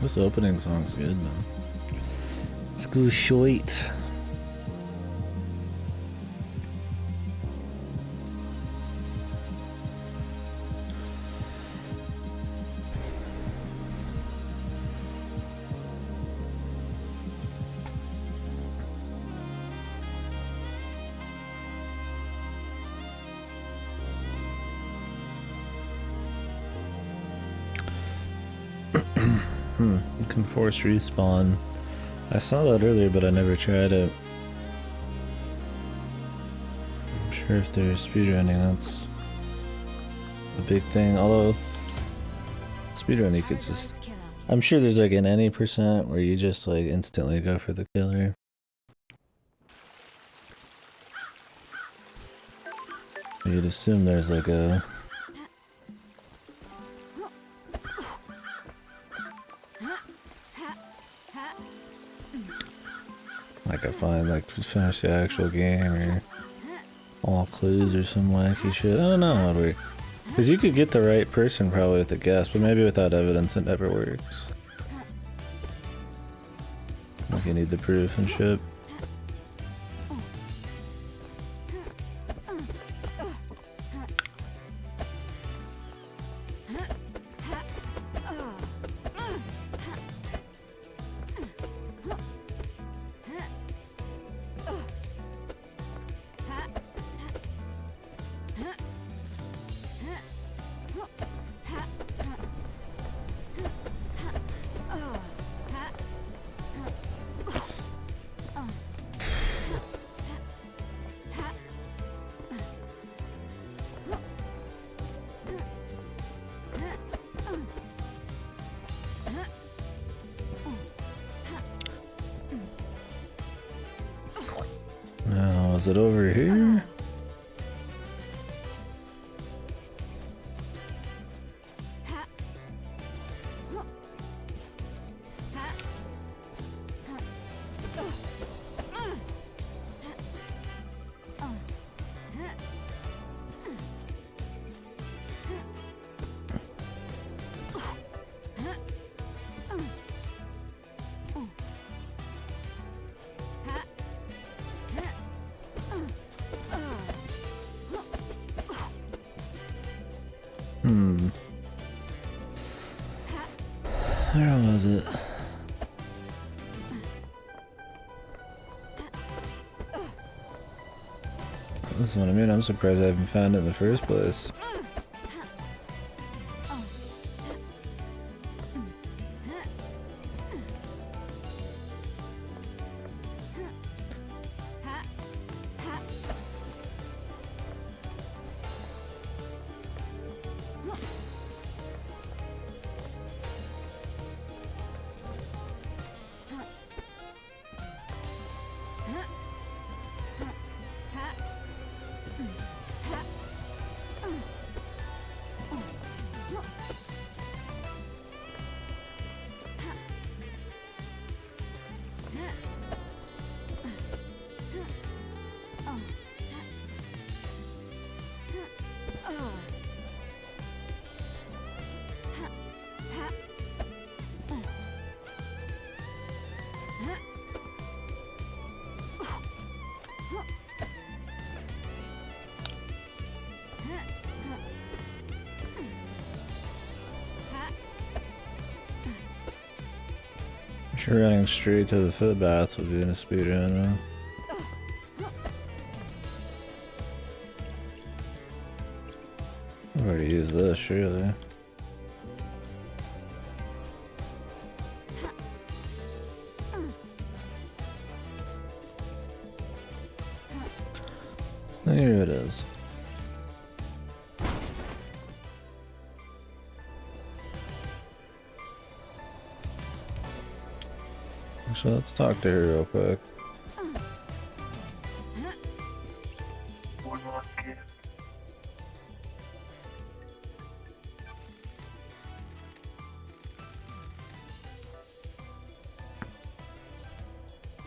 This opening song's good, man. Let's go short. You can force respawn. I saw that earlier, but I never tried it. I'm sure if there's speedrunning, that's a big thing. Although, speedrun, you could just... I'm sure there's like an any percent where you just like instantly go for the killer. You'd assume there's like a... like I find like to finish the actual game or all clues or some wacky shit. I don't know how it works. Because you could get the right person probably with the guess, but maybe without evidence it never works. Like you need the proof and shit. Now, is it over here? Where was it? This is what I mean. I'm surprised I haven't found it in the first place. Sure, running straight to the foot baths would be in a speedrun. I've already used this, surely. Here it is. Actually, let's talk to her real quick.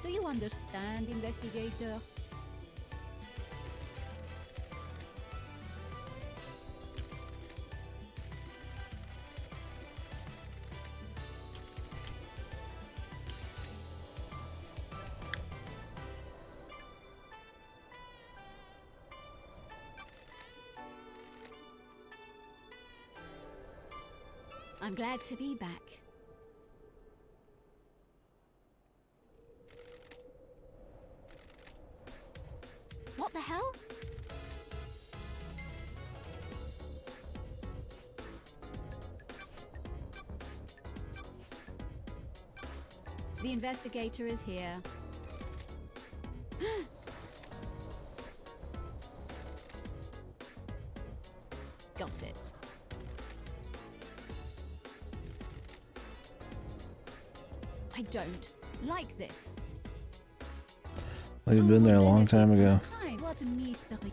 Do you understand, investigator? I'm glad to be back. What the hell? The investigator is here. Got it. I don't like this. Well, you've been there a long time ago. What a mystery.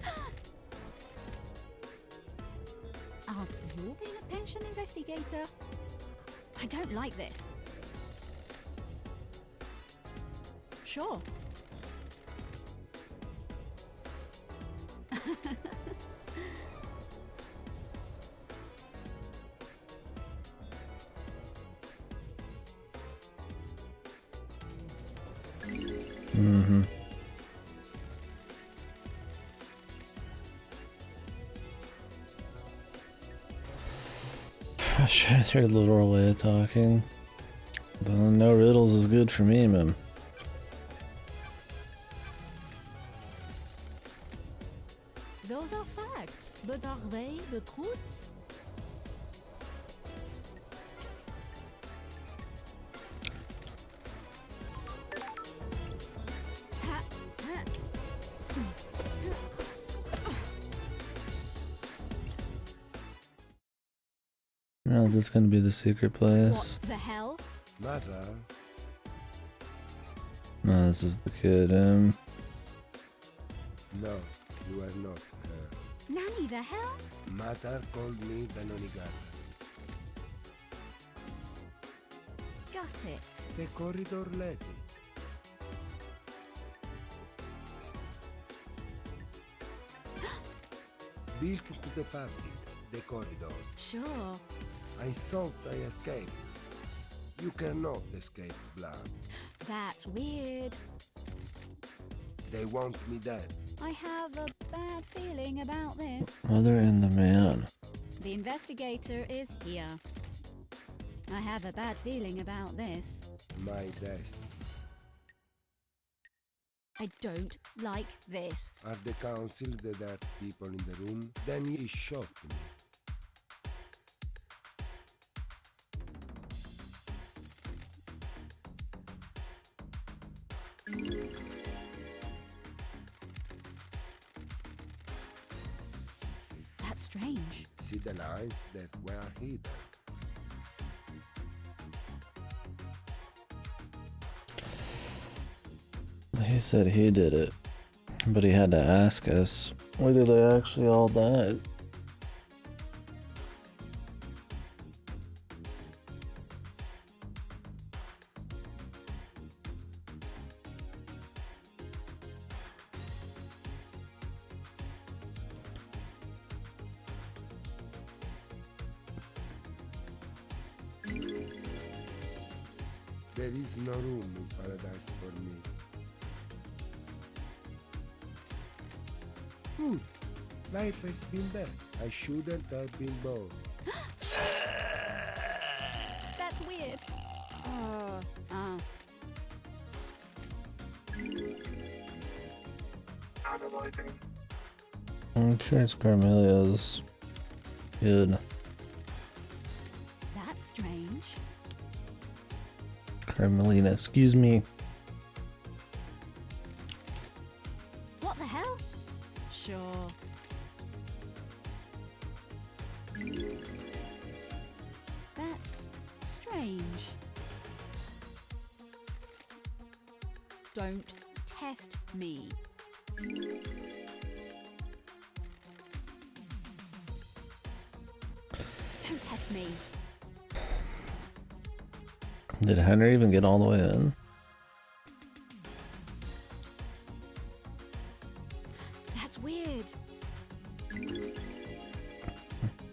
Have you been a pension investigator? I don't like this. Sure. Mm-hmm. That's your little way of talking. No riddles is good for me, man. Those are facts, but are they the truth? No, is this gonna be the secret place? What the hell? Mother, No, this is the kid. no, you are not her. Nanny, the hell? Mother called me the Nonigata. Got it. The corridor lady. Built to the fabric, the corridors. Sure. I thought I escaped. You cannot escape blood. That's weird. They want me dead. I have a bad feeling about this. Mother and the man. The investigator is here. I have a bad feeling about this. My death. I don't like this. Are the council the dark people in the room? Then he shot me. That's strange. See the lines that were hidden. He said he did it, but he had to ask us whether they actually all died. There is no room in paradise for me. Good. Life has been bad. I shouldn't have been born. That's weird. Oh. I'm sure it's Carmelia's kid. That's strange. Carmelina, excuse me. What the hell? Sure. That's strange. Don't test me. Don't test me. Did Henry even get all the way in? That's weird.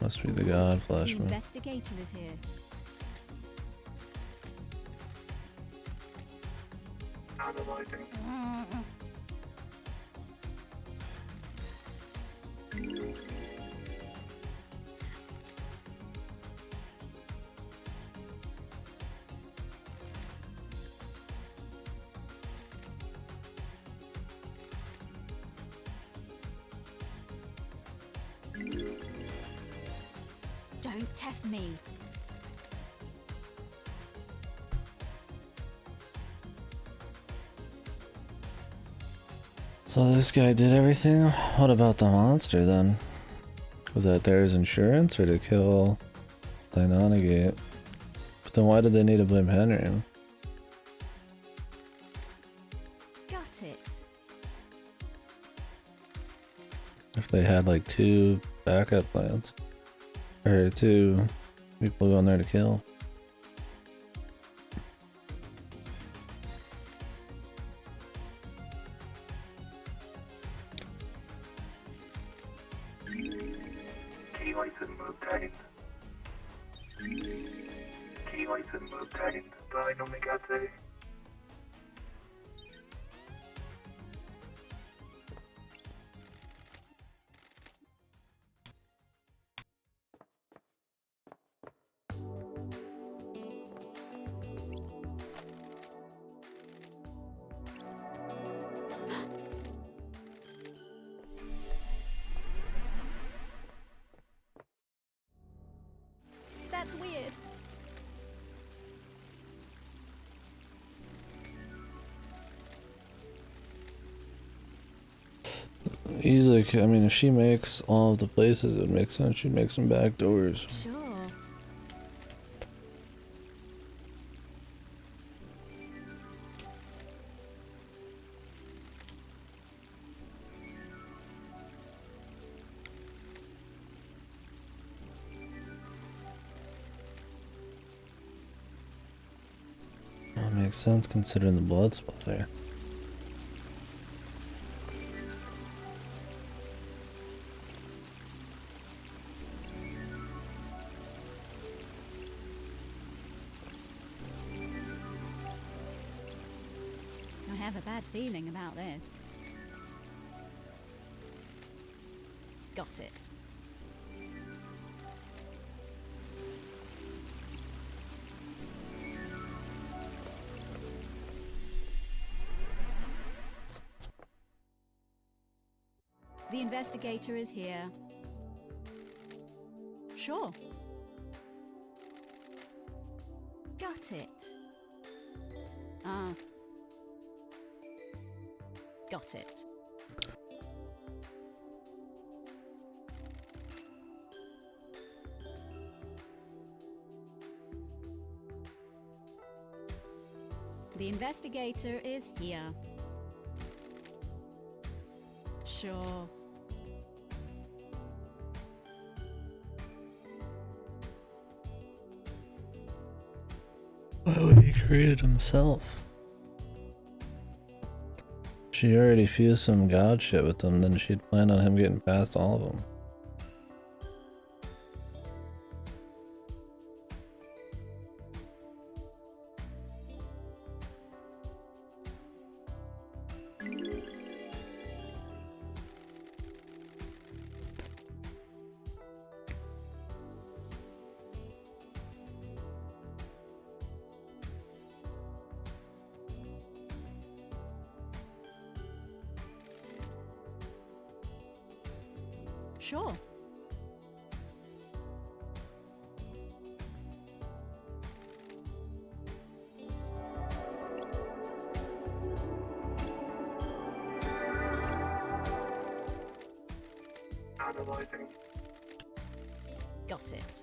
Must be the god The flashman. investigator is here. Test me. So this guy did everything? What about the monster then? Was that theirs insurance or to kill Dynonegate? But then why did they need to blame Henry? Got it. If they had like 2 backup plans. Or 2 people going there to kill. Key item obtained. Key item obtained. Dynamigate. That's weird. Easily, I mean, if she makes all of the places, it would make sense she'd make some back doors. Sure. That makes sense considering the blood spot there. I have a bad feeling about this. Got it. The investigator is here. Sure. Got it. Ah. Got it. The investigator is here. Sure. Why would he create it himself? She already fused some god shit with them, then she'd planned on him getting past all of them. Sure. Analyzing. Got it.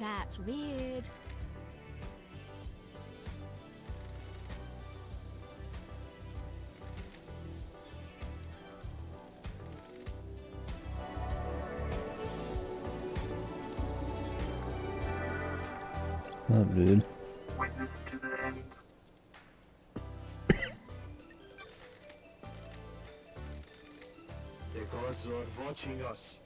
That's weird. Not good. Witness to the end. The gods are watching us.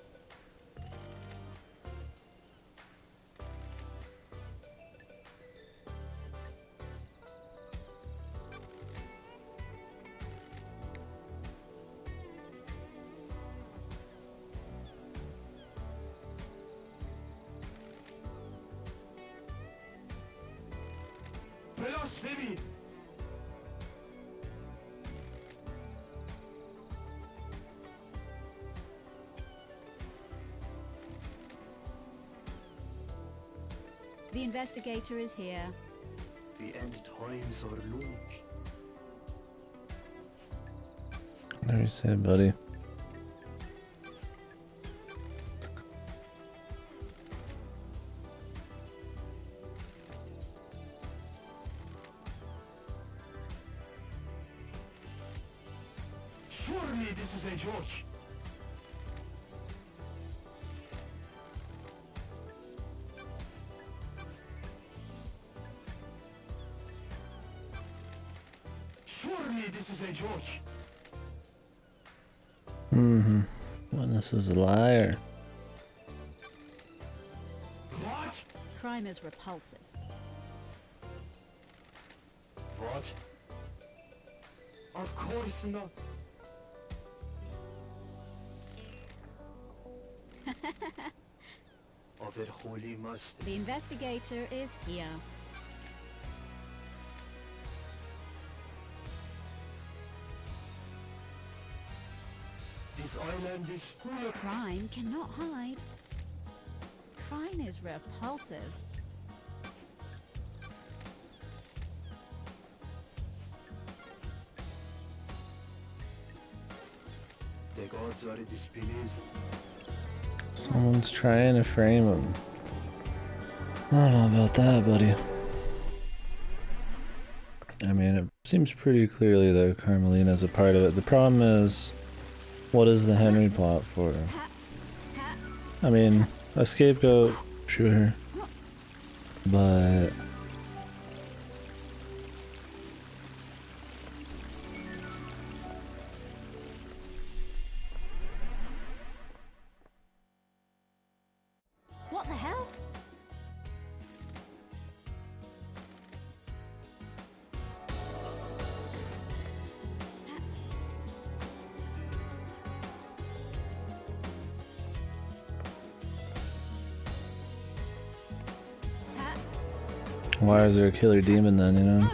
The investigator is here. The end times are long. There you say, buddy. Surely this is a joke. Surely this is a joke. Mm-hmm. Witness is a liar. What? Crime is repulsive. What? Of course not. Of it holy must. The investigator is here. This island is full of Crime cannot hide. Crime is repulsive. the gods are displeased. Someone's trying to frame him. I don't know about that, buddy. I mean, it seems pretty clearly that Carmelina's a part of it. The problem is, what is the Henry plot for? I mean, a scapegoat, sure. But... What the hell? why is there a killer demon then, you know?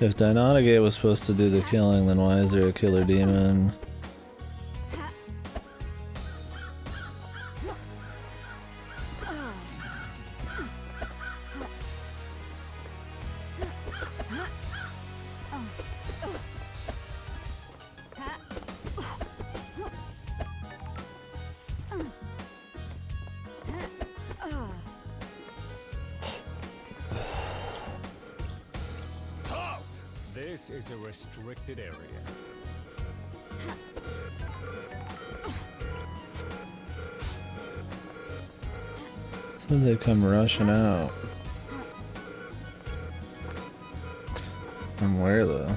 If Dynonagate was supposed to do the killing, then why is there a killer demon? This is a restricted area. So they come rushing out. From where though?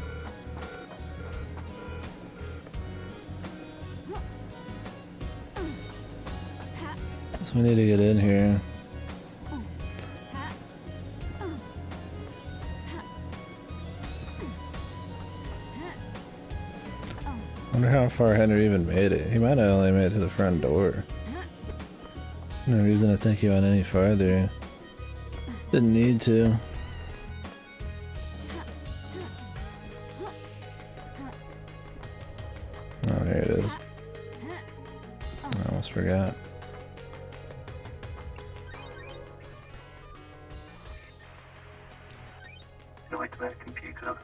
So we need to get in here. I wonder how far Henry even made it. He might have only made it to the front door. No reason to think he went any farther. Didn't need to. Oh, here it is. I almost forgot. Nightmare computer.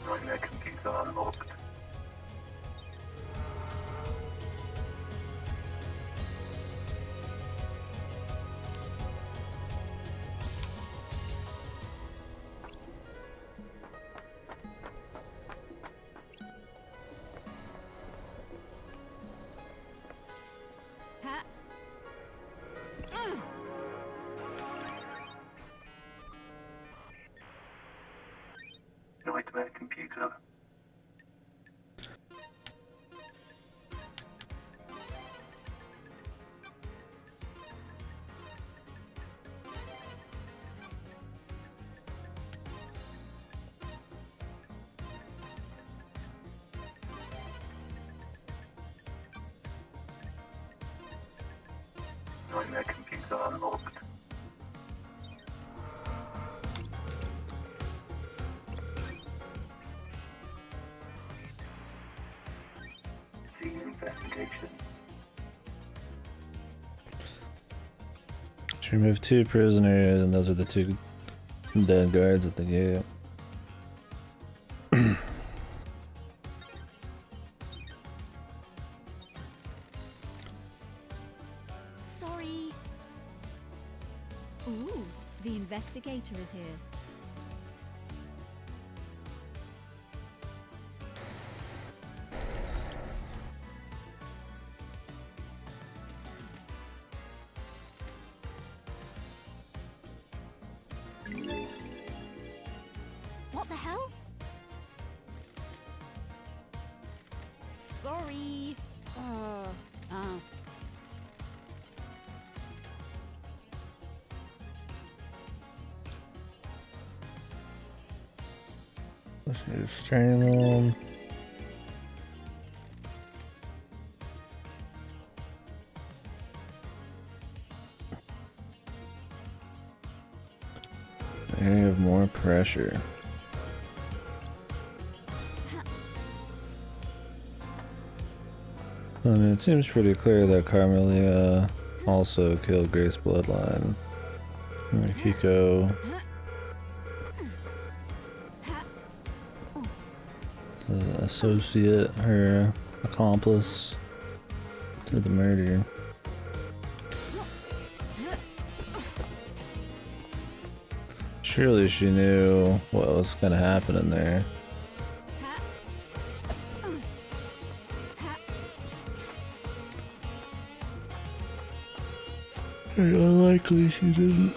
Nightmare computer unlocked. location. She removed 2 prisoners, and those are the 2 dead guards at the gate. Sorry. Ooh, the investigator is here. What the hell? Sorry. Oh. Let's see, restrain them. Area of more pressure. I mean, it seems pretty clear that Carmelia also killed Grace Bloodline. And Kiko is an associate, her accomplice to the murder. Surely she knew what was going to happen in there. Very unlikely she didn't.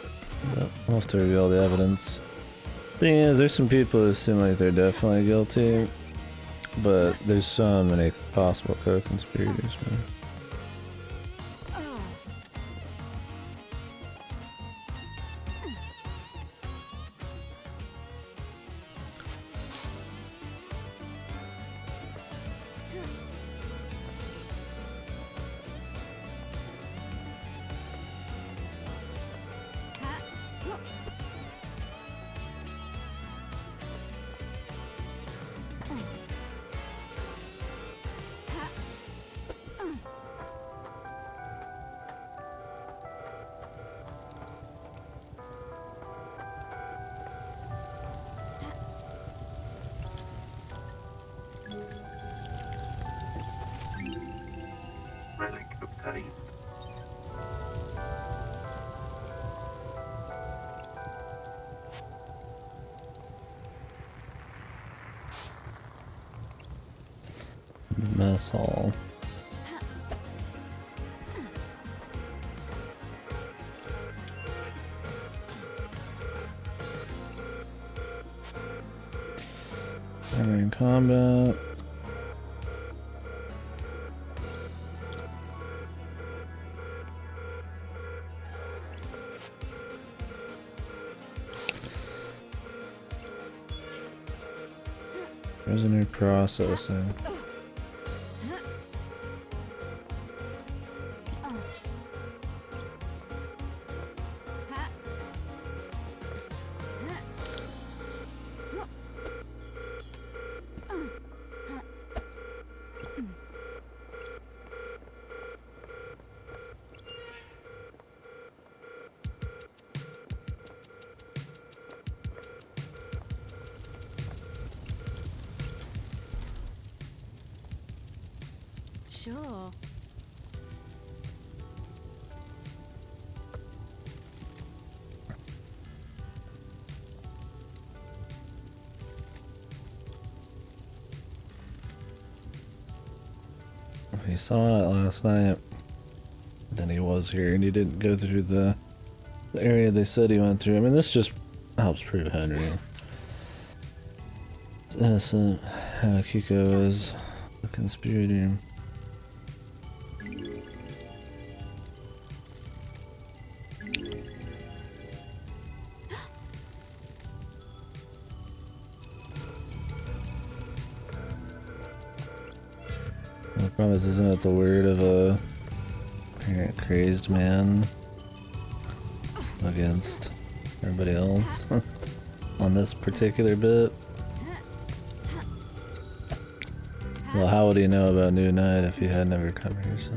But we'll have to reveal the evidence. Thing is, there's some people who seem like they're definitely guilty, but there's so many possible co-conspirators, man. Relic obtained. Mess hall. Entering combat. Prisoner processing. Sure. He saw it last night. Then he was here and he didn't go through the area they said he went through. I mean, this just helps prove Henry is innocent. Kiko is a conspirator. I promise, isn't it the word of a crazed man against everybody else on this particular bit? Well, how would he know about New Night if he had never come here, so...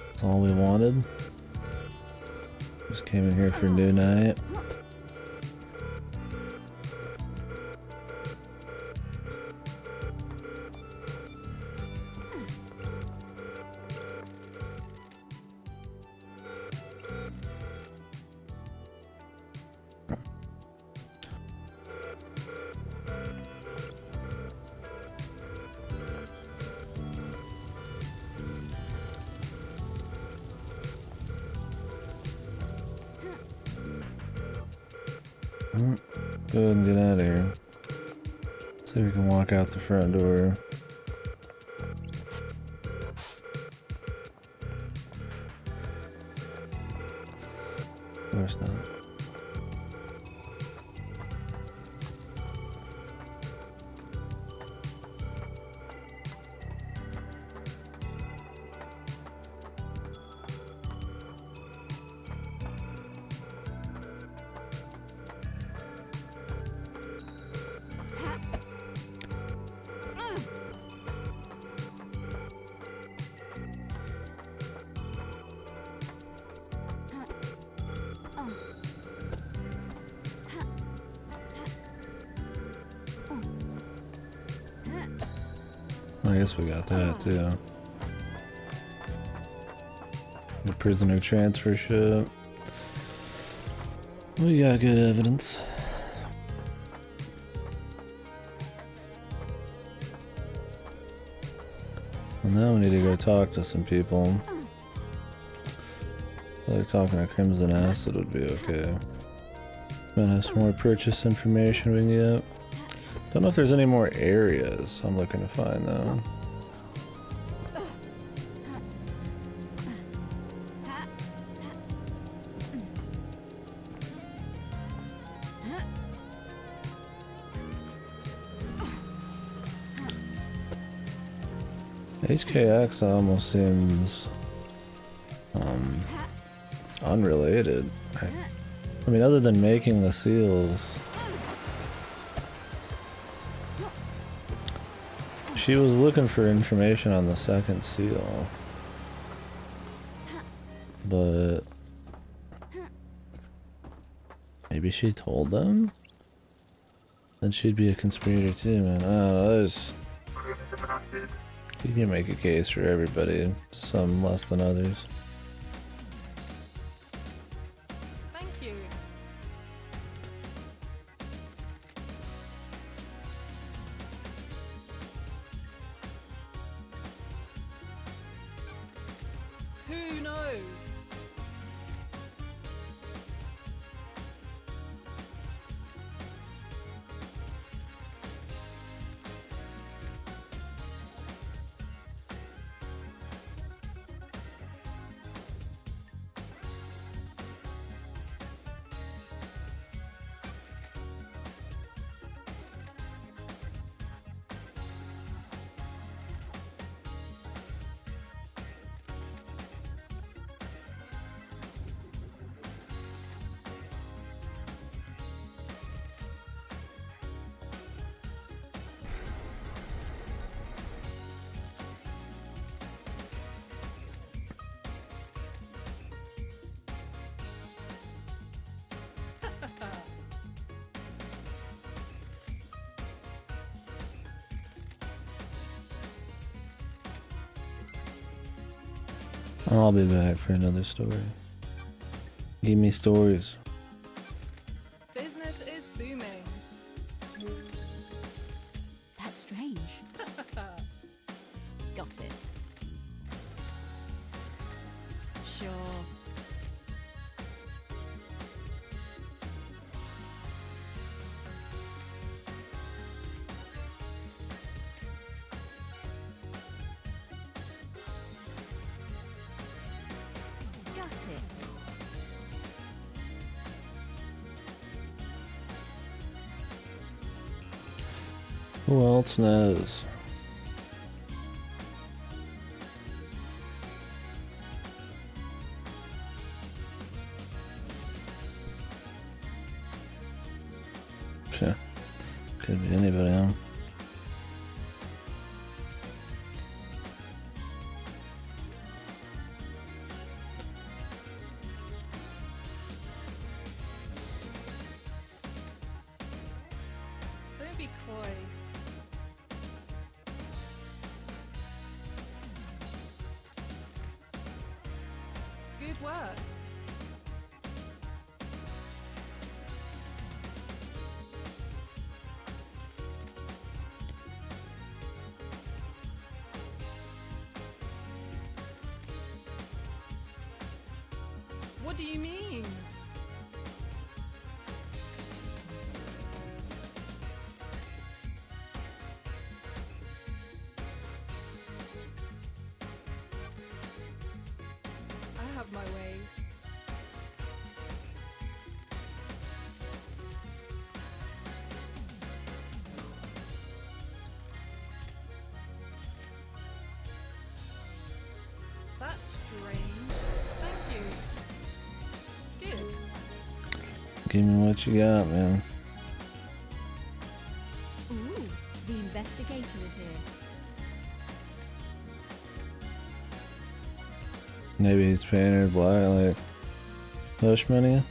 That's all we wanted. Just came in here for New Night. Go ahead and get out of here. So we can walk out the front door. Of course not. I guess we got that too. The prisoner transfer ship. We got good evidence. Well, now we need to go talk to some people. I feel like talking to Crimson Acid would be okay. Might have some more purchase information we can get. Don't know if there's any more areas I'm looking to find though. HKX almost seems unrelated. I mean, other than making the seals, she was looking for information on the second seal, but maybe she told them? Then she'd be a conspirator too, man. I don't know, you can make a case for everybody, some less than others. Thank you. Who knows? I'll be back for another story. Give me stories. Business is booming. That's strange. Got it. Sure. Got it. Who else knows? Sure. Could be anybody, huh? Don't be coy. Good work. What do you mean? I have my ways. That's strange. Thank you. Good. Give me what you got, man. Ooh, the investigator is here. Maybe he's paying her black, like, hush money.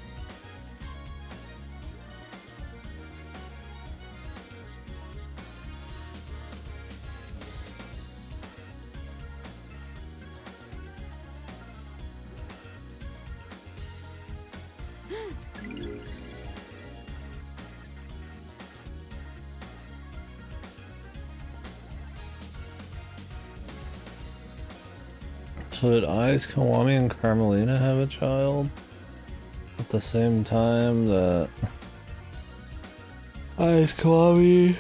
So did Eyes, Kiwami, and Carmelina have a child at the same time that Eyes, Kiwami,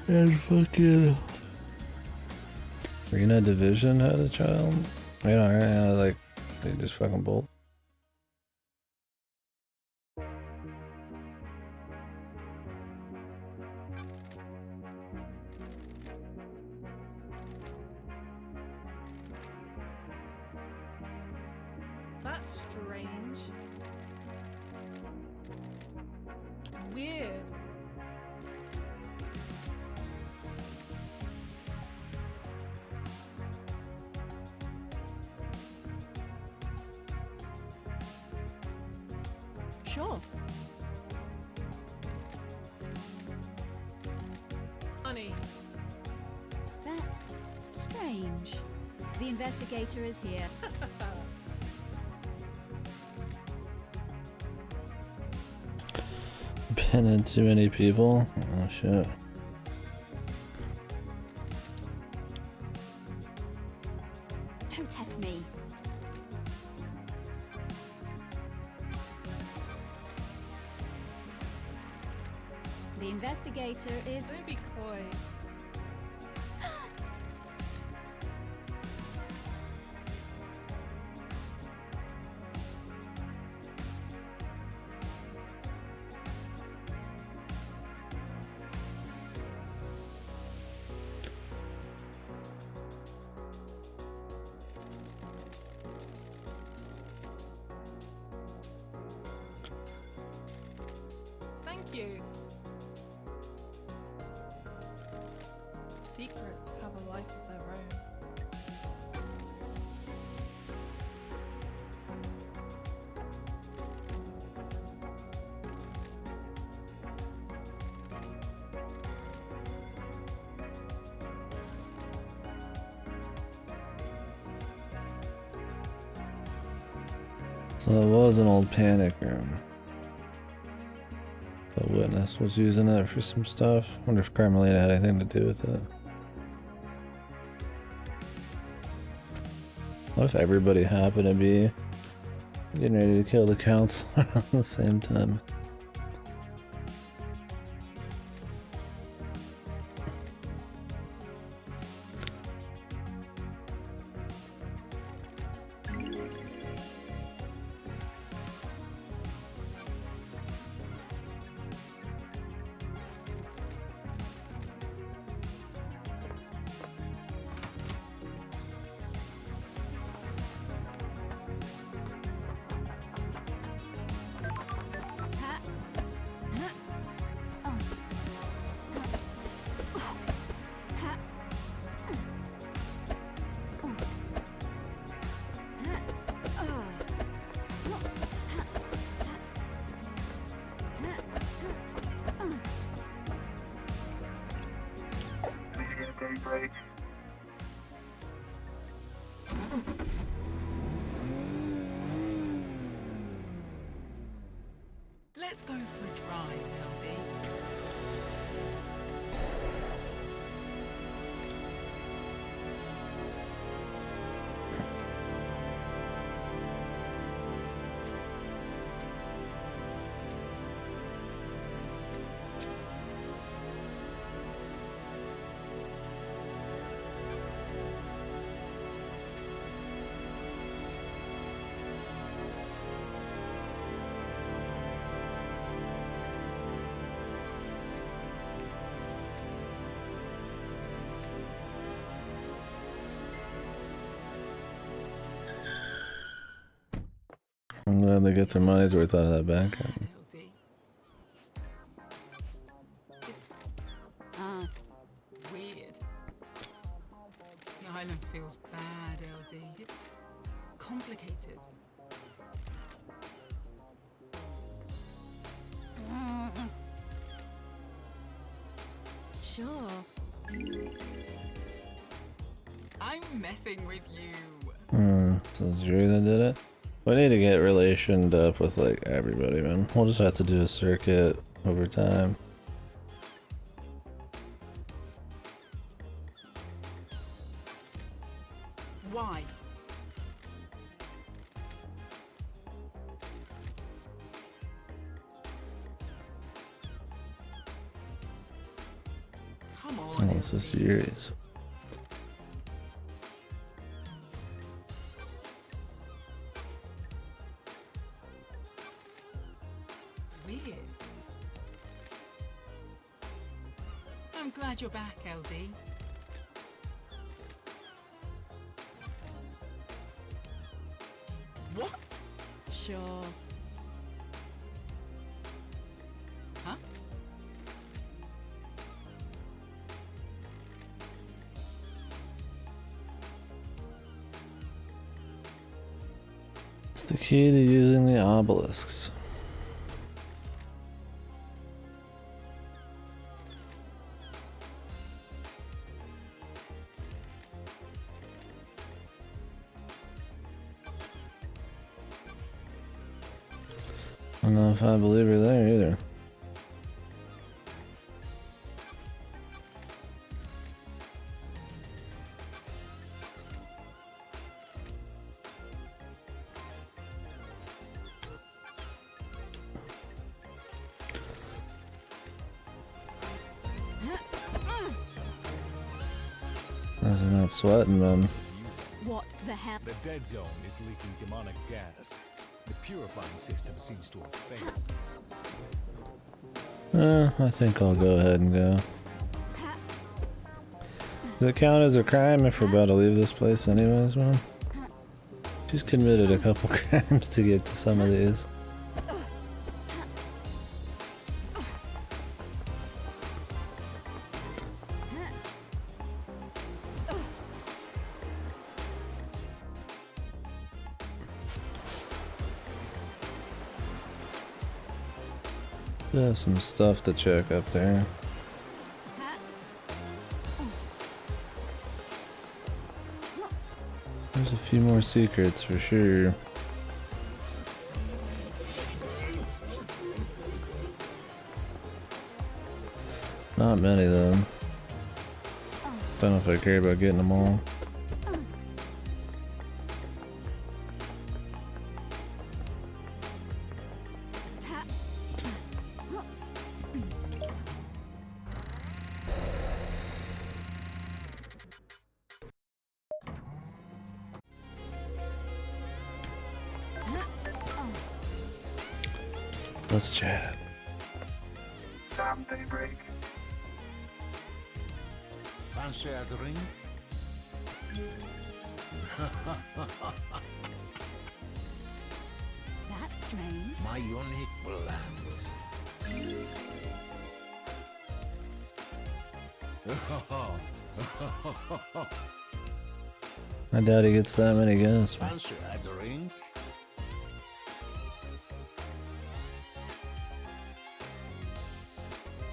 and fucking Rena Division had a child? Yeah, like they just fucking both. That's strange. Weird. Sure. Honey. That's strange. The investigator is here. Pinning too many people? Oh shit. Don't test me. The investigator is... Don't be coy. Thank you. Secrets have a life of their own. So it was an old panic room. The witness was using it for some stuff. Wonder if Carmelina had anything to do with it. What if everybody happened to be getting ready to kill the council at the same time? daybreak. Let's go for a drive, LD. I'm glad they get their money's worth out of that bank. Bad, LD. It's Ah, weird. The island feels bad, LD. It's complicated. sure. I'm messing with you. So it's Drew that did it? We need to get relationed up with like everybody, man. We'll just have to do a circuit over time. Why? Come on, Oh, this is LD. Yuri's. Weird. I'm glad you're back, LD. What? Sure. Huh? It's the key to using the obelisks. I don't know if I believe her there either. Why is he not sweating, man? What the hell? The dead zone is leaking demonic gas. The purifying system seems to have failed. I think I'll go ahead and go. Does it count as a crime if we're about to leave this place anyways, man? She's committed a couple crimes to get to some of these. There's some stuff to check up there. There's a few more secrets for sure. Not many though. Don't know if I care about getting them all. Let's chat. Time daybreak. Fancy a drink? That's strange. My unique plans. I doubt he gets that many guests. Fancy a drink?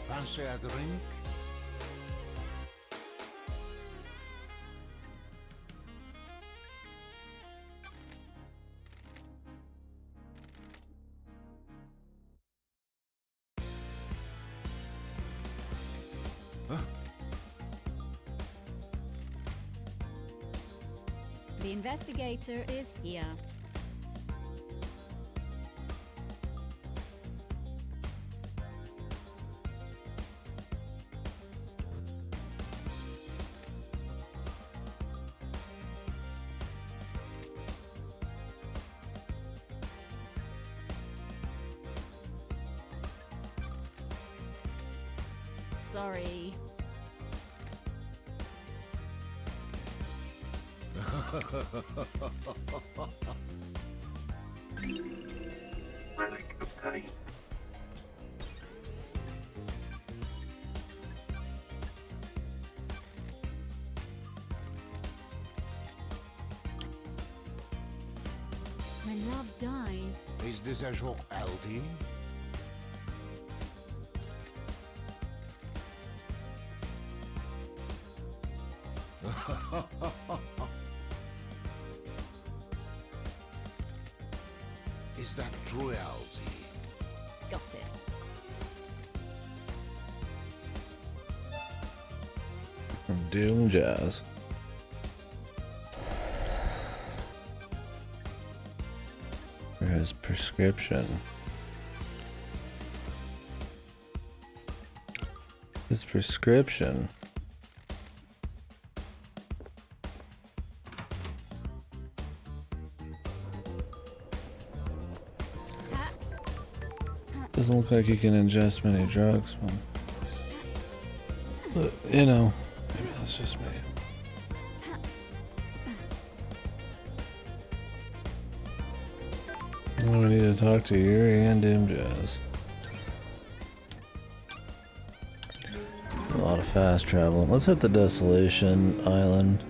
Fancy a drink? The investigator is here. Sorry. Relic obtained. When love dies, Is this a joke, Aldi? Is that true, Aldi? got it. From Doom Jazz. For his prescription. His prescription. Doesn't look like you can ingest many drugs, man. But, you know, maybe that's just me. Well, we need to talk to Yuri and Doom Jazz. A lot of fast travel. Let's hit the Desolation Island.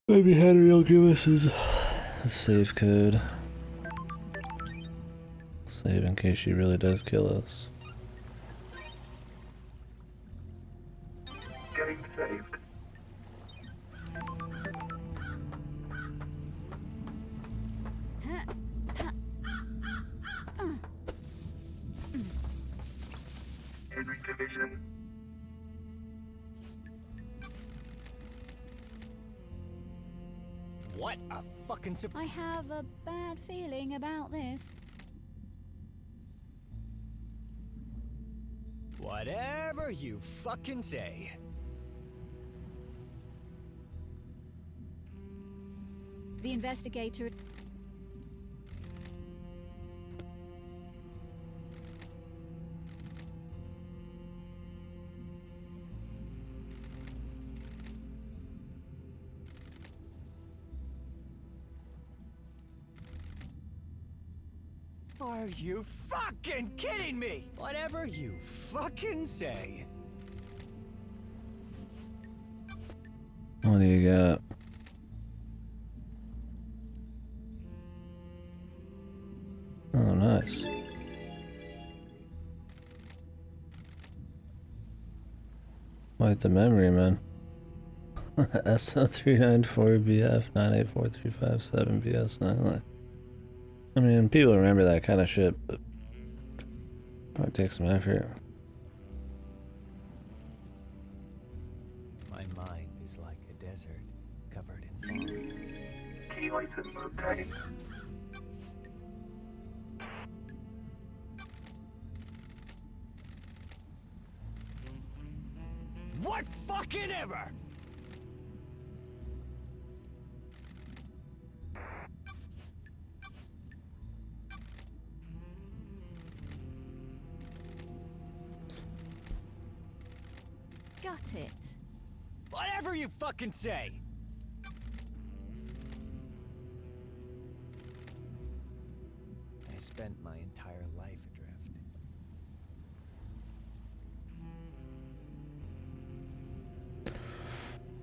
Maybe Henry will give us his save code. Save in case she really does kill us. Getting saved. Henry Division. What a fucking I have a bad feeling about this. Whatever you fucking say. The investigator. Are you fucking kidding me? Whatever you fucking say. What do you got? Oh, nice. Quite the memory, man. SO394BF 9843557BS9. I mean, people remember that kind of shit, but probably takes some effort. My mind is like a desert covered in fog. Key item obtained. What fucking ever? Got it. Whatever you fucking say. I spent my entire life adrift.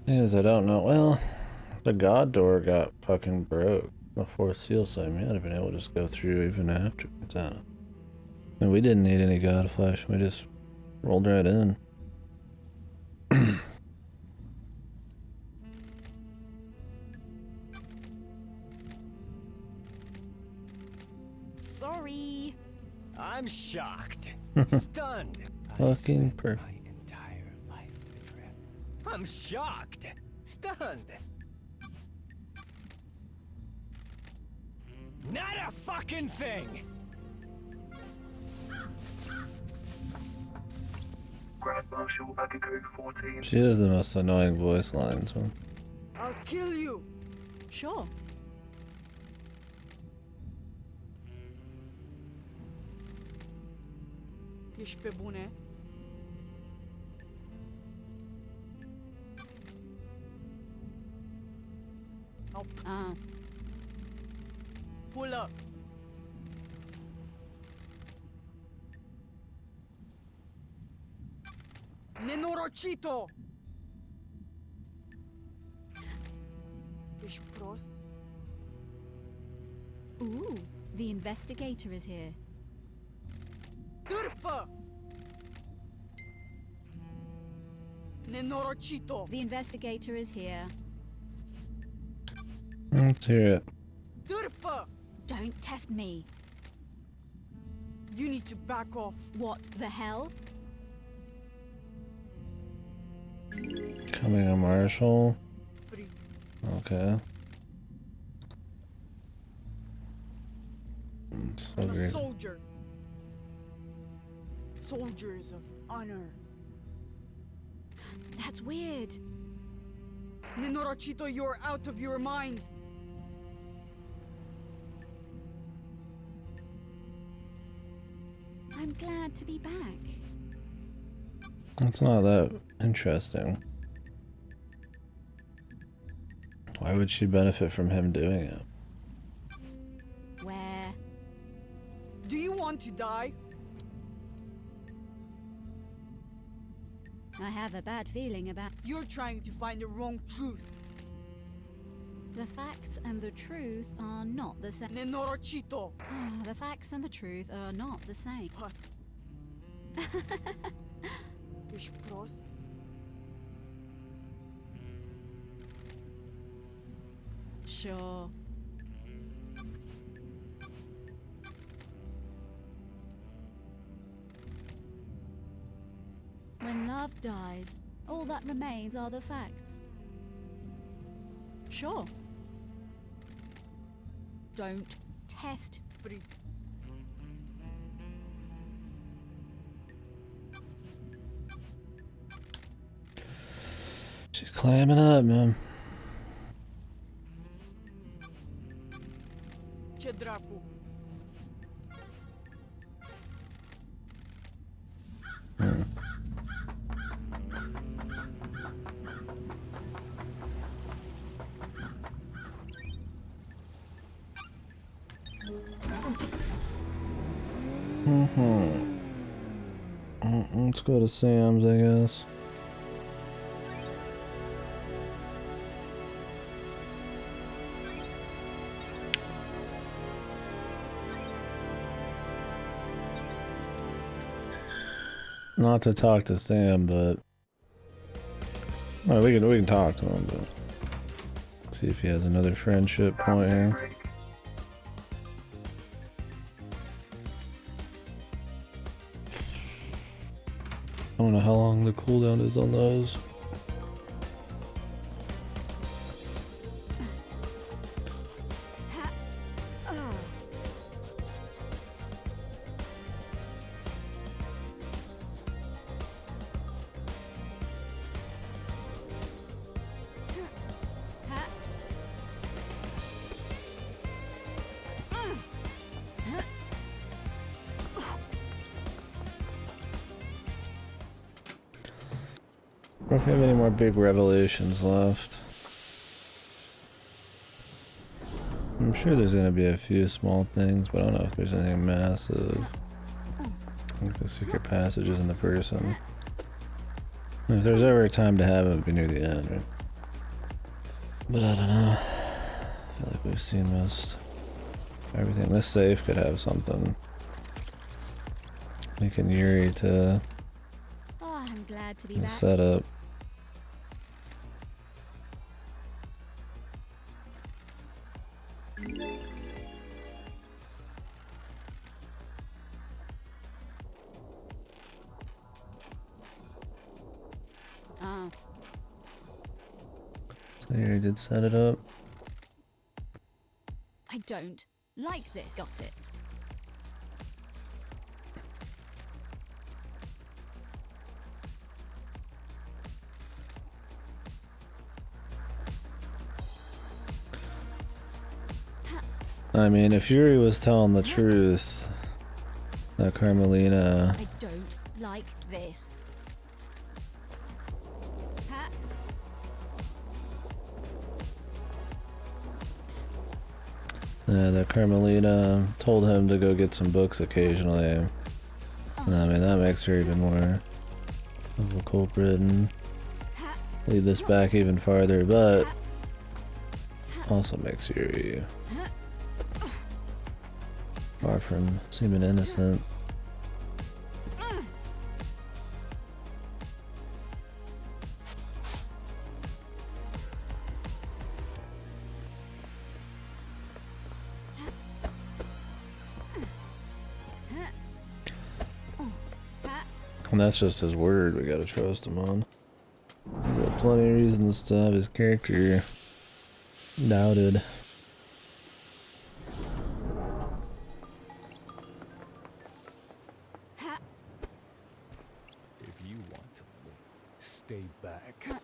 Yes, I don't know. Well, the god door got fucking broke. The fourth seal, so I might have been able to just go through even after that. And we didn't need any god flesh. We just rolled right in. Sorry. I'm shocked. Stunned. Fucking perfect. My entire life adrift. I'm shocked. Stunned. Not a fucking thing! Grand Marshal Akiko 14. She has the most annoying voice lines, man. I'll kill you. Sure. Ești pe bune? Ah, Pull up. Nenorocito! Ești prost? ooh, the investigator is here. Târfă! Nenorocito! The investigator is here. Let's hear it. Târfă! Don't test me. You need to back off. What the hell? Coming a marshal. Free. Okay. So I'm a great. soldier. Soldiers of honor. That's weird. Nenorocito, you're out of your mind. I'm glad to be back. It's not that interesting. Why would she benefit from him doing it? Where? Do you want to die? I have a bad feeling about You're trying to find the wrong truth. the facts and the truth are not the same. Nenorocito. The facts and the truth are not the same. What? Ești prost? Sure. When love dies, all that remains are the facts. Sure. Don't test. Free. She's clamming up, man. Ce dracu? Let's go to Sam's, I guess. Not to talk to Sam, but well, we can talk to him, but see if he has another friendship point here. Break. I don't know how long the cooldown is on those. Ha- ah. Ha- I don't know if we have any more big revelations left. I'm sure there's gonna be a few small things, but I don't know if there's anything massive. Like the secret passages in the person. If there's ever a time to have it, it would be near the end, right? But I don't know. I feel like we've seen most everything. This safe could have something. Making Yuri to Oh, I'm glad to be the back. setup. There, he did set it up. I don't like this. Got it. I mean, if Yuri was telling the truth, that Carmelina... I don't like this. Ha. That Carmelina told him to go get some books occasionally. I mean, that makes her even more of a culprit and lead this back even farther, but also makes Yuri far from seeming innocent. And that's just his word, we gotta trust him on. He's got plenty of reasons to have his character doubted. If you want to win, stay back.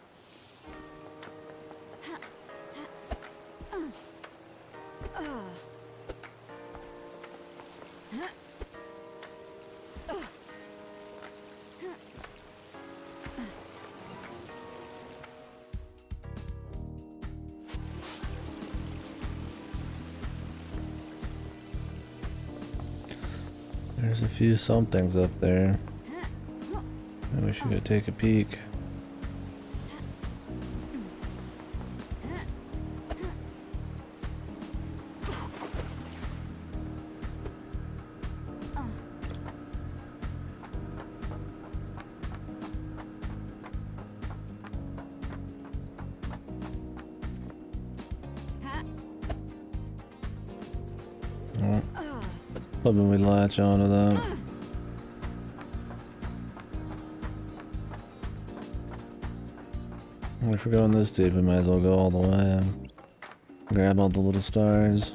There's a few somethings up there. Maybe we should go take a peek. Hoping we latch onto that. If we're going this deep, we might as well go all the way. Grab all the little stars.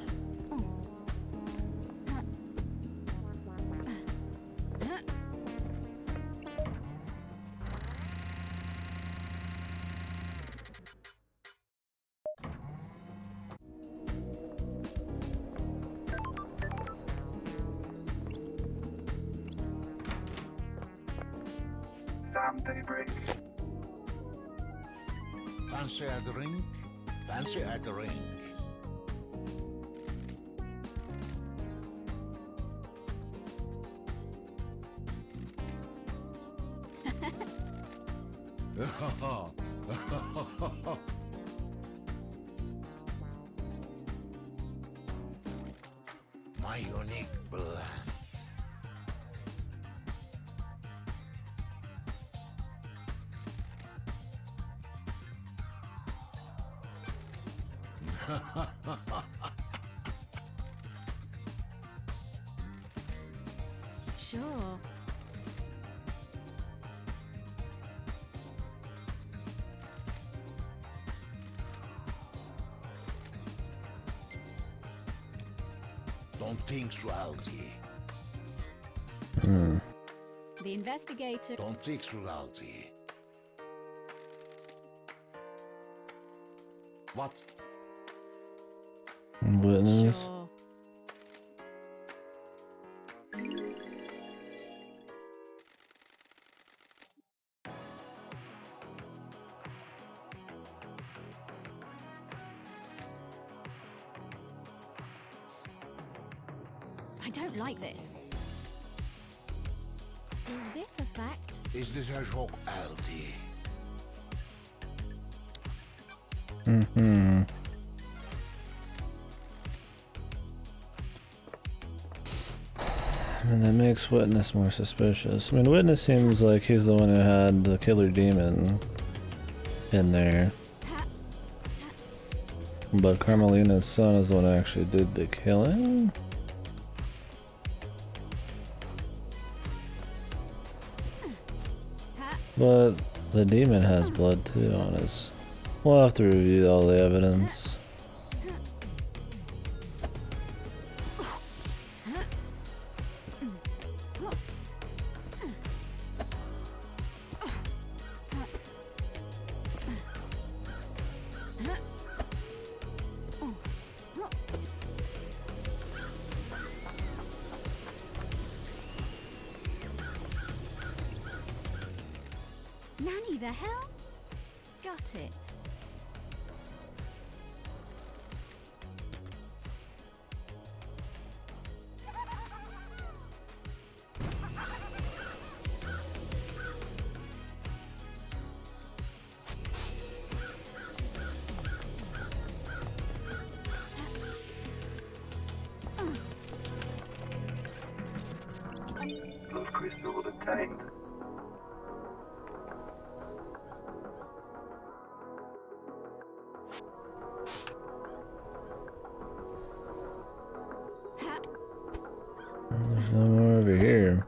Damn daybreak. Fancy a drink? Fancy a drink. My unique blend. Sure. Don't think so, Aldi. The investigator. Don't think so, Aldi. What? Witness. Sure. I don't like this. Is this a fact? Is this a joke, Aldi? Mm-hmm. I mean, that makes Witness more suspicious. I mean, Witness seems like he's the one who had the killer demon in there. But Carmelina's son is the one who actually did the killing? But the demon has blood too on his We'll have to review all the evidence. Nanny the hell? Got it. Love crystal obtained. There's no more over here.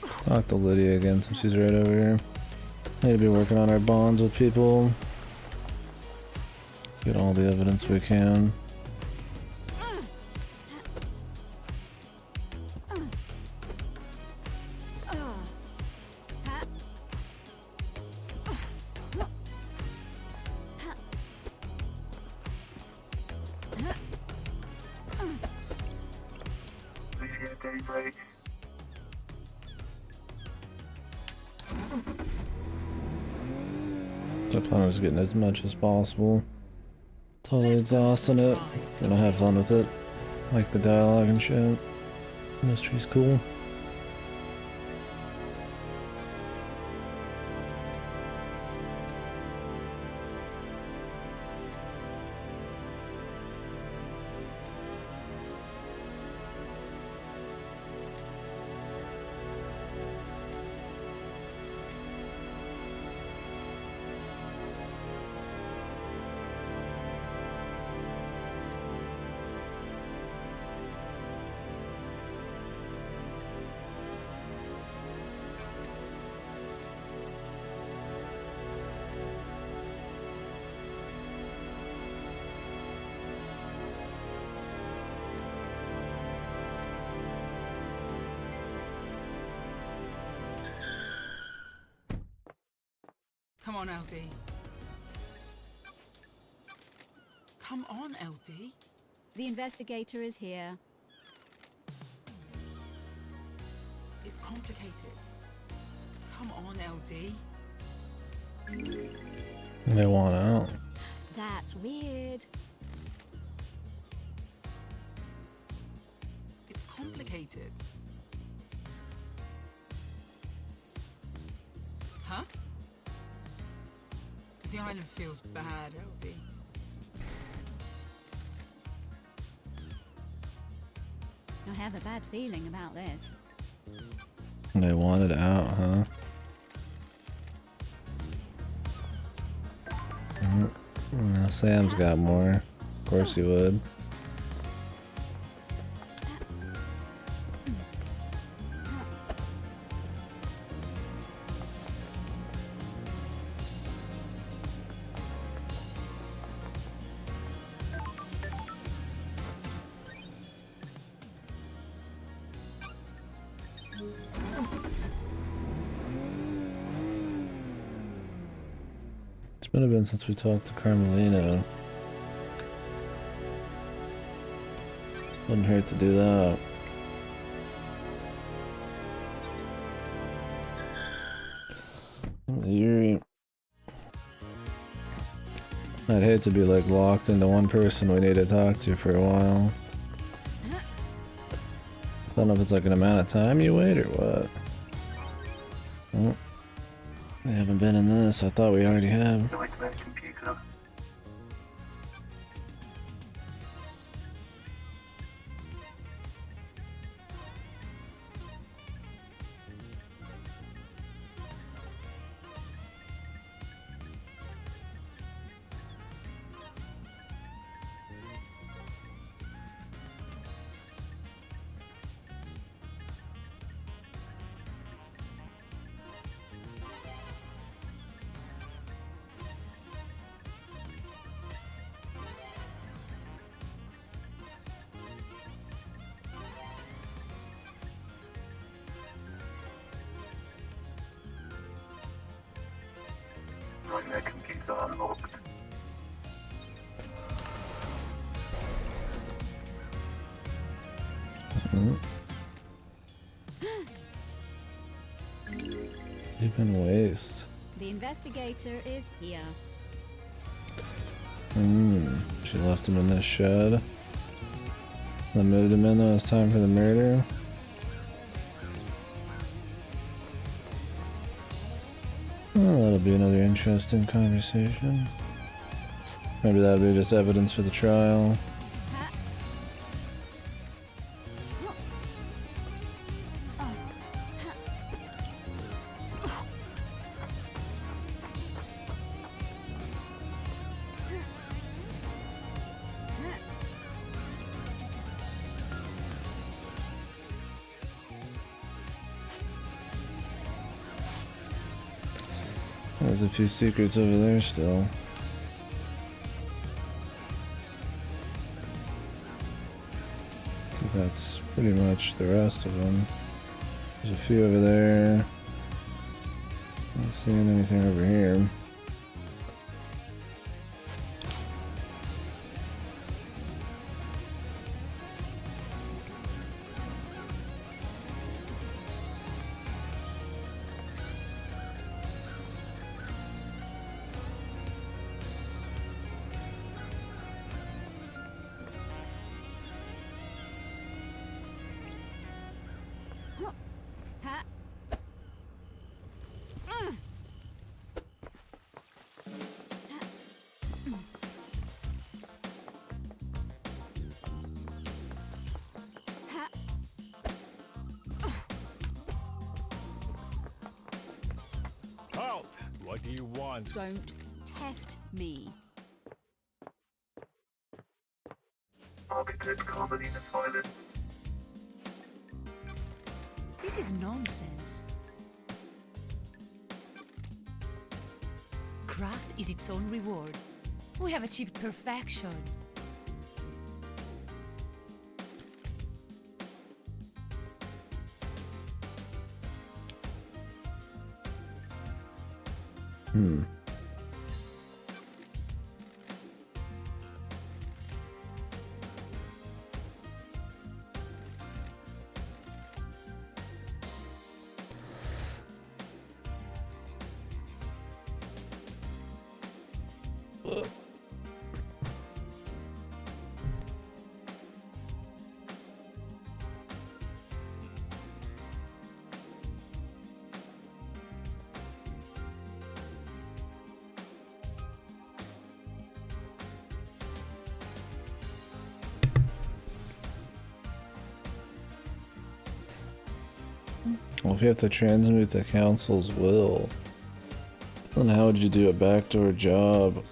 Let's talk to Lydia again since she's right over here. Need to be working on our bonds with people. Get all the evidence we can. Lydia daybreak. The plan is getting as much as possible. Totally exhausting it. Gonna have fun with it. Like the dialogue and shit. Mystery's cool. Come on, LD. Come on, LD. The investigator is here. It's complicated. Come on, LD. They want out. That's weird. It's complicated. Huh? The island feels bad, LD. I have a bad feeling about this. They wanted out, huh? Well, Sam's got more. Of course he would. It's been a bit since we talked to Carmelina. Wouldn't hurt to do that. Yuri. I'd hate to be like locked into one person we need to talk to for a while. I don't know if it's like an amount of time you wait or what. Oh, we haven't been in this. I thought we already have. Nightmare computer. like their computer unlocked. Deep in waste. The investigator is here. She left him in this shed. Then moved him in when it was time for the murder. Oh, that'll be another interesting conversation. Maybe that'll be just evidence for the trial. There's a few secrets over there still. That's pretty much the rest of them. There's a few over there. Not seeing anything over here. Halt! What do you want? Don't test me. Architect Carmelina Silence. This is nonsense. Craft is its own reward. We have achieved perfection. Well, if you have to transmute the council's will, then how would you do a backdoor job?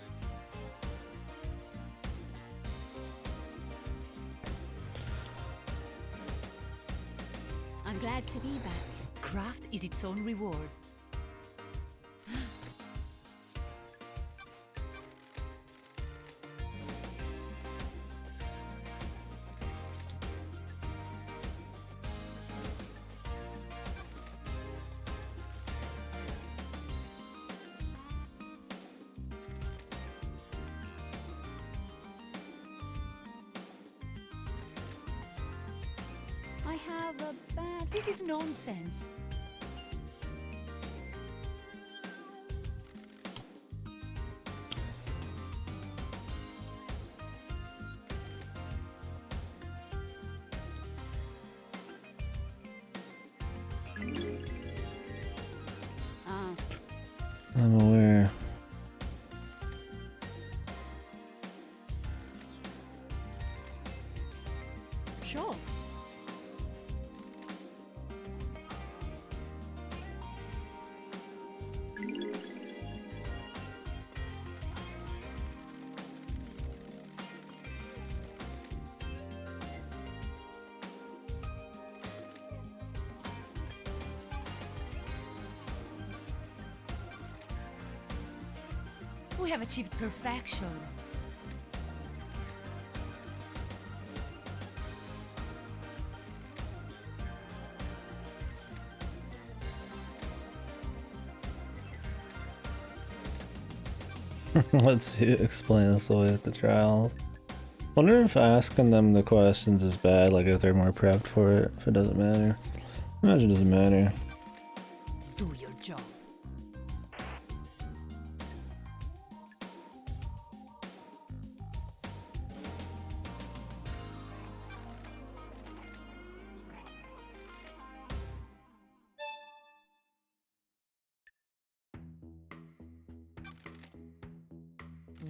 I'm glad to be back. Craft is its own reward. I have a bad... This is nonsense. I'm aware. Sure. We have achieved perfection. Let's see, explain this away at the trials. Wonder if asking them the questions is bad, like if they're more prepped for it, if it doesn't matter. Imagine it doesn't matter. Do your job.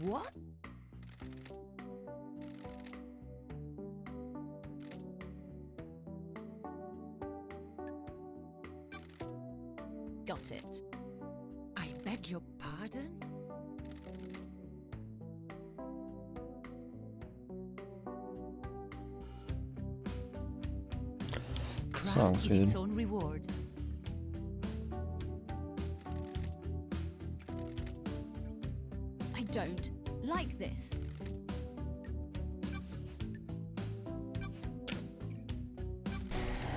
What? Got it. I beg your pardon? Crime Song's is good. its own reward. I don't like this.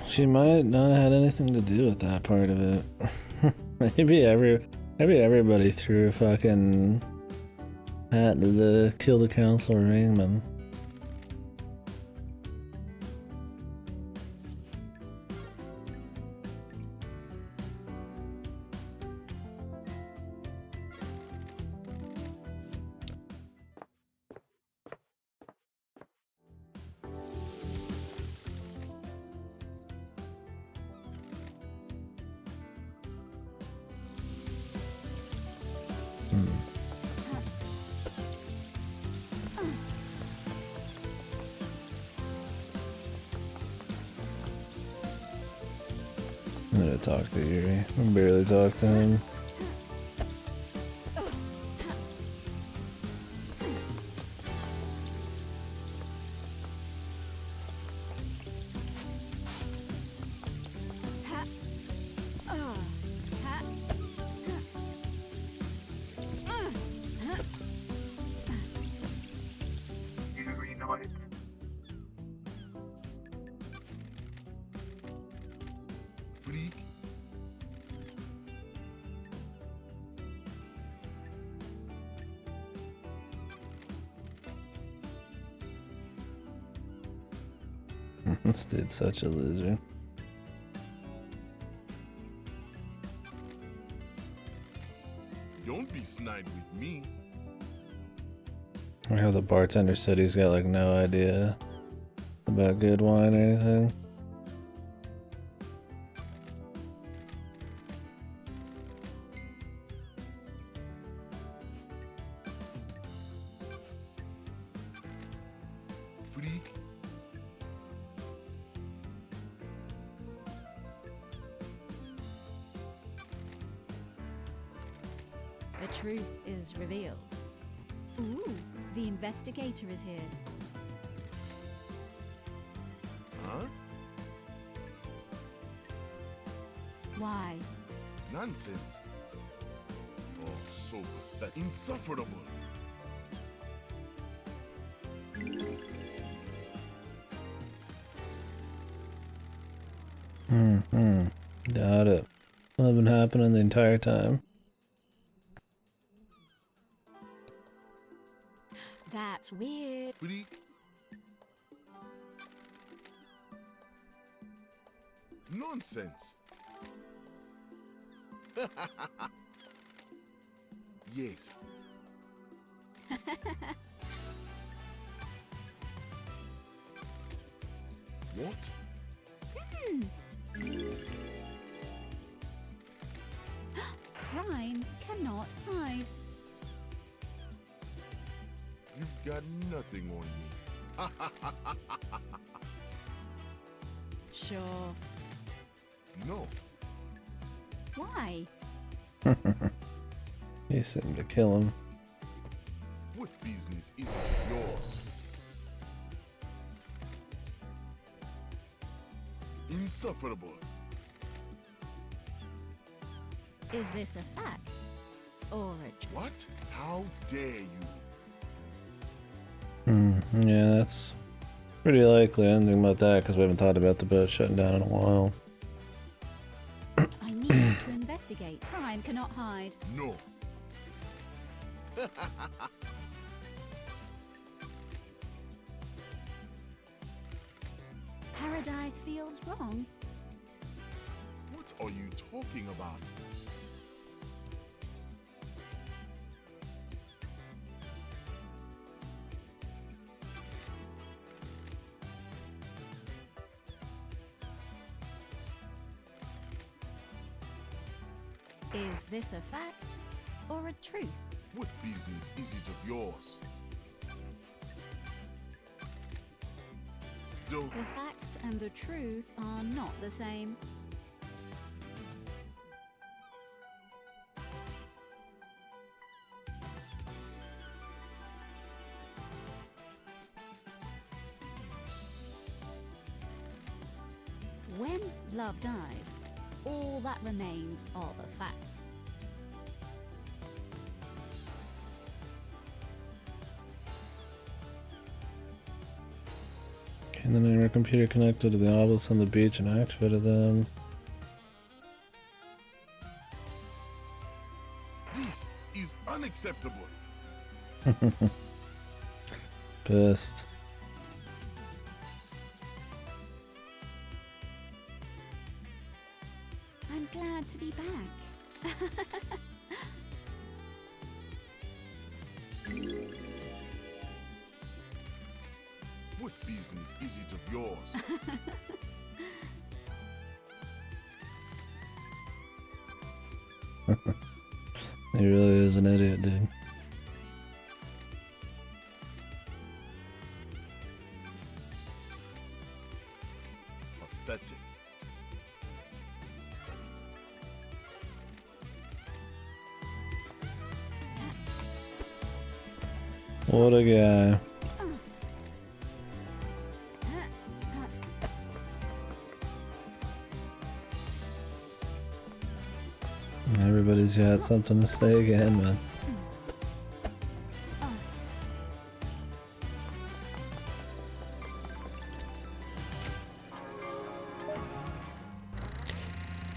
She might not have had anything to do with that part of it. maybe everybody threw a fucking hat to the kill the council ring, man. I'm gonna talk to Yuri. I barely talk to him. Yuri Knight. Freak. This dude's such a loser. Don't be snide with me. I hear the bartender said he's got like no idea about good wine or anything. Freak. The truth is revealed. Ooh, the investigator is here. Huh? Why? Nonsense. Oh, so pathetic. Insufferable. Doubt it. What's been happening the entire time? That's weird. Freak. Nonsense. Yes. What? Crime cannot hide. You've got nothing on me. Sure. No. Why? He seemed to kill him. What business isn't yours? Insufferable. Is this a fact? Or a What? How dare you? Yeah, that's pretty likely. I didn't think about that because we haven't talked about the boat shutting down in a while. I need to investigate. Crime cannot hide. No. Paradise feels wrong. What are you talking about? Is this a fact or a truth? What business is it of yours? Don't. The facts and the truth are not the same. When love dies, all that remains are the facts. And then your computer connected to the obelisk on the beach and activated them. This is unacceptable. Pissed. I'm glad to be back. What business is it of yours? He really is an idiot, dude. Pathetic. What a guy. Everybody's got something to say again, man.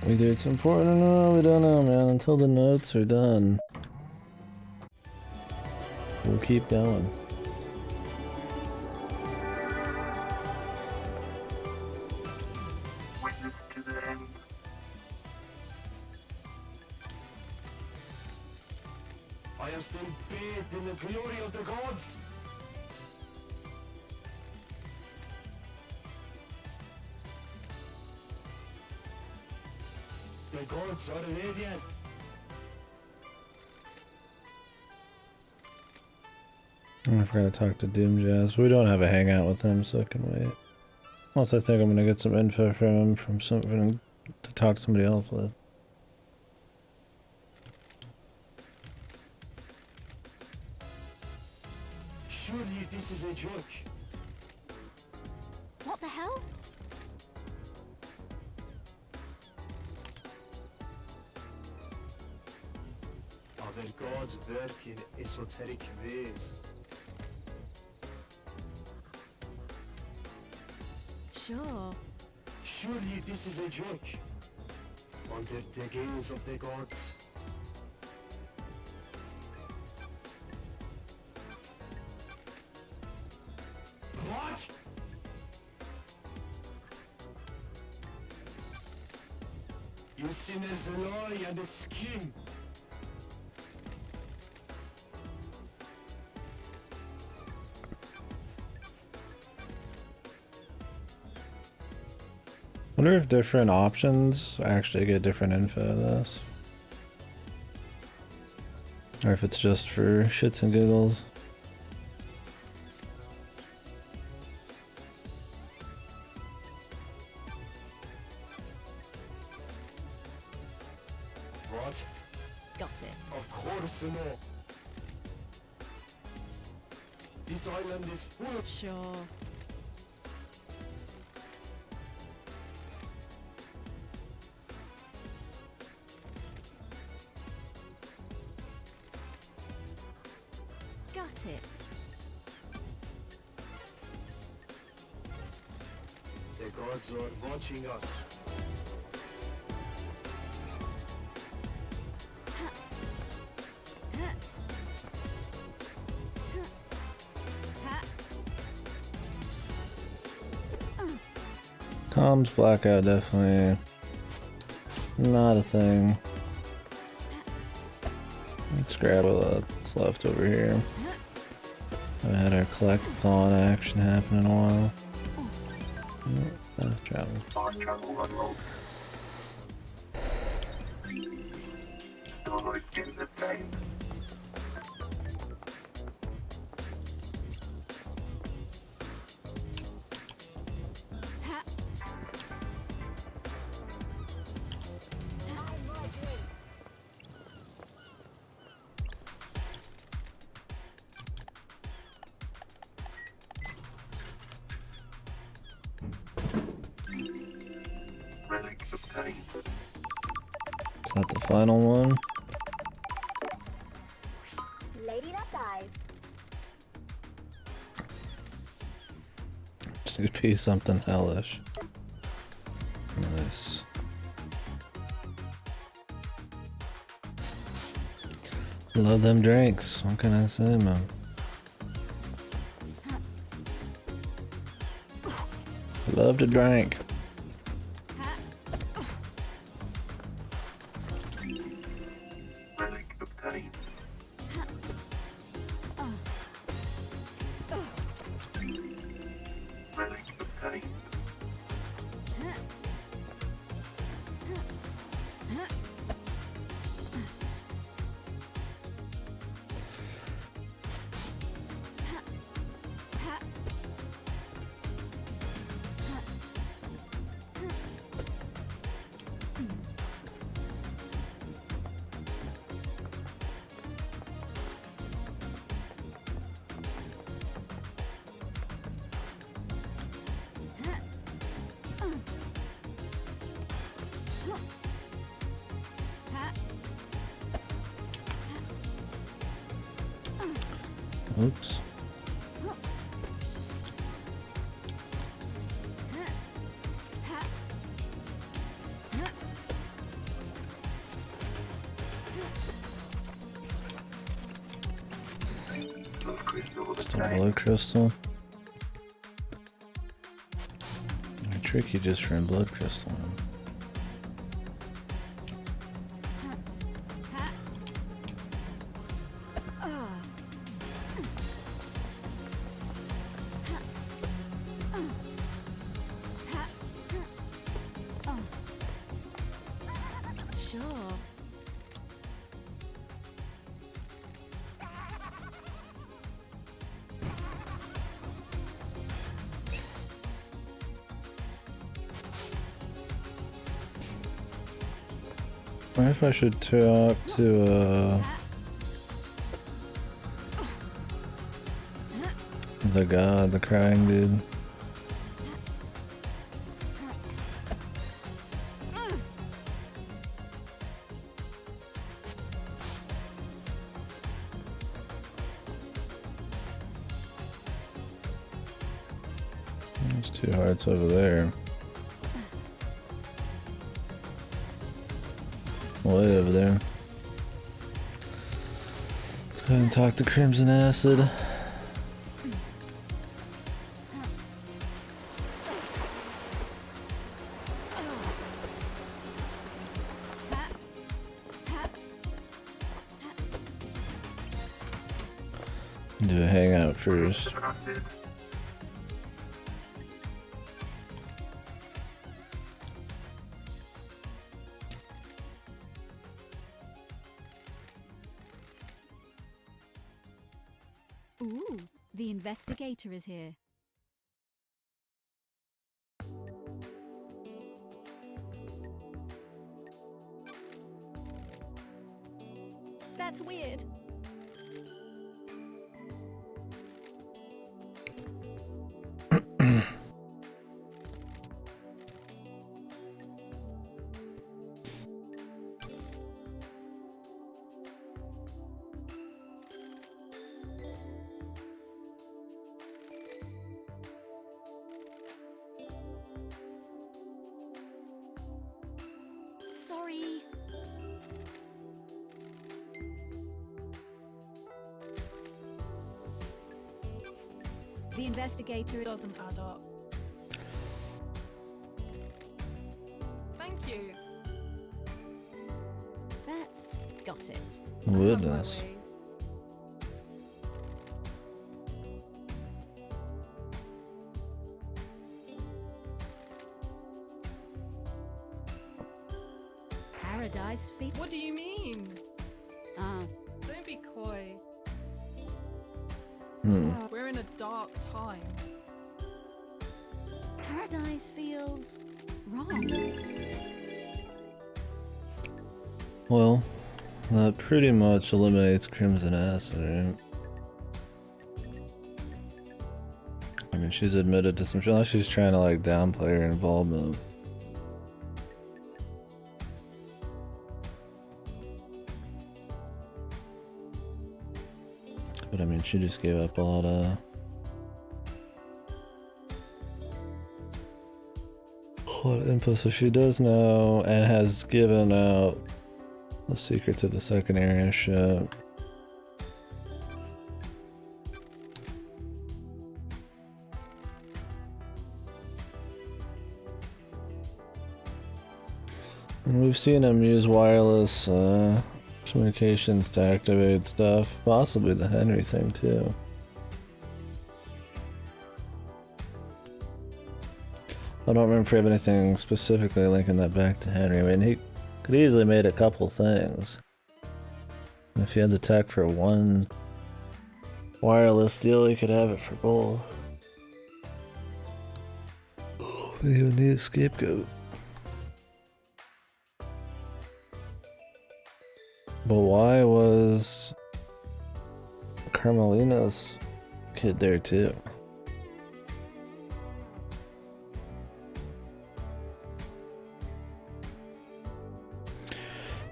Either it's important or not, we don't know, man. Until the notes are done, we'll keep going. Witness to the end. I am still bathed in the glory of the gods. The gods are radiant. I forgot to talk to Doom Jazz. We don't have a hangout with him, so I can wait. Unless I think I'm gonna get some info from him from something to talk to somebody else with. Surely this is a joke. What the hell? Are their gods work in esoteric ways? Sure. Surely this is a joke. Under the gaze of the gods. What? You sinners lie and scheme. Wonder if different options actually get different info in this. Or if it's just for shits and giggles. What? Got it. Of course no. This island is full of... Sure. Got it. The gods are watching us. Tom's blackout definitely not a thing. Let's grab what's left over here. Haven't had our collect-a-thon action happen in a while. Travel. Fast travel unlocked. Download skins obtained. Relic obtained. Is that the final one? Lady that dies. It's gonna be something hellish. Nice. Love them drinks. What can I say, man? Love to drink. Relic obtained. Relic obtained. Oops. Blood crystal Just a obtained. blood crystal. Tricky just for a blood crystal. Sure. I wonder if I should talk to the god, the crying dude. There's 2 hearts over there. Way over there. Let's go ahead and talk to Crimson Acid. Do a hangout first. Interrupted. Ooh, the investigator is here. That's weird. Sorry. The investigator Doesn't add up. Got it. Goodness. Paradise feet. What do you mean? Ah, Don't be coy. Hmm. We're in a dark time. paradise feels wrong. Well, that pretty much eliminates Crimson Acid, right? I mean, she's admitted to some shit, unless she's trying to like downplay her involvement. But I mean, she just gave up a lot of info, so she does know and has given out the secret to the second area ship. And we've seen him use wireless communications to activate stuff, possibly the Henry thing too. I don't remember if we have anything specifically linking that back to Henry. I mean, he could easily made a couple things. And if he had the tech for one wireless deal, he could have it for both. We would need a scapegoat. But why was Carmelina's kid there too?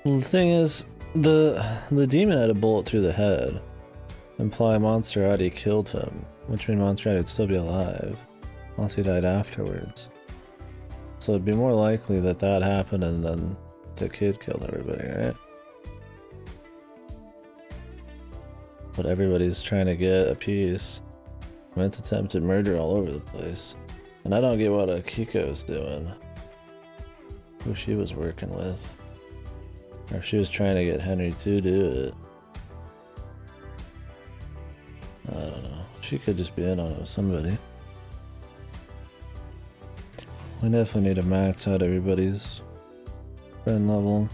Well, the thing is, the demon had a bullet through the head, implying Monsterati killed him, which means Monsterati would still be alive, unless he died afterwards. So it'd be more likely that that happened and then the kid killed everybody, right? But everybody's trying to get a piece. I mean, it's attempted murder all over the place. And I don't get what Akiko's doing. Who she was working with. Or if she was trying to get Henry to do it. I don't know. She could just be in on it with somebody. We definitely need to max out everybody's friend level.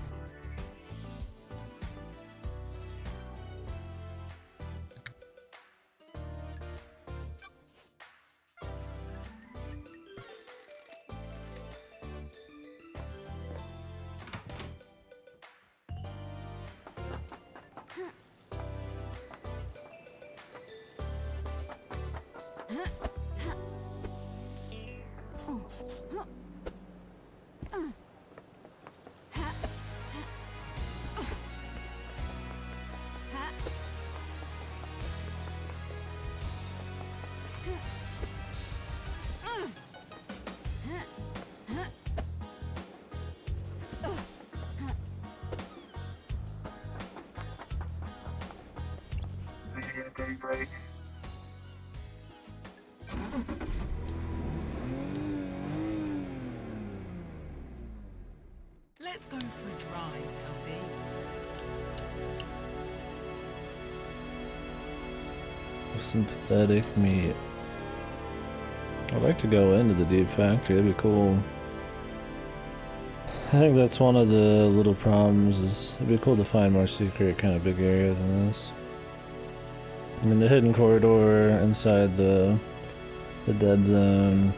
Video daybreak. Let's go for a drive, LD. Synthetic meat. I'd like to go into the deep factory, that'd be cool. I think that's one of the little problems, is it'd be cool to find more secret kind of big areas in this. I mean, the hidden corridor inside the dead zone,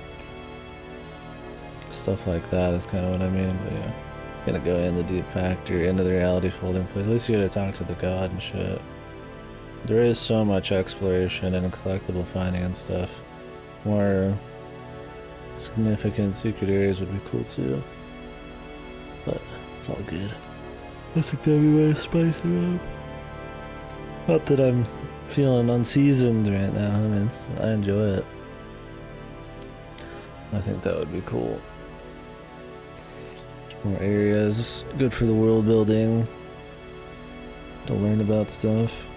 stuff like that is kind of what I mean, but yeah. Gonna go in the deep factory, into the reality folding place. At least you gotta talk to the god and shit. There is so much exploration and collectible finding and stuff. More significant secret areas would be cool too. But it's all good. I think that'd be way to spice it up. Not that I'm feeling unseasoned right now. I mean, I enjoy it. I think that would be cool. More areas, good for the world building. To learn about stuff.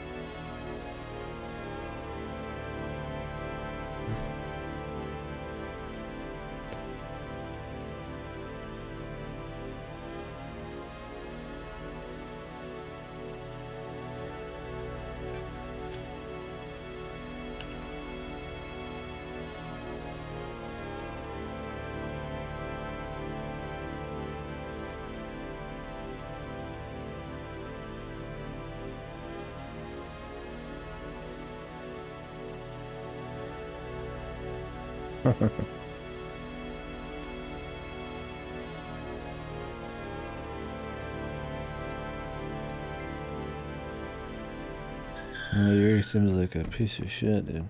Well, Yuri seems like a piece of shit, dude.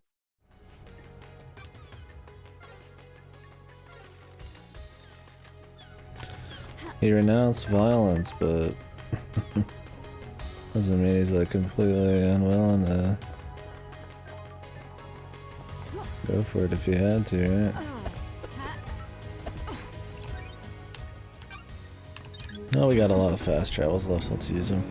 He renounced violence, but doesn't mean he's like completely unwilling to go for it if you had to, right? Oh, we got a lot of fast travels left, let's use them.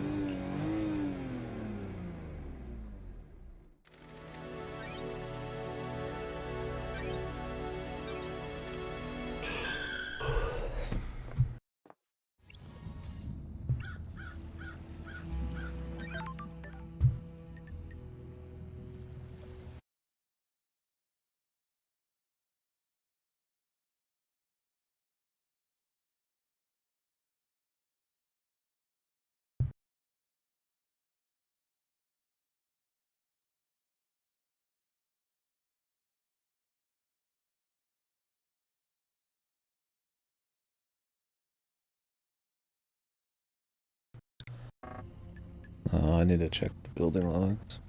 Oh, I need to check the building logs.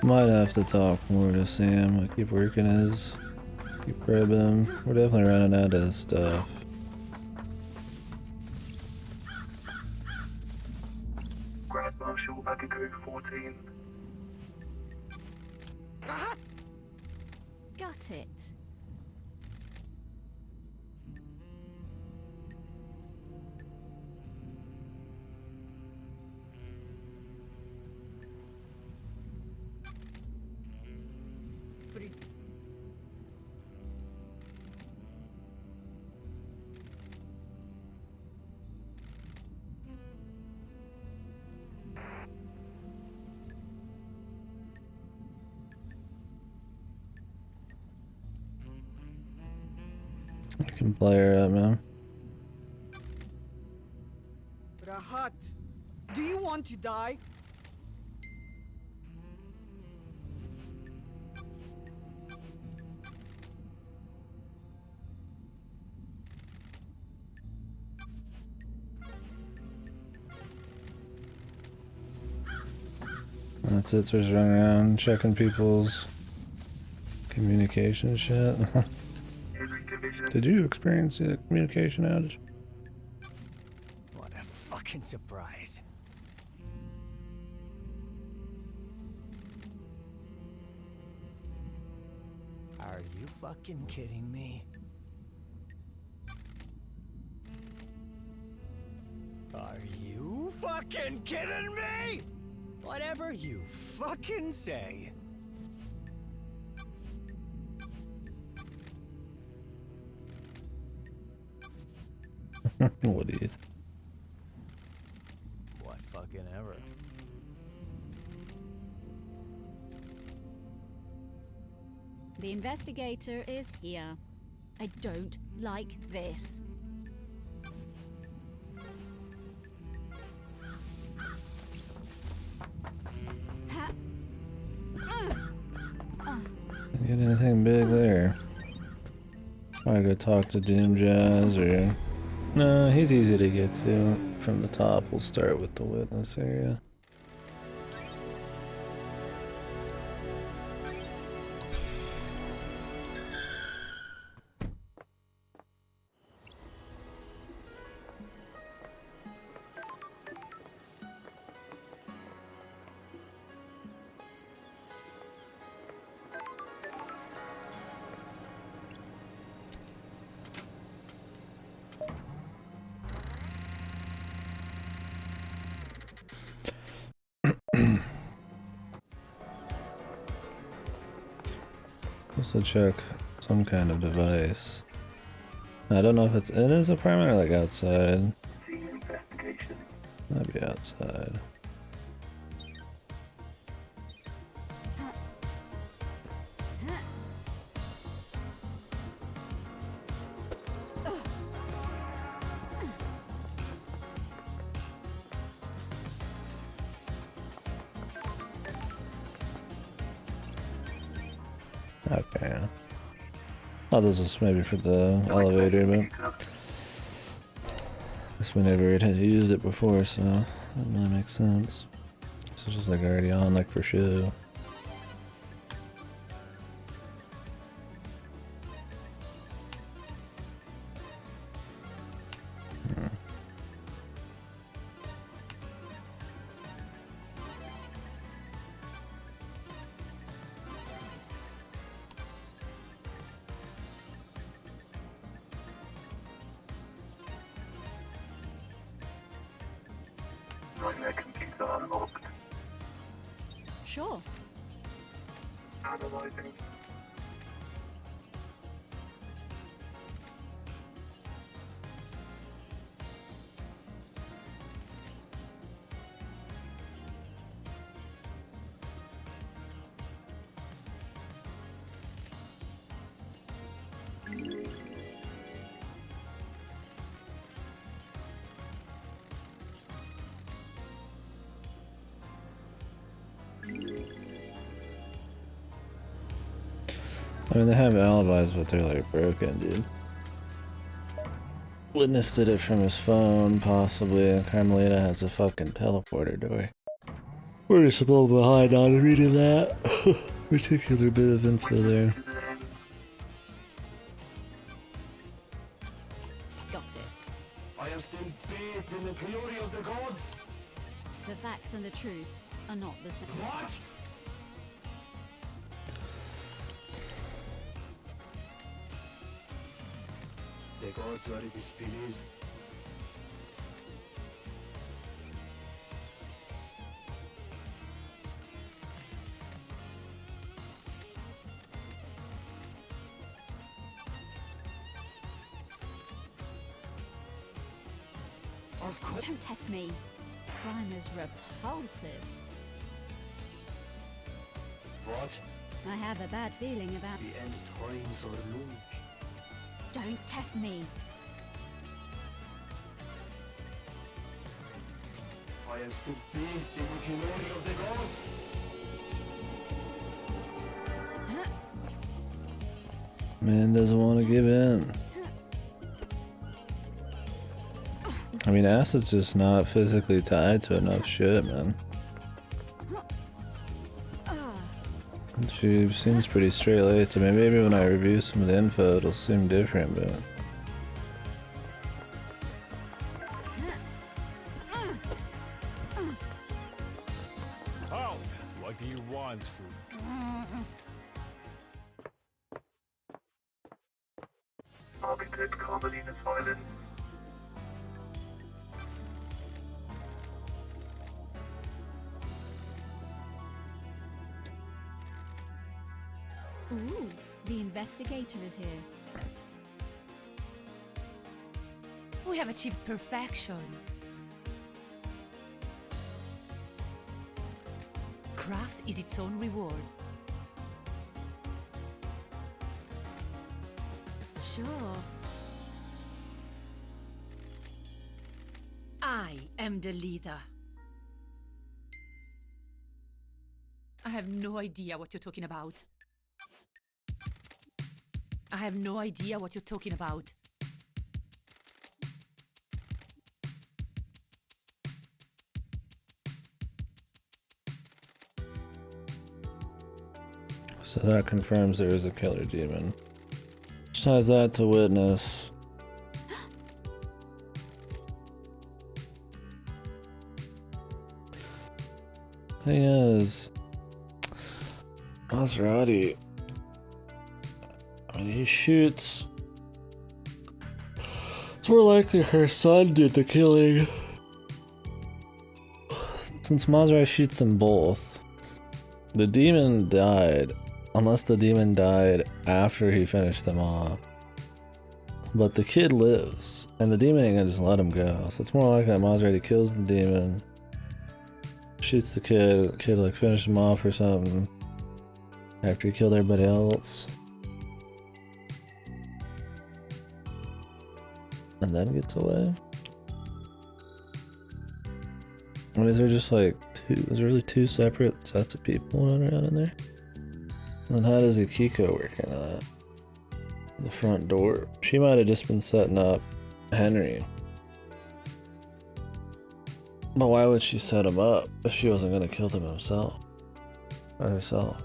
Might have to talk more to Sam. I keep working his, keep grabbing him. We're definitely running out of stuff. Grand Marshal Agaku 14. Got it. I can play her up, man. Rahat, do you want to die? That's it, just running around checking people's communication shit. Henry Division. Did you experience a communication outage? What a fucking surprise. Are you fucking kidding me? Are you fucking kidding me? Whatever you fucking say. What do you? What fucking ever. The investigator is here. I don't like this. Ha. Get anything big there? Probably go talk to Doom Jazz or... No, he's easy to get to. From the top, we'll start with the witness area. Just to check some kind of device. I don't know if it's in his apartment or like outside. Team investigation. Might be outside. Okay. Oh, this was maybe for the elevator, but guess we never had used it before, so that really makes sense. This is just like already on, like for show. Running their computer unlocked. Sure. Analyzing. I mean, they have alibis, but they're like broken, dude. Witness did it from his phone, possibly, and Carmelita has a fucking teleporter door. We're just a little behind on reading that particular bit of info there. Got it. I am still bathed in the glory of the gods. The facts and the truth are not the same. What? The gods are displeased. Of course. Don't test me. Crime is repulsive. What? I have a bad feeling about. The end times are looming. Don't test me. I am still bathed in the glory of the gods. Man doesn't want to give in. I mean, acid's just not physically tied to enough shit, man. She seems pretty straight laced. I mean, maybe when I review some of the info, it'll seem different, but. Halt! What do you want, fool? Targeted Carmelina's Island. Ooh, the investigator is here. We have achieved perfection. Craft is its own reward. Sure. I am the leader. I have no idea what you're talking about. I have no idea what you're talking about. So that confirms there is a killer demon. Besides that to witness. Thing is, Maserati. I mean, he shoots. It's more likely her son did the killing. Since Maserati shoots them both, the demon died. Unless the demon died after he finished them off. but the kid lives, and the demon ain't gonna just let him go. So it's more likely that Maserati kills the demon, shoots the kid like finishes him off or something after he killed everybody else, and then gets away. I mean, is there just like two? Is there really two separate sets of people running around in there? And then how does Akiko work into that? The front door. She might have just been setting up Henry. But why would she set him up if she wasn't gonna kill them himself or herself?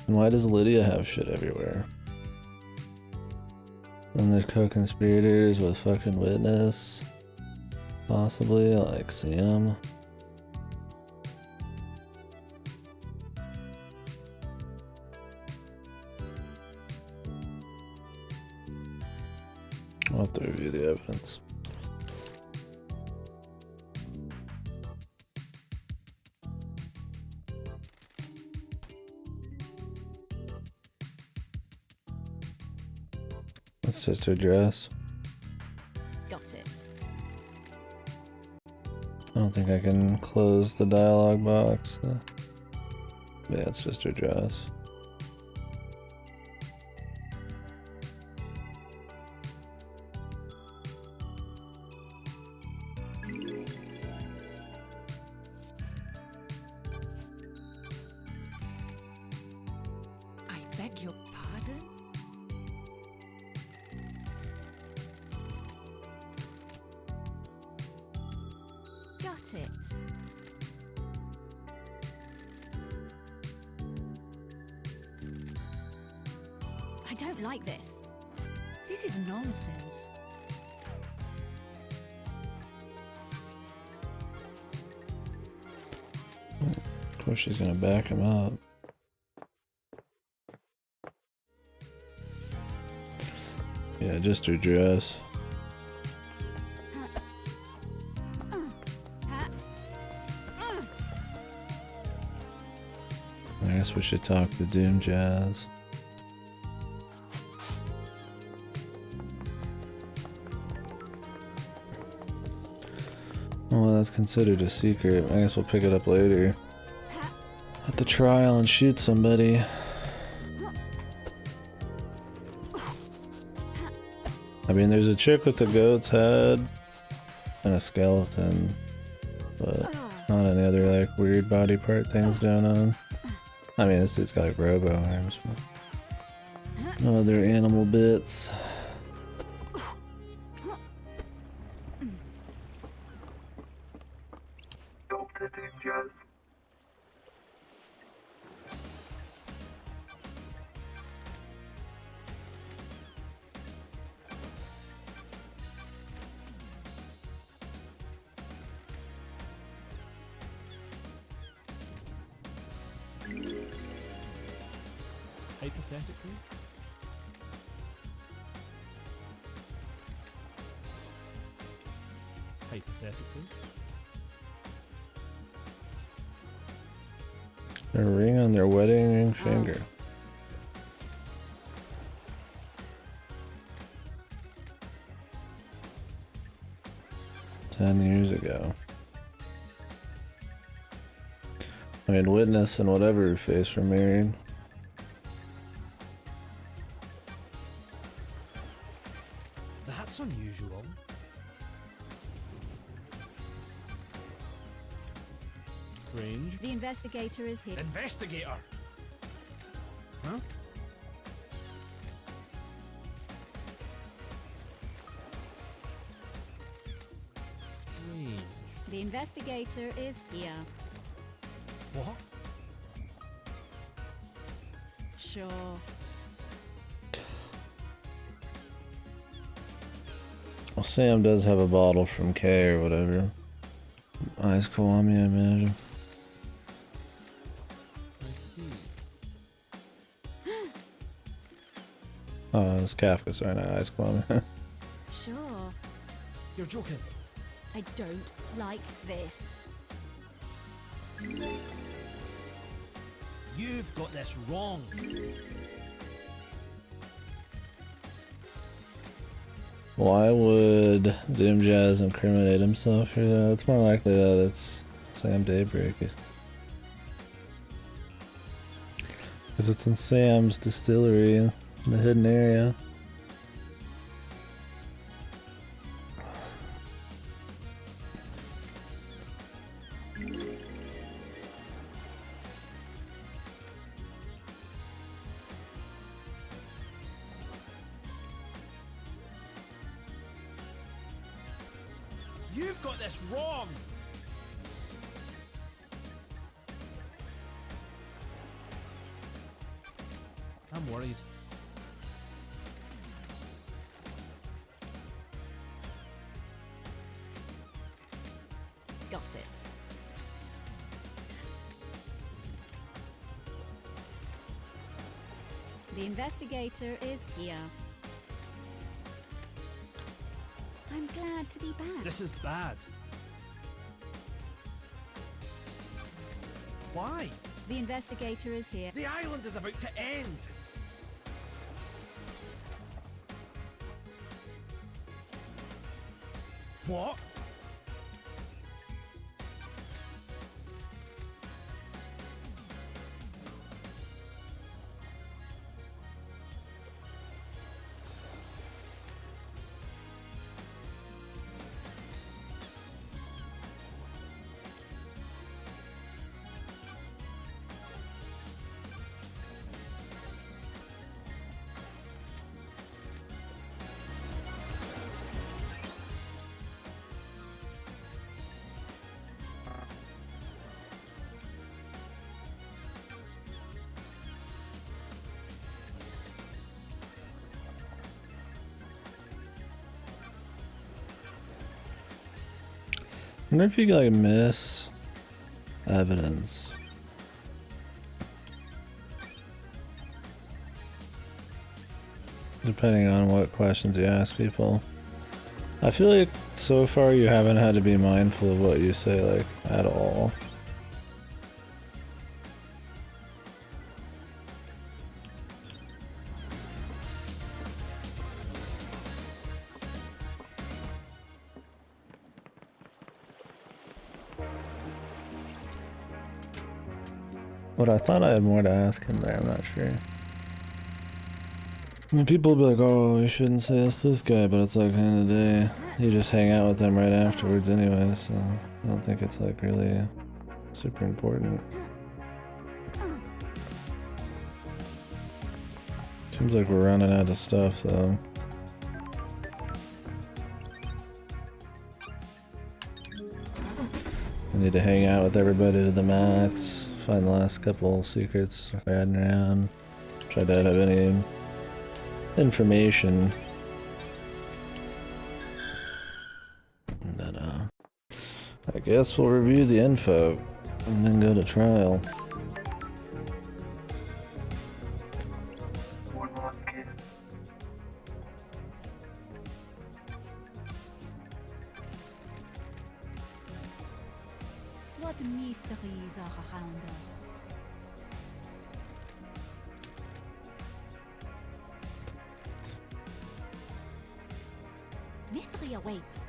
And why does Lydia have shit everywhere? And there's co-conspirators with fucking Witness. Possibly, like Sam. I'll have to review the evidence. That's just her dress. Got it. I don't think I can close the dialogue box. Yeah, it's just her dress. I beg your pardon? Got it. I don't like this. This is nonsense. Of course she's gonna back him up. Yeah, just her dress. I guess we should talk to Doom Jazz. Well, that's considered a secret. I guess we'll pick it up later. At the trial and shoot somebody. I mean, there's a chick with a goat's head and a skeleton, but not any other like weird body part things going on. I mean, this dude's got like robo arms, but no other animal bits. Dr. Doom Jazz. Hypothetically? Hypothetically? A ring on their wedding ring finger. "10 years ago." I mean, Witness and whatever face were married. That's unusual. Strange. The investigator is here. Investigator! Huh? Strange. The investigator is here. What? Sure. Well, Sam does have a bottle from K or whatever. Ice Kiwami, I imagine. Oh, it's Kafka, sorry, not Ice Kiwami. Sure. You're joking. I don't like this. You've got this wrong. Why would Doom Jazz incriminate himself here though? It's more likely that it's Sam Daybreak. Because it's in Sam's distillery in the hidden area. You've got this wrong. I'm worried. Got it. The investigator is here. I'm glad to be back. This is bad. Why? The investigator is here. The island is about to end. What? I wonder if you could like miss evidence. Depending on what questions you ask people. I feel like so far you haven't had to be mindful of what you say like at all. But I thought I had more to ask him there, I'm not sure. I mean, people will be like, oh, you shouldn't say this to this guy, but it's like, at the end of the day, you just hang out with them right afterwards anyway, so I don't think it's like really super important. Seems like we're running out of stuff, though. I need to hang out with everybody to the max, find the last couple secrets riding around, try to have any information. And then, I guess we'll review the info and then go to trial. What mysteries are around us? Mystery awaits.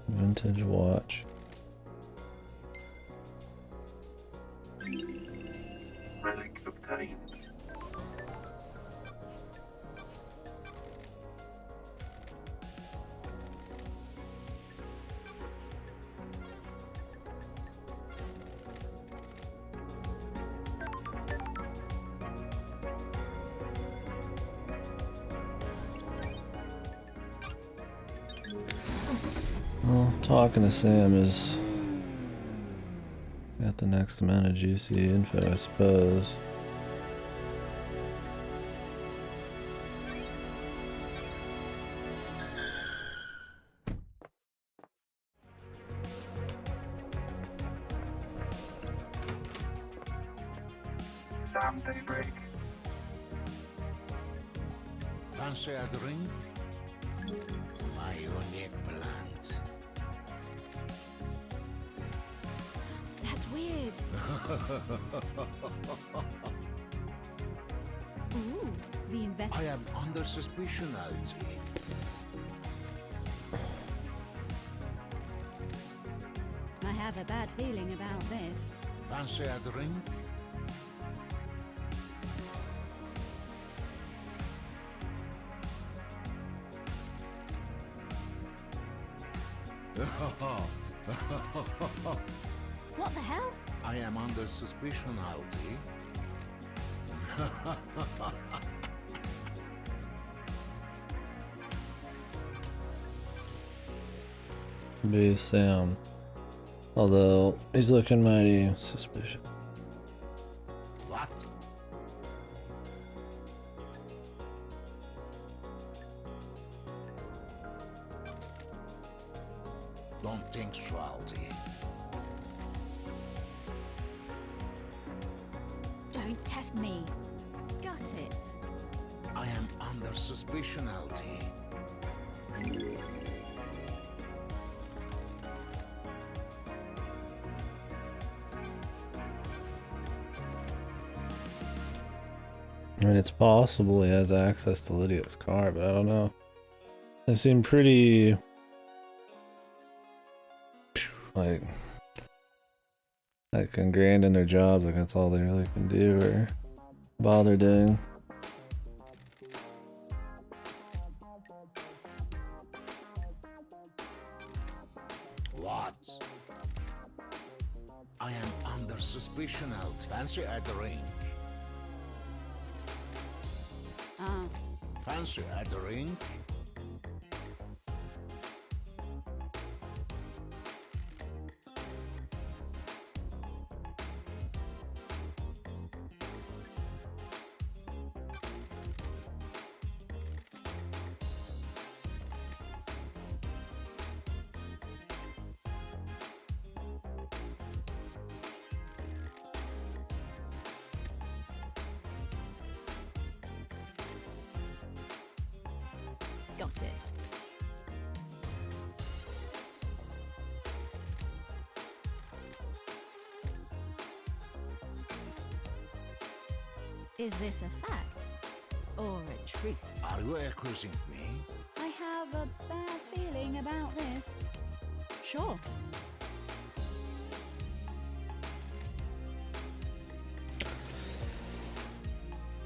Vintage watch. Relic obtained. Well, talking to Sam is got the next amount of juicy info, I suppose. come daybreak. Fancy a drink? My unique plant. That's weird. Ooh, the invest. I am under suspicion, Algie. I have a bad feeling about this. Fancy a drink? What the hell? I am under suspicion, Algie. Be Sam. Although he's looking mighty suspicious. What? Don't think so, Algie. Don't test me. Got it. I am under suspicion, Algie. I mean, it's possible he has access to Lydia's car, but I don't know. They seem pretty like ingrained in their jobs, like that's all they really can do or bother doing. What? I am under suspicion, Algie. Fancy a drink? Fancy a drink? Got it. Is this a fact or a truth? Are you accusing me? I have a bad feeling about this. Sure.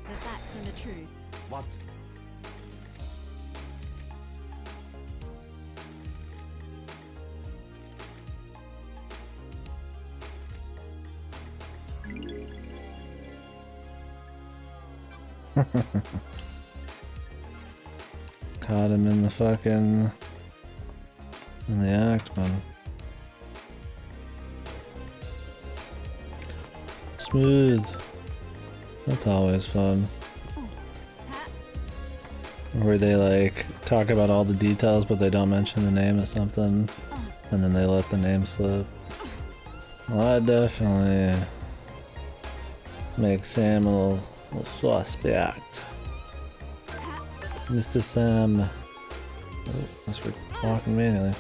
The facts and the truth. What? Caught him in the fucking in the act, man. Smooth. That's always fun. Where they like talk about all the details but they don't mention the name of something and then they let the name slip. Well, that definitely makes Sam a little suspect. Mr. Sam. Oh, that's for walking manually.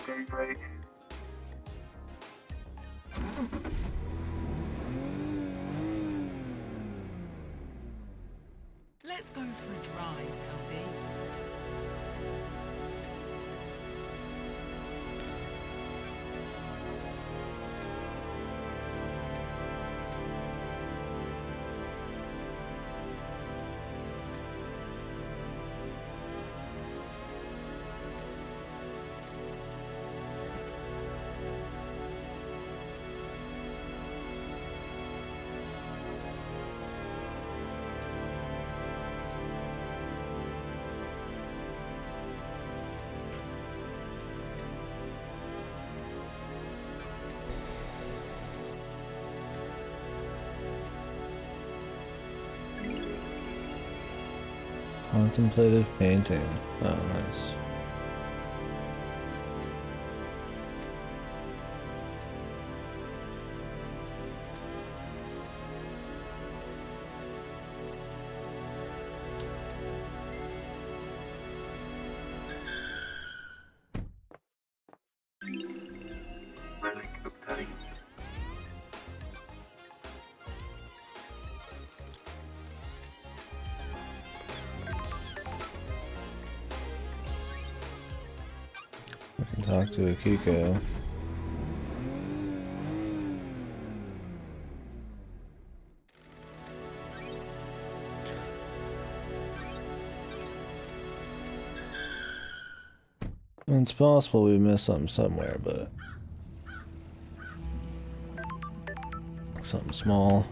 Daybreak. Let's go for a drive, LD. Contemplative painting. Oh, nice. Relic obtained. I can talk to Akiko. It's possible we missed something somewhere, but something small.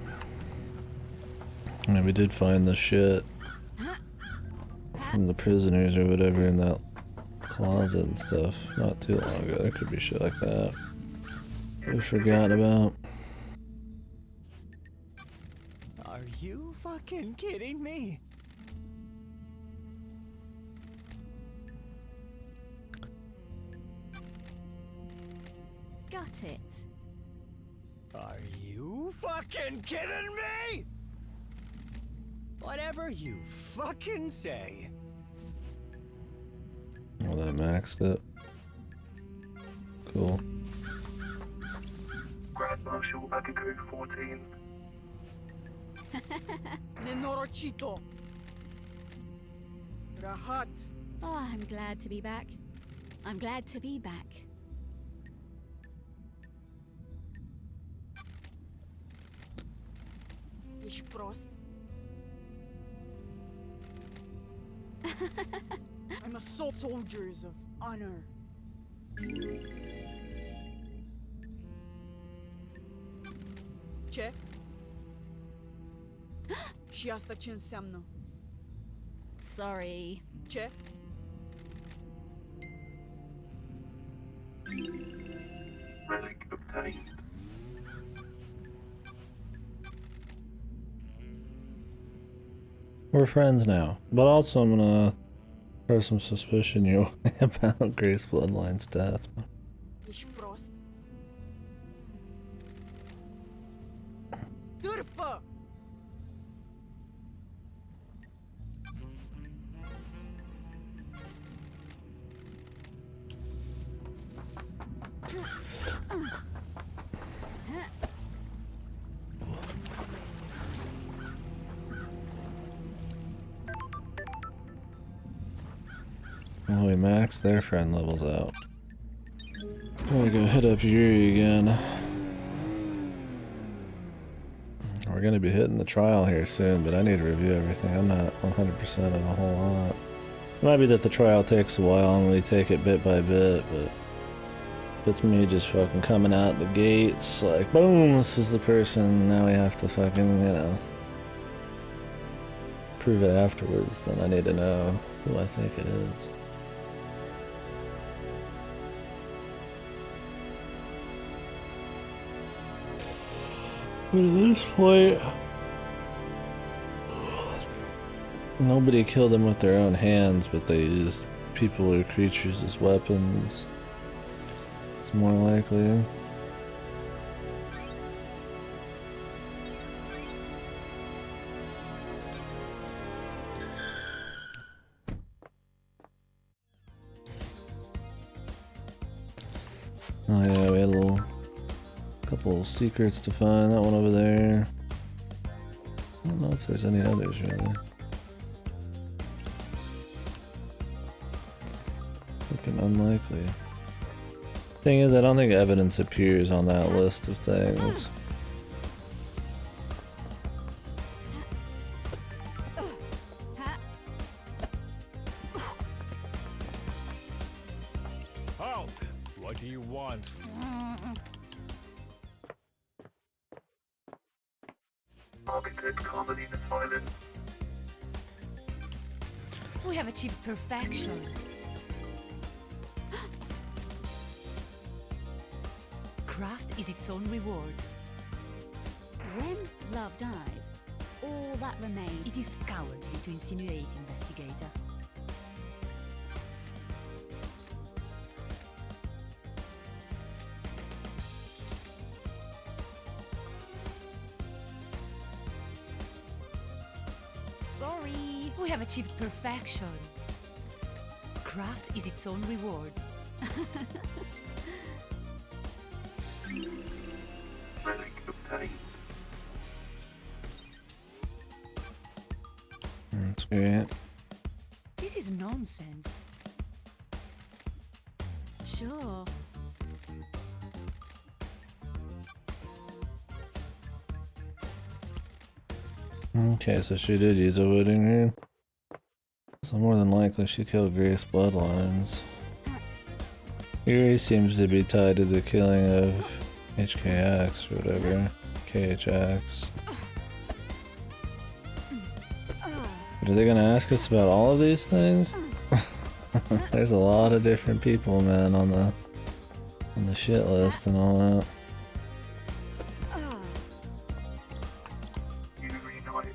I mean, we did find the shit from the prisoners or whatever in that closet and stuff not too long ago. There could be shit like that we forgot about. Are you fucking kidding me? Got it. Are you fucking kidding me? Whatever you fucking say. Oh, that maxed it. Cool. Grand Marshal Akiko 14. Nenorochito. Rahat. Oh, I'm glad to be back. I'm glad to be back. Ich Prost. I'm a soldiers of honor. Ce? Și asta ce înseamnă? Sorry. Ce? Relic obtained. We're friends now, but also I'm gonna express some suspicion your way about Grace Bloodline's death. Ești prost? Târfă! Well, we maxed their friend levels out. Gotta go hit up Yuri again. We're gonna be hitting the trial here soon, but I need to review everything. I'm not 100% of a whole lot. It might be that the trial takes a while and we take it bit by bit, but it's me just fucking coming out the gates like, boom, this is the person, now we have to fucking, you know, prove it afterwards. Then I need to know who I think it is. But at this point, nobody killed them with their own hands, but they used people or creatures as weapons. It's more likely. Oh yeah, we had a couple secrets to find. That one over there. I don't know if there's any others really. Looking unlikely. Thing is, I don't think evidence appears on that list of things. Halt! What do you want? Architect Carmelina Silence. We have achieved perfection. Craft is its own reward. When love dies, all that remains. It is cowardly to insinuate, investigator. Sorry. We have achieved perfection. Craft is its own reward. Relic obtained. That's great. This is nonsense. Sure. Okay, so she did use a wooding rune. So more than likely she killed Grace Bloodlines. Grace seems to be tied to the killing of HKX or whatever. KHX. But are they gonna ask us about all of these things? There's a lot of different people, man, on the shit list and all that. You reunite.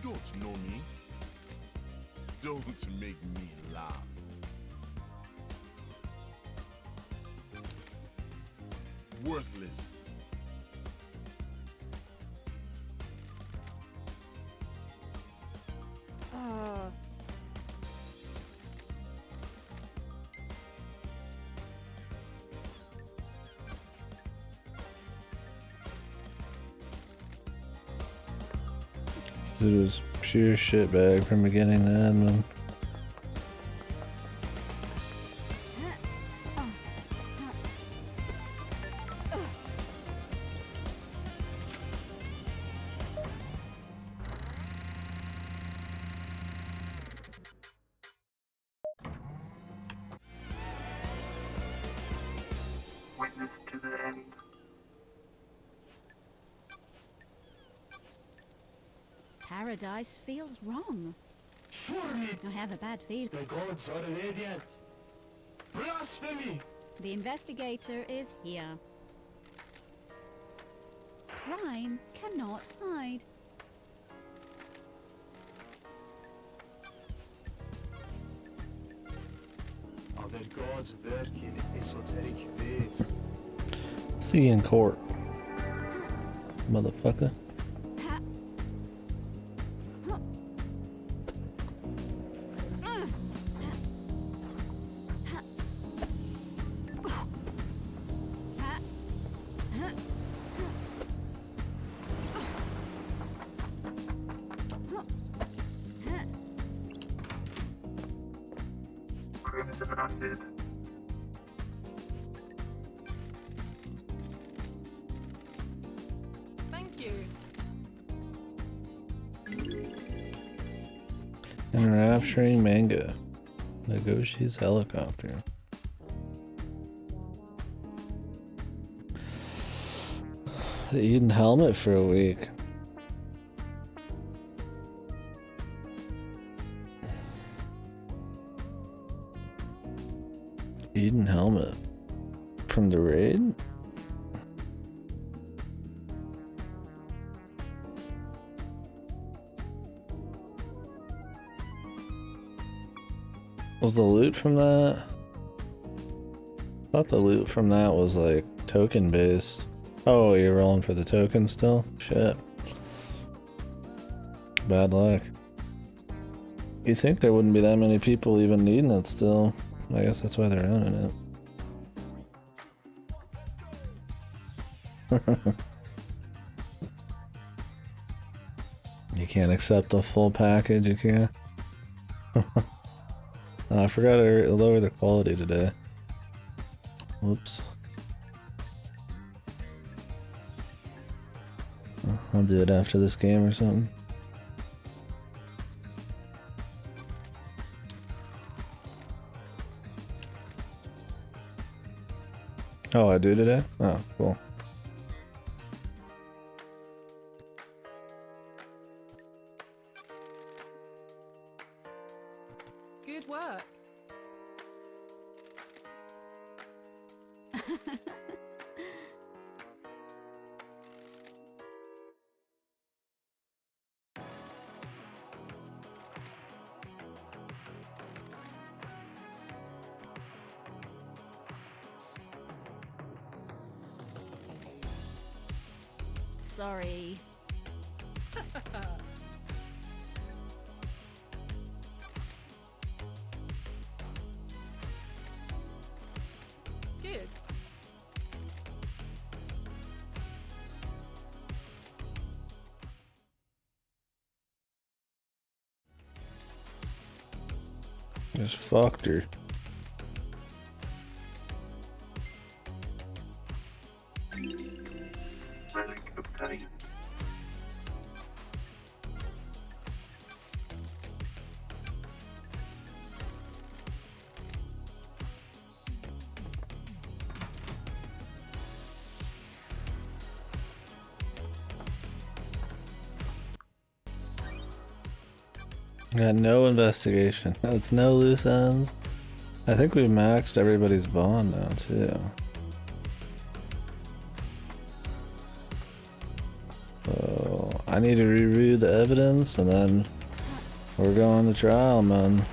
Don't know me. Don't make me laugh. Worthless. It was pure shitbag from beginning to end, man. Witness to the end. Paradise feels wrong. Surely I have a bad feeling. the gods are radiant. Blasphemy! The investigator is here. Crime cannot hide. Are there gods lurking in esoteric ways? See you in court, motherfucker. Crimson acid. Thank you. Enrapturing manga. Negoshi's helicopter. The Eden helmet for a week. Eden helmet from the raid? Was the loot from that? I thought the loot from that was like token based. Oh, you're rolling for the token still? Shit. Bad luck. You think there wouldn't be that many people even needing it still? I guess that's why they're owning it. You can't accept the full package, you can't? I forgot to lower the quality today. Whoops. I'll do it after this game or something. Oh, I do today? Oh, cool. Good work. sorry. Good. Just fucked her. Relic obtained. Got no investigation. That's no loose ends. I think we maxed everybody's bond now too. So I need to reread the evidence and then we're going to trial, man.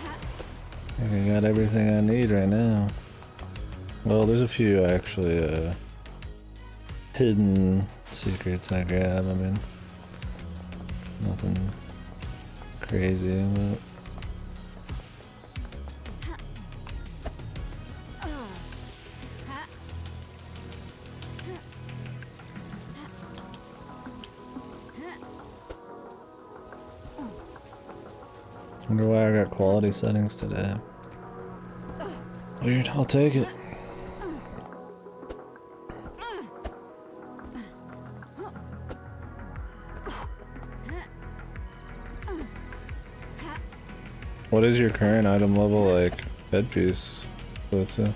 I think I got everything I need right now. Well, there's a few actually hidden secrets I grab. I mean, nothing crazy, but wonder why I got quality settings today. Weird, I'll take it. What is your current item level, like, headpiece go to?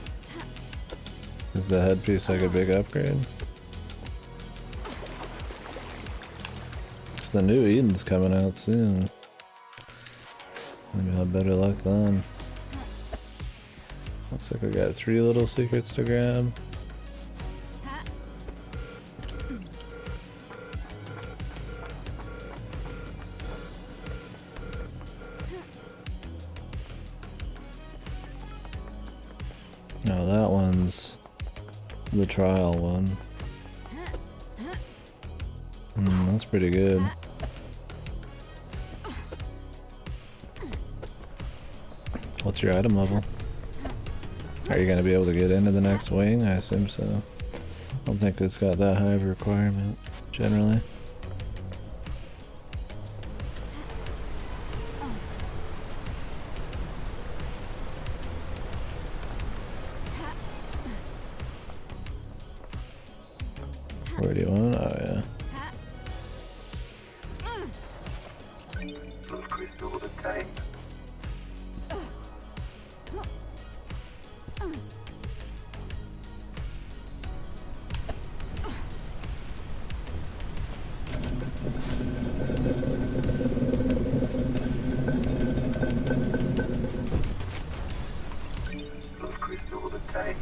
Is the headpiece like a big upgrade? It's the new Eden's coming out soon. Maybe I'll have better luck then. Looks like we got 3 little secrets to grab. No, that one's the trial one. That's pretty good. What's your item level? Are you gonna be able to get into the next wing? I assume so. I don't think it's got that high of a requirement, generally. Where do you want? Oh yeah. Crystal obtained. Crystal obtained.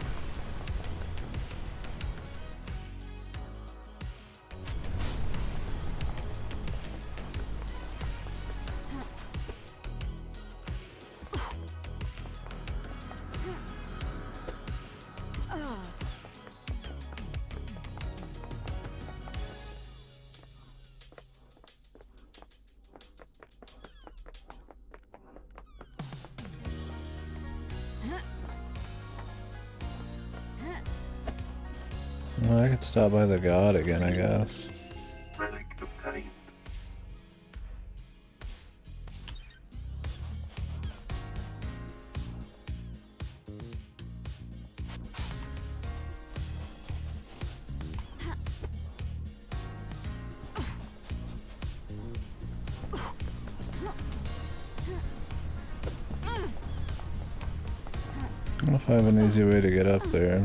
Well, I could stop by the god again, I guess. Relic obtained. I don't know if I have an easy way to get up there.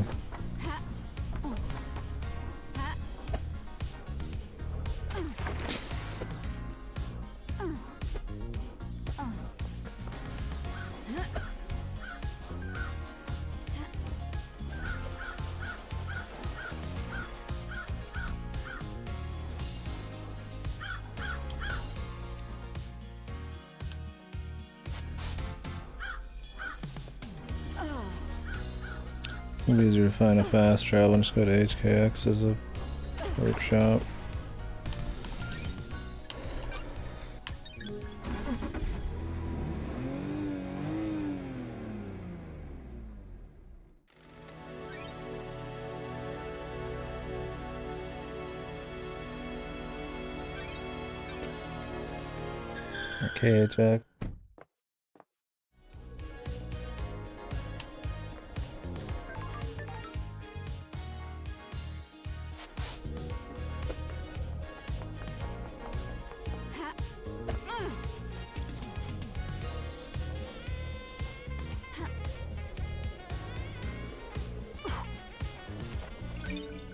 It'd be easier to find a fast travel and just go to HKX as a Workshop. Okay, check.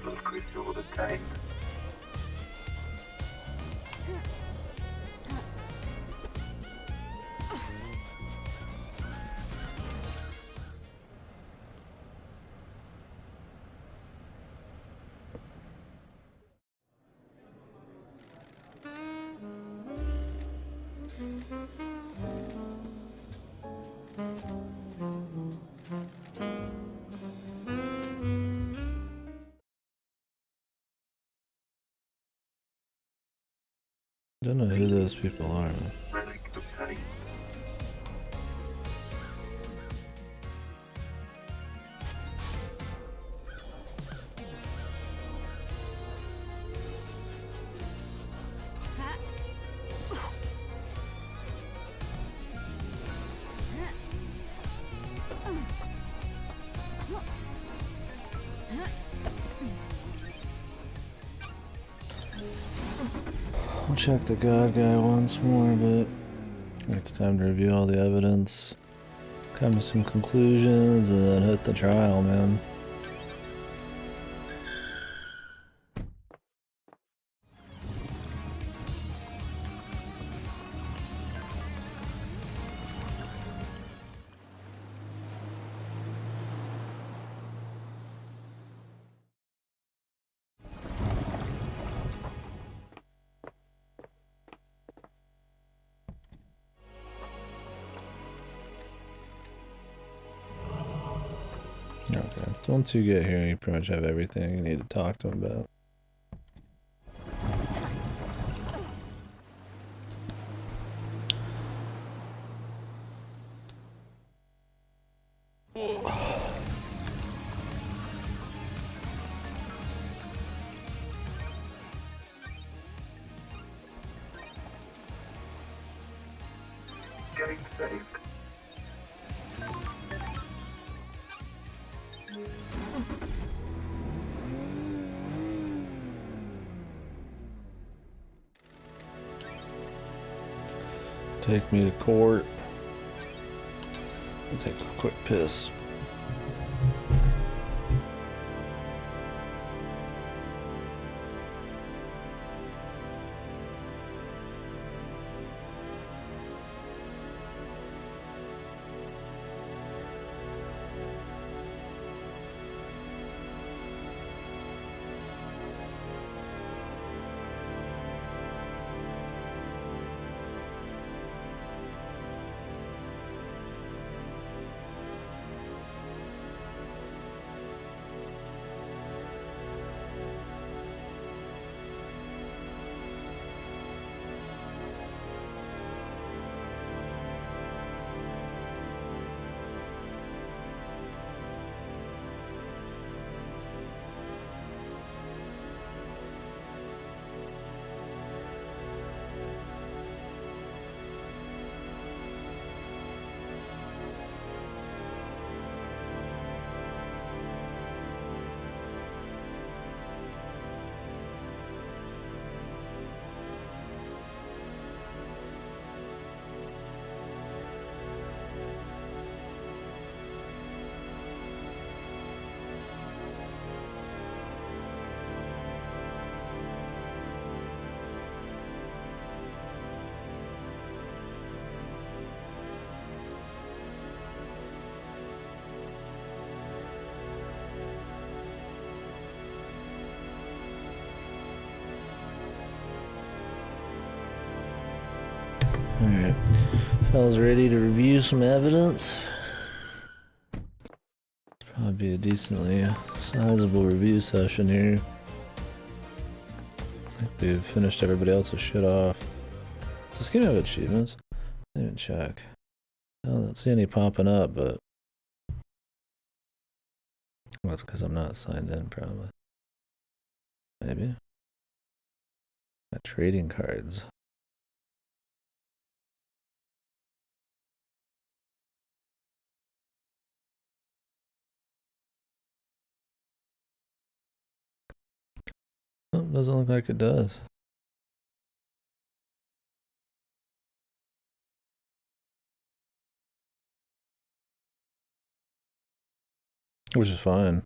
Blood crystal obtained. Don't know who those people are. Relic obtained. I'll check the God guy once more, but it's time to review all the evidence, come to some conclusions, and then hit the trial, man. Okay, so once you get here, you pretty much have everything you need to talk to him about. Gate saved. Take me to court. I'll take a quick piss. Alright, fellas ready to review some evidence? Probably be a decently sizable review session here. you finished everybody else's shit off. Does this game have achievements? I didn't even check. I don't see any popping up, but well, it's because I'm not signed in, probably. Maybe. Got trading cards. Oh, doesn't look like it does. Which is fine.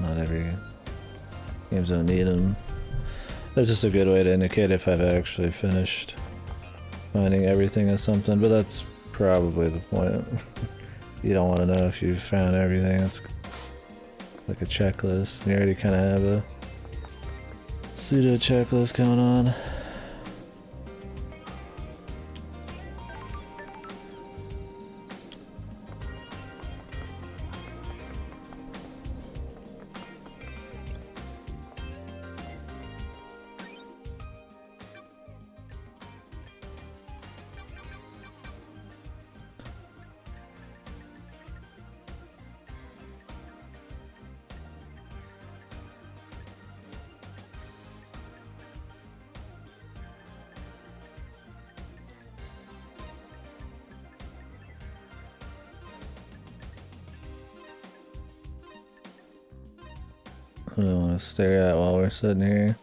Not every games don't need them. That's just a good way to indicate if I've actually finished finding everything or something, but that's probably the point. You don't want to know if you've found everything. It's like a checklist. You already kind of have a pseudo checklist going on. I don't want to stare at while we're sitting here.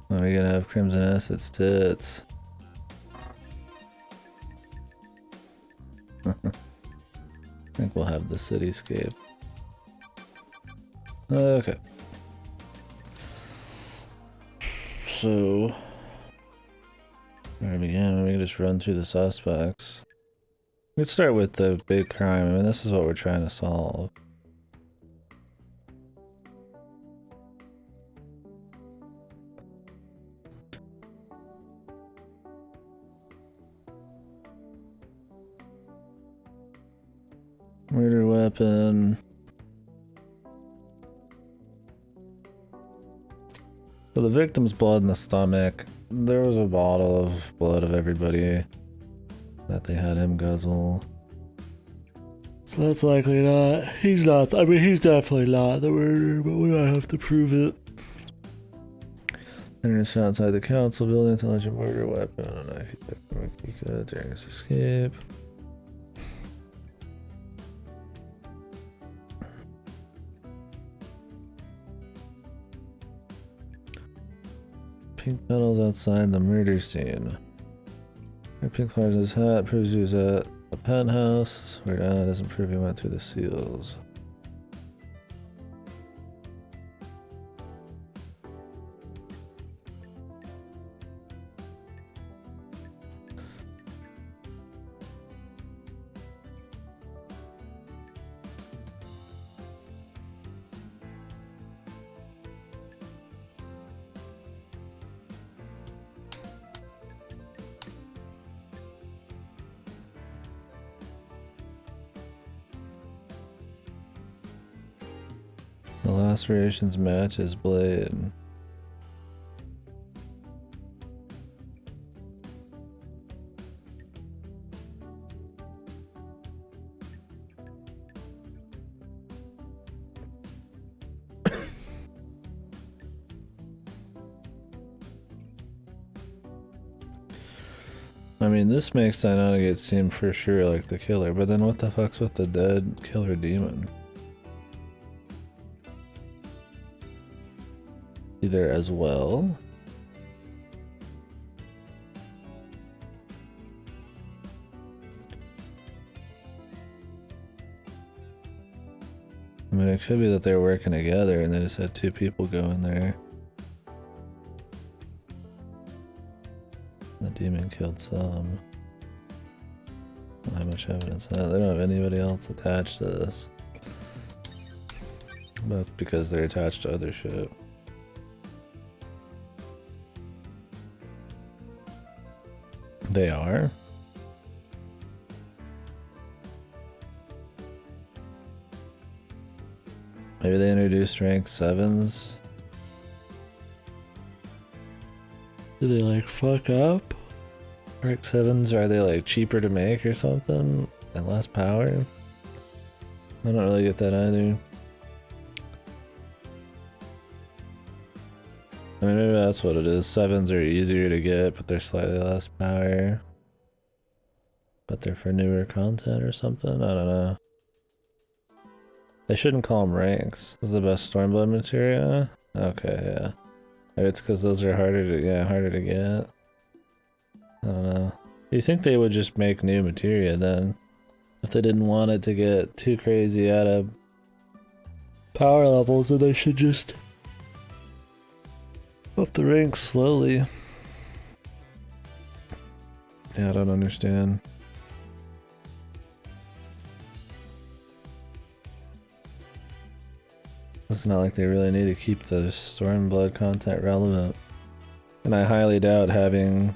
Are we gonna have Crimson Acid's tits? I think we'll have the cityscape. Okay. So, where to begin? We can just run through the suspects. Let's start with the big crime. I mean, this is what we're trying to solve. Murder weapon. So the victim's blood in the stomach. There was a bottle of blood of everybody that they had him guzzle. So that's likely not. He's not. I mean, he's definitely not the murderer, but we might have to prove it. Enters outside the council building to alleged murder weapon. I don't know if he took from Kika during his escape. Pink petals outside the murder scene. Pink flowers in his hat proves he was at the penthouse. Weird eye doesn't prove he went through the seals. The lacerations match his blade. I mean, this makes Sinonagate seem for sure like the killer, but then what the fuck's with the dead killer demon? Either as well. I mean, it could be that they're working together and they just had two people go in there. The demon killed some. Not much evidence. They don't have anybody else attached to this. But that's because they're attached to other shit. They are? Maybe they reduced rank 7s? Do they like fuck up? Rank 7s, are they like cheaper to make or something? And less power? I don't really get that either. I mean, maybe that's what it is. 7s are easier to get, but they're slightly less power. But they're for newer content or something? I don't know. They shouldn't call them ranks. This is the best Stormblood materia? Okay, yeah. Maybe it's because those are harder to get. I don't know. You think they would just make new materia then? If they didn't want it to get too crazy out of power levels, then they should just up the ranks slowly. Yeah, I don't understand. It's not like they really need to keep the Stormblood content relevant. And I highly doubt having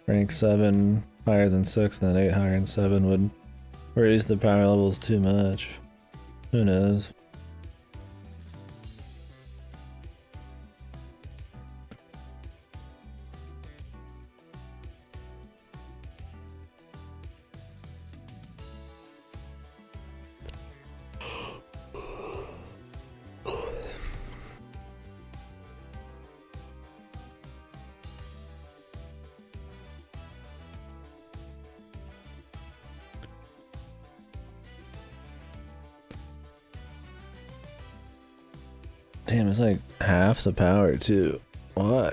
rank 7 higher than 6 and then 8 higher than 7 would raise the power levels too much. Who knows? Damn, it's like half the power too. Why?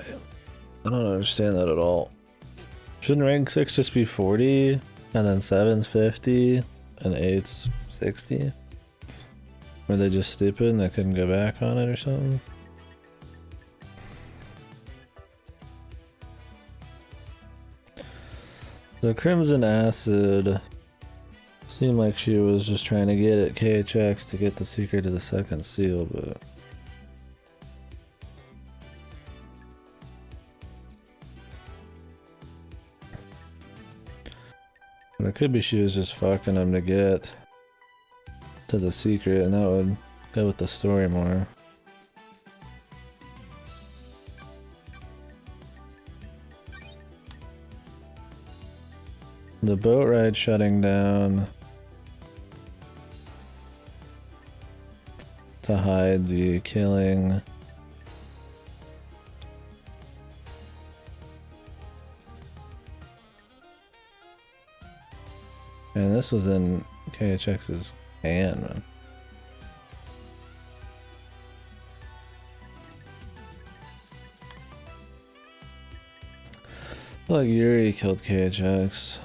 I don't understand that at all. Shouldn't rank 6 just be 40? And then 7's 50? And 8's 60? Were they just stupid and they couldn't go back on it or something? So Crimson Acid seemed like she was just trying to get at KHX to get the secret to the second seal, but it could be she was just fucking him to get to the secret, and that would go with the story more. The boat ride shutting down to hide the killing. And this was in KHX's hand, man. I feel like Yuri killed KHX.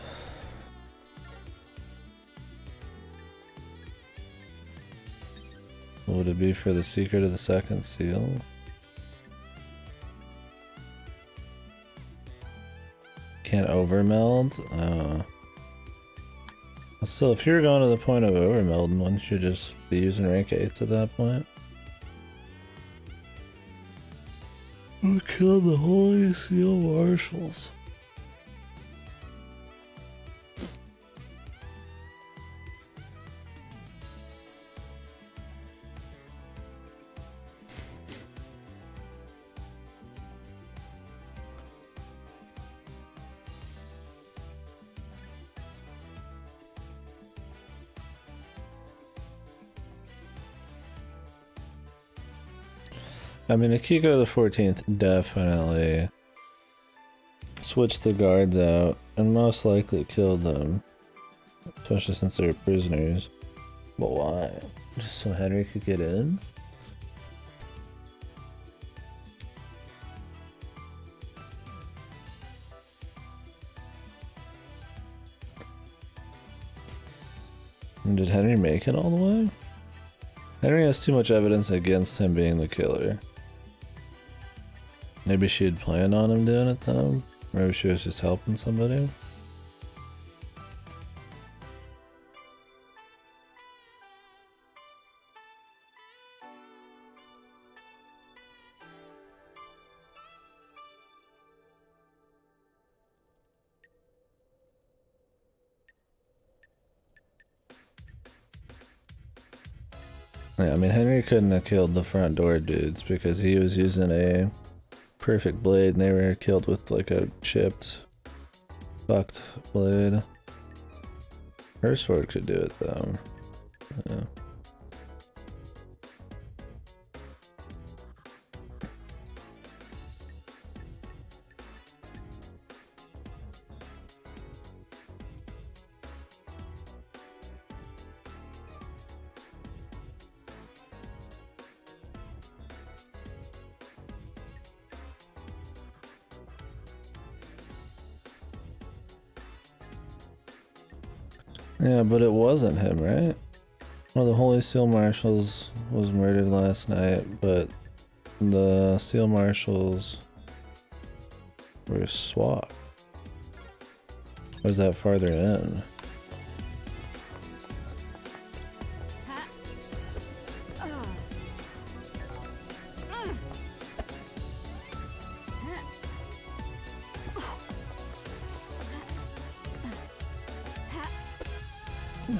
What would it be for the secret of the second seal? Can't overmeld? So if you're going to the point of overmelding, wouldn't you just be using rank 8s at that point? Who killed the Holy Seal Marshals? I mean, Akiko the 14th definitely switched the guards out and most likely killed them, especially since they were prisoners. But why? Just so Henry could get in? And did Henry make it all the way? Henry has too much evidence against him being the killer. Maybe she had planned on him doing it though? Maybe she was just helping somebody? Yeah, I mean, Henry couldn't have killed the front door dudes because he was using a perfect blade and they were killed with like a chipped, fucked blade. Her sword could do it though. Yeah. Yeah, but it wasn't him, right? Well, the Holy Seal Marshals was murdered last night, but the Seal Marshals were swapped. Was that farther in?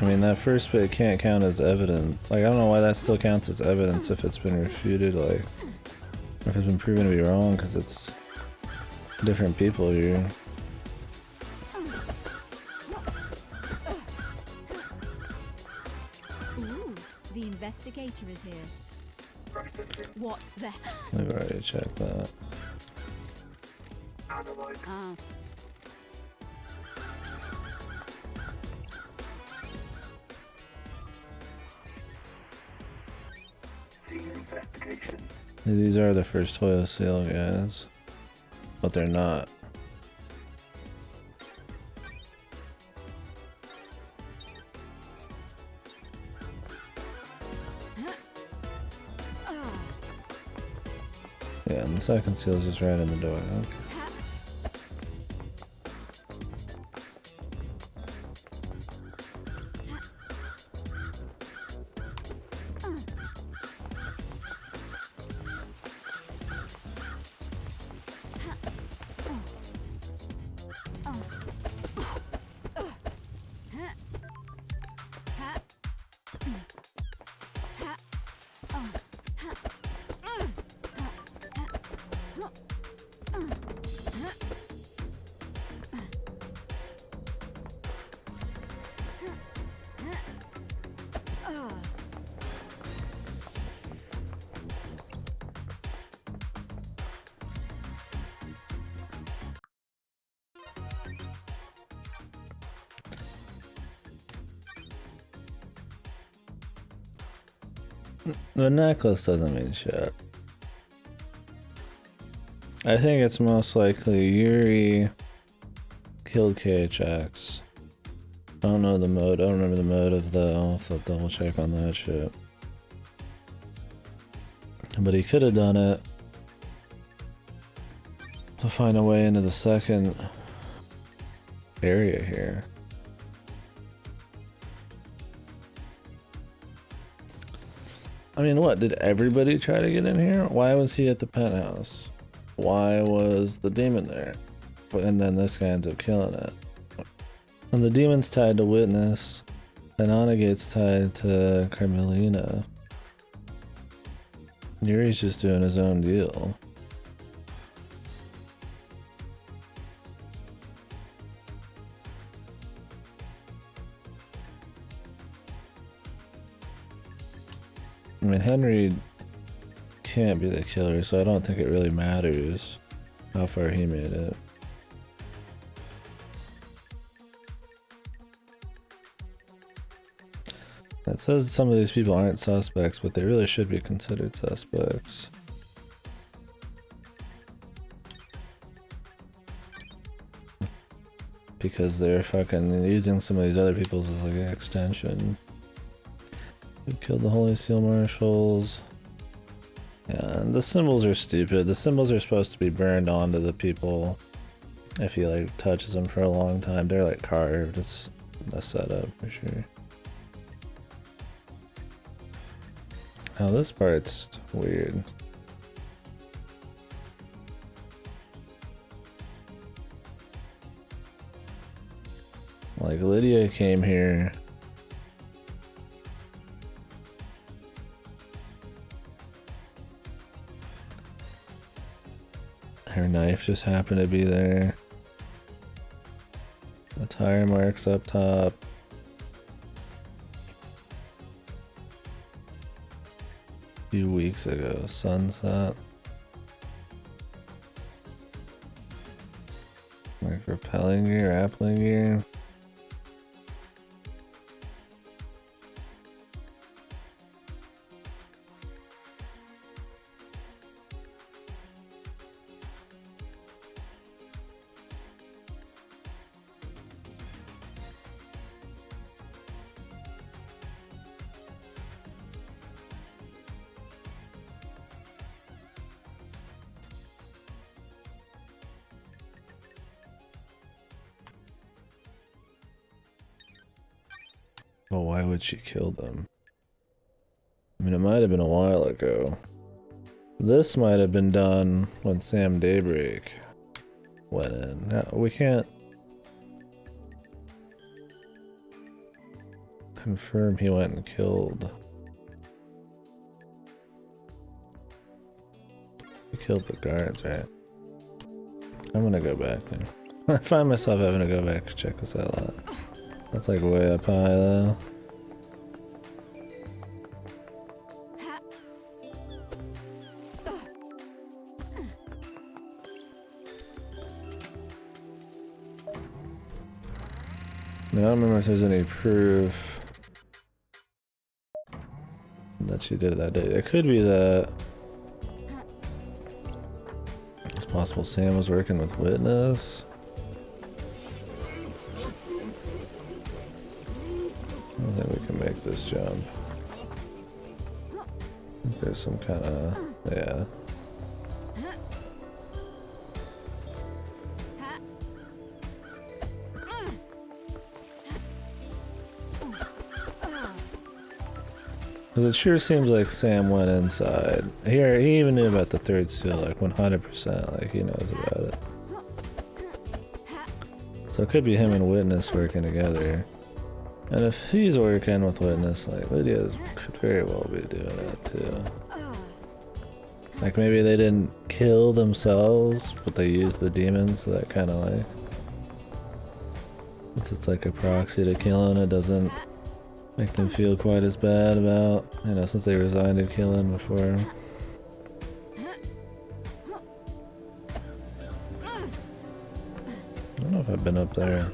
I mean, that first bit can't count as evidence. Like, I don't know why that still counts as evidence if it's been refuted, like, if it's been proven to be wrong, because it's different people here. Ooh, the investigator is here. What the? I've already checked that. Ah. Investigation. These are the first Hoyle Seal guys, but they're not. Yeah, and the second seal's just right in the door. Okay. The necklace doesn't mean shit. I think it's most likely Yuri killed KHX. I don't know the mode. I don't remember the mode of the. I'll have to double check on that shit. But he could have done it to find a way into the second area here. I mean, what? Did everybody try to get in here? Why was he at the penthouse? Why was the demon there? And then this guy ends up killing it. And the demon's tied to Witness. And Onegate's tied to Carmelina. Yuri's just doing his own deal. I mean, Henry can't be the killer, so I don't think it really matters how far he made it. It says some of these people aren't suspects, but they really should be considered suspects. Because they're fucking using some of these other people's as like an extension. Who killed the Holy Seal Marshals? Yeah, and the symbols are stupid. The symbols are supposed to be burned onto the people if he like touches them for a long time. They're like carved. It's a setup for sure. Now this part's weird. Like Lydia came here knife just happened to be there. The tire marks up top. A few weeks ago, sunset. Like repelling gear, appling gear. Well, why would she kill them? I mean, it might have been a while ago. This might have been done when Sam Daybreak went in. Now, we can't confirm he went and killed. He killed the guards, right? I'm gonna go back there. I find myself having to go back to check this out a lot. That's like way up high though. I mean, I don't remember if there's any proof that she did it that day. It could be that it's possible Sam was working with Witness. I think we can make this jump. I think there's some kind of, yeah. Because it sure seems like Sam went inside. Here, he even knew about the third seal, like 100%, like he knows about it. So it could be him and Witness working together. And if he's working with Witness, like Lydia could very well be doing it too. Like maybe they didn't kill themselves, but they used the demons, so that kind of like... Since it's like a proxy to killing, it doesn't make them feel quite as bad about, you know, since they resigned to killing before. I don't know if I've been up there.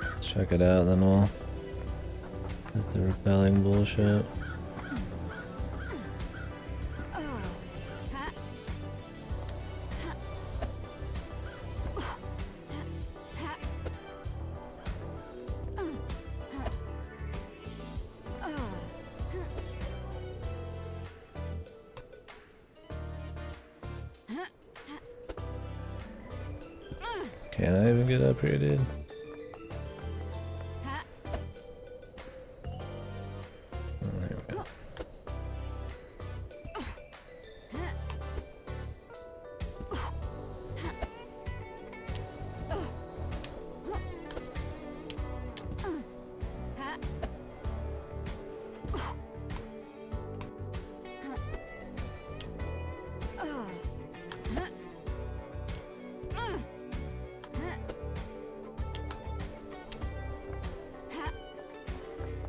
Let's check it out, then we'll hit the repelling bullshit. Can't I even get up here, dude? Oh, there we go.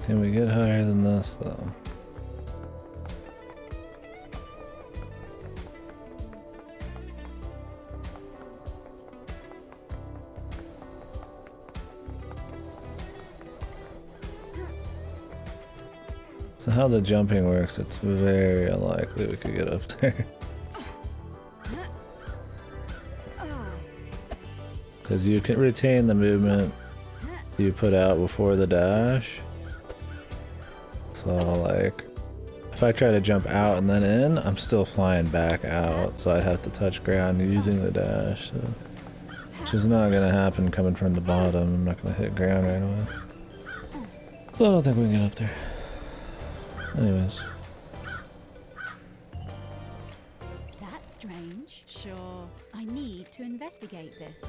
Can we get higher than this, though? So how the jumping works, it's very unlikely we could get up there. Because you can retain the movement you put out before the dash. So like, if I try to jump out and then in, I'm still flying back out, so I'd have to touch ground using the dash, so, which is not going to happen coming from the bottom. I'm not going to hit ground right away. So I don't think we can get up there. Anyways. That's strange. Sure, I need to investigate this.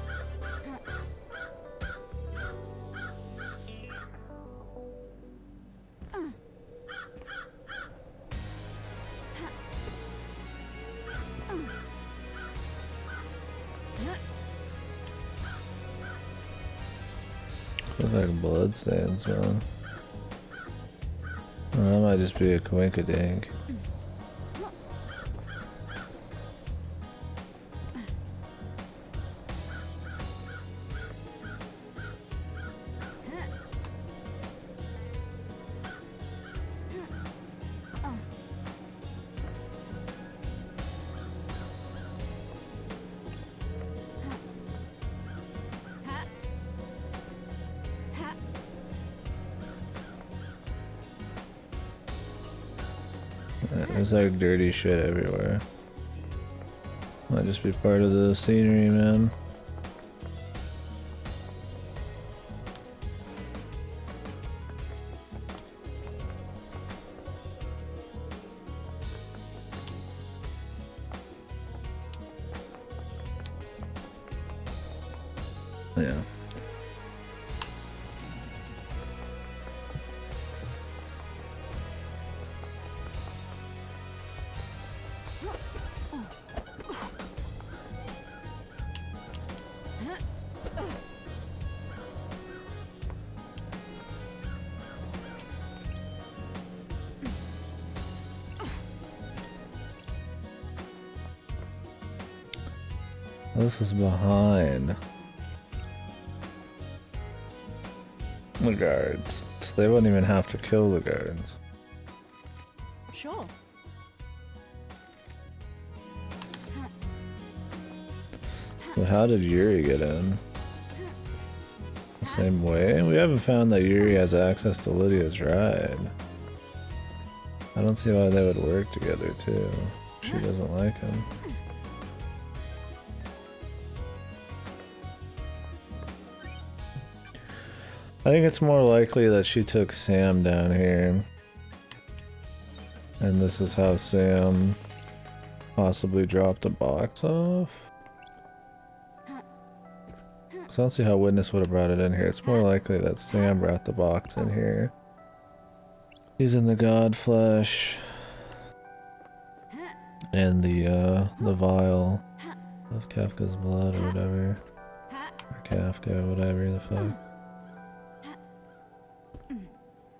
Looks like bloodstains, man. Oh, that might just be a coinkadink. There's like dirty shit everywhere. Might just be part of the scenery, man. Yeah. This is behind the guards, so they wouldn't even have to kill the guards. Sure. But how did Yuri get in? The same way? We haven't found that Yuri has access to Lydia's ride. I don't see why they would work together too. She doesn't like him. I think it's more likely that she took Sam down here. And this is how Sam possibly dropped a box off. So I don't see how Witness would have brought it in here. It's more likely that Sam brought the box in here. He's in the God flesh. And the vial of Kafka's blood or whatever. Or Kafka, whatever the fuck.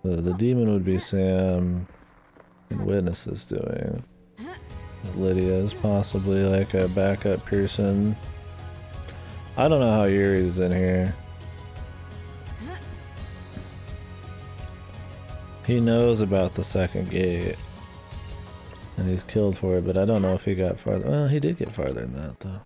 The demon would be Sam, and Witness is doing. Lydia is possibly like a backup person. I don't know how Yuri's in here. He knows about the second gate, and he's killed for it, but I don't know if he got farther. Well, he did get farther than that, though.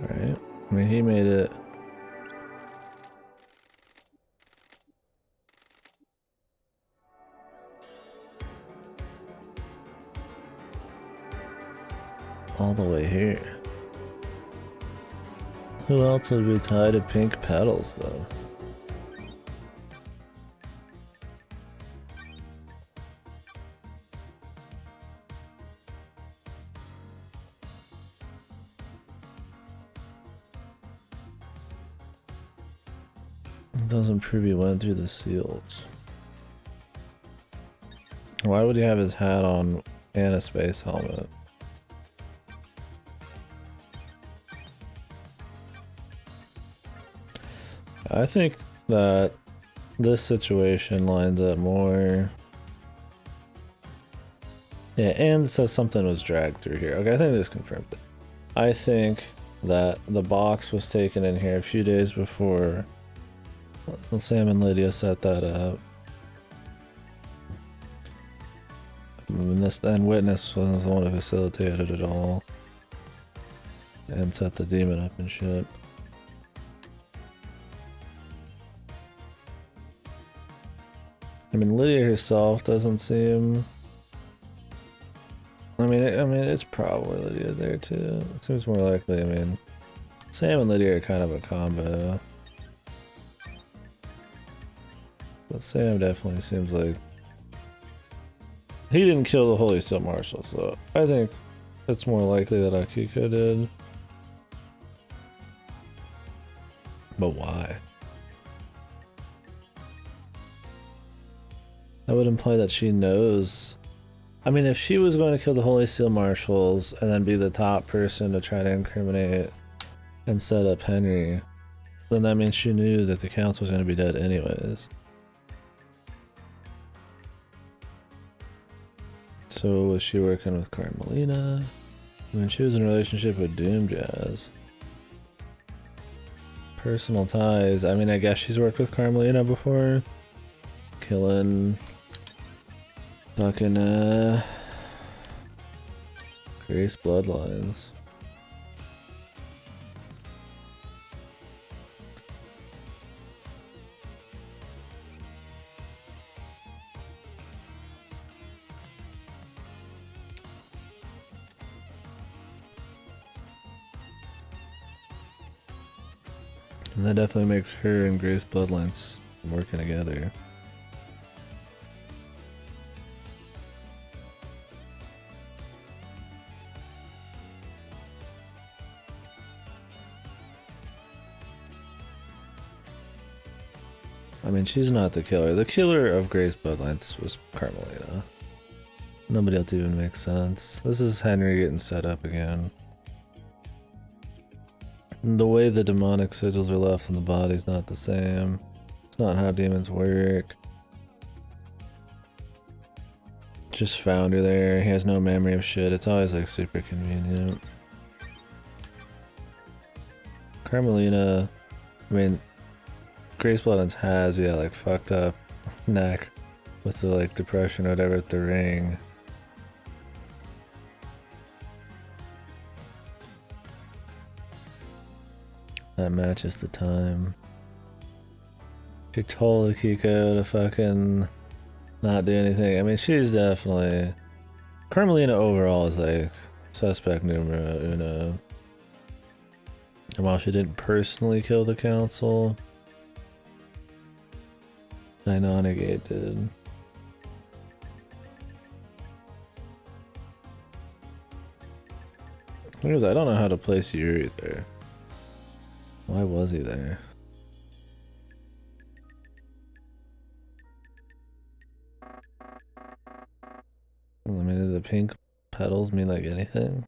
Alright, I mean, he made it. All the way here. Who else would be tied to pink petals, though? Doesn't prove he went through the seals. Why would he have his hat on and a space helmet? I think that this situation lines up more. Yeah, and it says something was dragged through here. Okay, I think this confirmed it. I think that the box was taken in here a few days before Sam and Lydia set that up. And Witness was the one who facilitated it all. And set the demon up and shit. I mean, Lydia herself doesn't seem... I mean, it's probably Lydia there too. It seems more likely. I mean, Sam and Lydia are kind of a combo. But Sam definitely seems like... He didn't kill the Holy Steel Marshal, so I think it's more likely that Akiko did. But why? That would imply that she knows. I mean, if she was going to kill the Holy Seal Marshals and then be the top person to try to incriminate and set up Henry, then that means she knew that the council was going to be dead anyways. So was she working with Carmelina? I mean, she was in a relationship with Doom Jazz. Personal ties. I mean, I guess she's worked with Carmelina before. Killing fucking Grace bloodlines. And that definitely makes her and Grace bloodlines working together. I mean, she's not the killer. The killer of Grace bloodlines was Carmelina. Nobody else even makes sense. This is Henry getting set up again. The way the demonic sigils are left in the body is not the same. It's not how demons work. Just found her there. He has no memory of shit. It's always like super convenient. Carmelina, I mean, Grace Bloodlands has, yeah, like fucked up neck with the like depression or whatever at the ring. That matches the time. She told Kiko to fucking not do anything. I mean, she's definitely... Carmelina overall is like suspect numero uno. And while she didn't personally kill the council, Dynonegate did. Because I don't know how to place Yuri there. Why was he there? I mean, do the pink petals mean like anything?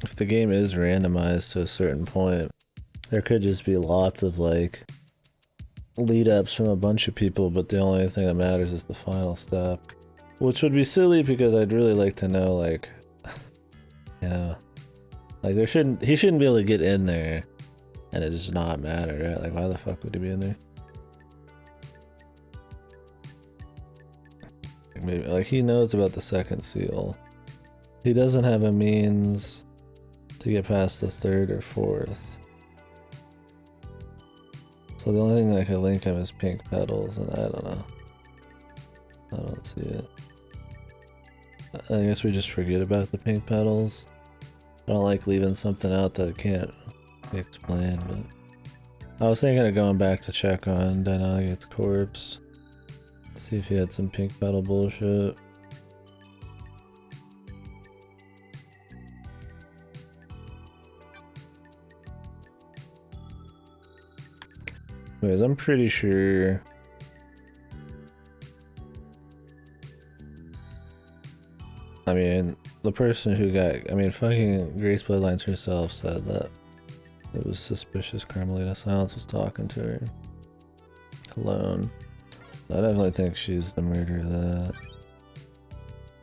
If the game is randomized to a certain point, there could just be lots of like lead-ups from a bunch of people, but the only thing that matters is the final step. Which would be silly because I'd really like to know, like, you know, like he shouldn't be able to get in there and it does not matter, right? Like, why the fuck would he be in there? Like, maybe, like, he knows about the second seal. He doesn't have a means to get past the third or fourth. So the only thing that could link him is pink petals, and I don't know. I don't see it. I guess we just forget about the pink petals. I don't like leaving something out that can't be explained, but I was thinking of going back to check on Dynage's corpse. See if he had some pink petal bullshit. Anyways, I'm pretty sure I mean, the person who got, I mean, fucking Grace Bloodlines herself said that it was suspicious Carmelita Silence was talking to her alone. I definitely think she's the murderer of that.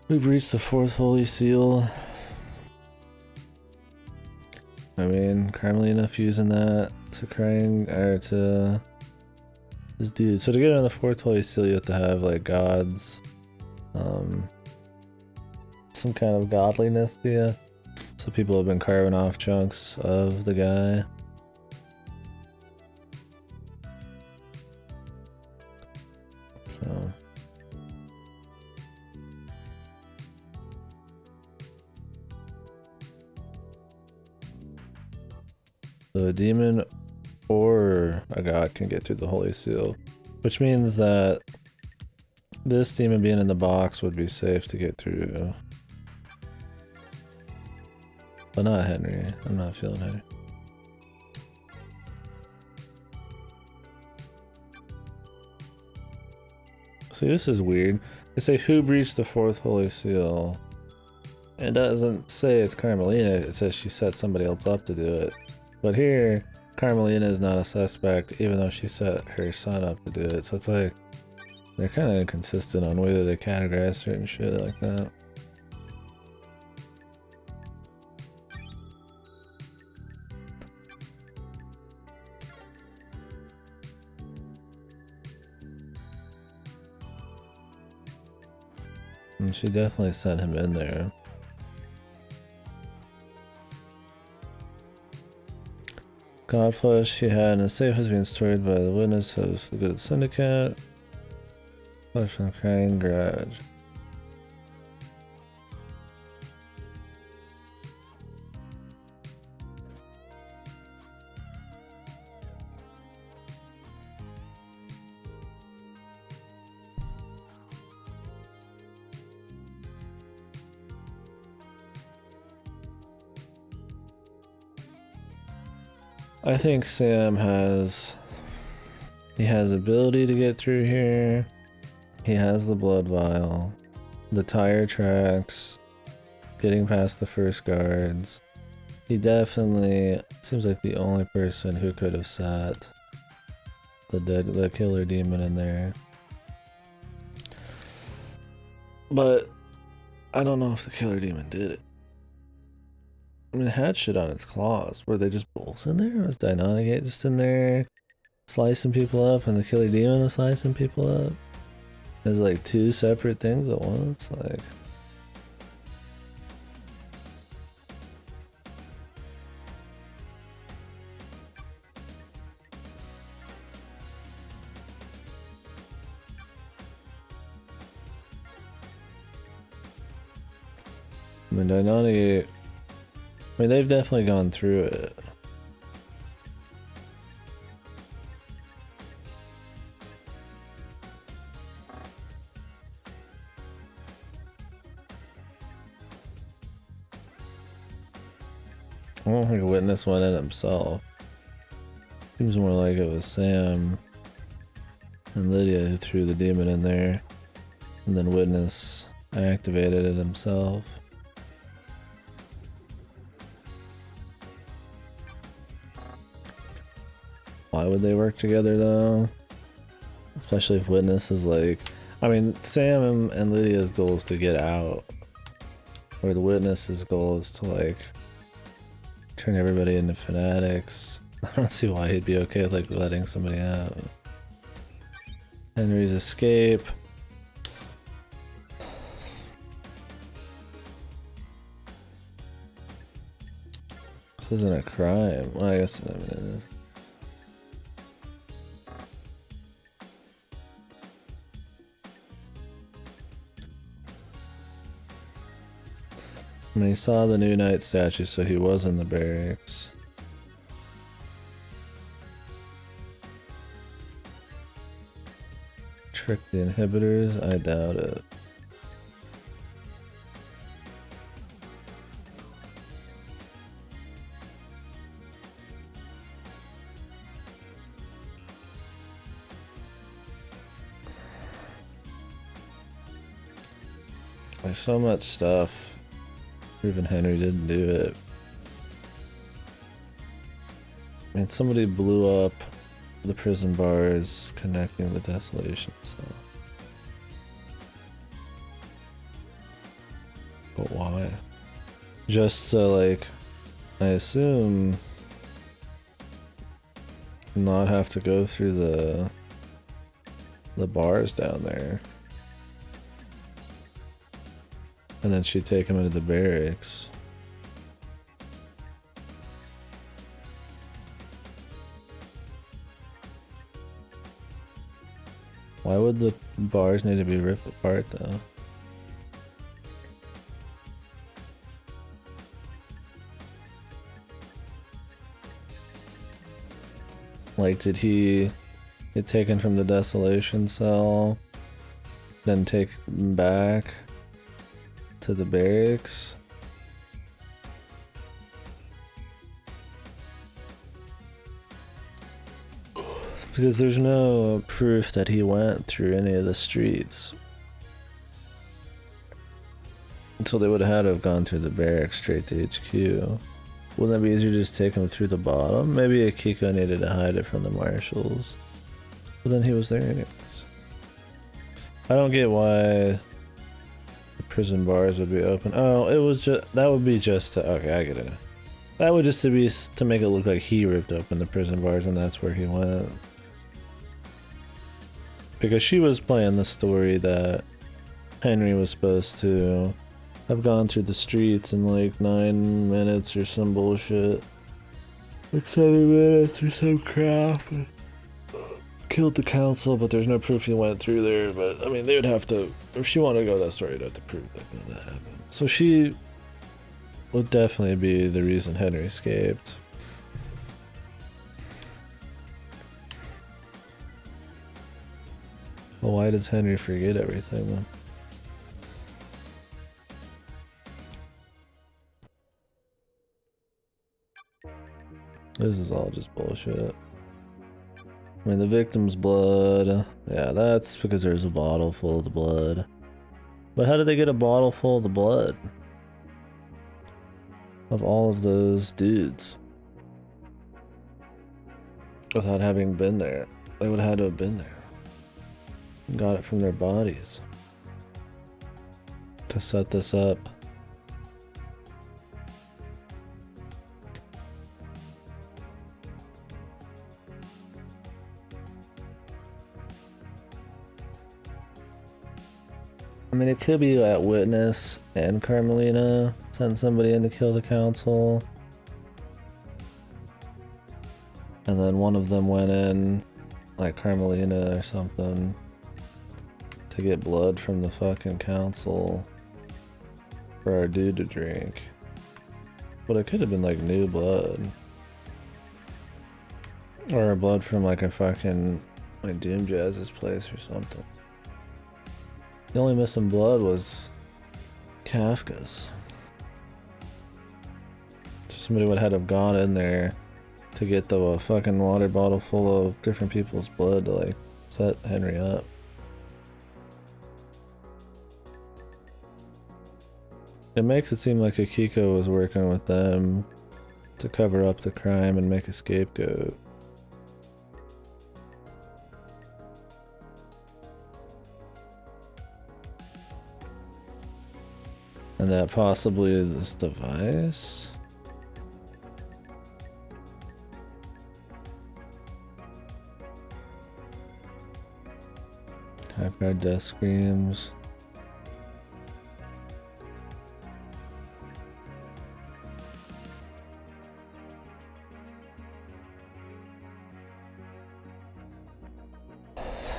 We breached the fourth holy seal. I mean, Carmelina fusing that to crying, or to this dude. So to get on the fourth holy seal, you have to have like gods, some kind of godliness to you. So people have been carving off chunks of the guy. So a demon or a god can get through the holy seal, which means that this demon being in the box would be safe to get through. But not Henry. I'm not feeling Henry. See, this is weird. They say who breached the fourth holy seal. It doesn't say it's Carmelina, it says she set somebody else up to do it. But here, Carmelina is not a suspect, even though she set her son up to do it. So it's like, they're kind of inconsistent on whether they categorize certain shit like that. And she definitely sent him in there. Godflesh he had in a safe has been stored by the witness of the good syndicate. Flesh and crying grudge. I think Sam has ability to get through here. He has the blood vial, the tire tracks, getting past the first guards. He definitely seems like the only person who could have sat the killer demon in there. But I don't know if the killer demon did it. I mean, it had shit on its claws. Were they just both in there? Was Dynonagate just in there slicing people up and the killer demon was slicing people up? There's like two separate things at once, like... I mean, Dynonagate... I mean, they've definitely gone through it. I don't think a witness went in himself. Seems more like it was Sam and Lydia who threw the demon in there, and then witness activated it himself. Why would they work together though? Especially if witness is like... I mean, Sam and Lydia's goal is to get out. Or the witness's goal is to like... turn everybody into fanatics. I don't see why he'd be okay with like letting somebody out. Henry's escape. This isn't a crime. Well, I guess it is. I mean, he saw the new knight statue, so he was in the barracks. Trick the inhibitors? I doubt it. There's so much stuff. Even Henry didn't do it. I mean, somebody blew up the prison bars connecting the desolation, so... But why? Just to, like, I assume... not have to go through the bars down there. And then she'd take him into the barracks. Why would the bars need to be ripped apart though? Like, did he get taken from the desolation cell, then take him back to the barracks? Because there's no proof that he went through any of the streets. So they would have had to have gone through the barracks straight to HQ. Wouldn't that be easier to just take him through the bottom? Maybe Akiko needed to hide it from the marshals. But then he was there anyways. I don't get why the prison bars would be open. Oh, it was just, that would be just to, okay, I get it. That would just be to make it look like he ripped open the prison bars and that's where he went. Because she was playing the story that Henry was supposed to have gone through the streets in like 9 minutes or some bullshit. Like 7 minutes or some crap. And killed the council, but there's no proof he went through there. But I mean, they would have to, if she wanted to go that story, they'd have to prove that happened. So she would definitely be the reason Henry escaped. Well, why does Henry forget everything then? This is all just bullshit. I mean, the victim's blood. Yeah, that's because there's a bottle full of the blood. But how did they get a bottle full of the blood? Of all of those dudes? Without having been there. They would have had to have been there. Got it from their bodies. To set this up. I mean, it could be that Witness and Carmelina sent somebody in to kill the council. And then one of them went in, like Carmelina or something, to get blood from the fucking council for our dude to drink. But it could have been like new blood. Or blood from like a fucking like Doom Jazz's place or something. The only missing blood was Kafka's. So somebody would have gone in there to get the fucking water bottle full of different people's blood to like set Henry up. It makes it seem like Akiko was working with them to cover up the crime and make a scapegoat. And that possibly this device? Hyper death screams.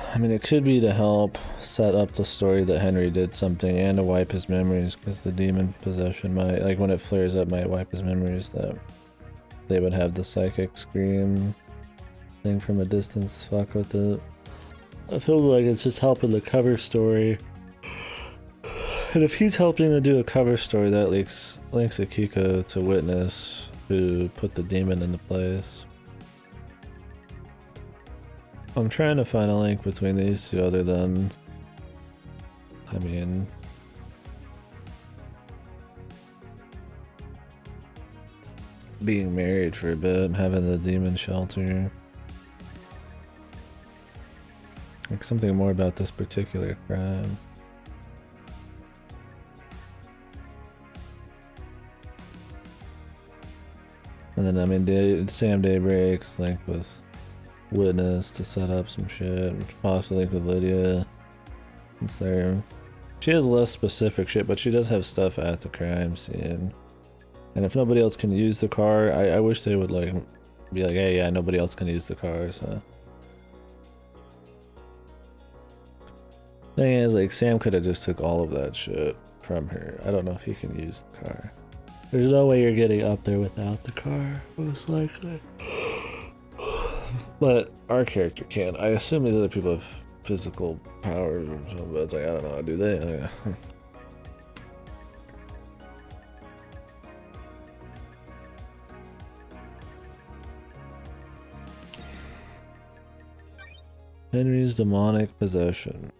I mean, it could be to help set up the story that Henry did something and to wipe his memories, because the demon possession might, like when it flares up, might wipe his memories, that they would have the psychic scream thing from a distance fuck with it. It feels like it's just helping the cover story. And if he's helping to do a cover story, that links Akiko to Witness, who put the demon into place. I'm trying to find a link between these two other than, I mean, being married for a bit and having the demon shelter. Like something more about this particular crime. And then, I mean, Sam Daybreak's linked with Witness to set up some shit, possibly linked with Lydia. It's there. She has less specific shit, but she does have stuff at the crime scene. And if nobody else can use the car, I wish they would like be like, hey, yeah, nobody else can use the car, so. Thing is, like, Sam could have just took all of that shit from her. I don't know if he can use the car. There's no way you're getting up there without the car, most likely. But our character can. I assume these other people have physical powers or something, but it's like, I don't know, do they? Henry's demonic possession.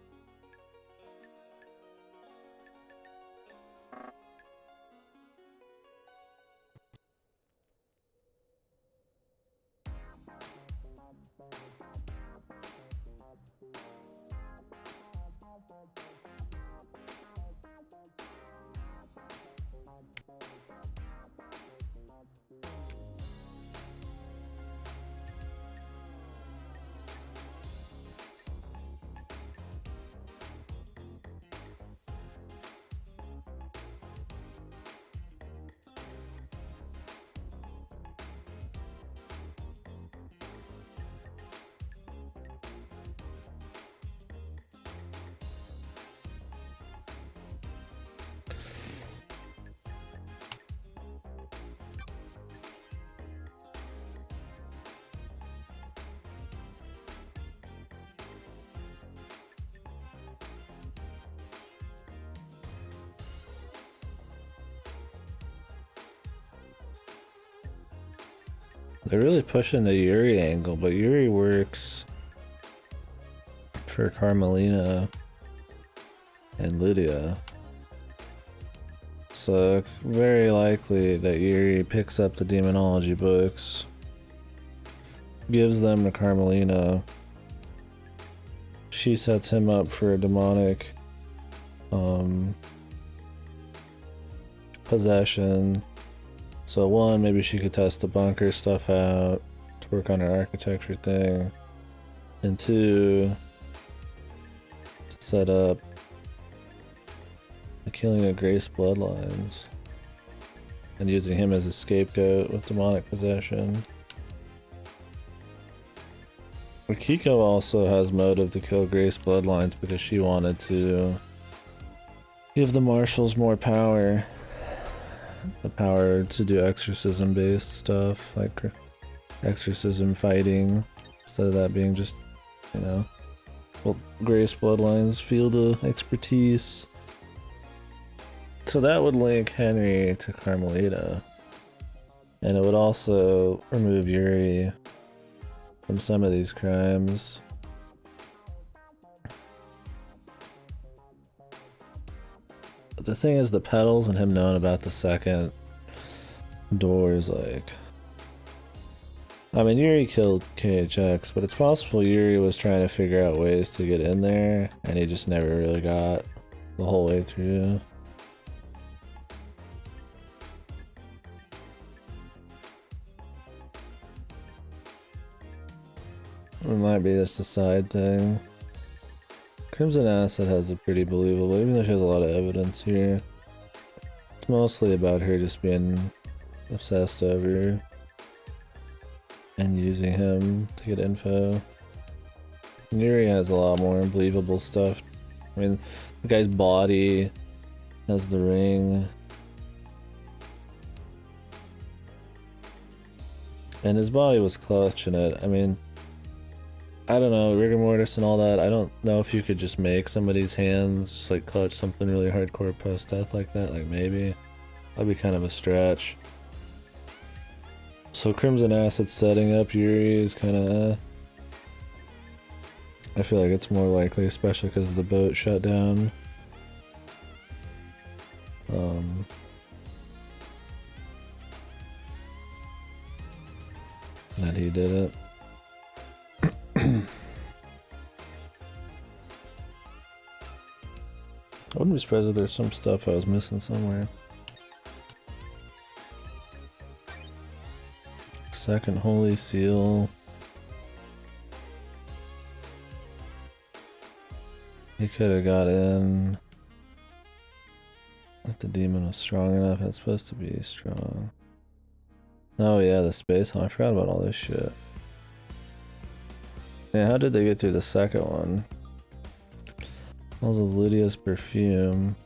They're really pushing the Yuri angle, but Yuri works for Carmelina and Lydia. So very likely that Yuri picks up the demonology books, gives them to Carmelina. She sets him up for a demonic possession. So one, maybe she could test the bunker stuff out to work on her architecture thing. And two, to set up the killing of Grace bloodlines and using him as a scapegoat with demonic possession. Akiko also has motive to kill Grace bloodlines because she wanted to give the marshals more power. The power to do exorcism based stuff, like exorcism fighting, instead of that being just, you know, well, Grace bloodlines field of expertise. So that would link Henry to Carmelita, and it would also remove Yuri from some of these crimes. But the thing is, the pedals and him knowing about the second door is like... I mean, Yuri killed KHX, but it's possible Yuri was trying to figure out ways to get in there, and he just never really got the whole way through. It might be just a side thing. Crimson Acid has a pretty believable, even though she has a lot of evidence here. It's mostly about her just being obsessed over and using him to get info. Yuri has a lot more believable stuff. I mean, the guy's body has the ring. And his body was clutching it. I mean, I don't know, rigor mortis and all that. I don't know if you could just make somebody's hands just like clutch something really hardcore post-death like that. Like maybe. That'd be kind of a stretch. So Crimson Acid setting up Yuri is kind of... I feel like it's more likely, especially because the boat shut down. That he did it. I wouldn't be surprised if there's some stuff I was missing somewhere. Second Holy Seal. He could have got in if the demon was strong enough. It's supposed to be strong. Oh yeah, the space. I forgot about all this shit. Yeah, how did they get through the second one? Smells of Lydia's perfume.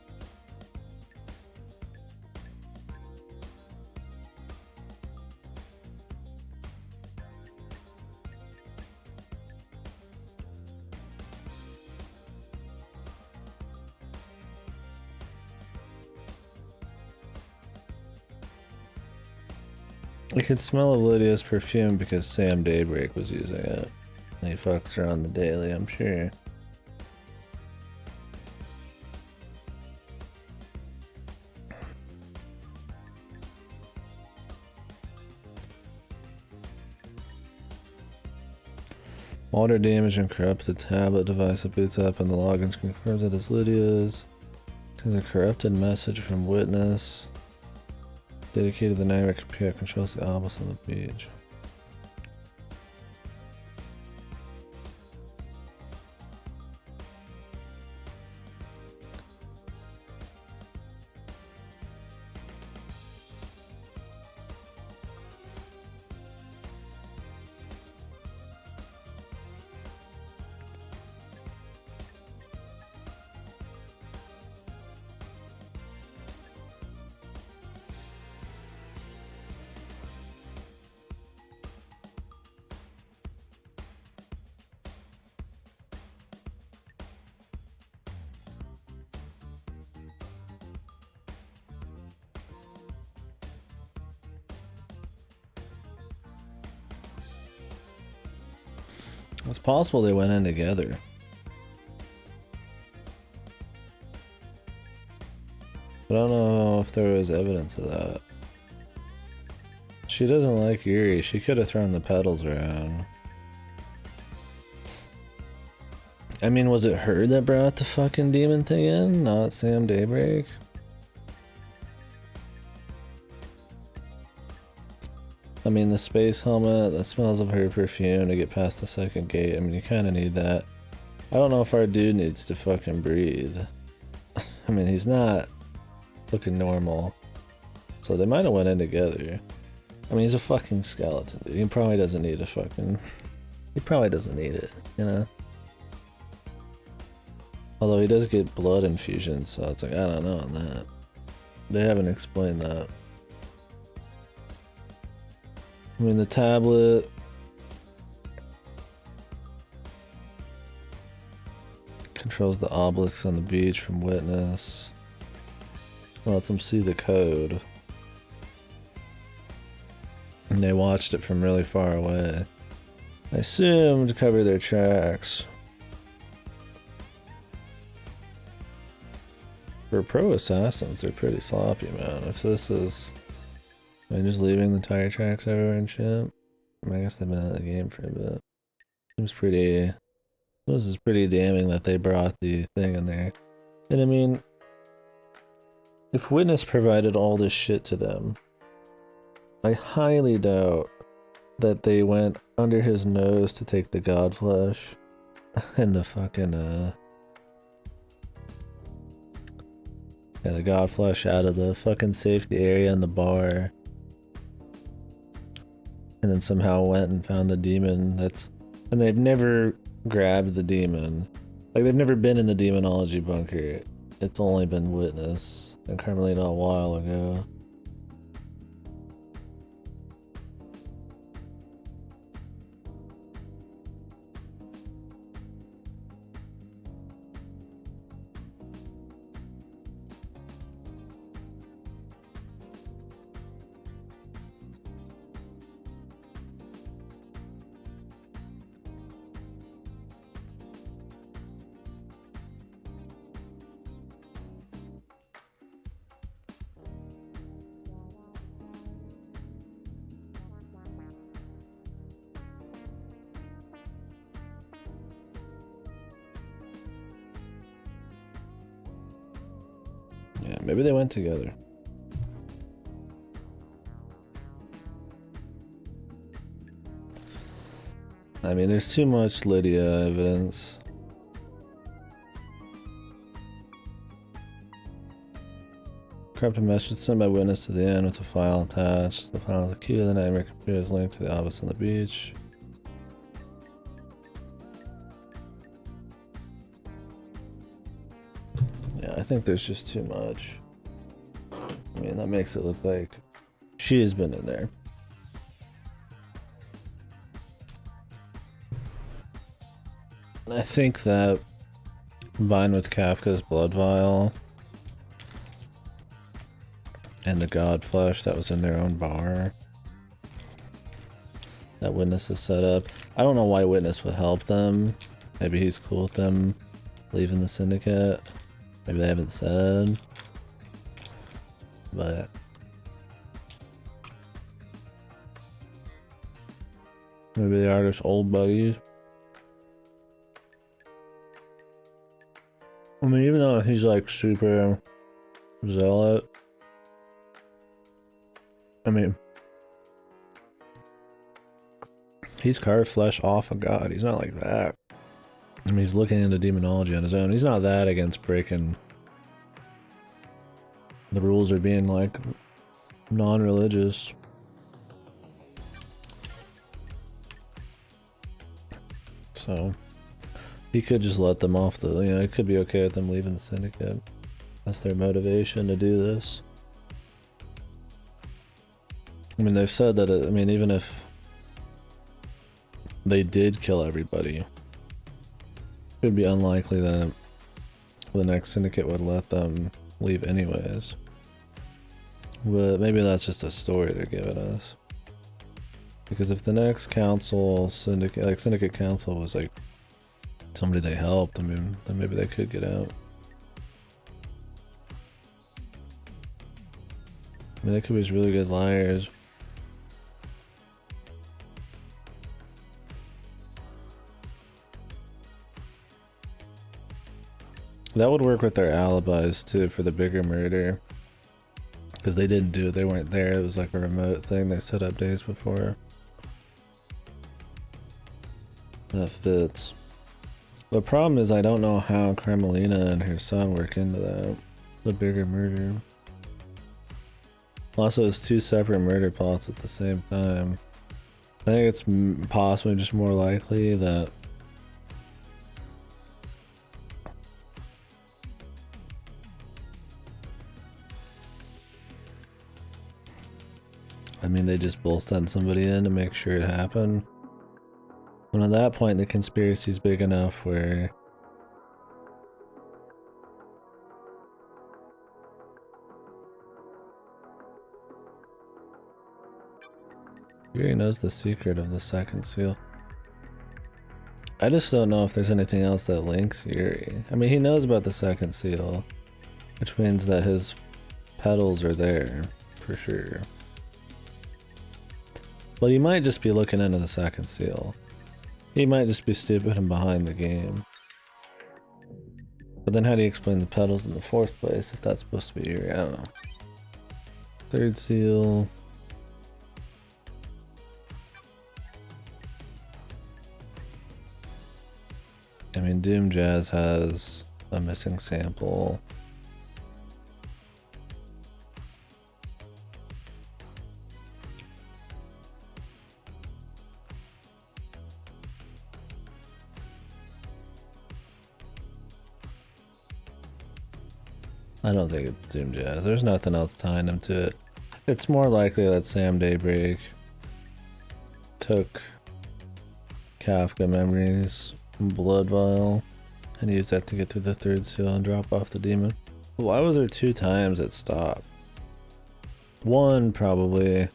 I could smell of Lydia's perfume because Sam Daybreak was using it. And he fucks her on the daily, I'm sure. Water damage and corrupt the tablet device that boots up and the login confirms it is Lydia's. There's a corrupted message from witness. Dedicated to the nightmare computer controls the obelisk on the beach. It's possible they went in together. But I don't know if there was evidence of that. She doesn't like Yuri. She could have thrown the pedals around. I mean, was it her that brought the fucking demon thing in, not Sam Daybreak? I mean, the space helmet, that smells of her perfume to get past the second gate. I mean, you kind of need that. I don't know if our dude needs to fucking breathe. I mean, he's not looking normal. So they might have went in together. I mean, he's a fucking skeleton, dude. He probably doesn't need a fucking... He probably doesn't need it, you know? Although he does get blood infusions, so it's like, I don't know on that. They haven't explained that. I mean, the tablet... controls the obelisks on the beach from witness. Lets them see the code. And they watched it from really far away. I assume to cover their tracks. For pro assassins, they're pretty sloppy, man. If this is... I mean, just leaving the tire tracks everywhere and shit. I mean, I guess they've been out of the game for a bit. Seems pretty... This is pretty damning that they brought the thing in there. And I mean... If Witness provided all this shit to them, I highly doubt that they went under his nose to take the god flesh and the fucking, yeah, the god flesh out of the fucking safety area in the bar. And then somehow went and found the demon that's... And they've never grabbed the demon. Like, they've never been in the demonology bunker. It's only been Witness and Carmelita a while ago. Yeah, maybe they went together. I mean, there's too much Lydia evidence. Corrupted message sent by witness to the end with the file attached. The file is a key to the nightmare computer is linked to the office on the beach. Yeah, I think there's just too much. I mean, that makes it look like she has been in there. I think that combined with Kafka's blood vial and the god flesh that was in their own bar, that Witness is set up. I don't know why Witness would help them. Maybe he's cool with them leaving the syndicate. Maybe they haven't said. But maybe they are just old buddies. I mean, even though he's like super zealot, I mean, he's carved flesh off of God. He's not like that. I mean, he's looking into demonology on his own. He's not that against breaking the rules or being like non-religious. So he could just let them off the, you know, it could be okay with them leaving the syndicate. That's their motivation to do this. I mean, they've said that, I mean, even if they did kill everybody, it would be unlikely that the next syndicate would let them leave anyways. But maybe that's just a story they're giving us. Because if the next council, syndicate, like syndicate council was like somebody they helped, I mean, then maybe they could get out. I mean, they could be just really good liars. That would work with their alibis too for the bigger murder. Because they didn't do it, they weren't there, it was like a remote thing they set up days before. That fits. The problem is I don't know how Carmelina and her son work into that. The bigger murder. Also, it's two separate murder plots at the same time. I think it's possibly just more likely that I mean, they just both sent somebody in to make sure it happened. And at that point, the conspiracy's big enough where Yuri knows the secret of the second seal. I just don't know if there's anything else that links Yuri. I mean, he knows about the second seal, which means that his pedals are there, for sure. But he might just be looking into the second seal. He might just be stupid and behind the game. But then how do you explain the pedals in the fourth place if that's supposed to be Yuri? I don't know. Third seal. I mean, Doom Jazz has a missing sample. I don't think it's Doom Jazz. There's nothing else tying him to it. It's more likely that Sam Daybreak took Kafka memories from Blood Vial and used that to get through the third seal and drop off the demon. Why was there 2 times it stopped? One probably,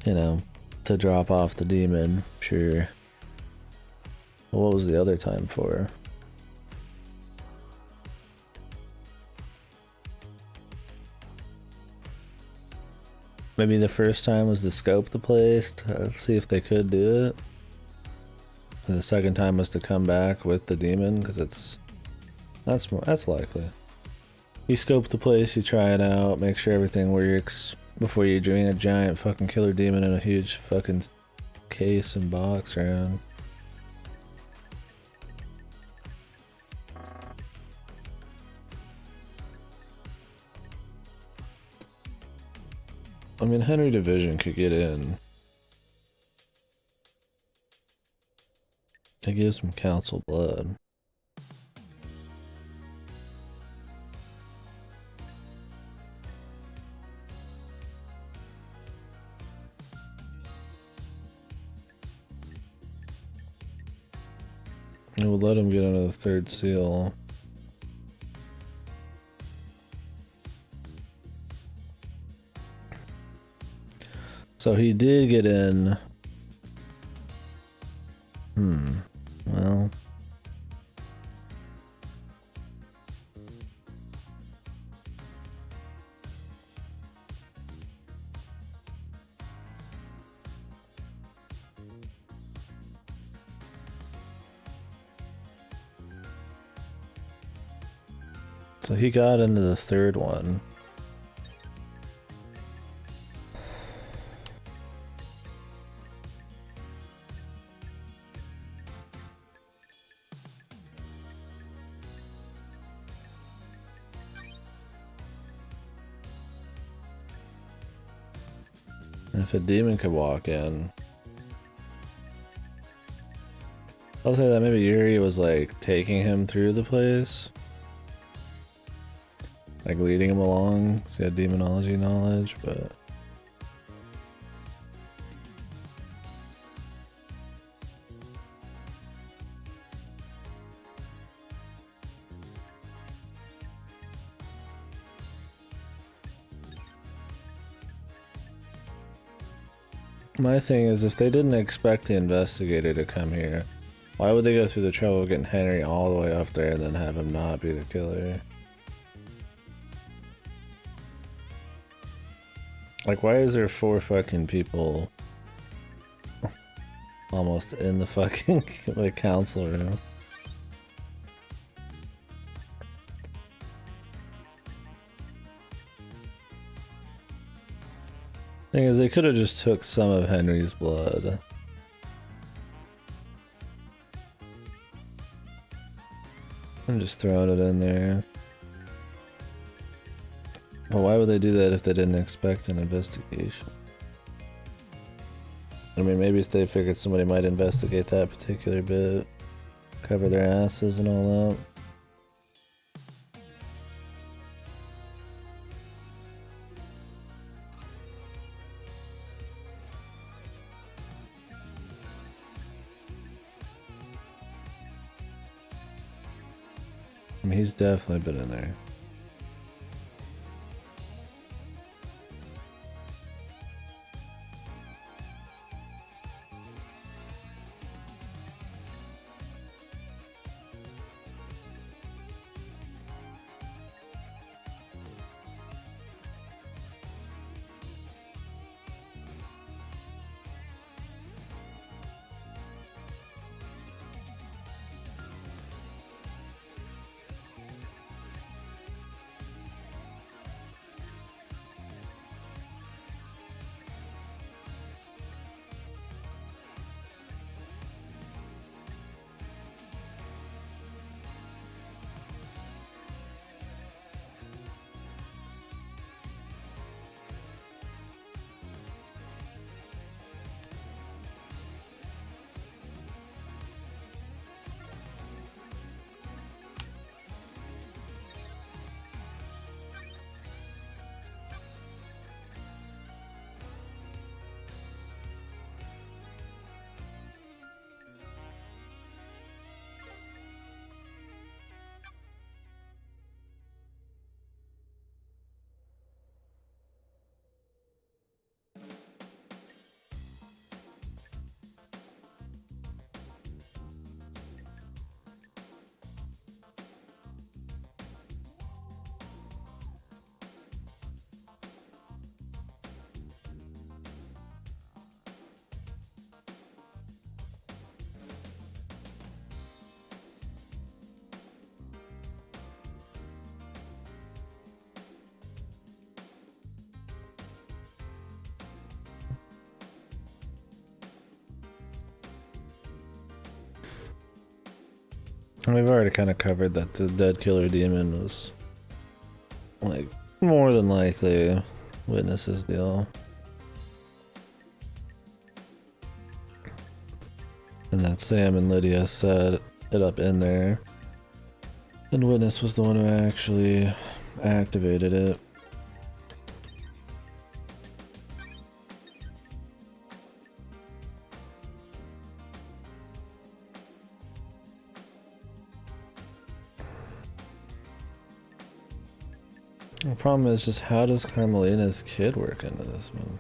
you know, to drop off the demon, sure. What was the other time for? Maybe the first time was to scope the place, to see if they could do it. And the second time was to come back with the demon, because that's likely. You scope the place, you try it out, make sure everything works before you bring a giant fucking killer demon in a huge fucking case and box around. I mean, Henry Division could get in. It gives him council blood. It would let him get into the third seal. So he did get in Well. So he got into the third one. And if a demon could walk in, I'll say that maybe Yuri was like taking him through the place. Like leading him along, so he had demonology knowledge, but my thing is, if they didn't expect the investigator to come here, why would they go through the trouble of getting Henry all the way up there and then have him not be the killer? Like, why is there 4 fucking people almost in the fucking like council room? Thing is, they could have just took some of Henry's blood. I'm just throwing it in there. Well, why would they do that if they didn't expect an investigation? I mean, maybe if they figured somebody might investigate that particular bit, cover their asses and all that. I mean, he's definitely been in there. We've already kind of covered that the dead killer demon was, like, more than likely Witness's deal. And that Sam and Lydia set it up in there. And Witness was the one who actually activated it. The problem is just, how does Carmelina's kid work into this one?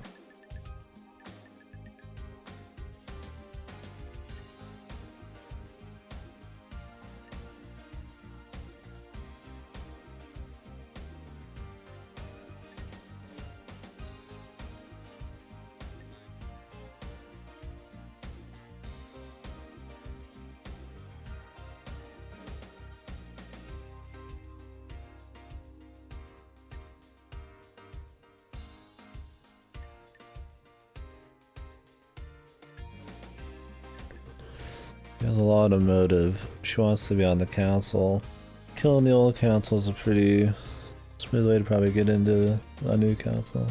She has a lot of motive. She wants to be on the council. Killing the old council is a pretty smooth way to probably get into a new council.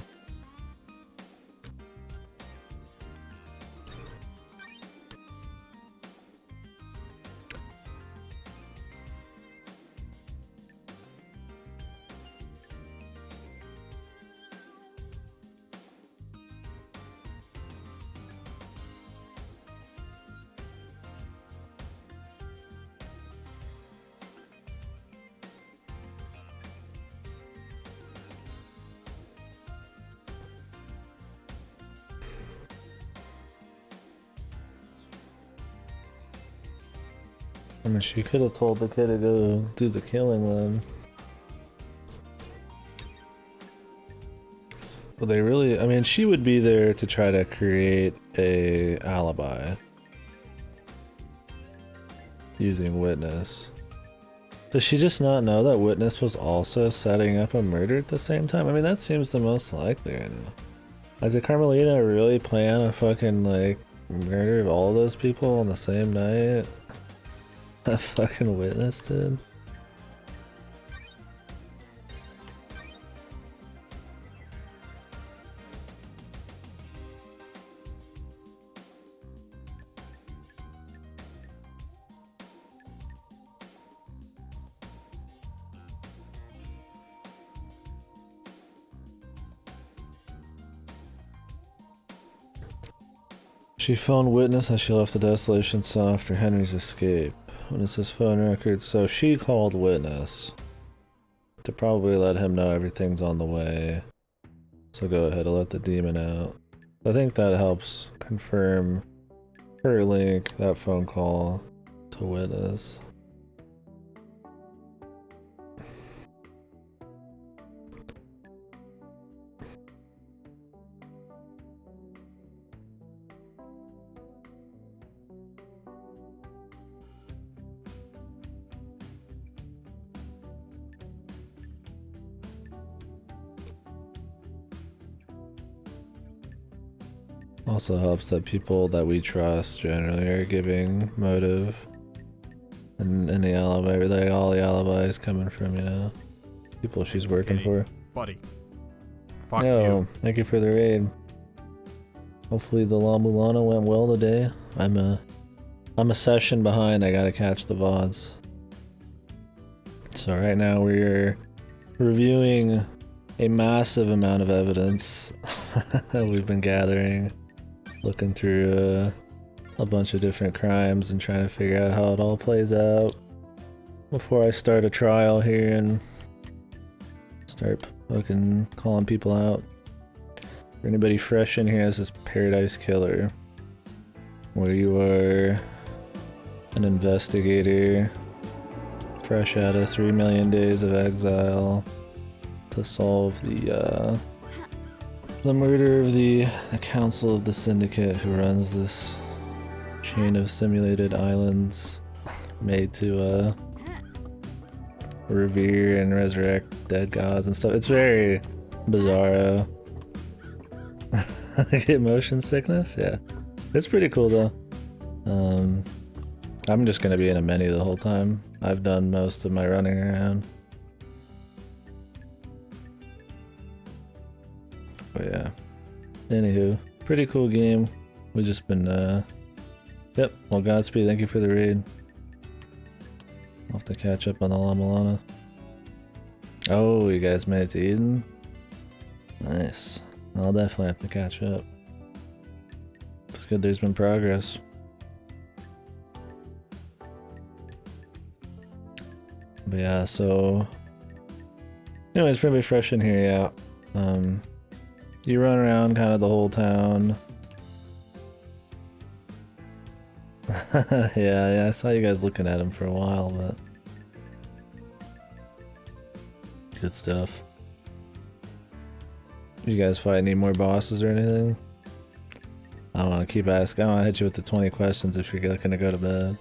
I mean, she could have told the kid to go do the killing then. But they really, I mean, she would be there to try to create a alibi. Using Witness. Does she just not know that Witness was also setting up a murder at the same time? I mean, that seems the most likely right now. Like, did Carmelita really plan a fucking, like, murder of all those people on the same night? That fucking Witness did? She phoned Witness as she left the desolation cell after Henry's escape. Witness's phone records, so she called Witness to probably let him know everything's on the way. So go ahead and let the demon out. I think that helps confirm her link, that phone call to Witness. Also helps that people that we trust generally are giving motive and the alibi, like all the alibis coming from, you know, people she's working for. Buddy. Fuck you. Thank you for the raid. Hopefully the La Mulana went well today. I'm a session behind, I gotta catch the VODs. So right now we're reviewing a massive amount of evidence that we've been gathering. Looking through a bunch of different crimes and trying to figure out how it all plays out before I start a trial here and start fucking calling people out. For anybody fresh in here, this is Paradise Killer, where you are an investigator fresh out of 3 million days of exile to solve the murder of the council of the syndicate who runs this chain of simulated islands made to revere and resurrect dead gods and stuff. It's very bizarro. I get motion sickness? Yeah. It's pretty cool though. I'm just gonna be in a menu the whole time. I've done most of my running around. But yeah. Anywho, pretty cool game. We've just been, yep, well, Godspeed, thank you for the raid. I'll have to catch up on the La Mulana. Oh, you guys made it to Eden? Nice. I'll definitely have to catch up. It's good there's been progress. But yeah, so... anyways, for anybody fresh in here, yeah. You run around kind of the whole town. yeah, I saw you guys looking at him for a while, but... good stuff. Did you guys fight any more bosses or anything? I don't want to keep asking. I don't want to hit you with the 20 questions if you're looking to go to bed.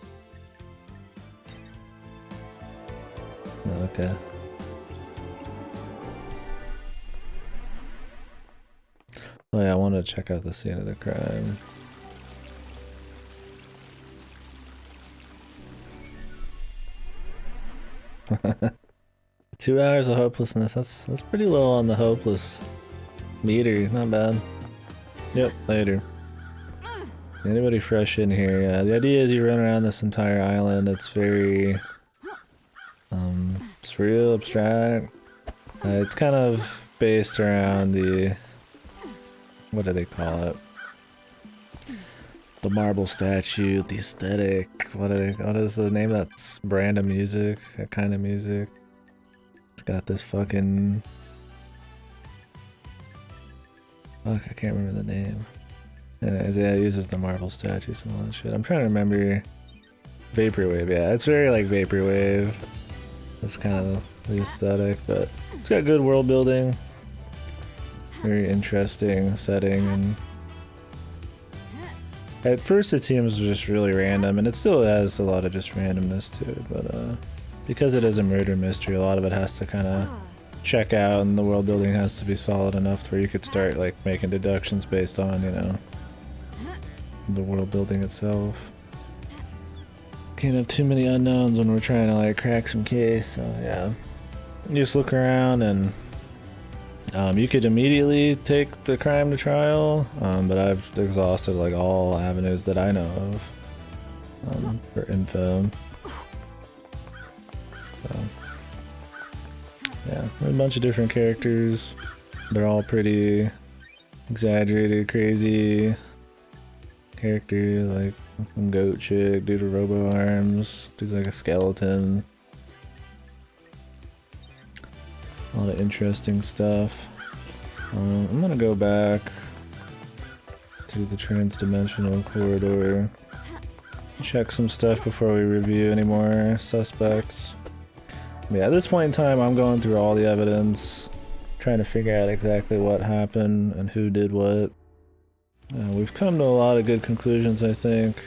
Okay. Oh yeah, I want to check out the scene of the crime. 2 hours of hopelessness. That's pretty low on the hopeless meter. Not bad. Yep, later. Anybody fresh in here? Yeah, the idea is you run around this entire island. It's very surreal, abstract. It's kind of based around the, what do they call it? The marble statue, the aesthetic. What is the name of that brand of music? That kind of music. It's got this fucking, fuck, I can't remember the name. Anyways, yeah, it uses the marble statues and all that shit. I'm trying to remember. Vaporwave, yeah, it's very like Vaporwave. That's kind of the aesthetic, but it's got good world building. Very interesting setting, and at first it seems just really random, and it still has a lot of just randomness to it, but because it is a murder mystery, a lot of it has to kind of check out, and the world building has to be solid enough where you could start like making deductions based on, you know, the world building itself. Can't have too many unknowns when we're trying to like crack some case, so yeah. You just look around, and you could immediately take the crime to trial, but I've exhausted like all avenues that I know of for info. So, yeah, a bunch of different characters. They're all pretty exaggerated, crazy characters, like some goat chick, dude with robo arms, dude's like a skeleton. A lot of interesting stuff. I'm gonna go back to the trans-dimensional corridor, check some stuff before we review any more suspects. But yeah, at this point in time, I'm going through all the evidence, trying to figure out exactly what happened and who did what. We've come to a lot of good conclusions, I think.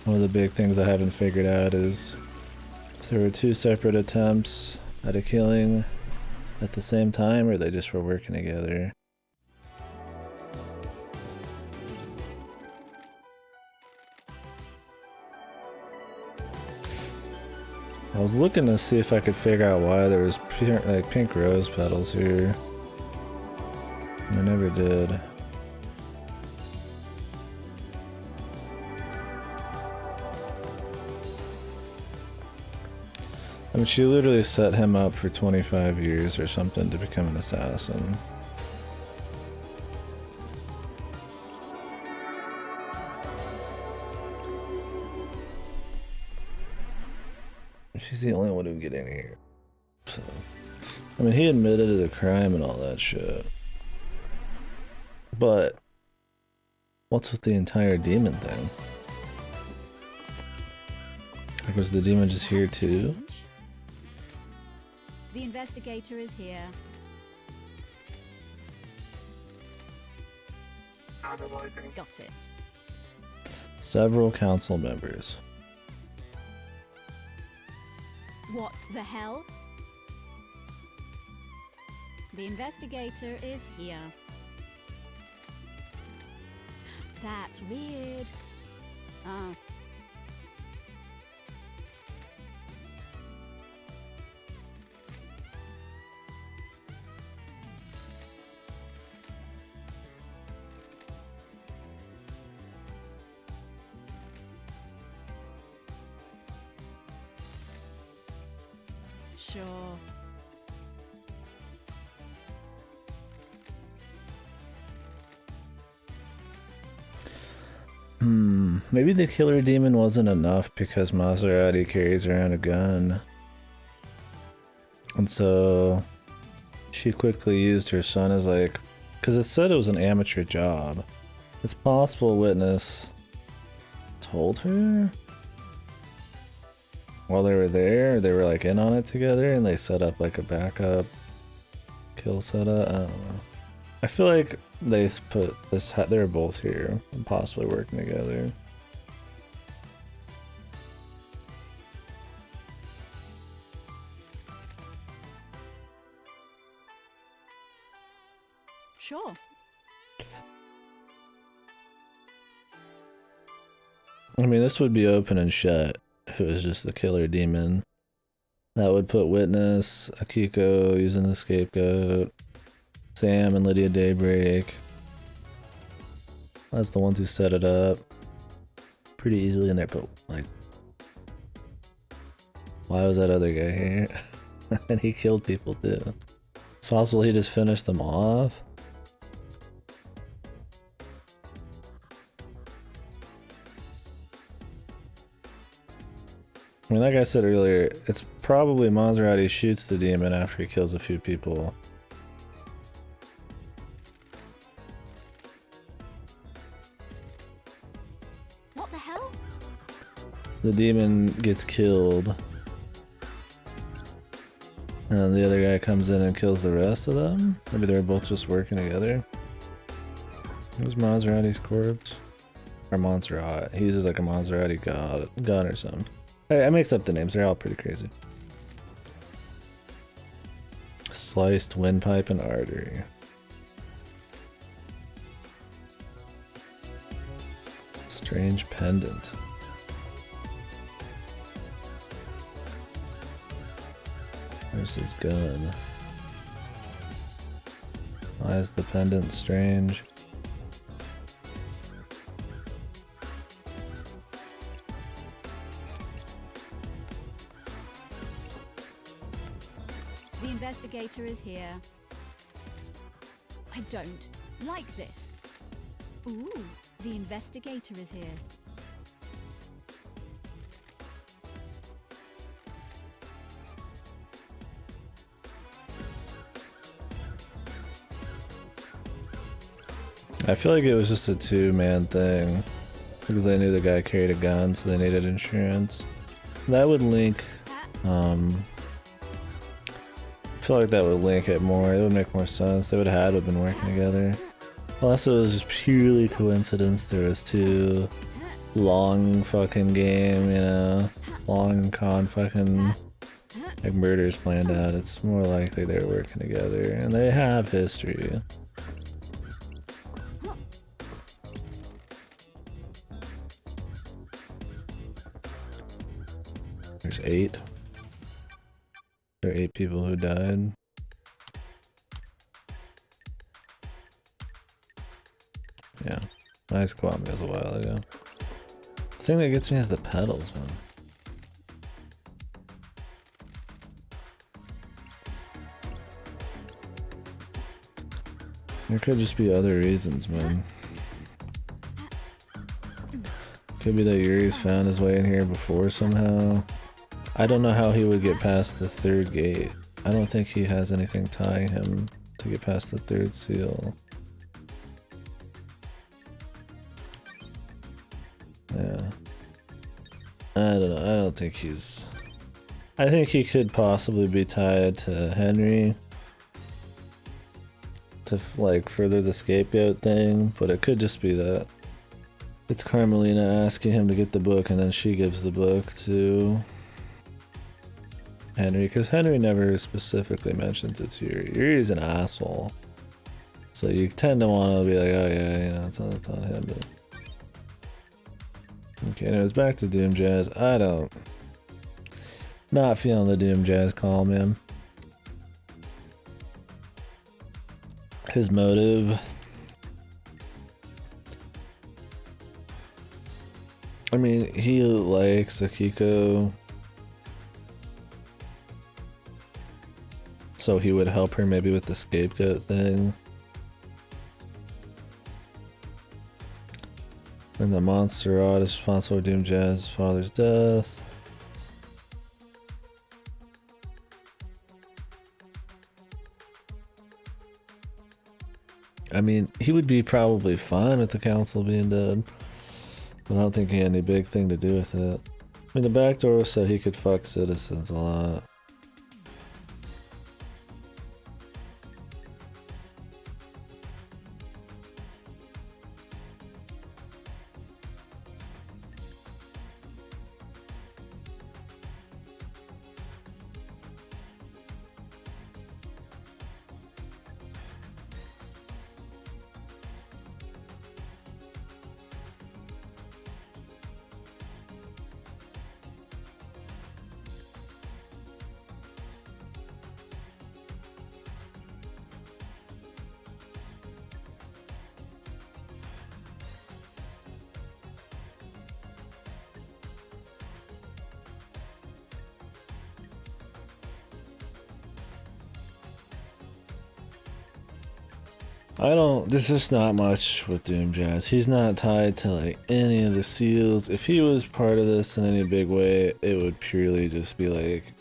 One of the big things I haven't figured out is if there were 2 separate attempts at a killing at the same time, or they just were working together. I was looking to see if I could figure out why there was pink rose petals here. I never did. I mean, she literally set him up for 25 years or something to become an assassin. She's the only one who can get in here. So, I mean, he admitted to the crime and all that shit. But what's with the entire demon thing? Like, was the demon just here too? The investigator is here. Got it. Several council members. What the hell? The investigator is here. That's weird. Oh. Sure. Maybe the killer demon wasn't enough because Maserati carries around a gun. And so she quickly used her son as like, because it said it was an amateur job. It's possible a witness told her while they were there, they were like in on it together and they set up like a backup kill setup. I don't know. I feel like they put this, they're both here and possibly working together. Sure. I mean, this would be open and shut if it was just the killer demon. That would put Witness, Akiko using the scapegoat, Sam and Lydia Daybreak. That's the ones who set it up pretty easily in there, but like, why was that other guy here? And he killed people too. It's possible he just finished them off. I mean, like I said earlier, it's probably Maserati shoots the demon after he kills a few people. What the hell? The demon gets killed. And then the other guy comes in and kills the rest of them? Maybe they're both just working together. Who's Maserati's corpse? Or Montserrat. He uses like a Maserati gun or something. I mixed up the names, they're all pretty crazy. Sliced windpipe and artery. Strange pendant. Where's his gun? Why is the pendant strange? The investigator is here. I don't like this. Ooh, the investigator is here. I feel like it was just a two-man thing. Because they knew the guy carried a gun, so they needed insurance. That would link, I feel like that would link it more. It would make more sense. They would have had to have been working together. Unless it was just purely coincidence. There was two long fucking game, you know, long con fucking like murders planned out. It's more likely they're working together, and they have history. There's 8. There are 8 people who died. Yeah, my squad was a while ago. The thing that gets me is the pedals, man. There could just be other reasons, man. Could be that Yuri's found his way in here before somehow. I don't know how he would get past the 3rd gate. I don't think he has anything tying him to get past the 3rd seal. Yeah. I don't know. I don't think he's... I think he could possibly be tied to Henry to like further the scapegoat thing, but it could just be that it's Carmelina asking him to get the book and then she gives the book to Henry, because Henry never specifically mentions it's Yuri. Yuri's an asshole. So you tend to want to be like, oh yeah, you know, it's on him, but... Okay, anyways, back to Doom Jazz. Not feeling the Doom Jazz call, man. His motive... I mean, he likes Akiko, so he would help her maybe with the scapegoat thing. And the Montserrat is responsible for Doom Jazz's father's death. I mean, he would be probably fine with the council being dead. I don't think he had any big thing to do with it. I mean, the back door was so he could fuck citizens a lot. I don't, there's just not much with Doom Jazz. He's not tied to like any of the seals. If he was part of this in any big way, it would purely just be like,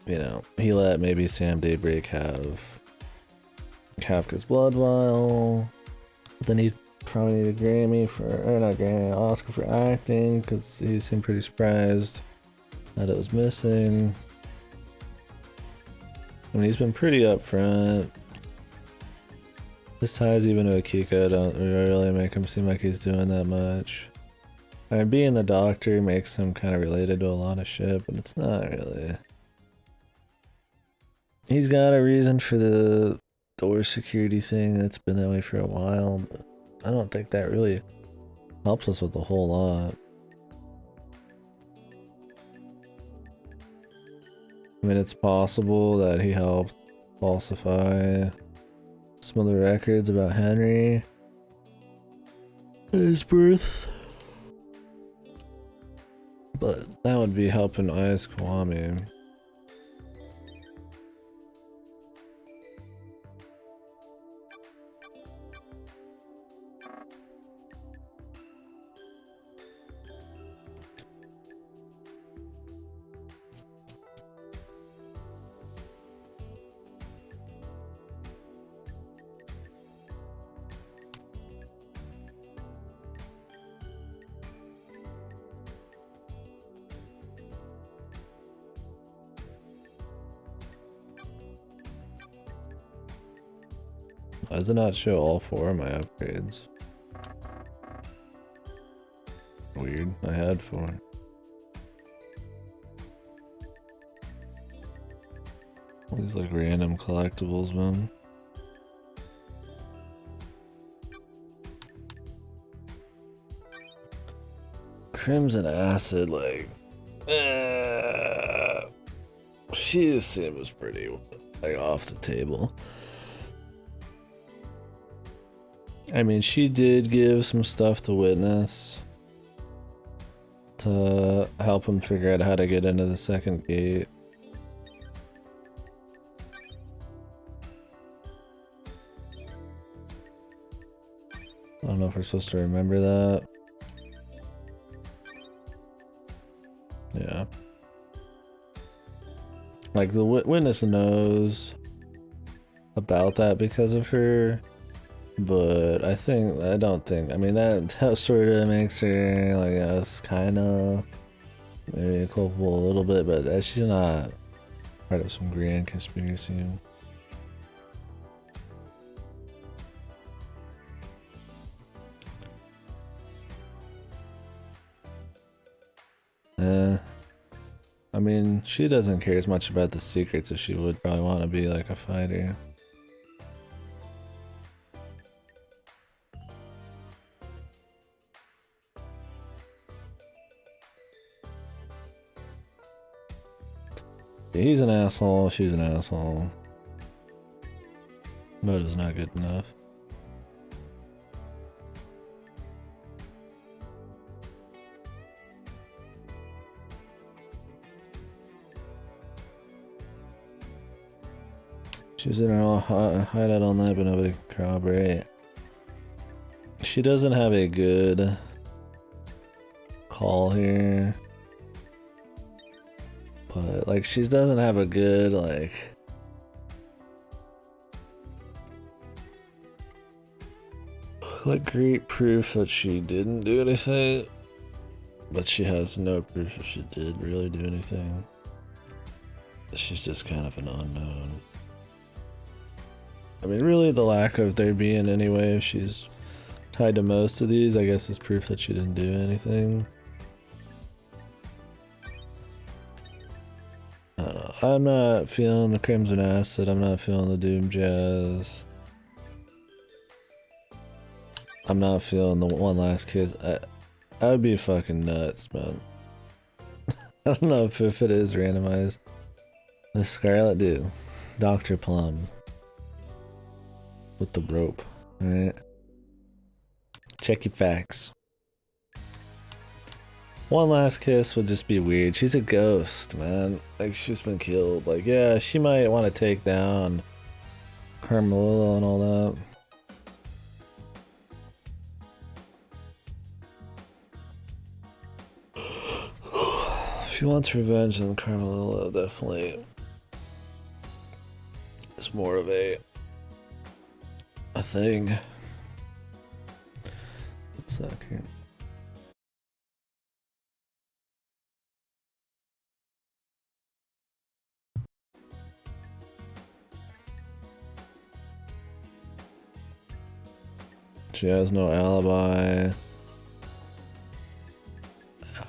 you know, he let maybe Sam Daybreak have Kafka's Blood Vial. Then he'd probably need a Grammy for, or not Grammy, Oscar for acting, because he seemed pretty surprised that it was missing. I mean, he's been pretty upfront. His ties even to Akiko don't really make him seem like he's doing that much. I mean, being the doctor makes him kind of related to a lot of shit, but it's not really. He's got a reason for the door security thing. It's been that way for a while, but I don't think that really helps us with a whole lot. I mean, it's possible that he helped falsify some of the records about Henry and his birth, but that would be helping Ayaz Kwame. Why does it not show all 4 of my upgrades? Weird, I had 4. All these like random collectibles, man. Crimson Acid, like, she seems pretty like off the table. I mean, she did give some stuff to Witness to help him figure out how to get into the second gate. I don't know if we're supposed to remember that. Yeah. Like, the Witness knows about that because of her. But I don't think, I mean, that sort of makes her, like, us kind of maybe culpable a little bit, but she's not part of some grand conspiracy. I mean, she doesn't care as much about the secrets as she would probably want to be like a fighter. He's an asshole, she's an asshole. But it's not good enough. She's in her all hideout all night, but nobody can corroborate. She doesn't have a good call here. But, like, she doesn't have a good, like... great proof that she didn't do anything. But she has no proof that she did really do anything. She's just kind of an unknown. I mean, really, the lack of there being any way if she's tied to most of these, I guess, is proof that she didn't do anything. I don't know. I'm not feeling the Crimson Acid. I'm not feeling the Doom Jazz. I'm not feeling the One Last Kiss. I would be fucking nuts, man. I don't know if it is randomized. The Scarlet do. Dr. Plum. With the rope. Alright. Check your facts. One Last Kiss would just be weird. She's a ghost, man. Like, she's been killed. Like, yeah, she might want to take down Carmelilla and all that. she wants revenge, then Carmelilla definitely is more of a thing. What's that here? She has no alibi.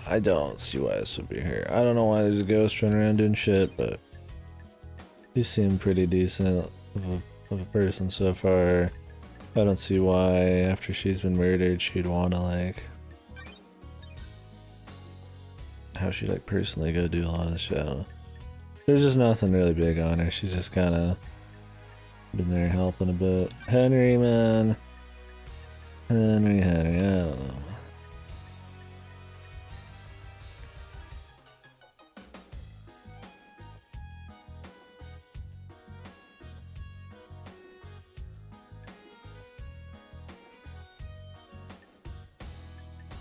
I don't see why this would be her. I don't know why there's a ghost running around doing shit, but she seemed pretty decent of a person so far. I don't see why after she's been murdered she'd want to like how she like personally go do a lot of this shit. I don't know. There's just nothing really big on her. She's just kind of been there helping a bit. Henry, man. Henry, I don't know.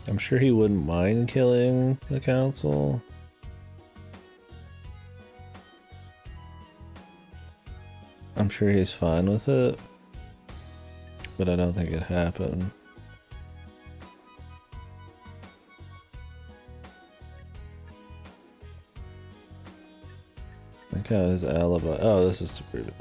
I'm sure he wouldn't mind killing the council. I'm sure he's fine with it, but I don't think it happened. Look how his alibi. Oh, this is to prove it.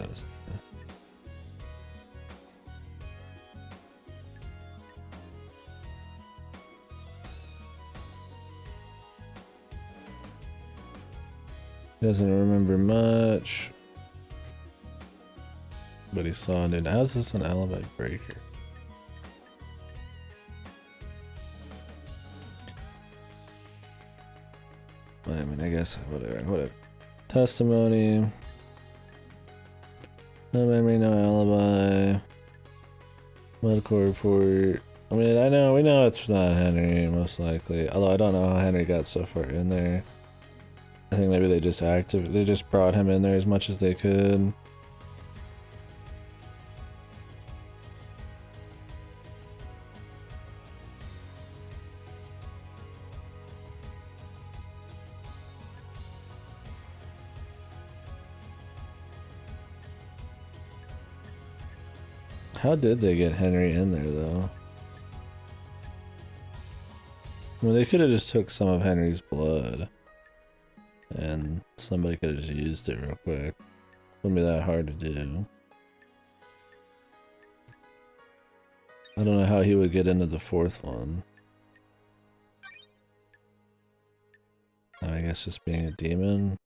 Doesn't remember much, but he saw it. How's this an alibi breaker? I mean, I guess whatever. Testimony. No memory, no alibi. Medical report. I mean, we know it's not Henry, most likely. Although I don't know how Henry got so far in there. I think maybe they just brought him in there as much as they could. How did they get Henry in there, though? Well, they could have just took some of Henry's blood. And somebody could have just used it real quick. Wouldn't be that hard to do. I don't know how he would get into the fourth one. I guess just being a demon.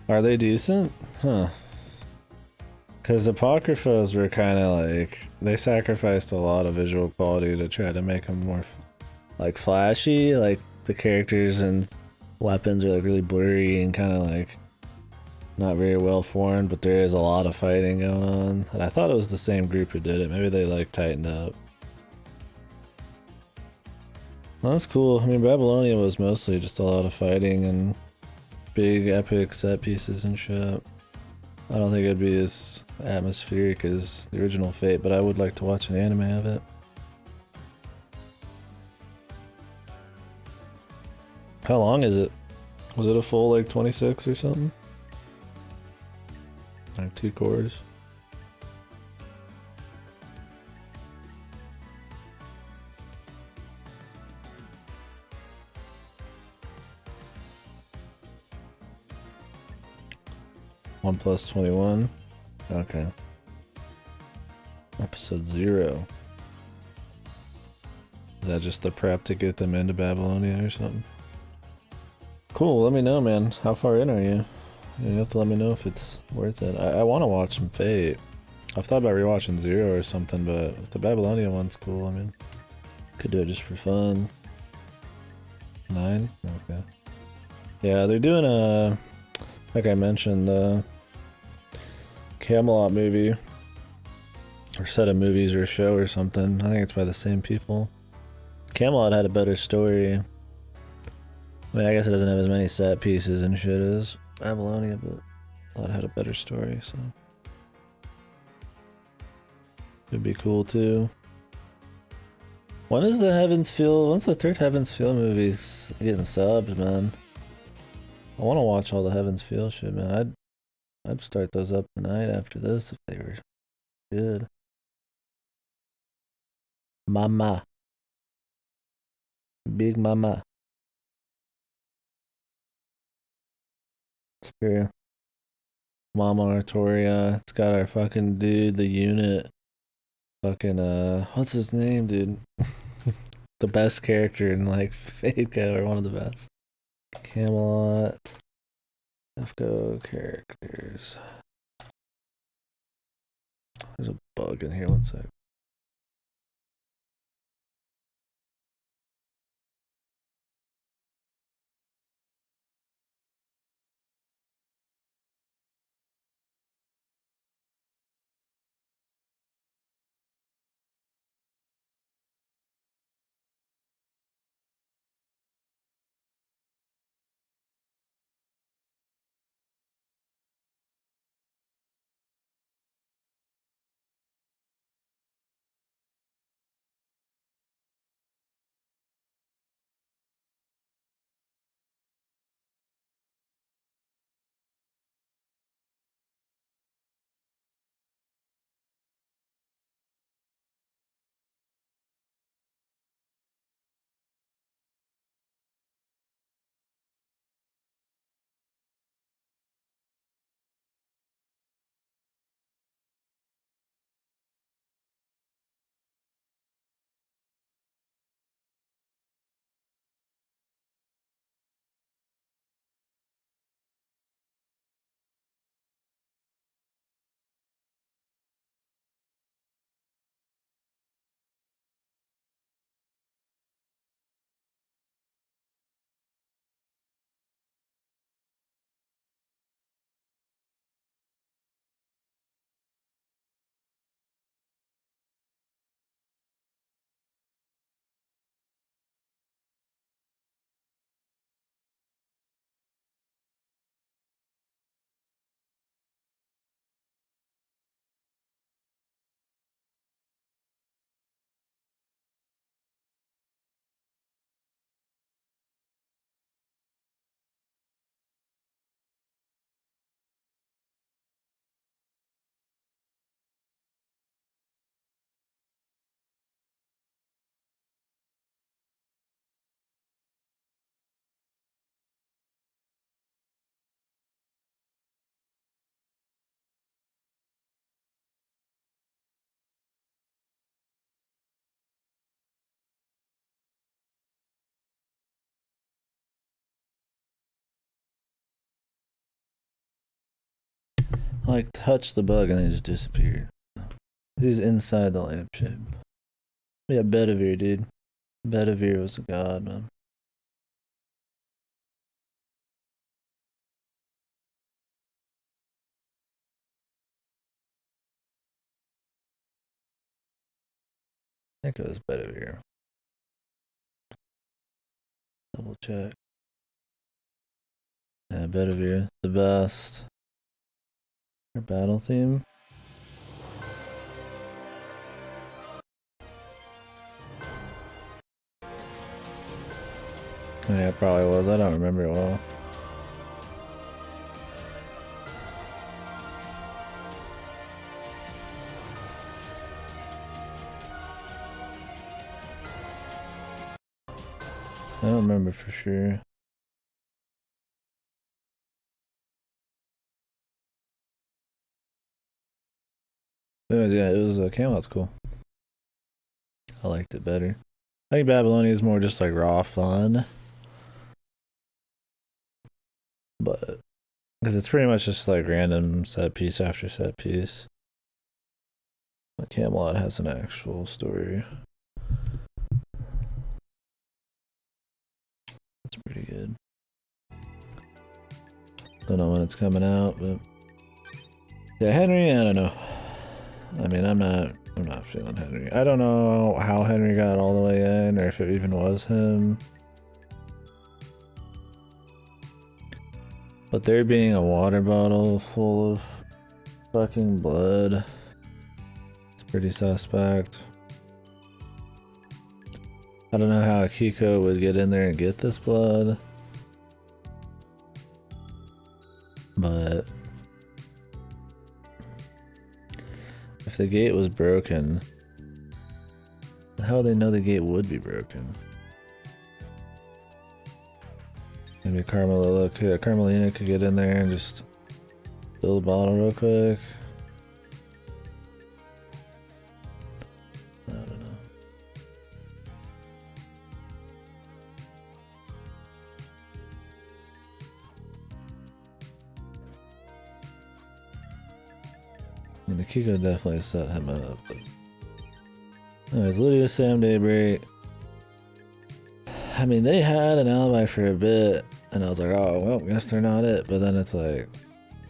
Are they decent? Huh. Because Apocryphos were kind of like, they sacrificed a lot of visual quality to try to make them more like flashy. Like the characters and weapons are like really blurry and kind of like not very well formed, but there is a lot of fighting going on. And I thought it was the same group who did it. Maybe they like tightened up. Well, that's cool. I mean, Babylonia was mostly just a lot of fighting and big epic set pieces and shit. I don't think it'd be as atmospheric as the original Fate, but I would like to watch an anime of it. How long is it? Was it a full like 26 or something? Like 2 cores? One plus 21. Okay. Episode 0. Is that just the prep to get them into Babylonia or something? Cool, let me know, man. How far in are you? You have to let me know if it's worth it. I want to watch some Fate. I've thought about rewatching 0 or something, but the Babylonia one's cool. I mean, could do it just for fun. 9? Okay. Yeah, they're doing a, like I mentioned, the Camelot movie, or set of movies or a show or something. I think it's by the same people. Camelot had a better story. I mean, I guess it doesn't have as many set pieces and shit as Babylonia, but I thought it had a better story, so. Could be cool too. When is the Heavens Feel? When's the third Heavens Feel movies getting subs, man? I want to watch all the Heavens Feel shit, man. I'd start those up tonight after this if they were good. Mama. Big Mama. It's true. Mama Artoria. It's got our fucking dude, the unit. Fucking, what's his name, dude? The best character in, like, Fadeco, or one of the best. Camelot. FGO characters. There's a bug in here, one sec. Like, touch the bug and it just disappeared. He's inside the lampshade. Yeah, Bedivere, dude. Bedivere was a god, man. I think it was Bedivere. Double check. Yeah, Bedivere, the best. Our battle theme. Yeah, it probably was. I don't remember it well. I don't remember for sure. Anyways, yeah, it was Camelot's cool. I liked it better. I think Babylonia is more just like raw fun, but because it's pretty much just like random set piece after set piece. But Camelot has an actual story. It's pretty good. Don't know when it's coming out, but yeah, Henry, I don't know. I mean, I'm not feeling Henry. I don't know how Henry got all the way in, or if it even was him. But there being a water bottle full of fucking blood, it's Pretty suspect. I don't know how Akiko would get in there and get this blood. But if the gate was broken, how would they know the gate would be broken? Maybe Carmelina could get in there and just fill the bottle real quick. I don't know. I mean, Akiko definitely set him up. But... Anyways, Lydia, Sam, Daybreak. I mean, they had an alibi for a bit, and I was like, oh, well, guess they're not it. But then it's like,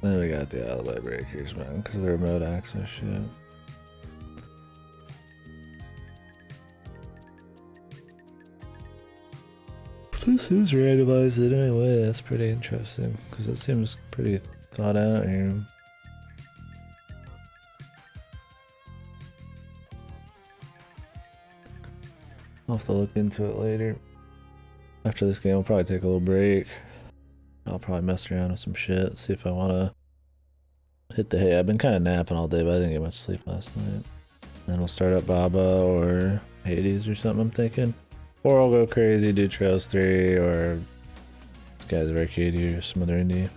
then we got the alibi breakers, man, because they're remote access shit. This is randomized in any way. That's pretty interesting, because it seems pretty thought out here. I'll have to look into it later. After this game, I'll probably take a little break. I'll probably mess around with some shit, see if I want to hit the hay. I've been kind of napping all day, but I didn't get much sleep last night. Then we'll start up Baba or Hades or something, I'm thinking. Or I'll go crazy, do Trails 3, or Skies of Arcadia or some other indie.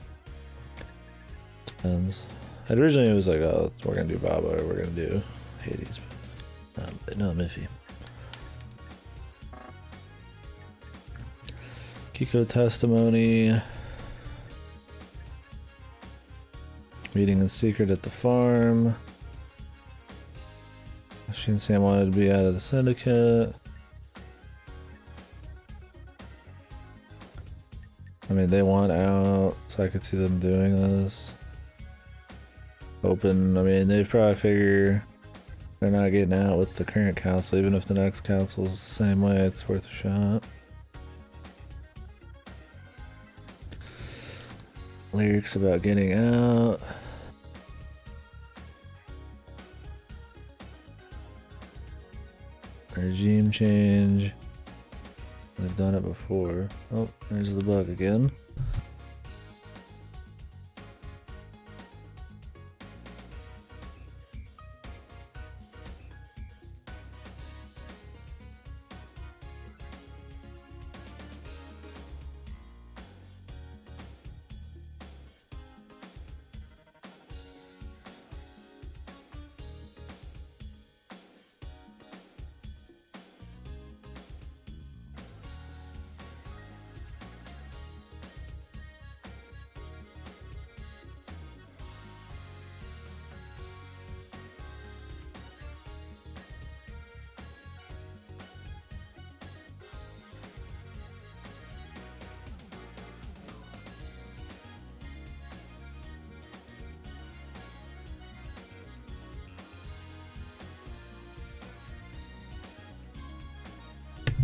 Depends. Originally it was like, oh, we're gonna do Baba or we're gonna do Hades. But no, I'm iffy. Kiko testimony. Meeting in secret at the farm. She and Sam wanted to be out of the syndicate. I mean, they want out, so I could see them doing this. Open, I mean, they probably figure they're not getting out with the current council, even if the next council's the same way, it's worth a shot. Lyrics about getting out. Regime change. I've done it before. Oh, there's the bug again.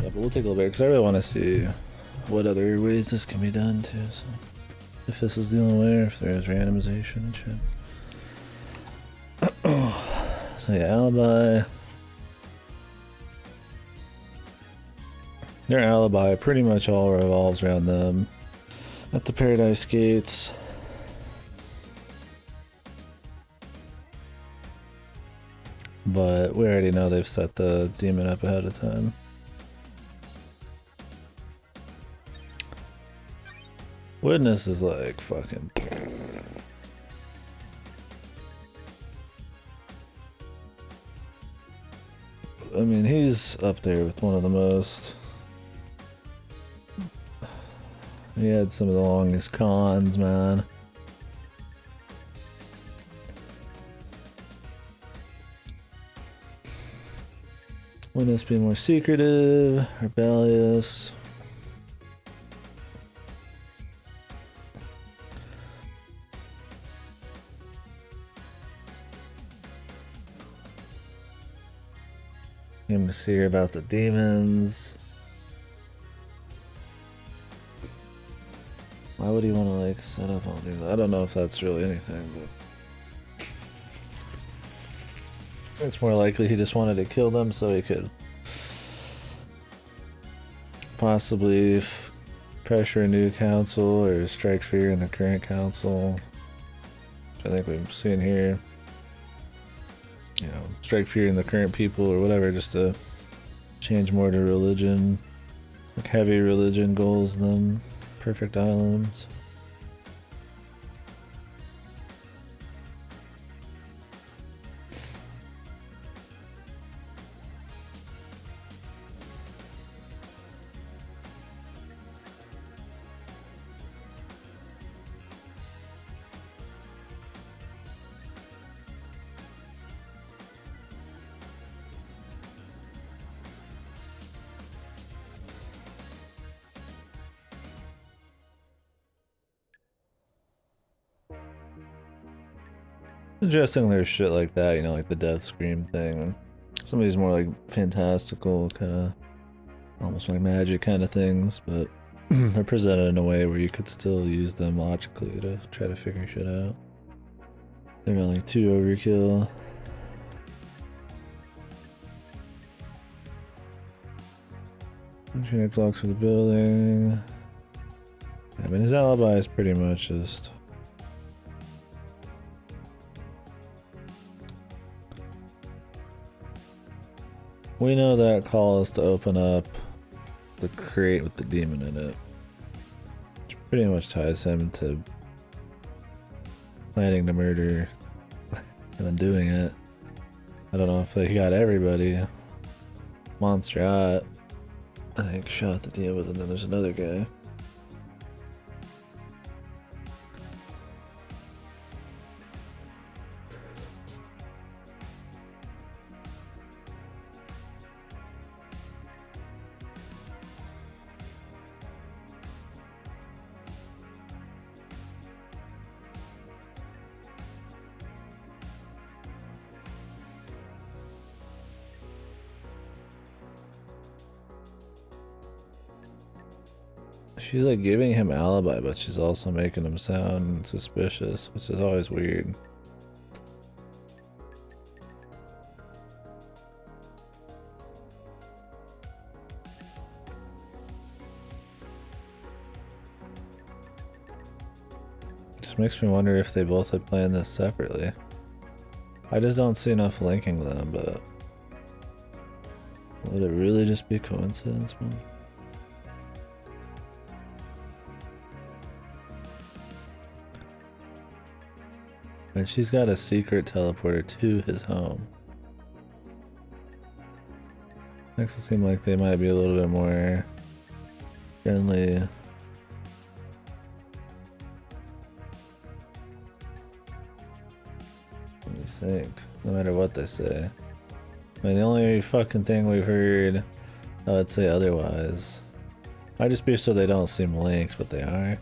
Yeah, but we'll take a little bit because I really want to see what other ways this can be done too. So, if this is the only way, or if there is randomization and shit. So yeah, alibi. Their alibi pretty much all revolves around them at the Paradise Gates. But we already know they've set the demon up ahead of time. Witness is like fucking... I mean, he's up there with one of the most... He had some of the longest cons, man. Witness be more secretive, rebellious. Him to see about the demons. Why would he want to like set up all these? I don't know if that's really anything, but It's more likely he just wanted to kill them so he could possibly pressure a new council or strike fear in the current council, which I think we've seen here. You know, strike fear in the current people or whatever, just to change more to religion, like heavy religion goals than perfect islands. Addressing their shit like that, you know, like the death scream thing. And some of these more like fantastical, kind of almost like magic kind of things, but they're presented in a way where you could still use them logically to try to figure shit out. They're not like too overkill. Phoenix locks for the building. I mean, his alibi is pretty much just... We know that call is to open up the crate with the demon in it, which pretty much ties him to planning to murder and then doing it. I don't know if he got everybody. Monster Hot, I think, shot the demon, and then there's another guy. She's like giving him alibi, but she's also making him sound suspicious, which is always weird. Just makes me wonder if they both had planned this separately. I just don't see enough linking them, but would it really just be coincidence, man? And she's got a secret teleporter to his home. Makes it seem like they might be a little bit more friendly. What do you think? No matter what they say. I mean, the only fucking thing we've heard, I would say otherwise. Might just be so they don't seem linked, but they are.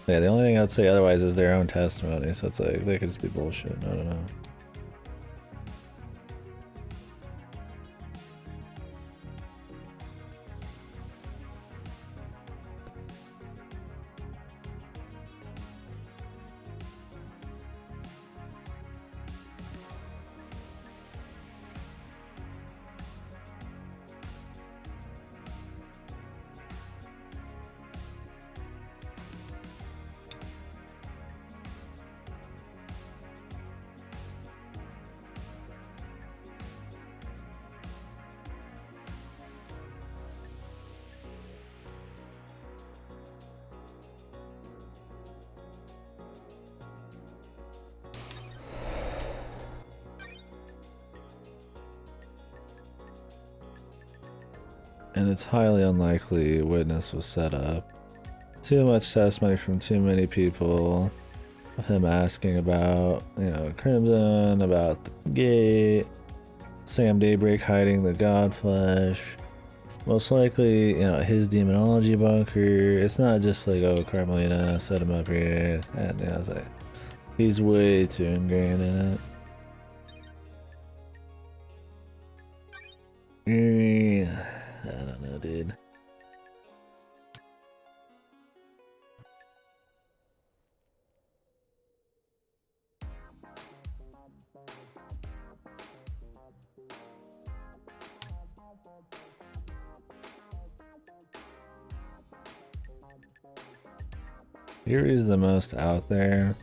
Yeah, the only thing I'd say otherwise is their own testimony, so it's like, they could just be bullshit, I don't know. And it's highly unlikely a witness was set up. Too much testimony from too many people of him asking about, you know, Crimson, about the gate, Sam Daybreak hiding the God Flesh. Most likely, you know, his demonology bunker. It's not just like, oh, Carmelina set him up here. And, you know, it's like, he's way too ingrained in it. I don't know, dude. Yuri's the most out there.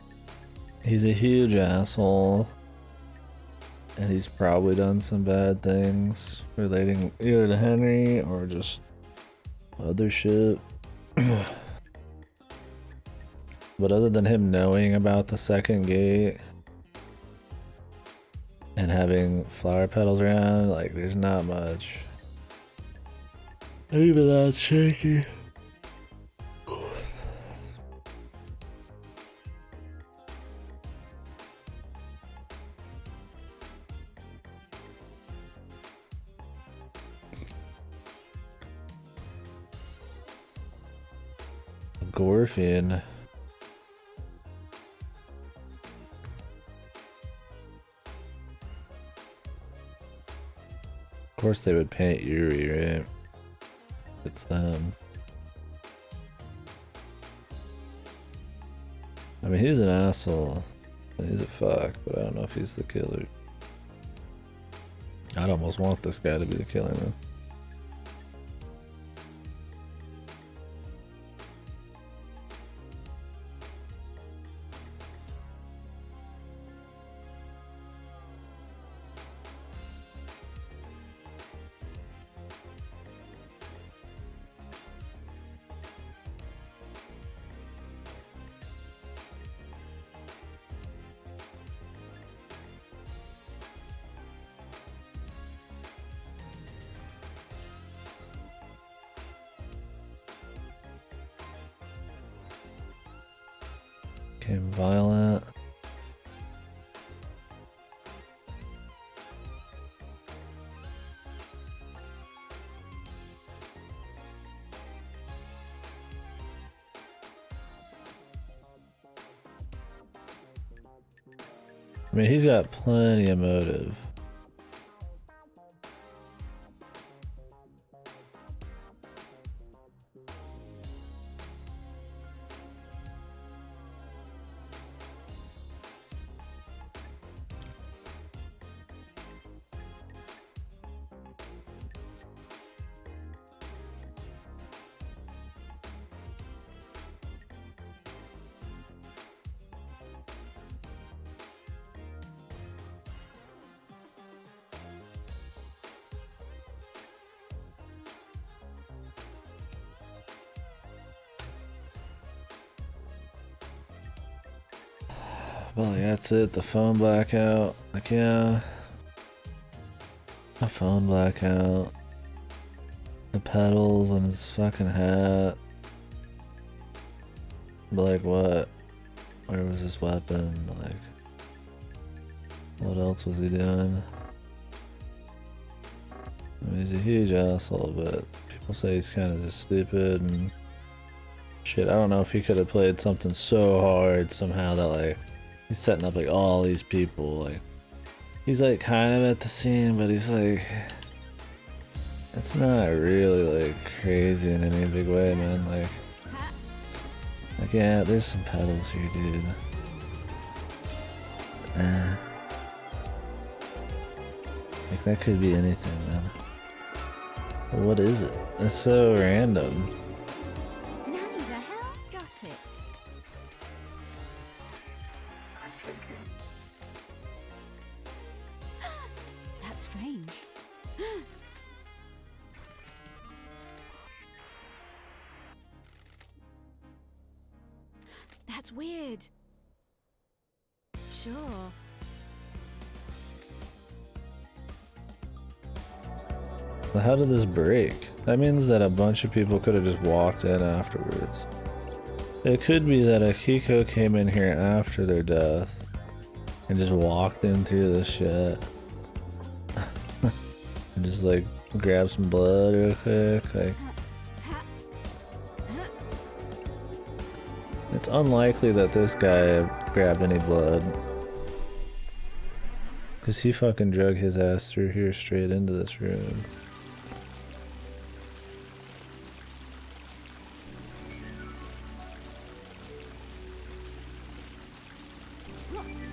He's a huge asshole. And he's probably done some bad things relating either to Henry or just other shit. But other than him knowing about the second gate and having flower petals around, like, there's not much. Even that's shaky. Gorfian. Of course they would paint Yuri, right? It's them. I mean, he's an asshole. He's a fuck, but I don't know if he's the killer. I'd almost want this guy to be the killer, man. Became violent. I mean, he's got plenty of motive. Well, that's it. The phone blackout. Like, yeah. A phone blackout. The pedals on his fucking hat. But, like, what? Where was his weapon? Like, what else was he doing? I mean, he's a huge asshole, but people say he's kind of just stupid and shit. I don't know if he could have played something so hard somehow that, like, he's setting up like all these people, like he's like kind of at the scene, but he's like, it's not really like crazy in any big way, man. Like yeah, there's some pedals here, dude. Like that could be anything, man. But what is it? It's so random. That's weird. Sure. Well, how did this break? That means that a bunch of people could have just walked in afterwards. It could be that Akiko came in here after their death and just walked in through this shit. And just like grab some blood real quick. Like, it's unlikely that this guy grabbed any blood. Cause he fucking drug his ass through here straight into this room.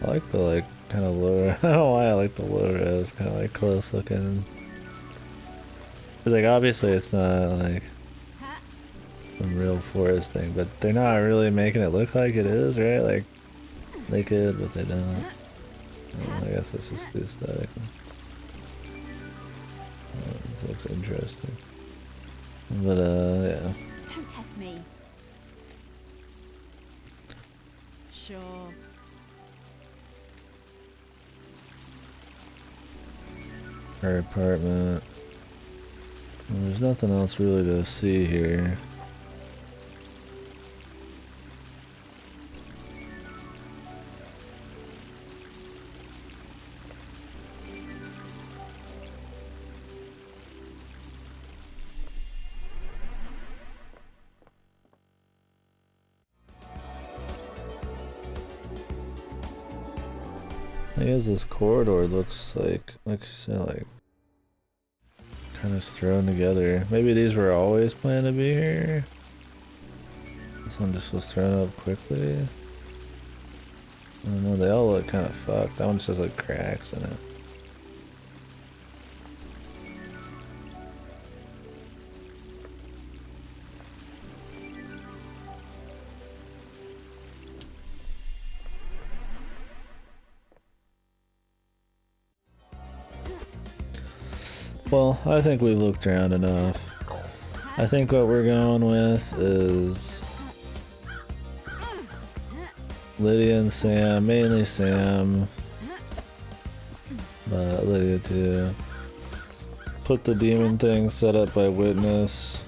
I like the like kind of lower. I don't know why I like the lower res, kind of like close looking. Cause like obviously it's not like some real forest thing, but they're not really making it look like it is, right? Like they could, but they don't. I guess that's just the aesthetic. This looks interesting. But yeah. Don't test me. Sure. Her apartment. Well, there's nothing else really to see here. I guess this corridor looks like you said, like kind of thrown together. Maybe these were always planned to be here. This one just was thrown up quickly. I don't know, they all look kind of fucked. That one just has like cracks in it. Well, I think we've looked around enough. I think what we're going with is Lydia and Sam, mainly Sam, but Lydia too. Put the demon thing set up by Witness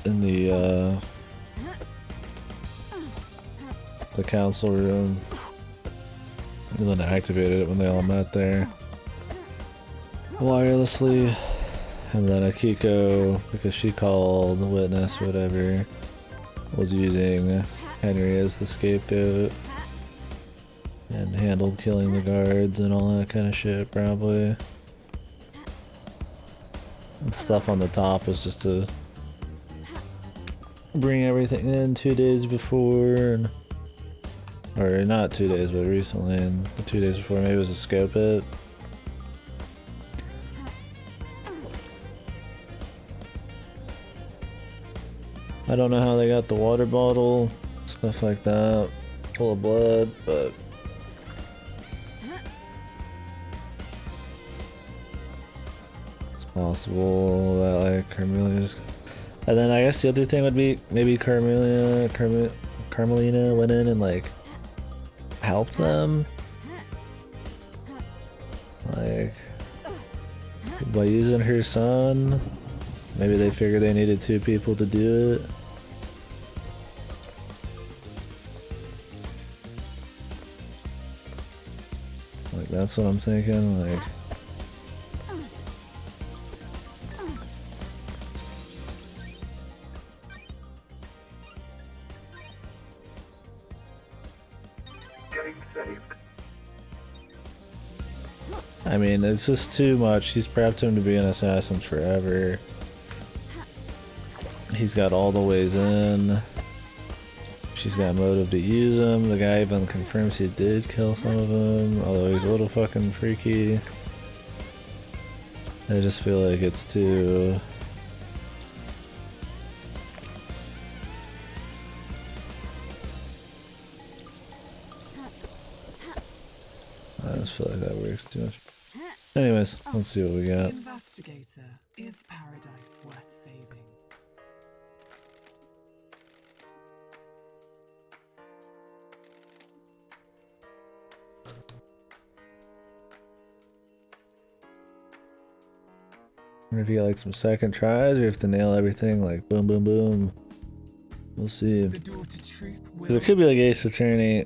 in the council room, and then activated it when they all met there wirelessly, and then Akiko, because she called the Witness or whatever, was using Henry as the scapegoat and handled killing the guards and all that kind of shit, probably. And stuff on the top was just to bring everything in 2 days before, and, or not 2 days, but recently, and the 2 days before maybe it was a scope it. I don't know how they got the water bottle, stuff like that, full of blood, but it's possible that like Carmelia's, and then I guess the other thing would be maybe Carmelina went in and like helped them, like by using her son. Maybe they figured they needed 2 people to do it. Like, that's what I'm thinking, like. Getting saved. I mean, it's just too much. She's prepped him to be an assassin forever. He's got all the ways in. She's got motive to use him. The guy even confirms he did kill some of them, although he's a little fucking freaky. I just feel like it's too... I just feel like that works too much. Anyways, let's see what we got. Investigator, is paradise worth saving? I wonder if you get like some second tries or if to nail everything like boom boom boom. We'll see. Because it could be like Ace Attorney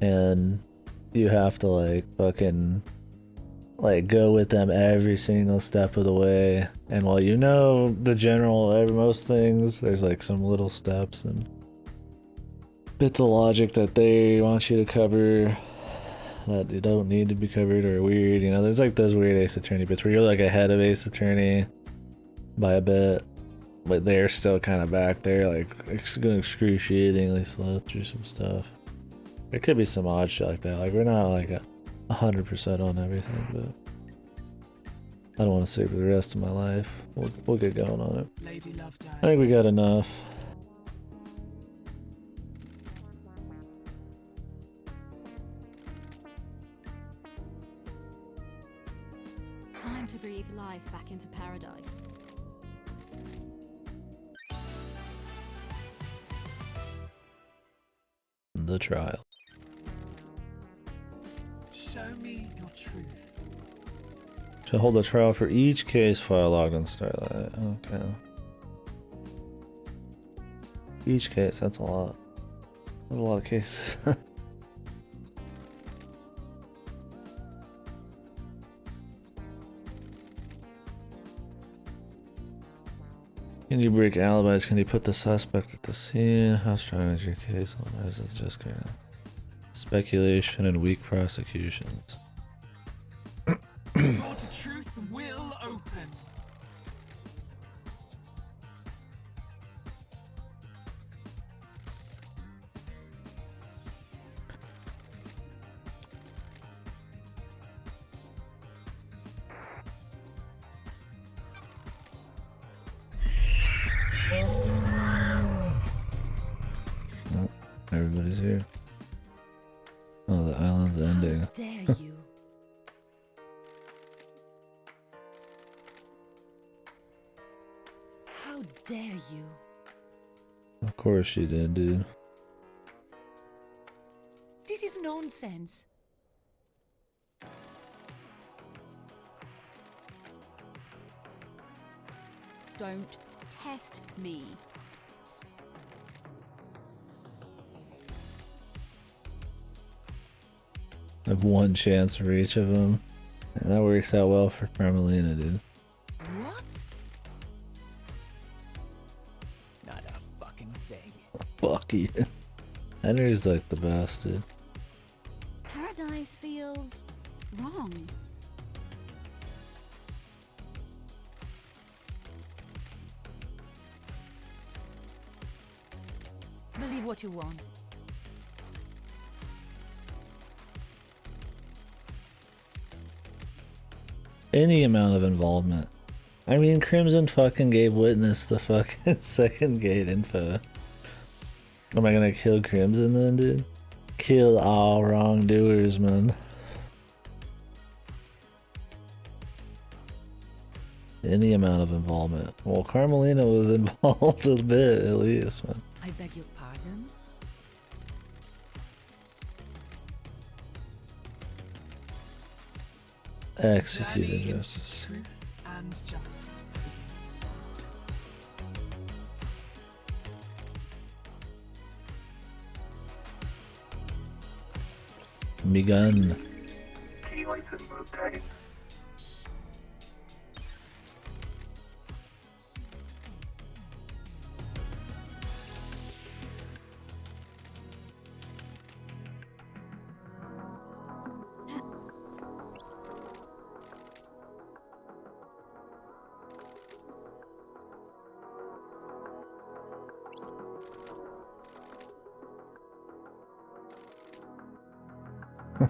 and you have to like fucking like go with them every single step of the way, and while you know the general most things, there's like some little steps and bits of logic that they want you to cover that you don't need to be covered or weird, you know. There's like those weird Ace Attorney bits where you're like ahead of Ace Attorney by a bit, but they're still kind of back there, like going excruciatingly slow through some stuff. There could be some odd shit like that. Like we're not like 100% on everything, but I don't want to say for the rest of my life. We'll get going on it. Lady Love dies. I think we got enough. Time to breathe life back into paradise. The trial. Show me your truth. To hold a trial for each case file logged in Starlight. Okay. Each case, that's a lot. That's a lot of cases. Can you break alibis? Can you put the suspect at the scene? How strong is your case? Otherwise, it's just kind of speculation and weak prosecutions. The door to truth will open. Oh, everybody's here. Oh, the island's ending. How dare you? How dare you? Of course she did, dude. This is nonsense. Don't test me. I have one chance for each of them. And that works out well for Carmelina, dude. What? Not a fucking thing. Fuck you. Henry's like the best, dude. Paradise feels wrong. Believe what you want. Any amount of involvement. I mean, Crimson fucking gave Witness the fucking second gate info. Am I gonna kill Crimson then, dude? Kill all wrongdoers, man. Any amount of involvement. Well, Carmelina was involved a bit, at least, man. I beg your pardon? Executed Learning justice. truth and justice. Begun. Key license obtained.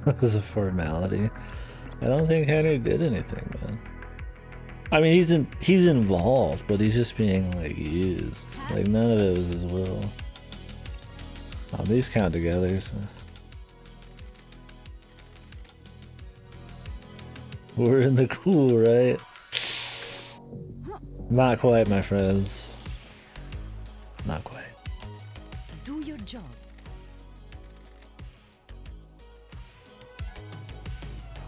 This is a formality. I don't think Henry did anything, man. I mean, he's involved, but he's just being like used. Like none of it was his will. Oh, these count together. So. We're in the cool, right? Not quite, my friends. Not quite. Do your job.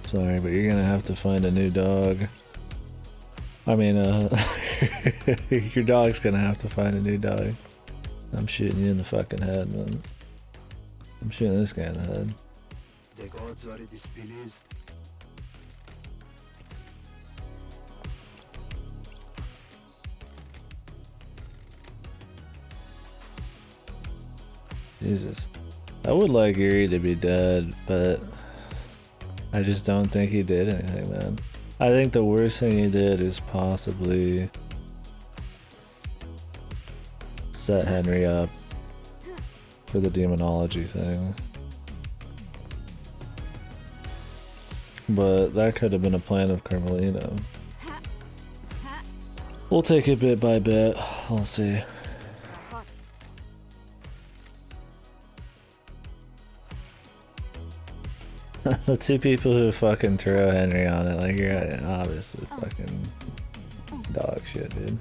Sorry, but you're gonna have to find a new dog. I mean, your dog's gonna have to find a new dog. I'm shooting you in the fucking head, man. I'm shooting this guy in the head. The gods are displeased. Jesus. I would like Yuri to be dead, but I just don't think he did anything, man. I think the worst thing he did is possibly set Henry up for the demonology thing. But that could have been a plan of Carmelina. We'll take it bit by bit. We'll see. The two people who fucking throw Henry on it, like, you're obviously fucking dog shit, dude.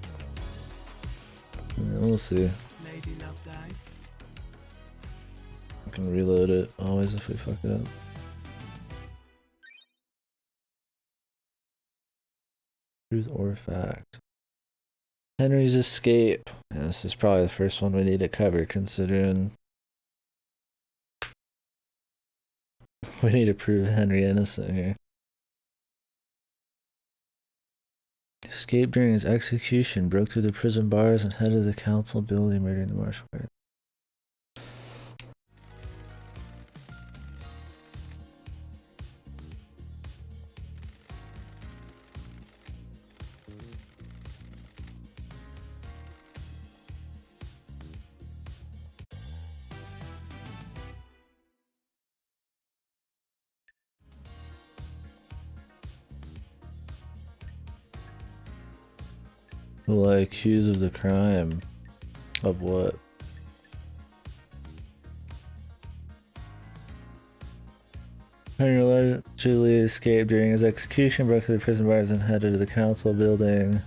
Yeah, we'll see. Lady Love Dice. I can reload it always if we fuck it up. Truth or fact? Henry's escape. Yeah, this is probably the first one we need to cover, considering we need to prove Henry innocent here. Escaped during his execution, broke through the prison bars and headed the council building, murdering the marshal guard. Who I accuse of the crime? Of what? Henry allegedly escaped during his execution, broke through the prison bars, and headed to the council building.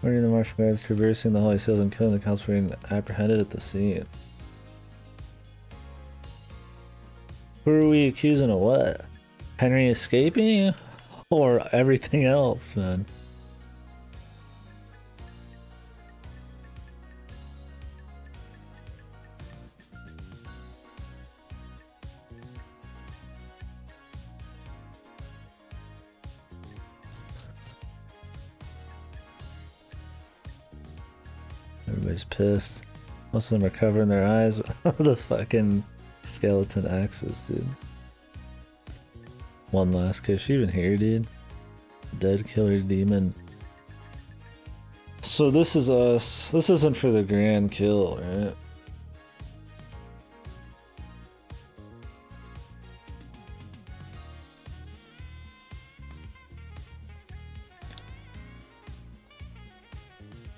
Murdering the marshal guards, traversing the holy seals, and killing the council being apprehended at the scene. Who are we accusing of what? Henry escaping? Or everything else, man? Everybody's pissed. Most of them are covering their eyes with those fucking skeleton axes, dude. One last kiss. You even here, dude? Dead killer demon. So this is us. This isn't for the grand kill, right?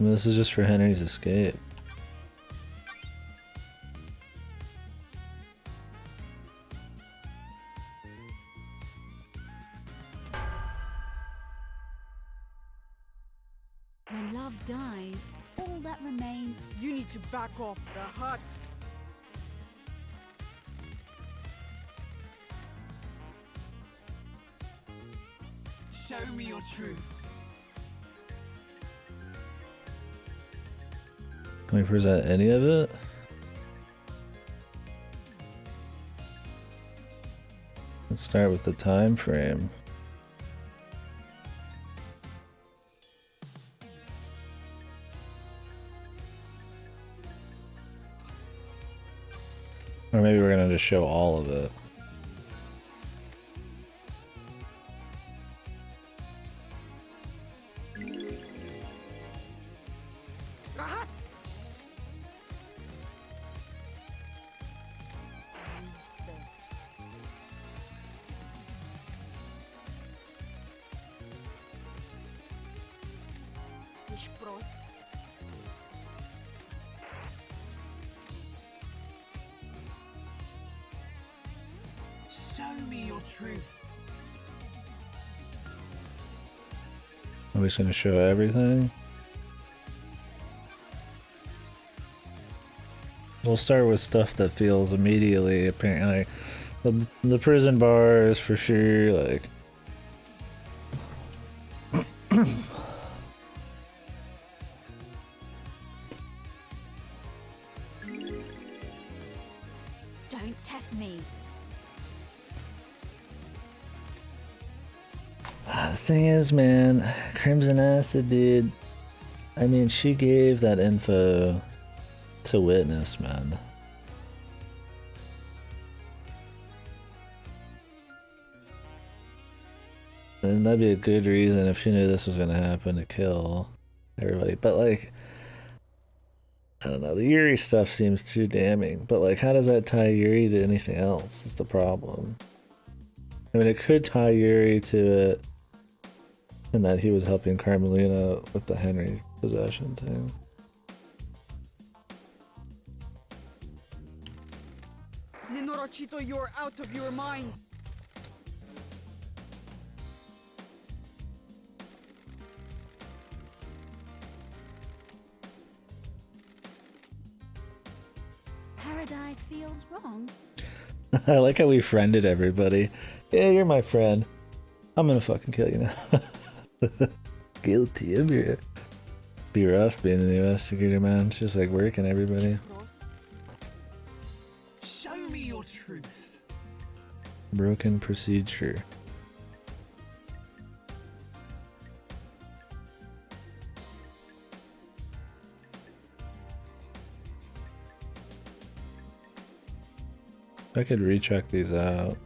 This is just for Henry's escape. When love dies, all that remains. You need to back off the hut. Show me your truth. Can we present any of it? Let's start with the time frame. Or maybe we're gonna just show all of it. Show me your truth. Are we just gonna show everything? We'll start with stuff that feels immediately apparently. The prison bars for sure, like Don't test me. the thing is, man, Crimson Acid, dude. I mean, she gave that info to witness, man. And that'd be a good reason if she knew this was gonna happen to kill everybody. But like, I don't know, the Yuri stuff seems too damning. But like, how does that tie Yuri to anything else? That's the problem. I mean, it could tie Yuri to it And that he was helping Carmelina with the Henry possession thing. Nenorachito, you're out of your mind. Paradise feels wrong. I like how we friended everybody. Yeah, you're my friend. I'm gonna fucking kill you now. Guilty. Be rough being the investigator, man. It's just like working everybody. Show me your truth. Broken procedure. I could recheck these out.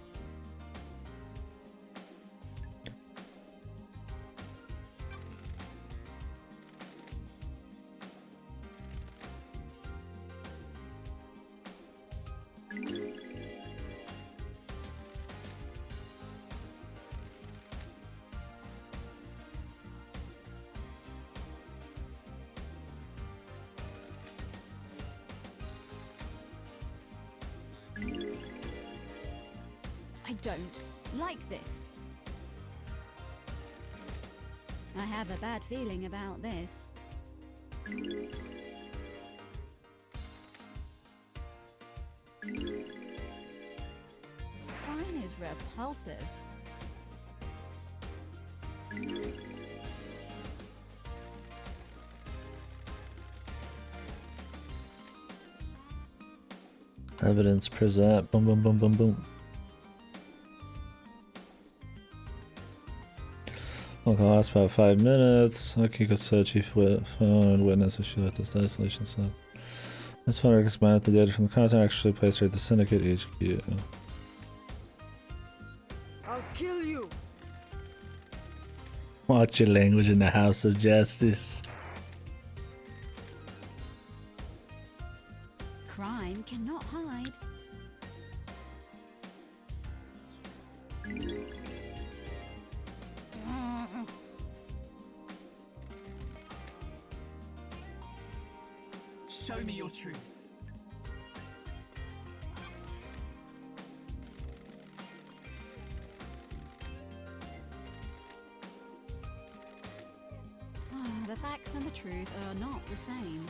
I don't like this. I have a bad feeling about this. Crime is repulsive. Evidence present. Boom, boom, boom, boom, boom. I'll last about 5 minutes. Akiko said chief phone witness if she left this isolation cell. This phone records combined with the data from the contact actually placed her at the Syndicate HQ. I'll kill you. Watch your language in the House of Justice. Crime cannot hide. Show me your truth. The facts and the truth are not the same.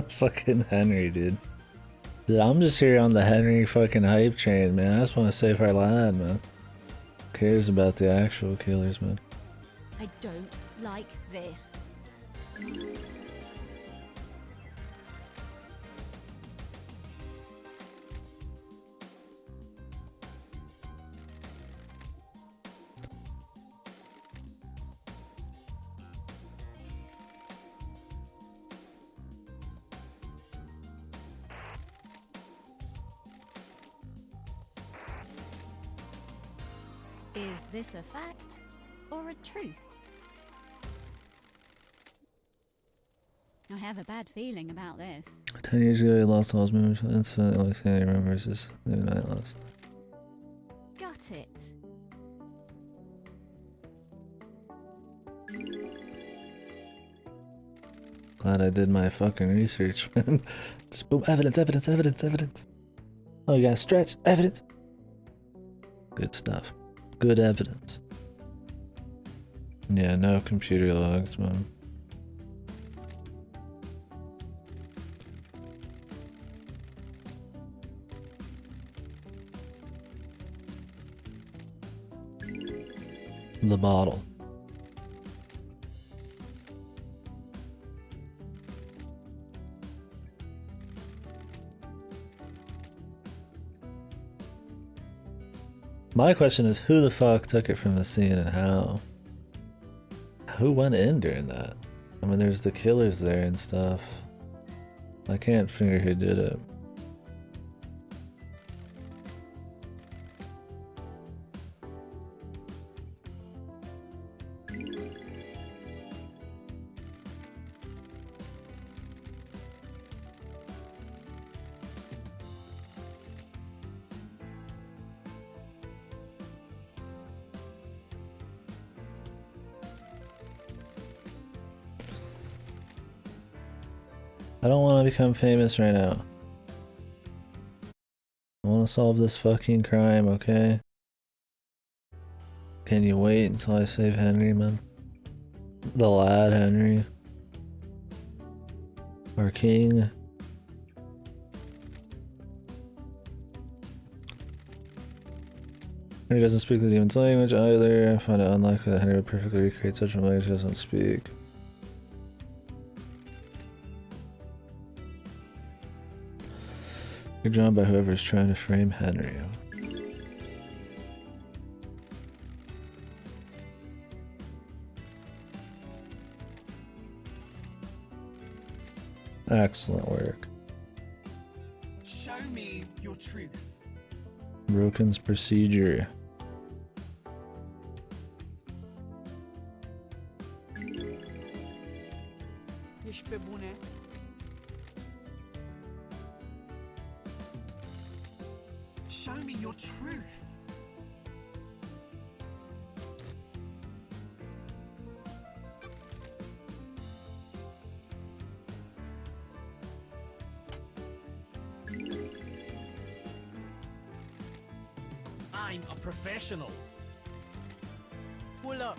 Fucking Henry, dude. Dude, I'm just here on the Henry fucking hype train, man. I just want to save our lad, man. Who cares about the actual killers, man? I don't like this. Is this a fact or a truth? I have a bad feeling about this. 10 years ago, he lost all his memories. That's the only thing he remembers is the night last. Got it. Glad I did my fucking research, man. Just boom, evidence, evidence, evidence, evidence. Oh, you gotta stretch, evidence. Good stuff. Good evidence. Yeah, no computer logs, man. The bottle. My question is, who the fuck took it from the scene and how? Who went in during that? I mean, there's the killers there and stuff. I can't figure who did it. I don't want to become famous right now. I want to solve this fucking crime, okay? Can you wait until I save Henry, man? The lad Henry. Our king. Henry doesn't speak the demon's language either. I find it unlikely that Henry would perfectly recreate such a language he doesn't speak. You're drawn by whoever's trying to frame Henry. Excellent work. Show me your truth. Broken's procedure. Ești pe bune? Show me your truth. I'm a professional. Pull up.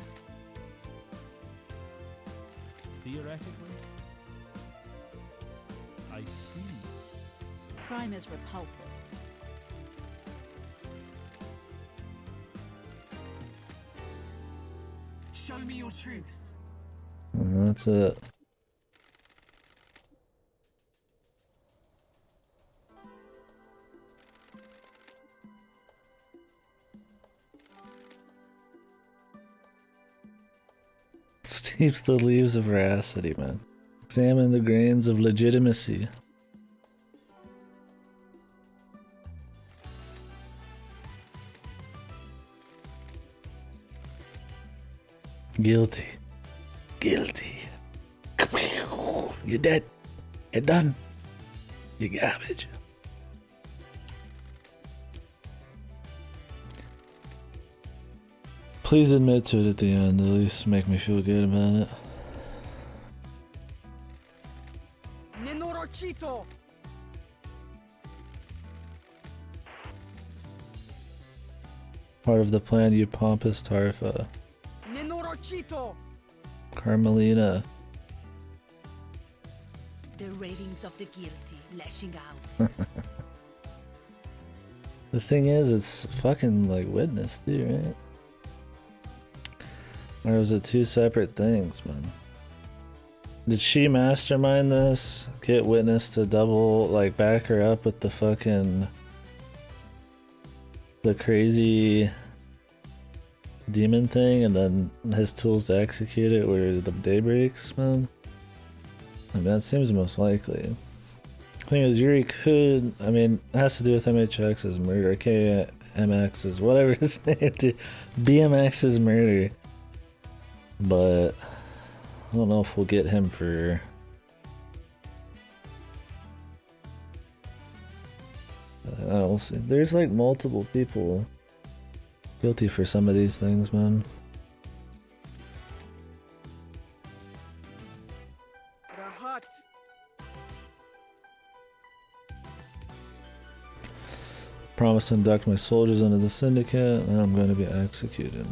Theoretically, I see. Crime is repulsive. Show me your truth. And that's it. Steeps the leaves of veracity, man. Examine the grains of legitimacy. Guilty. Guilty. You're dead. You're done. You're garbage. Please admit to it at the end, at least make me feel good about it. Nenorocito! Part of the plan, you pompous Tarfa. Nenorocito! Carmelina. The ravings of the guilty lashing out. The thing is, it's fucking like witness too, right? Or was it two separate things, man? Did she mastermind this? Get witness to double, like, back her up with the fucking... the crazy demon thing, and then his tools to execute it were the daybreaks, man? I mean, that seems most likely. The thing is, Yuri could... I mean, it has to do with MHX's murder, KMX's, whatever his name, dude. BMX's murder. But I don't know if we'll get him for... I don't know, we'll see. There's like multiple people guilty for some of these things, man. Rahat! Promise to induct my soldiers into the syndicate, and I'm going to be executed.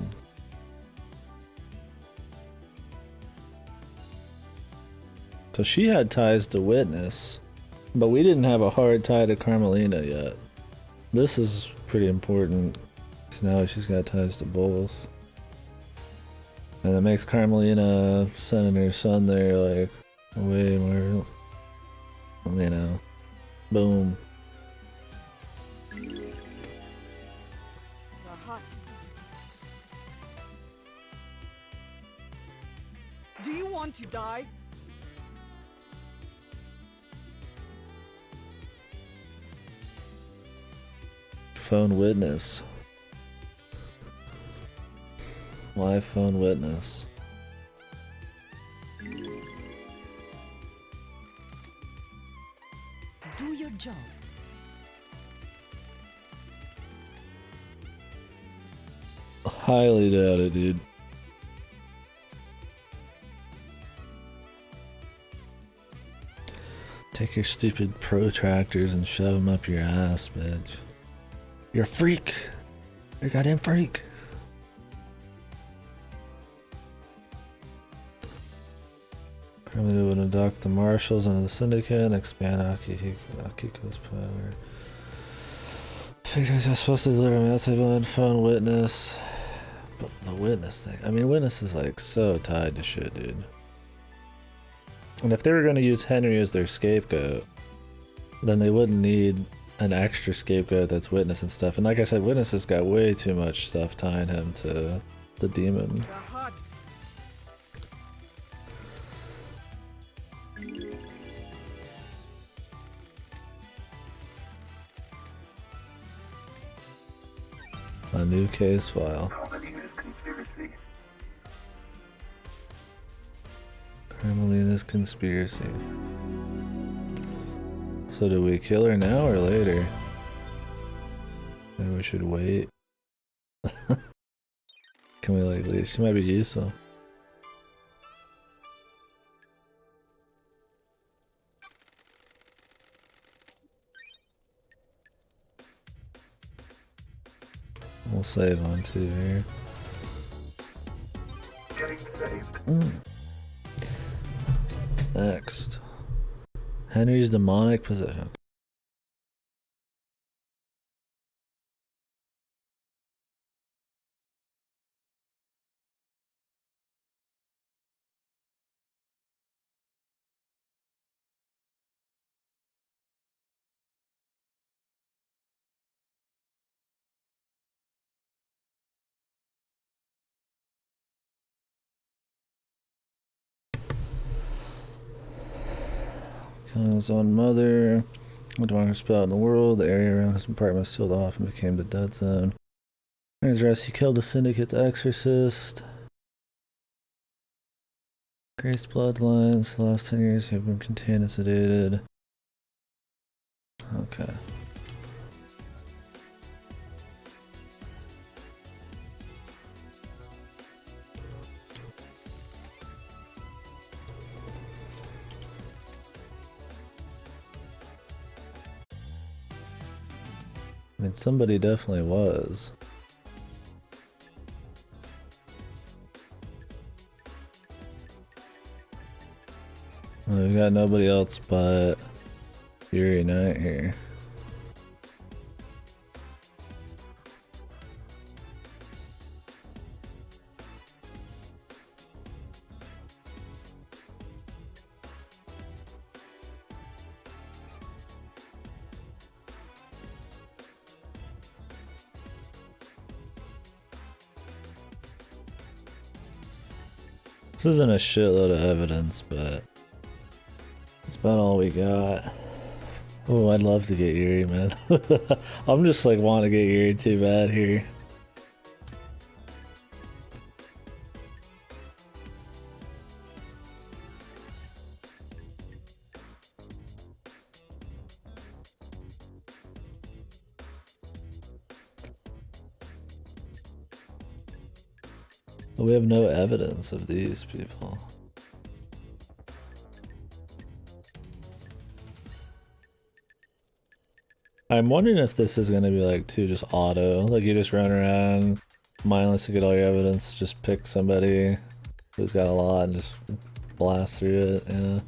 So she had ties to Witness, but we didn't have a hard tie to Carmelina yet. This is pretty important. So now she's got ties to both. And it makes Carmelina sending her son there like way more, you know, boom. Rahat! Do you want to die? Phone witness. Live phone witness. Do your job. Highly doubt it, dude. Take your stupid protractors and shove them up your ass, bitch. You're a freak. You're a goddamn freak. Criminal would induct the marshals into the syndicate and expand Akiko's power. Figures are supposed to deliver mail table and phone witness. But the witness thing, I mean, witness is like so tied to shit, dude. And if they were going to use Henry as their scapegoat, then they wouldn't need an extra scapegoat that's witness and stuff. And like I said, witness has got way too much stuff tying him to the demon. A new case file. Carmelina's conspiracy. So do we kill her now or later? Maybe we should wait. Can we like leave? She might be useful. We'll save on two here. Next. Henry's demonic possession. Killing his own mother. The darkest spell in the world. The area around his apartment was sealed off and became the dead zone. During his arrest, he killed the syndicate's exorcist. Grace bloodlines. The last 10 years have been contained and sedated. Okay. I mean, somebody definitely was. Well, we got nobody else but Fury Knight here. This isn't a shitload of evidence, but it's about all we got. Oh, I'd love to get Yuri, man. I'm just like wanting to get Yuri too bad here. But we have no evidence of these people. I'm wondering if this is going to be like too just auto, like you just run around mindless to get all your evidence, just pick somebody who's got a lot and just blast through it, you know?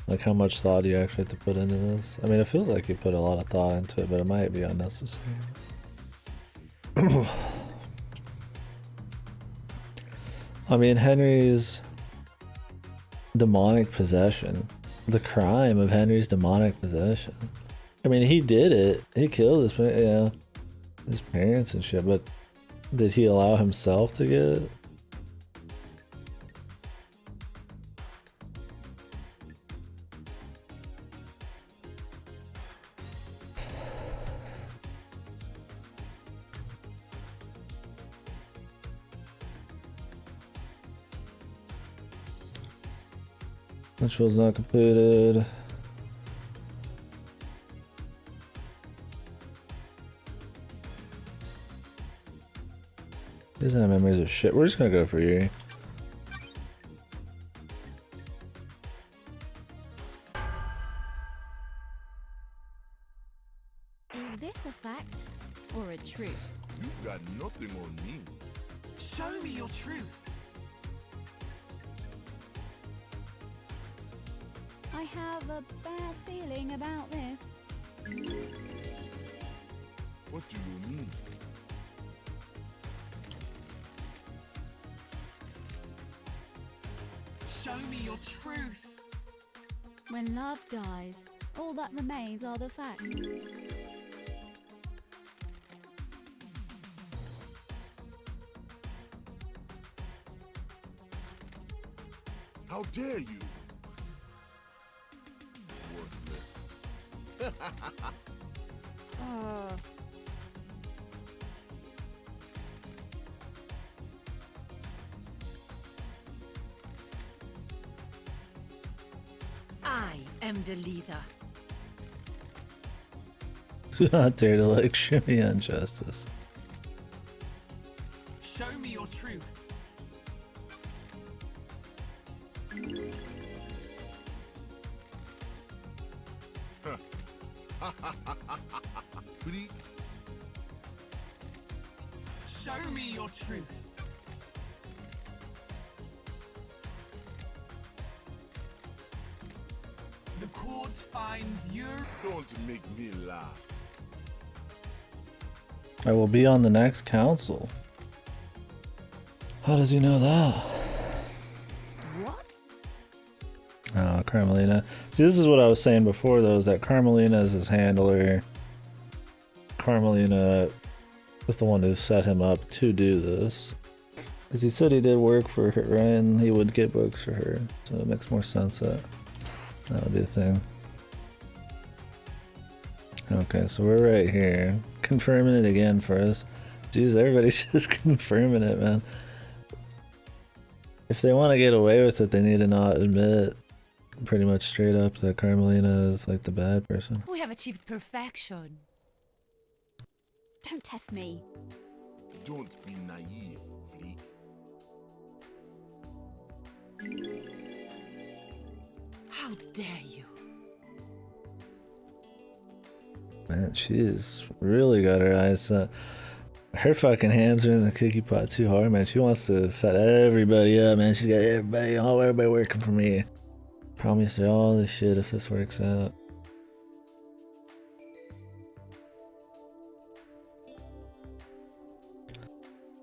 Like how much thought do you actually have to put into this? I mean, it feels like you put a lot of thought into it, but it might be unnecessary. I mean, Henry's demonic possession. The crime of Henry's demonic possession. I mean, he did it. He killed his, you know, his parents and shit, but did he allow himself to get it? Ritual's not completed. He doesn't have memories of shit. We're just gonna go for Yuri. truth. You've got nothing on me. Show me your truth. I have a bad feeling about this. What do you mean? Show me your truth. When love dies, all that remains are the facts. How dare you? Worthless. I am the leader. Do not dare to lecture me on justice. Show me your truth. Bleak. Show me your truth. The court finds you. Don't make me laugh. I will be on the next council. How does he know that? What? Oh, Carmelina. See, this is what I was saying before, though, is that Carmelina is his handler. Carmelina is the one who set him up to do this. Because he said he did work for her, right? And he would get books for her. So it makes more sense that that would be a thing. Okay, so we're right here. Confirming it again for us. Jeez, everybody's just confirming it, man. If they want to get away with it, they need to not admit pretty much straight up that Carmelina is like the bad person. We have achieved perfection. Don't test me. Don't be naive, Bleak. How dare you? Man, she's really got her eyes set. Her fucking hands are in the cookie pot too hard, man. She wants to set everybody up, man. She's got everybody working for me. Promise her all this shit if this works out.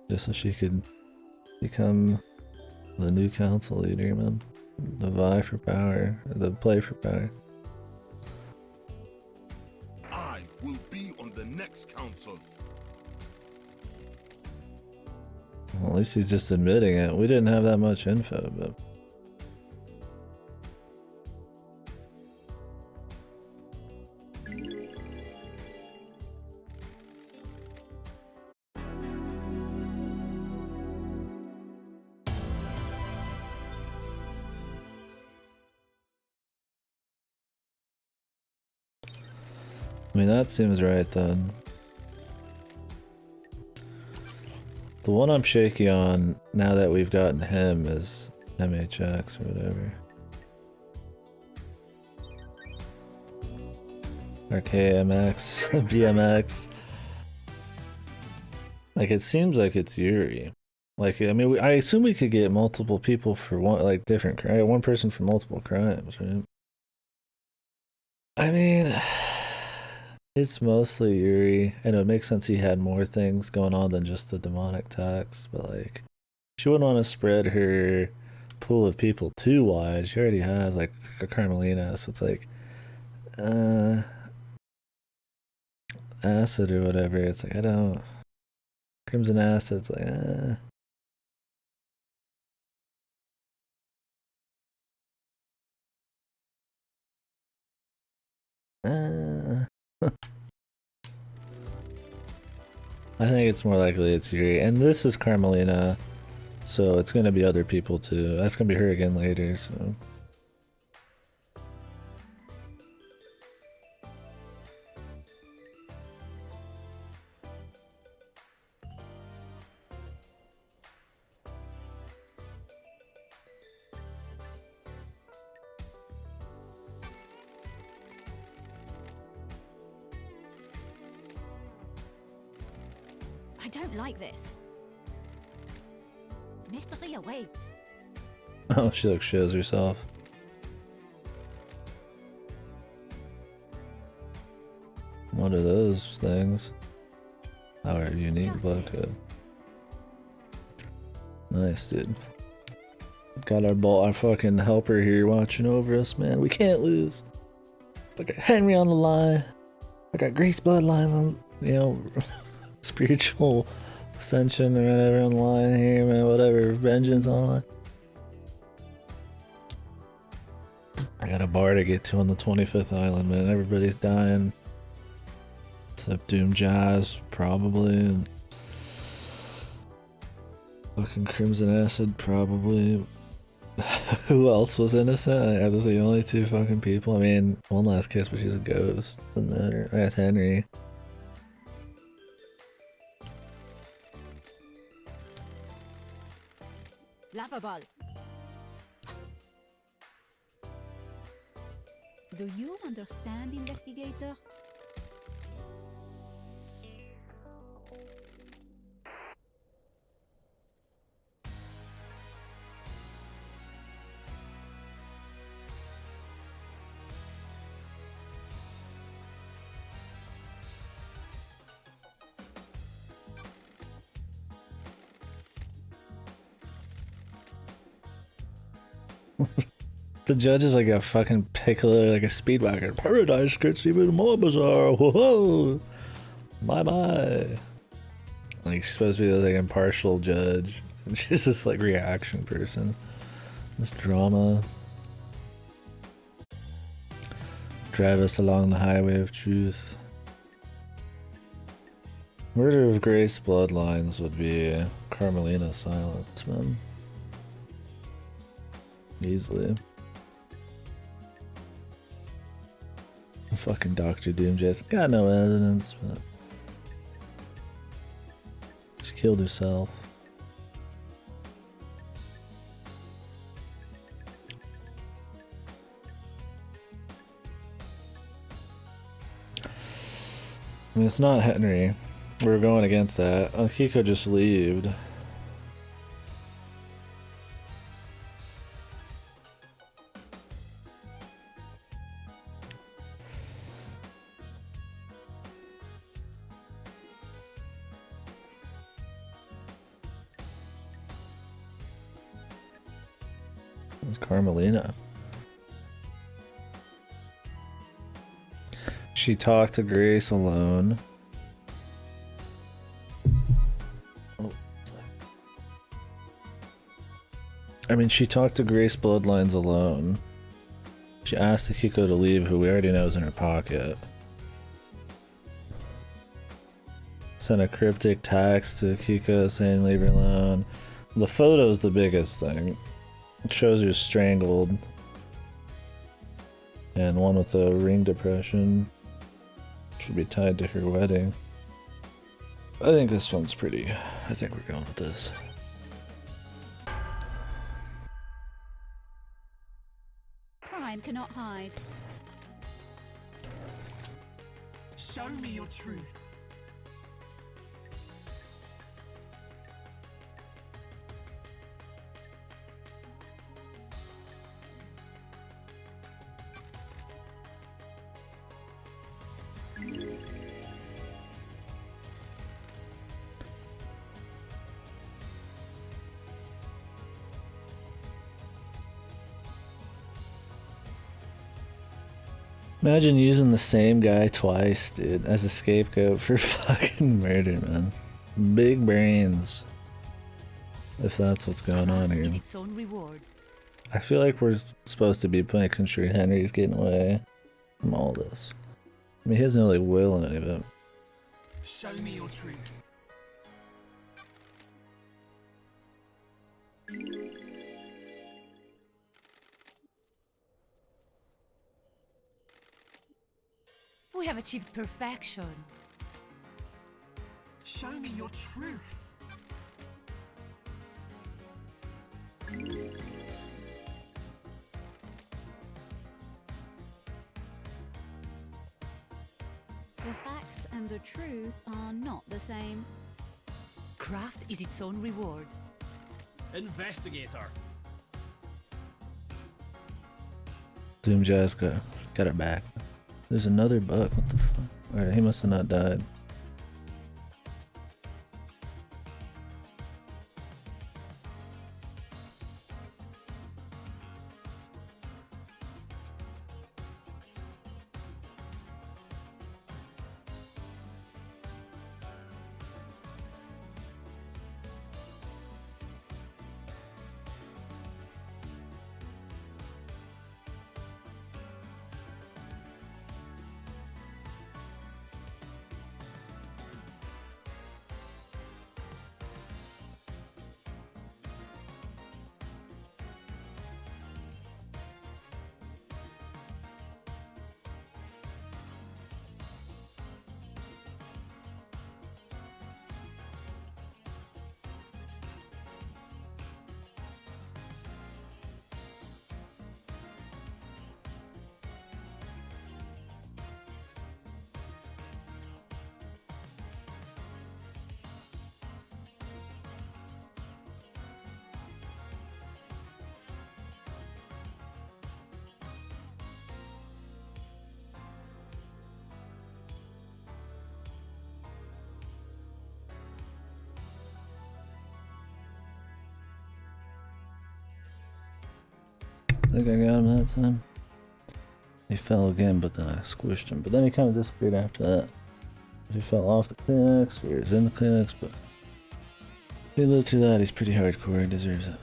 Just so she could become the new council leader, man. The vie for power, or the play for power. I will be on the next council. Well, at least he's just admitting it. We didn't have that much info, but... I mean, that seems right then. The one I'm shaky on now that we've gotten him is MHX or whatever. Or KMX, BMX. Like, it seems like it's Yuri. Like, I mean, I assume we could get multiple people for one, like, different crime. One person for multiple crimes, right? I mean... It's mostly Yuri, and it would make sense he had more things going on than just the demonic tax, but like, she wouldn't want to spread her pool of people too wide. She already has like a Carmelina, so it's like, acid or whatever. It's like, I don't, Crimson Acid, it's like, I think it's more likely it's Yuri. And this is Carmelina, so it's going to be other people too. That's going to be her again later, so... I don't like this. Mystery awaits. Oh, she like shows herself. What are those things? Our unique blood code. Nice, dude. Got our fucking helper here watching over us, man. We can't lose. I got Henry on the line. I got Grace bloodline on, you know, spiritual ascension or whatever on the line here, man. Whatever, vengeance on the line. I got a bar to get to on the 25th island, man. Everybody's dying. Except Doom Jazz, probably. And fucking Crimson Acid, probably. Who else was innocent? Are those the only two fucking people? I mean, one last kiss, but she's a ghost. Doesn't matter. That's Henry. Lava ball. Do you understand, investigator? The judge is like a fucking pickler, like a speedwagon. Paradise gets even more bizarre. Whoa! Bye bye. Like she's supposed to be like an impartial judge, and she's just like reaction person. This drama. Drive us along the highway of truth. Murder of Grace bloodlines would be Carmelina silence, man. Easily. Fucking Dr. Doom just got no evidence, but she killed herself. I mean, it's not Henry. We're going against that. Kiko just leaved. It's Carmelina. She talked to Grace alone. Oh. I mean, she talked to Grace Bloodlines alone. She asked Akiko to leave, who we already know is in her pocket. Sent a cryptic text to Akiko saying leave her alone. The photo's the biggest thing. It shows her strangled. And one with a ring depression. Should be tied to her wedding. I think this one's pretty. I think we're going with this. Crime cannot hide. Show me your truth. Imagine using the same guy twice, dude, as a scapegoat for fucking murder, man. Big brains. If that's what's going on here. Its own reward. I feel like we're supposed to be making sure Henry's getting away from all this. I mean, he has no like will in any of it. Show me your truth. We have achieved perfection. Show me your truth. The facts and the truth are not the same. Craft is its own reward. Investigator. Zoom Jazz got her back. There's another bug. What the fuck? Alright, he must have not died. I think I got him that time. He fell again, but then I squished him. But then he kind of disappeared after that. He fell off the clinics, or he's in the clinics, but he lived through that. He's pretty hardcore. He deserves it.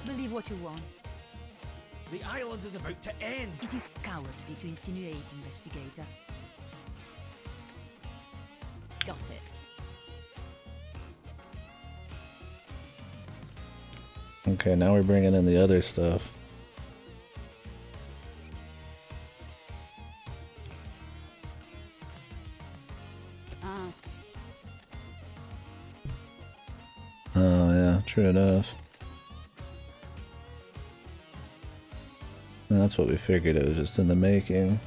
Believe what you want. The island is about to end. It is cowardly to insinuate, investigator. Got it. Okay, now we're bringing in the other stuff. Oh yeah, true enough. And that's what we figured, it was just in the making.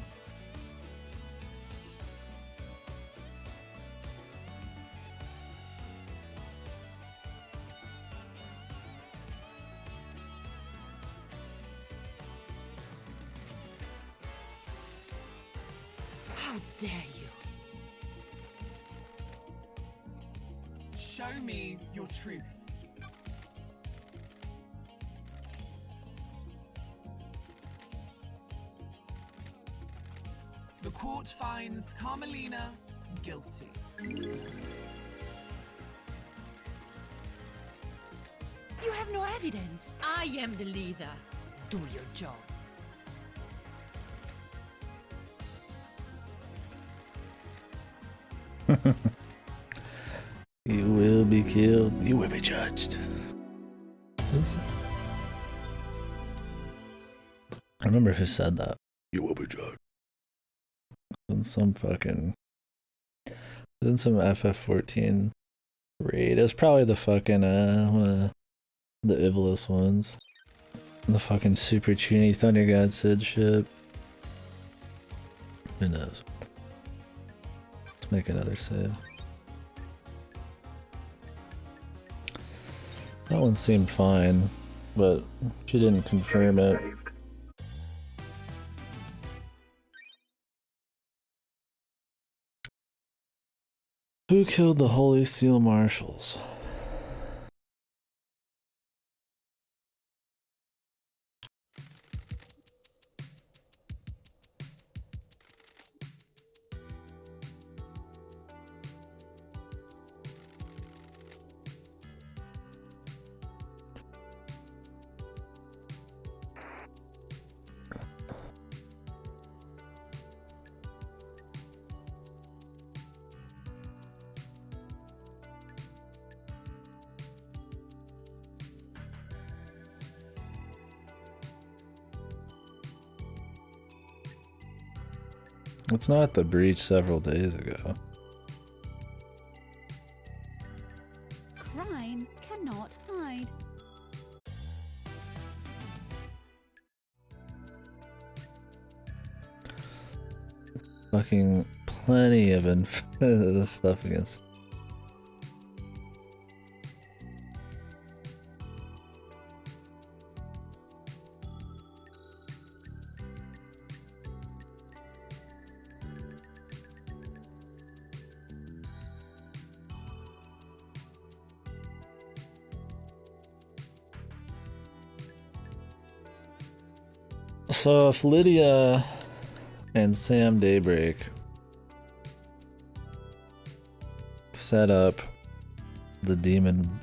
How dare you? Show me your truth. The court finds Carmelina guilty. You have no evidence. I am the leader. Do your job. You will be killed. You will be judged. I remember who said that. You will be judged. In some fucking... in some FF14 raid. It was probably the fucking, one of the Ivlis ones. The fucking Super Chuny Thunder God Sid shit. Who knows? Let's make another save. That one seemed fine, but she didn't confirm it. Who killed the Holy Seal Marshals? It's not the breach several days ago. Crime cannot hide. Fucking plenty of stuff against. So if Lydia and Sam Daybreak set up the demon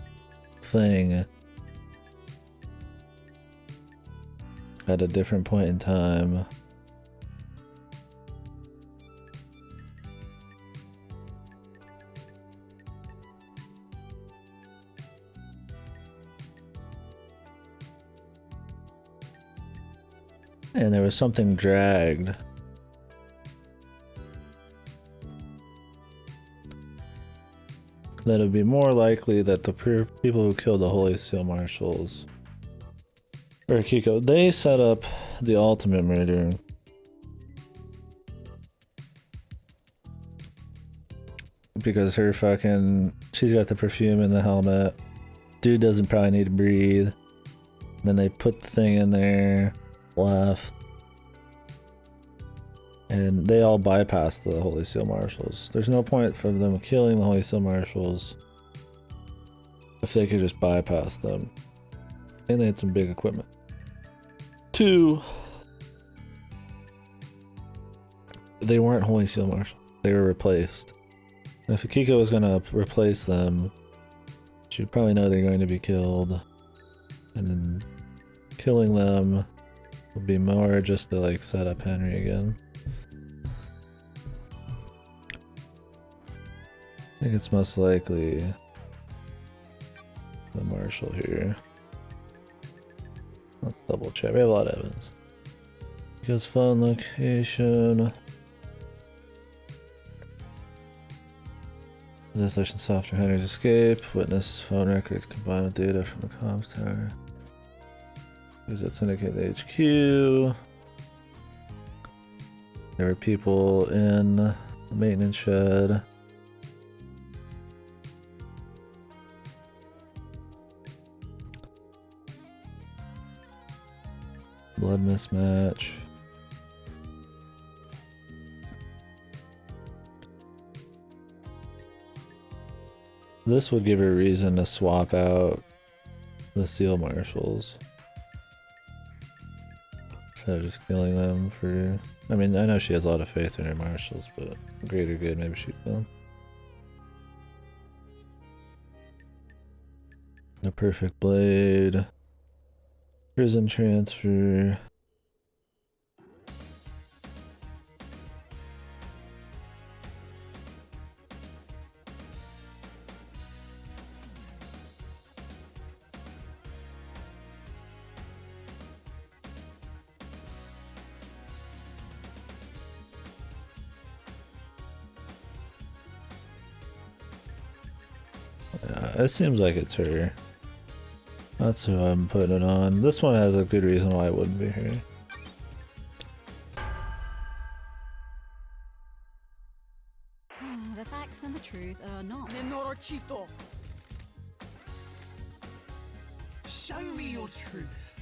thing at a different point in time, and there was something dragged, then it would be more likely that the people who killed the Holy Seal Marshals, or Kiko, they set up the ultimate murder. Because her fucking, she's got the perfume in the helmet. Dude doesn't probably need to breathe. Then they put the thing in there, left. And they all bypassed the Holy Seal Marshals. There's no point for them killing the Holy Seal Marshals if they could just bypass them. And they had some big equipment. 2, they weren't Holy Seal Marshals. They were replaced. And if Akiko was going to replace them, she'd probably know they're going to be killed. And then killing them would be more just to like set up Henry again. I think it's most likely the Marshal here. Let's double check. We have a lot of evidence. Because phone location. Legislation software, Henry's escape. Witness phone records combined with data from the comms tower. Who's that syndicate HQ? There were people in the maintenance shed. Blood mismatch. This would give her a reason to swap out the Seal Marshals instead of just killing them for... I mean, I know she has a lot of faith in her Marshals, but greater good, maybe she'd kill them. The Perfect Blade. Prison transfer. It seems like it's her. That's who I'm putting it on. This one has a good reason why it wouldn't be her. The facts and the truth are not. Nenorocito. Show me your truth.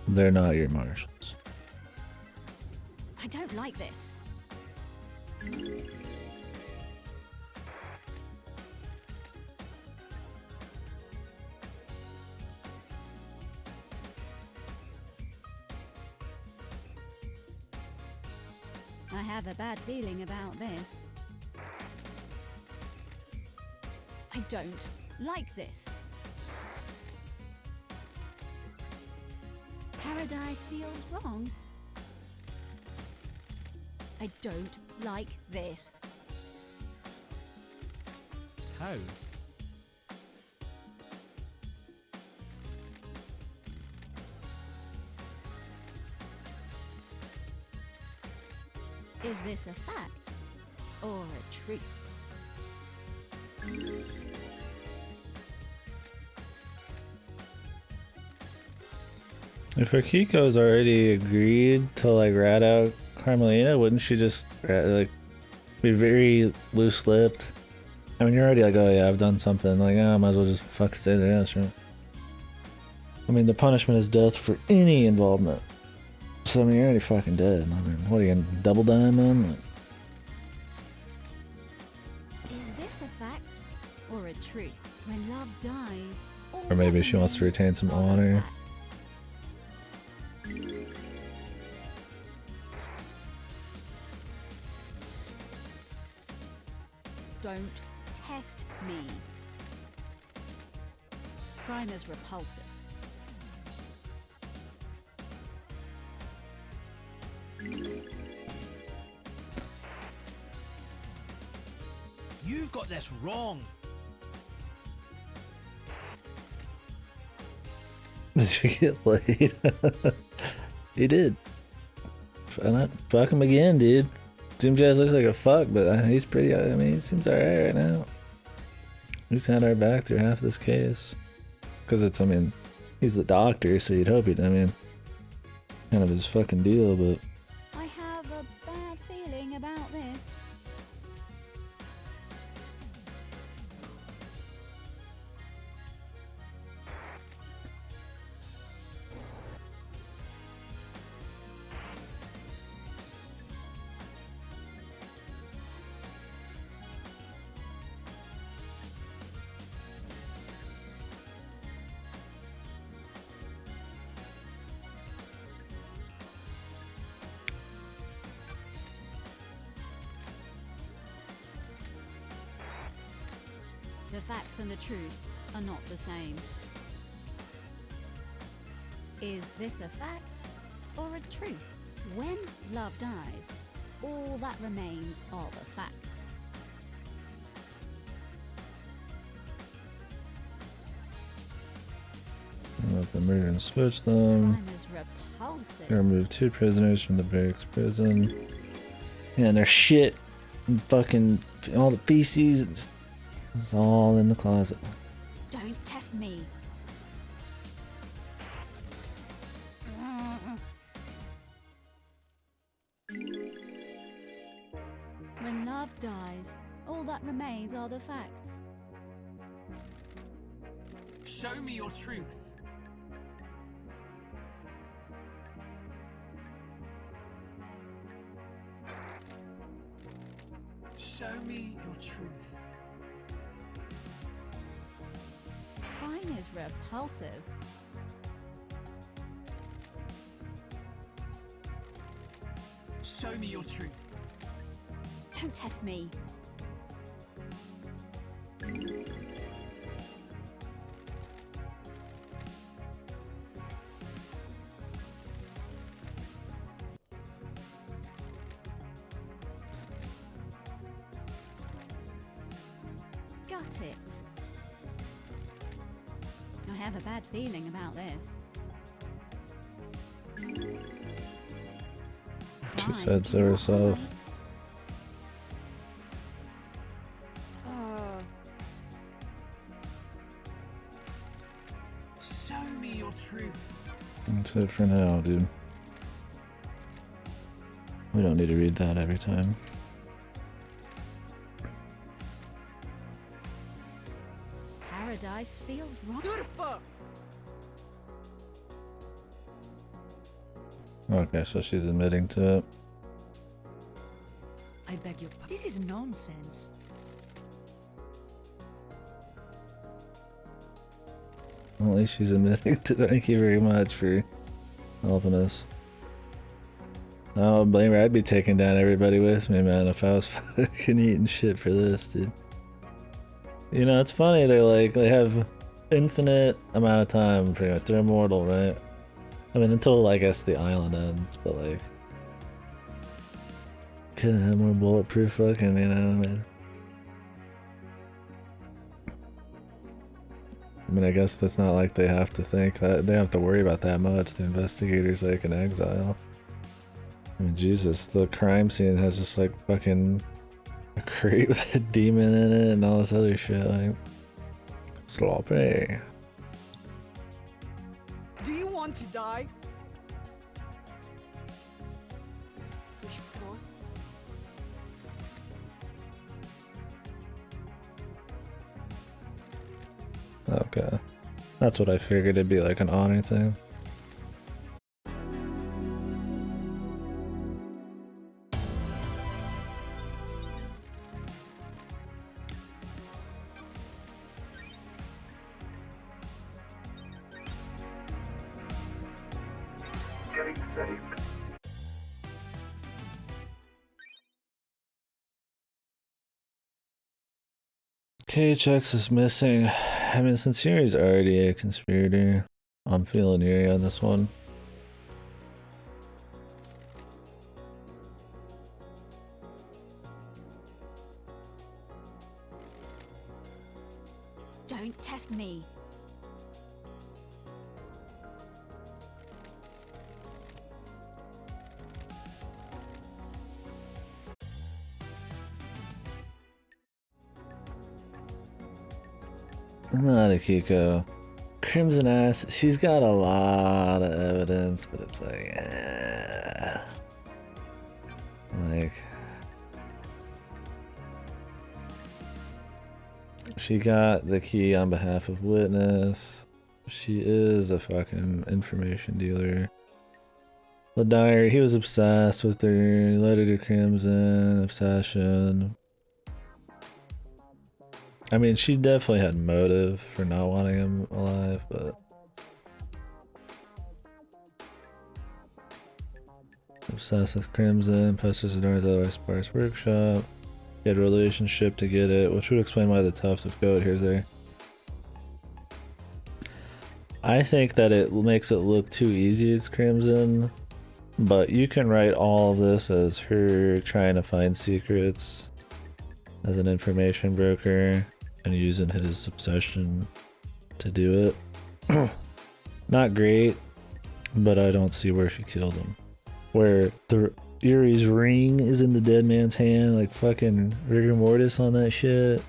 They're not your Marshals. I don't like this. I have a bad feeling about this. I don't like this. Paradise feels wrong. I don't like this. How? Is this a fact or a truth? If Akiko's already agreed to like rat out Carmelina, wouldn't she just like be very loose-lipped? I mean, you're already like, oh yeah, I've done something. Like, oh, I might as well just fuck stay there. Yeah, sure. I mean, the punishment is death for any involvement. So I mean, you're already fucking dead. I mean, what are you gonna double dime on? Is this a truth. When love dies, all Or maybe that she wants to remains retain some are the honor. facts. Don't test me. Crime is repulsive. You've got this wrong. Did she get laid? He did. Fuck him again, dude. Doom Jazz looks like a fuck, but he's pretty. I mean, he seems alright right now. He's had our back through half this case. Because it's, I mean, he's the doctor, so you'd hope he'd, I mean, kind of his fucking deal, but. I have a bad feeling about this. The facts and the truth are not the same. Is this a fact or a truth? When love dies, all that remains are the facts. Let them murder and switch them. Crime is repulsive. Remove 2 prisoners from the barracks prison. Yeah, and their shit and fucking all the feces and just it's all in the closet. Don't test me. When love dies, all that remains are the facts. Show me your truth. Show me your truth. Crime is repulsive. Show me your truth. Don't test me. Got it. I have a bad feeling about this. She said so herself. Show me your truth. That's it for now, dude. We don't need to read that every time. Paradise feels wrong. Okay, so she's admitting to it. I beg your pardon. This is nonsense. Well, at least she's admitting to it. Thank you very much for helping us. I don't blame her. I'd be taking down everybody with me, man, if I was fucking eating shit for this, dude. You know, it's funny. They have infinite amount of time, pretty much. They're immortal, right? I mean, until, I guess, the island ends, but, like... Couldn't have more bulletproof fucking, you know, man. I mean, I guess that's not like they have to think that they have to worry about that much. The investigators, like, in exile. I mean, Jesus, the crime scene has just, like, fucking a crate with a demon in it and all this other shit, like... Sloppy. Do you want to die? Okay. That's what I figured, it'd be like an honor thing. KHX is missing. I mean, since Yuri's already a conspirator, I'm feeling Yuri on this one. Don't test me. Not a Kiko. Crimson Ass, she's got a lot of evidence, but it's like, like, she got the key on behalf of witness. She is a fucking information dealer. The diary, he was obsessed with her. Letter to Crimson, obsession. I mean, she definitely had motive for not wanting him alive, but obsessed with Crimson, pesters the North otherwise sparse workshop. He had a relationship to get it, which would explain why the tuft of goat here's there. I think that it makes it look too easy it's Crimson, but you can write all of this as her trying to find secrets as an information broker and using his obsession to do it. Not great, but I don't see where she killed him. Where the Yuri's ring is in the dead man's hand, like fucking rigor mortis on that shit.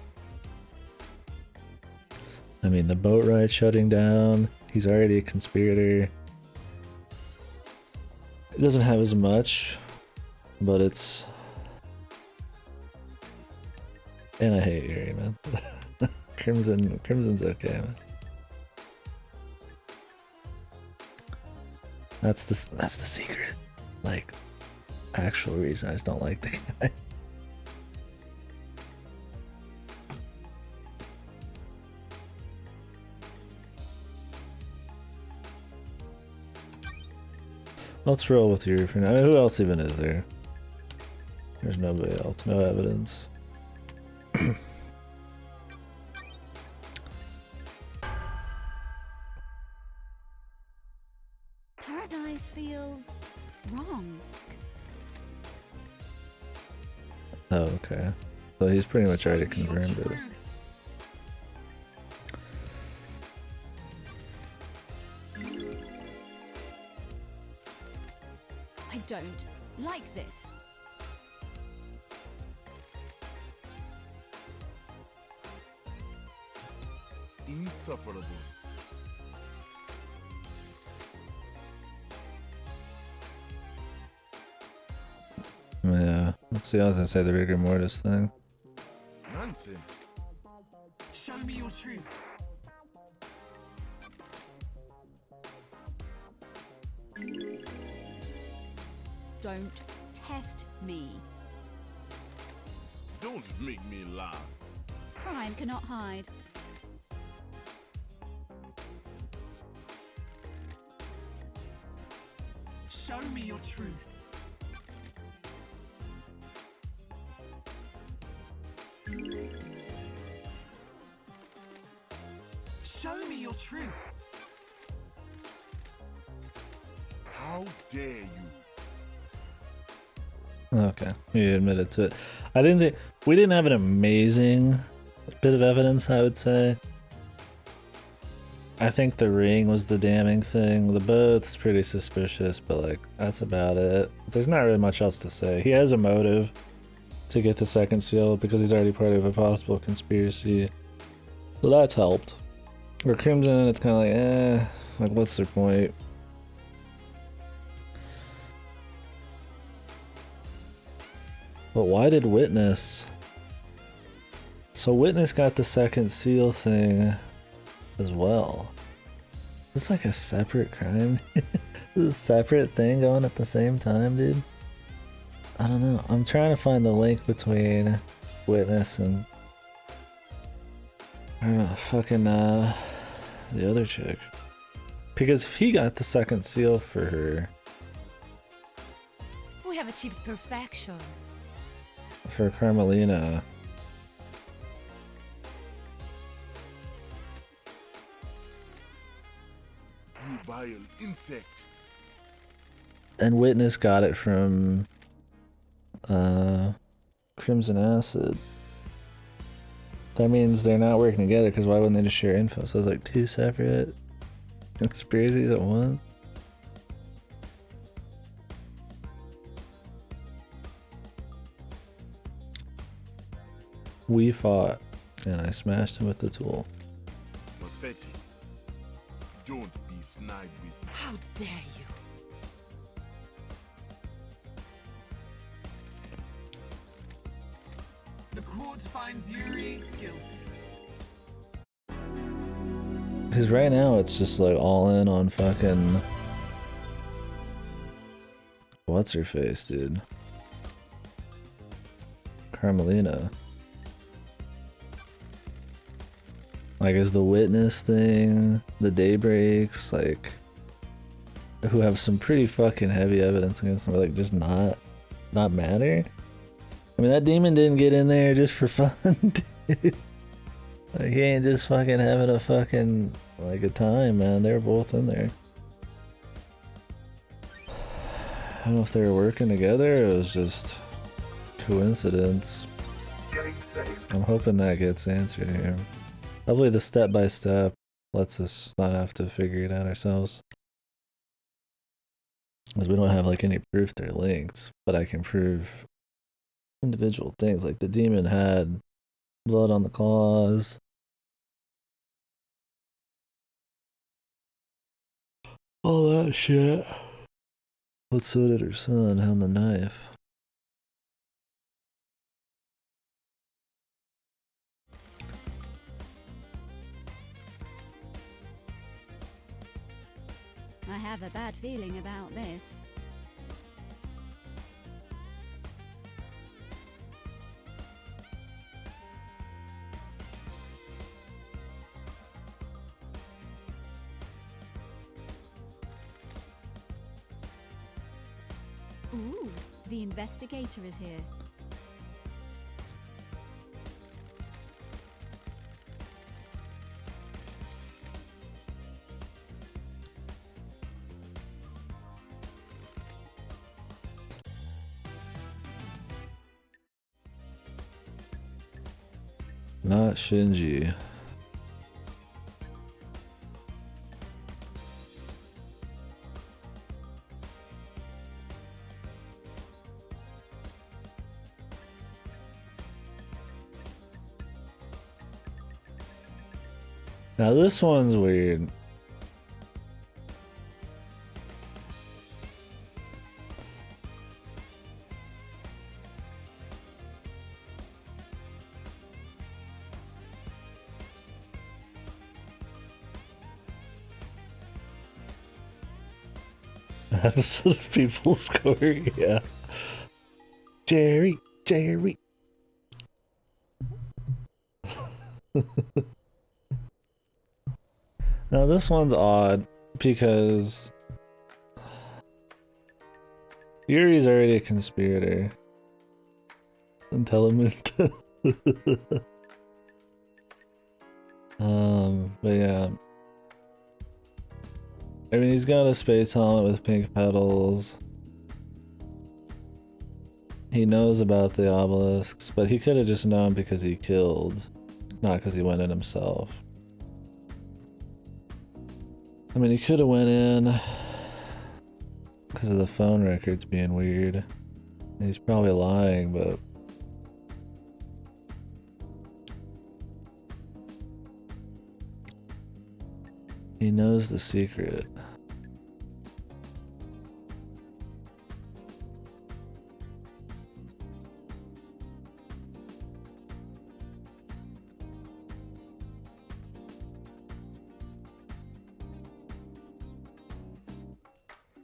I mean, the boat ride shutting down. He's already a conspirator. It doesn't have as much, but it's... And I hate Yuri, man. Crimson's okay, man. That's the secret. Like, actual reason I just don't like the guy. Let's roll with Yuri for now. I mean, who else even is there? There's nobody else. No evidence. Paradise feels wrong. Oh, okay. So he's pretty much already confirmed it. I don't like this. Insufferable. Yeah. Let's see, I was gonna say the rigor mortis thing. Nonsense. Show me your truth. Don't test me. Don't make me laugh. Crime cannot hide. Show me your truth. Show me your truth. How dare you? Okay, you admitted to it. I didn't think we didn't have an amazing bit of evidence, I would say. I think the ring was the damning thing. The boat's pretty suspicious, but like that's about it. There's not really much else to say. He has a motive to get the second seal because he's already part of a possible conspiracy. So that's helped. For Crimson, it's kind of like what's their point? But why did Witness? So Witness got the second seal thing as well. Is this like a separate crime? Is this a separate thing going at the same time, dude? I don't know. I'm trying to find the link between Witness and I don't know, fucking the other chick. Because if he got the second seal for her, We have achieved perfection. for Carmelina, vile insect. And Witness got it from Crimson Acid. That means they're not working together, because why wouldn't they just share info? So it's like two separate conspiracies at once. We fought, and I smashed him with the tool. Pathetic. Don't be snide with me. How dare you? The court finds Yuri guilty. Because right now it's just like all in on fucking... What's her face, dude? Carmelina. Like, is the Witness thing, the Daybreaks, like, who have some pretty fucking heavy evidence against them, like, just not matter? I mean, that demon didn't get in there just for fun, dude. Like, he ain't just fucking having a fucking, like, a time, man. They're both in there. I don't know if they were working together, or it was just coincidence. I'm hoping that gets answered here. Probably the step-by-step lets us not have to figure it out ourselves. Because we don't have like any proof they're linked, but I can prove individual things. Like the demon had blood on the claws. All that shit. But so did her son, had the knife. I have a bad feeling about this. Ooh, the investigator is here. Not Shinji. Now this one's weird. Episode of people scoring, yeah. Jerry. Now this one's odd because Yuri's already a conspirator. Intelligent. But yeah. I mean, he's got a space helmet with pink petals. He knows about the obelisks, but he could have just known because he killed, not because he went in himself. I mean, he could have went in because of the phone records being weird. He's probably lying, but... he knows the secret.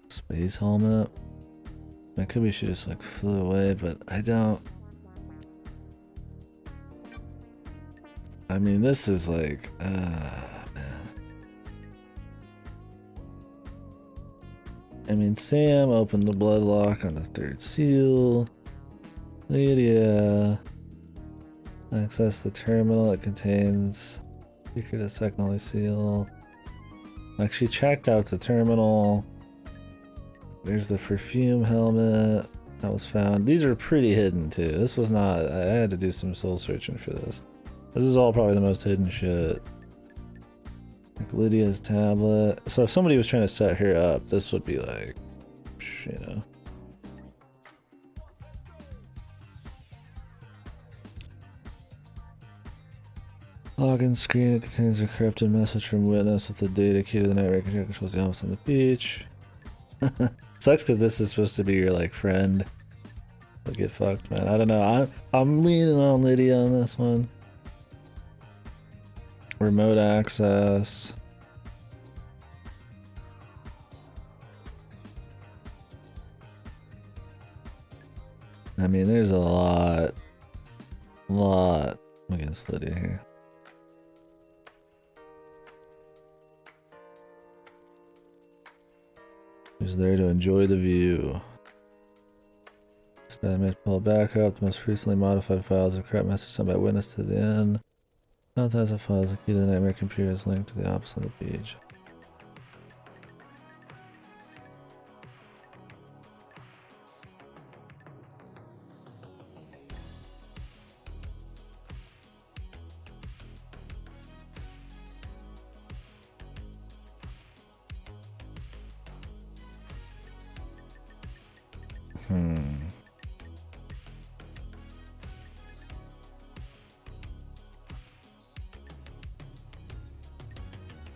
Space helmet. I could be she just like flew away, but I don't. I mean, this is like, man. I mean, Sam opened the blood lock on the third seal. Lydia access the terminal. It contains secret of secondary seal. Like, she checked out the terminal. There's the perfume helmet that was found. These are pretty hidden too. This was not, I had to do some soul searching for this. This is all probably the most hidden shit. Like Lydia's tablet. So if somebody was trying to set her up, this would be like, you know. Login screen, it contains a corrupted message from witness with the data key to the network that controls the office on the beach. Sucks because this is supposed to be your like friend. But get fucked, man. I don't know. I'm leaning on Lydia on this one. Remote access. I mean, there's a lot against Lydia here. Who's there to enjoy the view. Statement pull back up. The most recently modified files of correct message sent by witness to the end. Contents of files. The key to the nightmare computer is linked to the opposite of the page.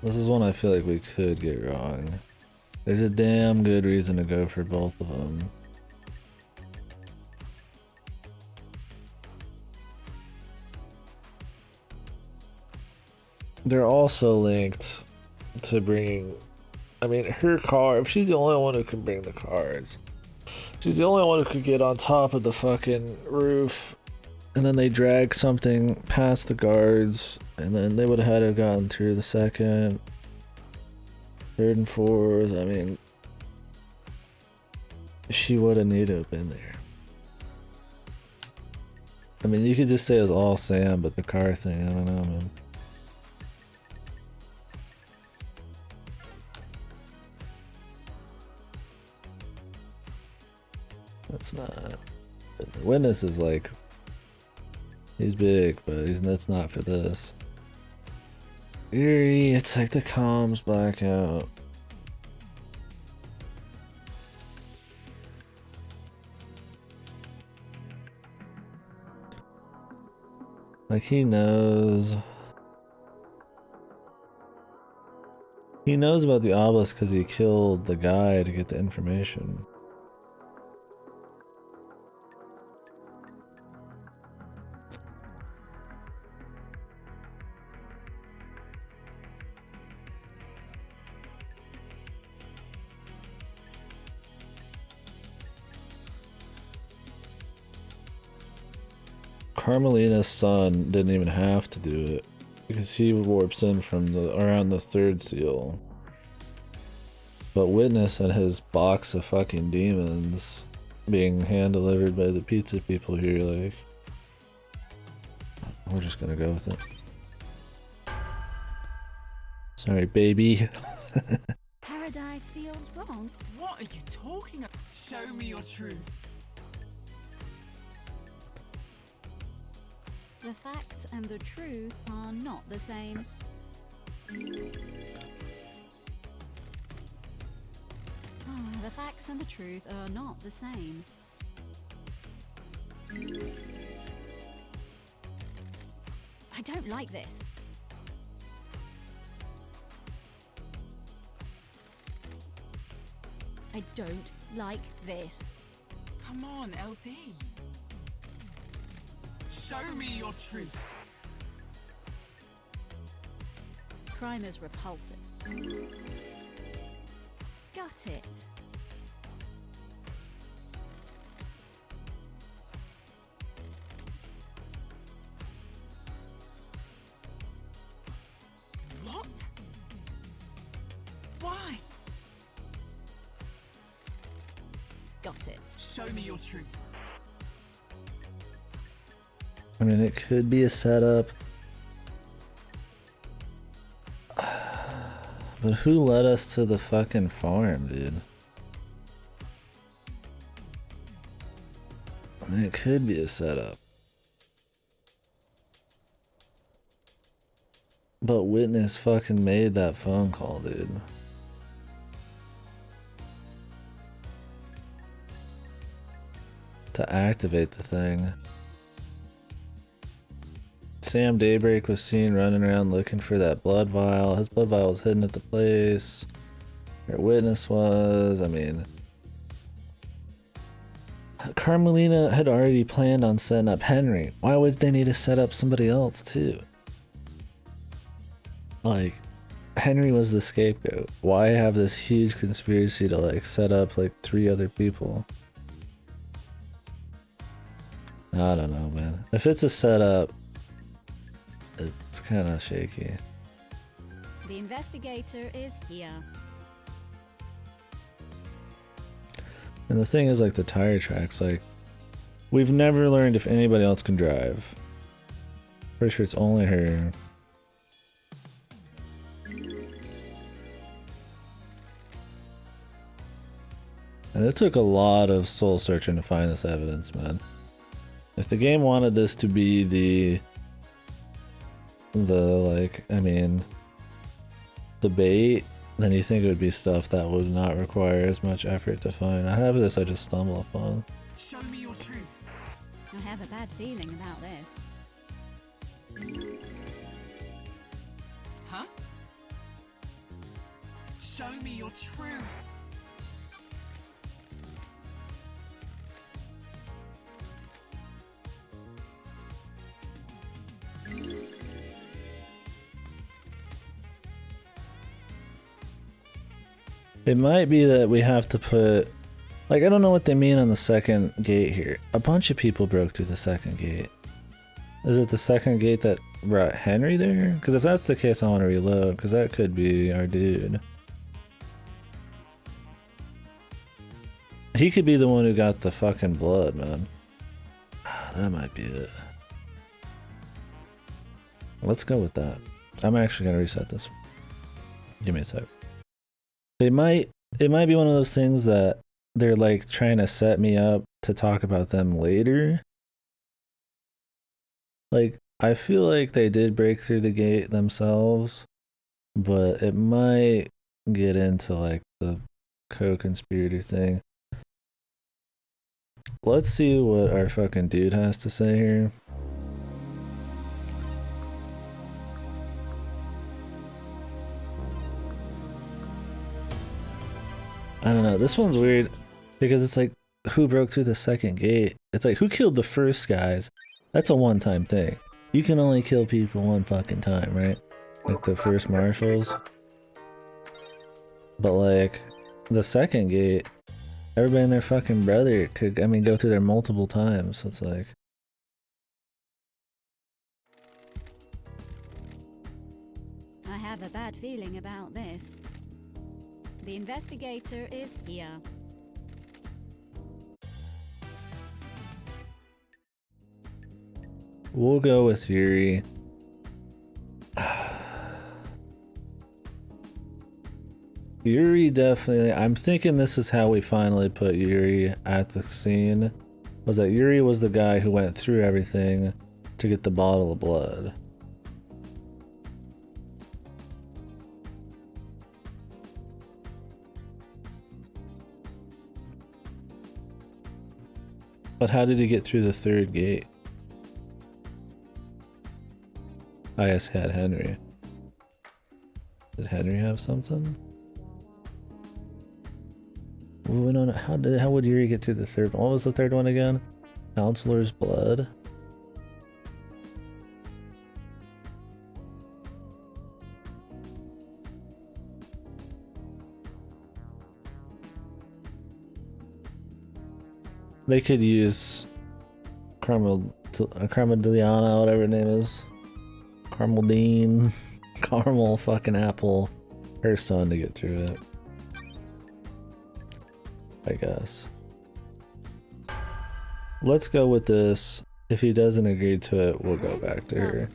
This is one I feel like we could get wrong. There's a damn good reason to go for both of them. They're also linked to bringing, I mean, her car, if she's the only one who can bring the cards, she's the only one who could get on top of the fucking roof, and then they drag something past the guards, and then they would have had to have gotten through the second, third, and fourth. I mean, she would have needed to have been there. I mean, you could just say it was all Sam, but the car thing, I don't know, man. That's not. The witness is like, he's big, but that's not for this. Eerie, it's like the comms blackout. Like he knows about the obelisk because he killed the guy to get the information. Carmelina's son didn't even have to do it because he warps in from around the third seal. But Witness and his box of fucking demons being hand delivered by the pizza people here, like, we're just gonna go with it. Sorry, baby. Paradise feels wrong. What are you talking about? Show me your truth. The facts and the truth are not the same. The facts and the truth are not the same. I don't like this. I don't like this. Come on, LD. Show me your truth. Crime is repulsive. Got it. What? Why? Got it. Show me your truth. I mean, it could be a setup. But who led us to the fucking farm, dude? I mean, it could be a setup. But Witness fucking made that phone call, dude. To activate the thing. Sam Daybreak was seen running around looking for that blood vial. His blood vial was hidden at the place where Witness was. I mean, Carmelina had already planned on setting up Henry. Why would they need to set up somebody else too? Like, Henry was the scapegoat. Why have this huge conspiracy to like set up like 3 other people? I don't know, man. If it's a setup, it's kind of shaky. The investigator is here. And the thing is, like, the tire tracks, like, we've never learned if anybody else can drive. Pretty sure it's only her. And it took a lot of soul searching to find this evidence, man. If the game wanted this to be the like, I mean, the bait, then you think it would be stuff that would not require as much effort to find. I have this, I just stumble upon. Show me your truth. I have a bad feeling about this. Huh? Show me your truth. It might be that we have to put, like, I don't know what they mean on the second gate here. A bunch of people broke through the second gate. Is it the second gate that brought Henry there? Because if that's the case, I want to reload, because that could be our dude. He could be the one who got the fucking blood, man. That might be it. Let's go with that. I'm actually going to reset this. Give me a sec. It might be one of those things that they're like trying to set me up to talk about them later. Like, I feel like they did break through the gate themselves, but it might get into like the co-conspirator thing. Let's see what our fucking dude has to say here. I don't know, this one's weird because it's like, who broke through the second gate? It's like, who killed the first guys? That's a one-time thing. You can only kill people one fucking time, right? Like the first marshals. But like, the second gate, everybody and their fucking brother could, I mean, go through there multiple times. So it's like... I have a bad feeling about this. The investigator is here. We'll go with Yuri. Yuri definitely, I'm thinking this is how we finally put Yuri at the scene. Was that Yuri was the guy who went through everything to get the bottle of blood. But how did he get through the third gate? I just had Henry. Did Henry have something? We went on. How would Yuri get through the third one? What was the third one again? Counselor's blood. They could use Carmeliana, whatever her name is. Caramel Dean. Caramel fucking Apple. Her son to get through it. I guess. Let's go with this. If he doesn't agree to it, we'll go back to her.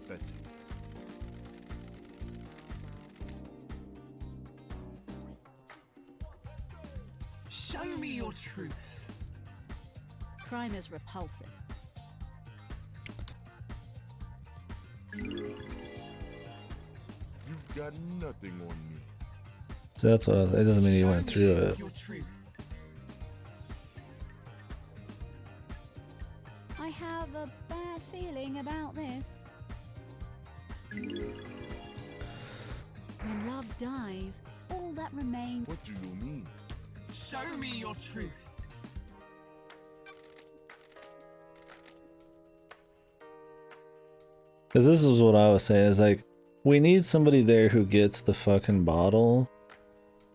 crime is repulsive. You've got nothing on me. So that's all. That doesn't mean you went through it. Your truth. I have a bad feeling about this. When love dies, all that remains. What do you mean? Show me your truth. Because this is what I was saying, is like, we need somebody there who gets the fucking bottle,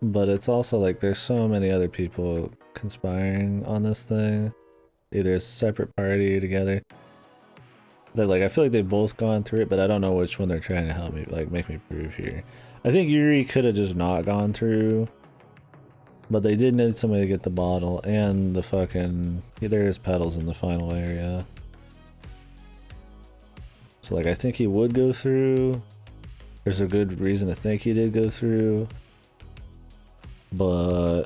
but it's also like there's so many other people conspiring on this thing, either as a separate party or together. That like, I feel like they've both gone through it, but I don't know which one they're trying to help me, like, make me prove here. I think Yuri could have just not gone through, but they did need somebody to get the bottle and the fucking, there is pedals in the final area. So like, I think he would go through. There's a good reason to think he did go through. But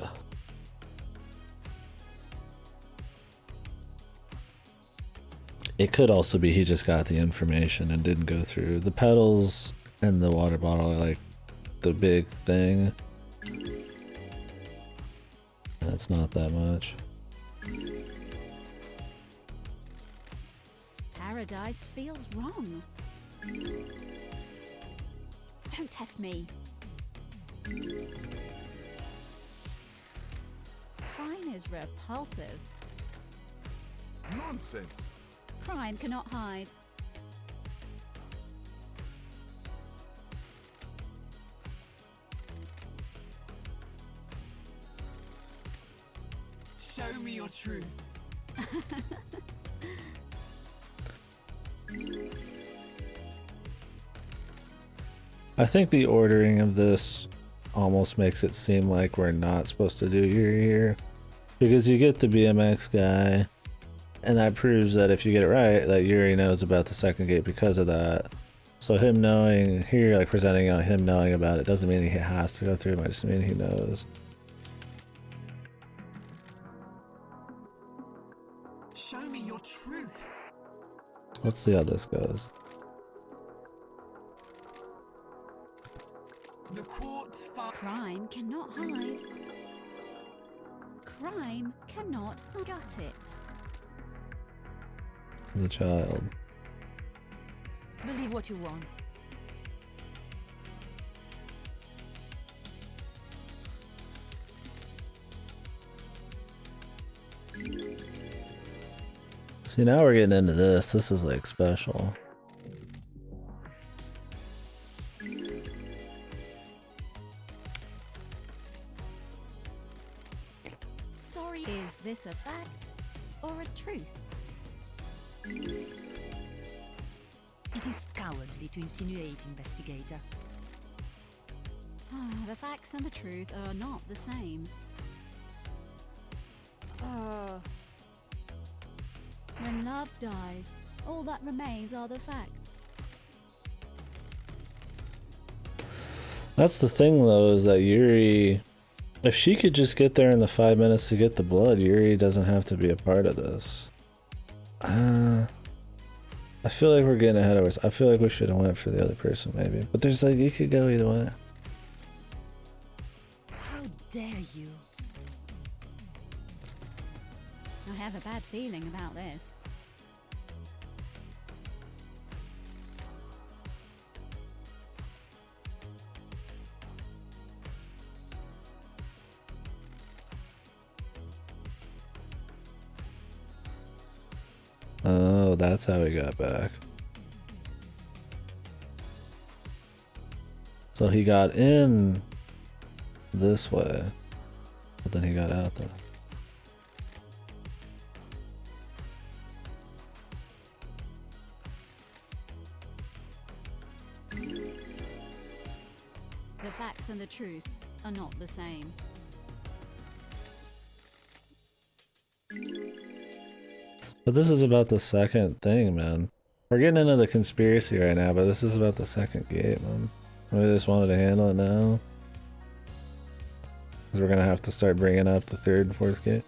it could also be he just got the information and didn't go through. The pedals and the water bottle are like the big thing. That's not that much. Paradise feels wrong. Don't test me. Crime is repulsive. Nonsense. Crime cannot hide. Show me your truth. I think the ordering of this almost makes it seem like we're not supposed to do Yuri here, because you get the BMX guy, and that proves that if you get it right, that Yuri knows about the second gate because of that. So him knowing here, like presenting on him knowing about it, doesn't mean he has to go through it, might just mean he knows. Show me your truth. Let's see how this goes. The court's crime cannot hide. Crime cannot gut it. The child. Believe what you want. See, now we're getting into this. This is like special. Sorry, is this a fact or a truth? It is cowardly to insinuate, investigator. The facts and the truth are not the same. When love dies, all that remains are the facts. That's the thing though, is that Yuri, if she could just get there in the 5 minutes to get the blood, Yuri doesn't have to be a part of this. I feel like we're getting ahead of us. I feel like we should have went for the other person maybe. But there's like, you could go either way. How dare you? I have a bad feeling about this. Oh, that's how he got back. So he got in this way, but then he got out there. The facts and the truth are not the same. But this is about the second thing, man. We're getting into the conspiracy right now, but this is about the second gate, man. We just wanted to handle it now. Because we're going to have to start bringing up the third and fourth gate.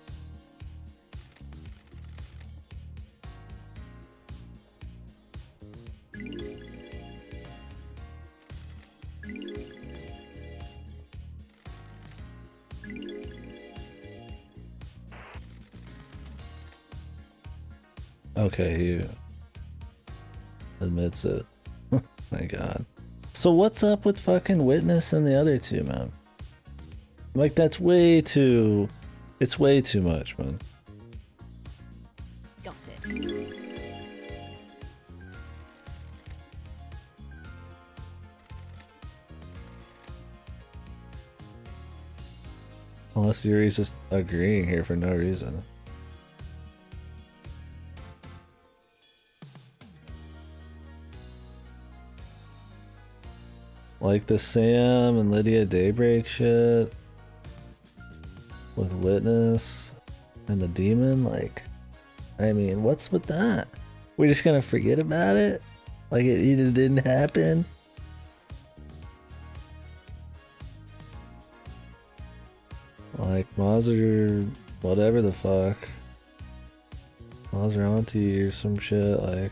Okay, he admits it. My god. So what's up with fucking Witness and the other two, man? Like, that's way too... It's way too much, man. Got it. Unless Yuri's just agreeing here for no reason. Like the Sam and Lydia Daybreak shit with Witness and the demon, like, I mean, what's with that? We're just gonna forget about it? Like it either didn't happen? Like Maser, whatever the fuck. Maserati or some shit, like.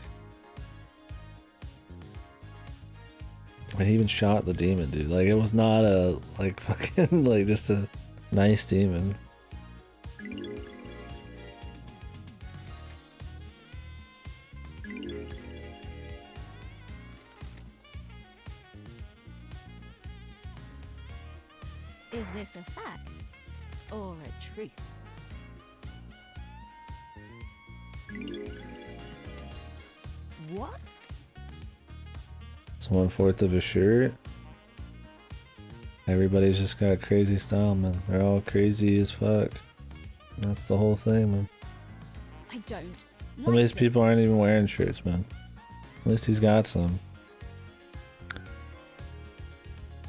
And he even shot the demon, dude. Like, it was not a, like, fucking, like, just a nice demon. Is this a fact or a truth? What? It's 1/4 of a shirt. Everybody's just got crazy style, man. They're all crazy as fuck. That's the whole thing, man. I don't. Some of these people aren't even wearing shirts, man. At least he's got some.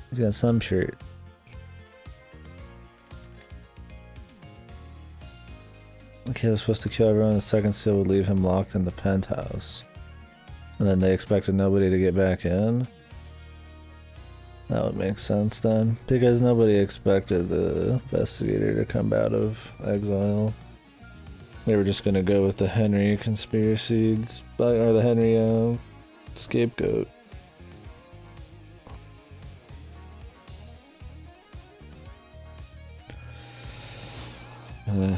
He's got some shirt. The kid was supposed to kill everyone. The second seal would leave him locked in the penthouse. And then they expected nobody to get back in? That would make sense then. Because nobody expected the investigator to come out of exile. They were just gonna go with the Henry conspiracy, or the Henry scapegoat.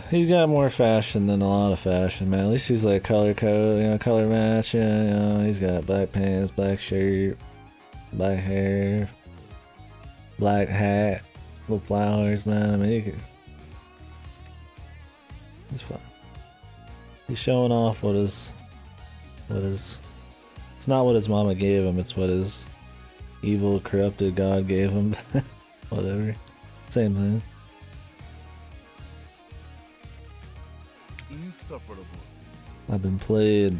He's got more fashion than a lot of fashion, man. At least he's like color code, you know, color matching. You know, he's got black pants, black shirt, black hair, black hat, little flowers, man. I mean, he's fine. He's showing off what his, it's not what his mama gave him, it's what his evil, corrupted God gave him. Whatever. Same thing. Insufferable. I've been played.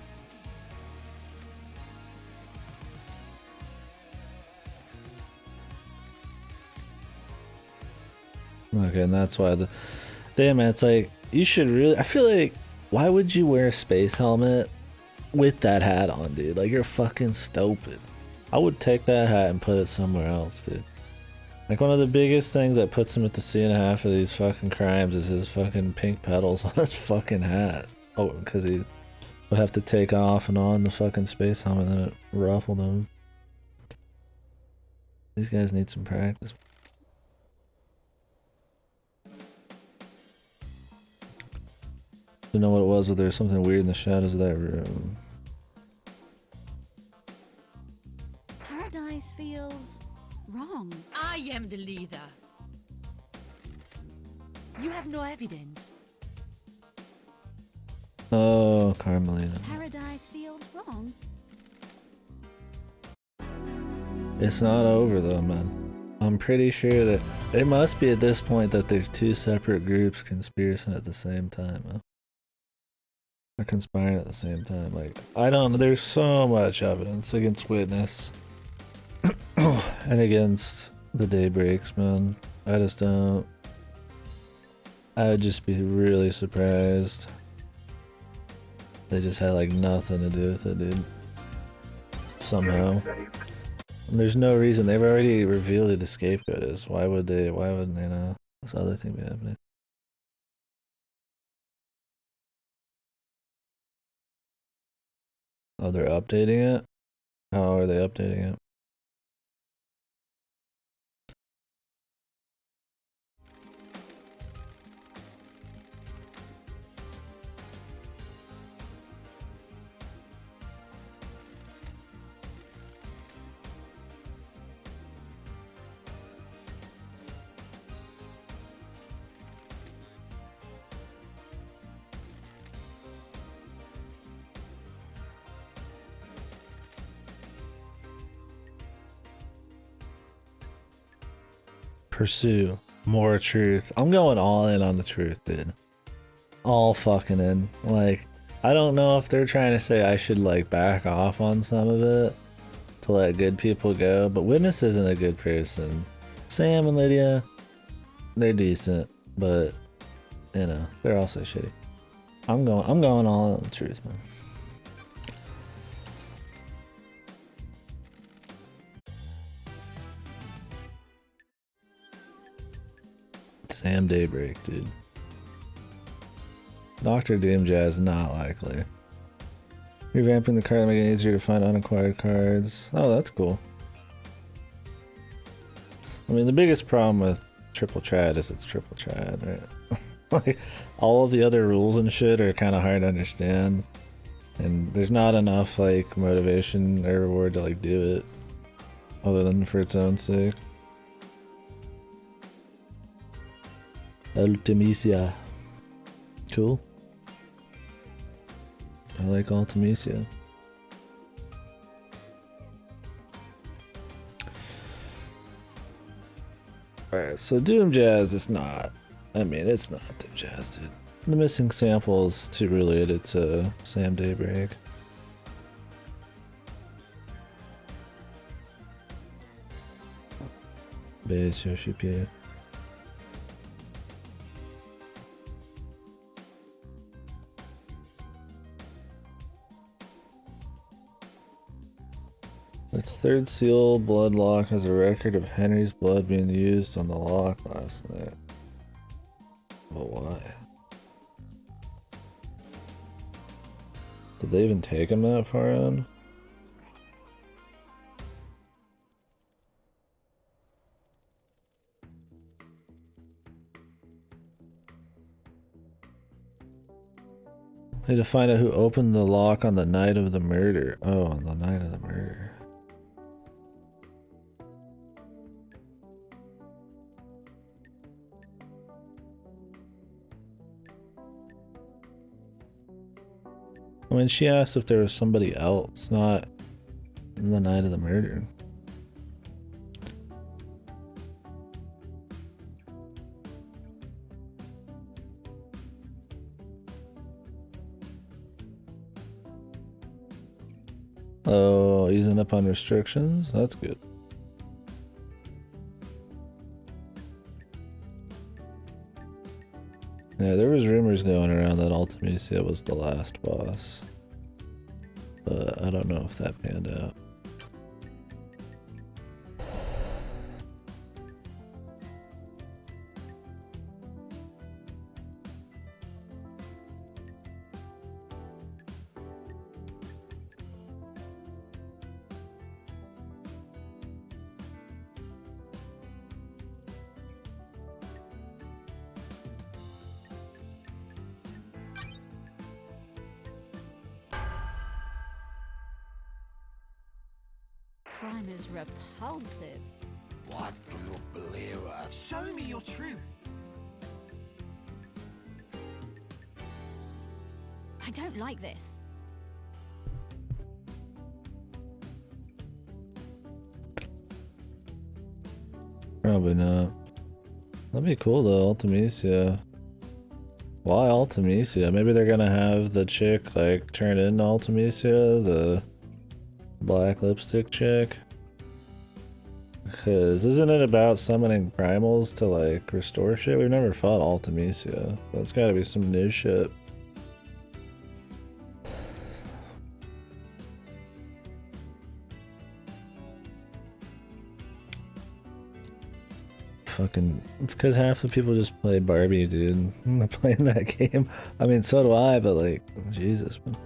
Okay, and that's why the... Damn, man, it's like, you should really... I feel like, why would you wear a space helmet with that hat on, dude? Like, you're fucking stupid. I would take that hat and put it somewhere else, dude. Like, one of the biggest things that puts him at the C and a half of these fucking crimes is his fucking pink petals on his fucking hat. Oh, because he would have to take off and on the fucking space helmet and then it ruffled him. These guys need some practice. Don't know what it was, but there's something weird in the shadows of that room. Paradise feels wrong. I am the leader. You have no evidence. Oh, Carmelina. Paradise feels wrong. It's not over though, man. I'm pretty sure that it must be at this point that there's two separate groups conspiring at the same time, huh? They're conspiring at the same time. Like, I don't know, there's so much evidence against Witness and against the Daybreaks, man. I just don't. I would just be really surprised. They just had like nothing to do with it, dude. Somehow. And there's no reason. They've already revealed who the scapegoat is. Why wouldn't they know this other thing be happening? Oh, they're updating it? How are they updating it? pursue more truth. I'm going all in on the truth, dude. All fucking in. Like, I don't know if they're trying to say I should like back off on some of it to let good people go, but Witness isn't a good person. Sam and Lydia, they're decent, but you know, they're also shitty. I'm going all in on the truth, man. Sam Daybreak, dude. Dr. Doom Jazz, not likely. Revamping the card to make it easier to find unacquired cards. Oh, that's cool. I mean, the biggest problem with Triple Trad is it's Triple Trad, right? Like, all of the other rules and shit are kind of hard to understand. And there's not enough, like, motivation or reward to, like, do it. Other than for its own sake. Ultimisia. Cool. I like Ultimisia. Alright, so Doom Jazz is not. I mean, it's not Doom Jazz, dude. The missing sample's too related to Sam Daybreak. Base Yoshi. Its third seal, Blood Lock, has a record of Henry's blood being used on the lock last night. But why? Did they even take him that far in? Need to find out who opened the lock on the night of the murder. Oh, on the night of the murder. I mean, she asked if there was somebody else, not the night of the murder. Oh, easing up on restrictions? That's good. Yeah, there was rumors going around that Ultimisia was the last boss. But I don't know if that panned out. Crime is repulsive. What do you believe of? Show me your truth. I don't like this. Probably not. That'd be cool though, Ultimisia. Why Ultimisia? Maybe they're gonna have the chick like turn into Ultimisia, the black lipstick chick. Because isn't it about summoning primals to like restore shit? We've never fought Ultimisia. That's gotta be some new shit. Fucking, it's because half the people just play Barbie, dude. I'm not playing that game. I mean, so do I, but like, Jesus, man.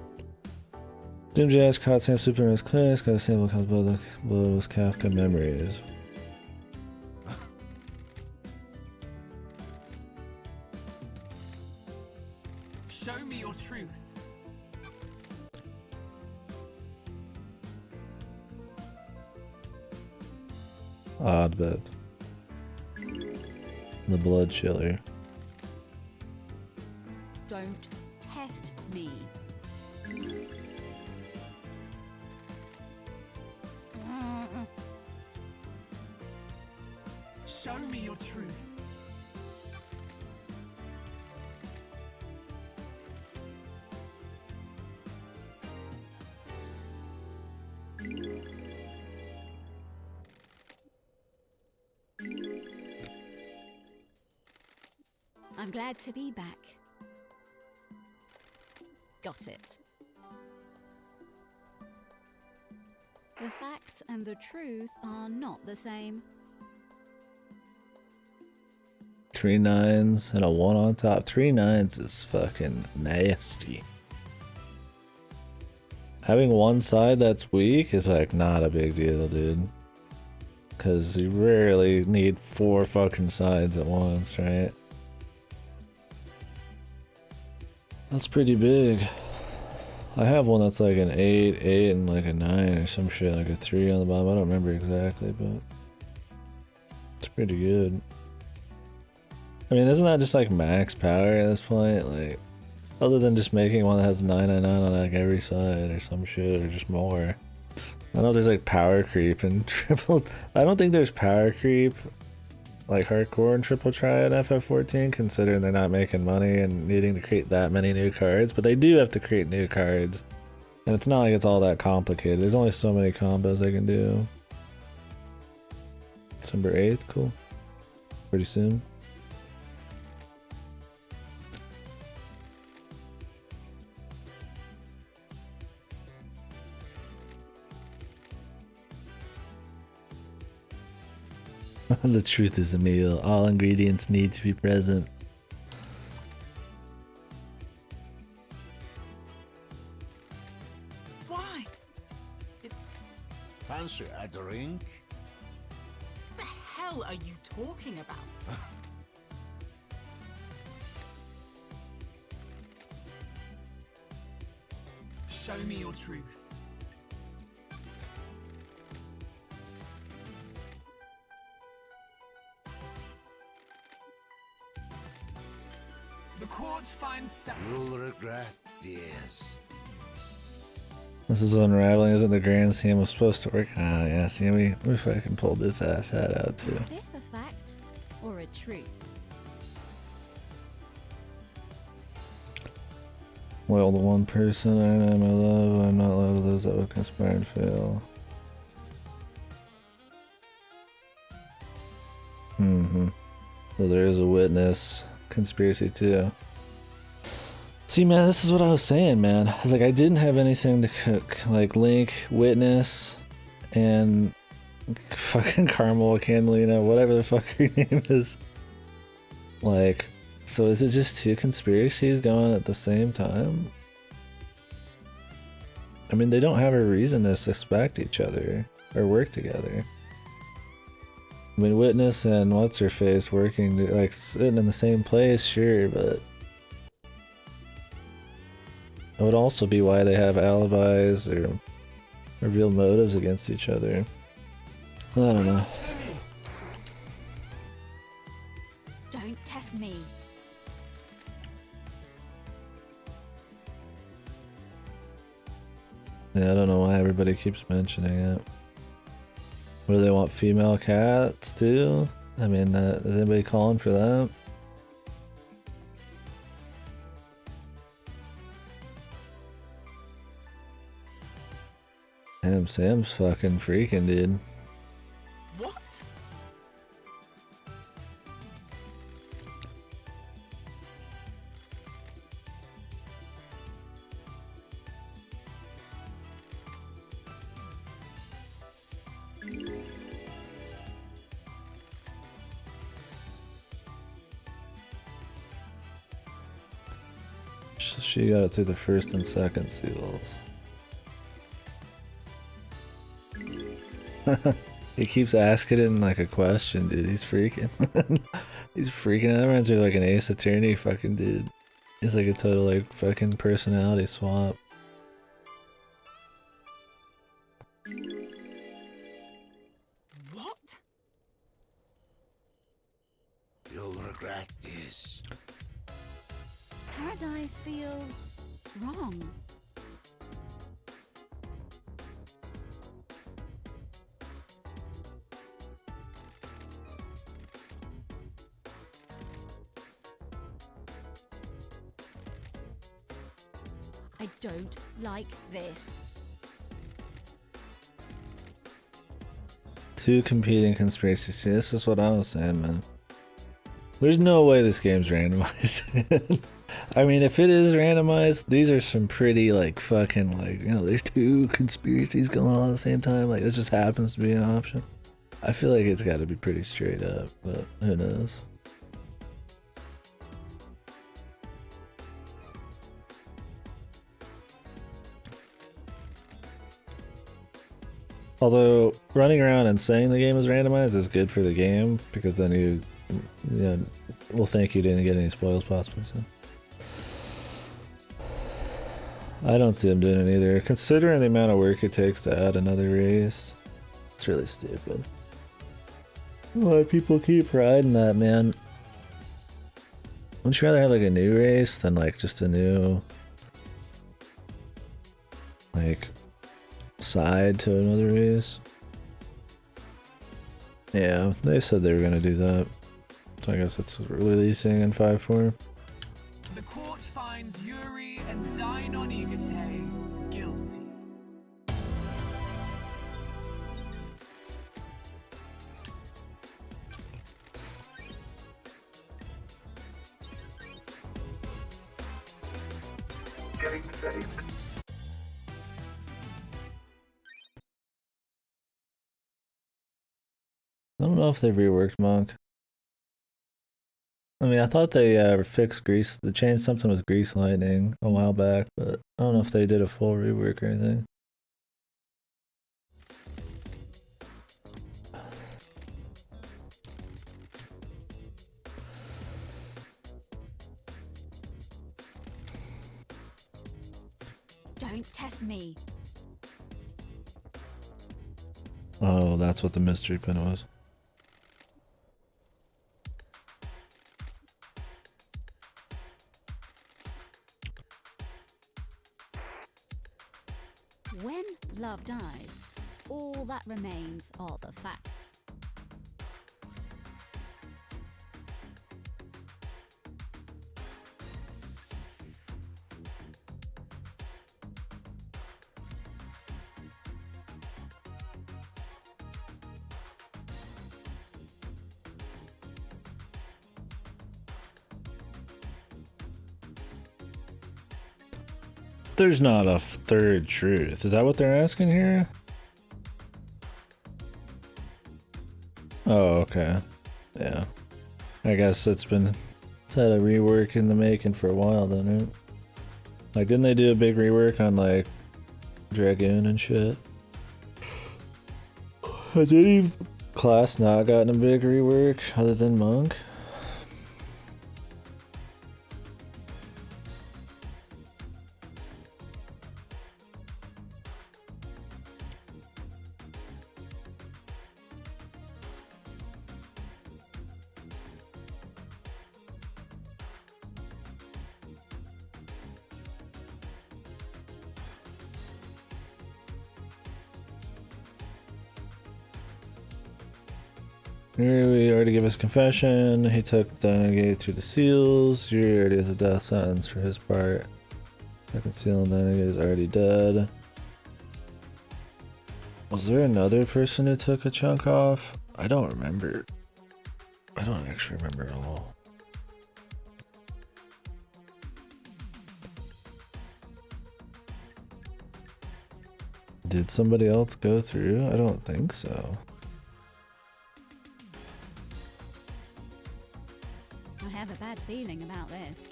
Doom Jazz caught Sam Superman's class, got a sample caused by the Blows Kafka memories. Show me your truth. Odd bet. The blood chiller. Don't test me. Show me your truth. I'm glad to be back. Got it. The facts and the truth are not the same. 3 9s and a 1 on top. 3 9s is fucking nasty. Having one side that's weak is like not a big deal, dude. Cause you rarely need 4 fucking sides at once, right? That's pretty big. I have one that's like an 8, 8, and like a 9 or some shit, like a 3 on the bottom. I don't remember exactly, but it's pretty good. I mean, isn't that just like max power at this point? Like, other than just making one that has 999 on like every side or some shit, or just more. I don't know if there's like power creep and triple. I don't think there's power creep like hardcore and triple triad FF14, considering they're not making money and needing to create that many new cards, but they do have to create new cards, and it's not like it's all that complicated. There's only so many combos they can do. December 8th, cool. Pretty soon. The truth is a meal. All ingredients need to be present. Why? It's... Fancy a drink? What the hell are you talking about? Show me your truth. The court finds You'll regret this. This is unraveling, isn't the grand scheme was supposed to work? Ah, yeah, see, we fucking pulled this ass hat out too. Is this a fact or a truth? Well, the one person I am I love, I'm not allowed to those that would conspire and fail. So there is a witness conspiracy too. See, man, this is what I was saying, man. I was like, I didn't have anything to cook, like Link, Witness, and fucking Carmel, Candelina, whatever the fuck her name is. Like, so is it just 2 conspiracies going at the same time? I mean, they don't have a reason to suspect each other or work together. I mean, Witness and what's-her-face working, like, sitting in the same place, sure, but it would also be why they have alibis or reveal motives against each other. I don't know. Don't test me. Yeah, I don't know why everybody keeps mentioning it. What do they want, female cats too? I mean, is anybody calling for that? Damn, Sam's fucking freaking, dude. What? She got it through the first and second seals. He keeps asking it in like a question, dude. He's freaking. He's freaking out. That reminds me of like an Ace Attorney fucking dude. He's like a total like fucking personality swap. What? You'll regret this. Paradise feels wrong. I don't like this. Two competing conspiracies. See, this is what I was saying, man. There's no way this game's randomized. I mean, if it is randomized, these are some pretty, like, fucking, like, you know, there's two conspiracies going on at the same time. Like, it just happens to be an option. I feel like it's got to be pretty straight up, but who knows? Although, running around and saying the game is randomized is good for the game, because then you will think you didn't get any spoils possibly, so. I don't see them doing it either. Considering the amount of work it takes to add another race, it's really stupid. Why people keep riding that, man? Wouldn't you rather have like a new race than like just a new like side to another race? Yeah, they said they were gonna do that. So I guess it's releasing in 5.4. The court finds Yuri and Dainon Igate guilty. Getting saved. I don't know if they've reworked Monk. I mean, I thought they fixed Grease, they changed something with Grease Lightning a while back, but I don't know if they did a full rework or anything. Don't test me. Oh, that's what the mystery pin was. When love dies, all that remains are the facts. There's not a third truth. Is that what they're asking here? Oh, okay. Yeah. I guess it's had a rework in the making for a while then, right? Like, didn't they do a big rework on, like, Dragoon and shit? Has any class not gotten a big rework other than Monk? Here we already gave his confession. He took Dynagate through the seals. Yuri already has a death sentence for his part. Second seal and Dynagate is already dead. Was there another person who took a chunk off? I don't remember. I don't actually remember at all. Did somebody else go through? I don't think so. I have a bad feeling about this.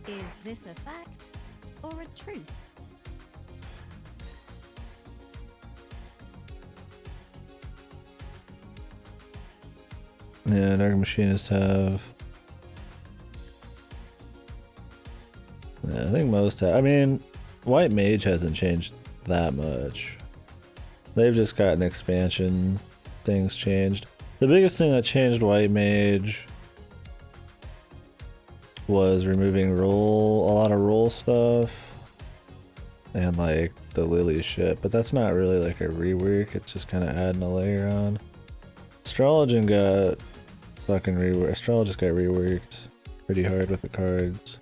Is this a fact or a truth? Yeah, Dark Machinists have. Yeah, I think most have. I mean, White Mage hasn't changed that much. They've just gotten expansion things changed. The biggest thing that changed White Mage was removing a lot of roll stuff. and like the Lily shit, but that's not really like a rework, it's just kind of adding a layer on. Astrologian got fucking reworked. Astrologist got reworked pretty hard with the cards.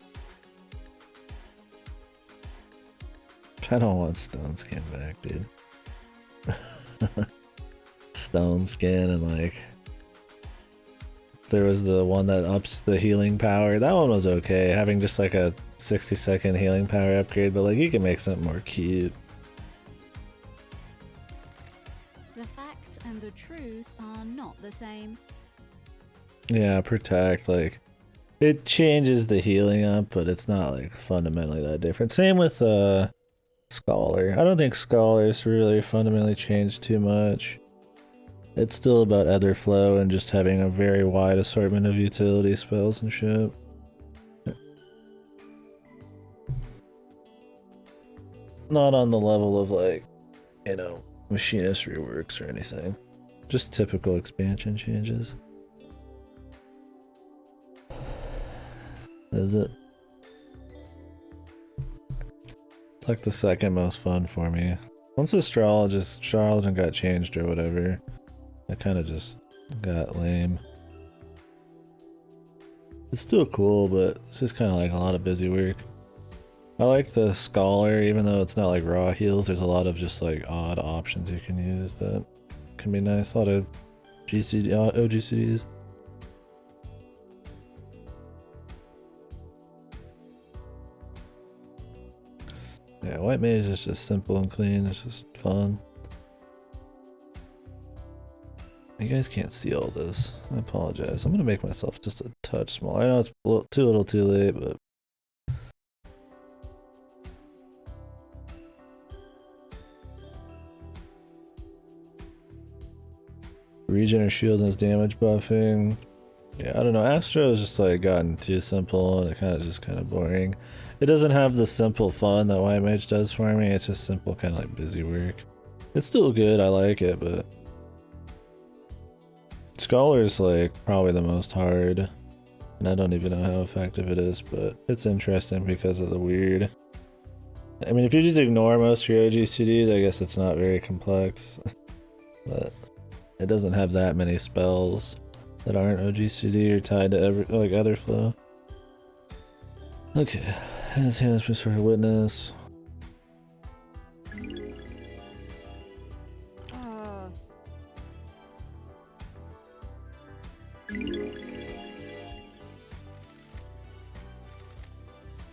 I don't want Stone Skin back, dude. Stone Skin and like there was the one that ups the healing power. That one was okay, having just like a 60-second healing power upgrade, but like you can make something more cute. The facts and the truth are not the same. Yeah, protect, like it changes the healing up, but it's not like fundamentally that different. Same with Scholar. I don't think Scholars really fundamentally changed too much. It's still about Etherflow and just having a very wide assortment of utility spells and shit. Not on the level of like, you know, Machinist reworks or anything. Just typical expansion changes. Is it? It's like the second most fun for me. Once Astrologist got changed or whatever, I kind of just got lame. It's still cool, but it's just kind of like a lot of busy work. I like the Scholar, even though it's not like raw heals, there's a lot of just like odd options you can use that can be nice. A lot of OGCDs. Yeah, White Mage is just simple and clean, it's just fun. You guys can't see all this. I apologize. I'm gonna make myself just a touch small. I know it's too little too late, but regen or shield and his damage buffing. Yeah, I don't know. Astro has just like gotten too simple and it just kind of boring. It doesn't have the simple fun that White Mage does for me. It's just simple kind of like busy work. It's still good. I like it, but Scholar's like probably the most hard. And I don't even know how effective it is, but it's interesting because of the weird. I mean, if you just ignore most of your OGCDs, I guess it's not very complex. But it doesn't have that many spells that aren't OGCD or tied to like Etherflow. Okay, and his hands been sort of witness.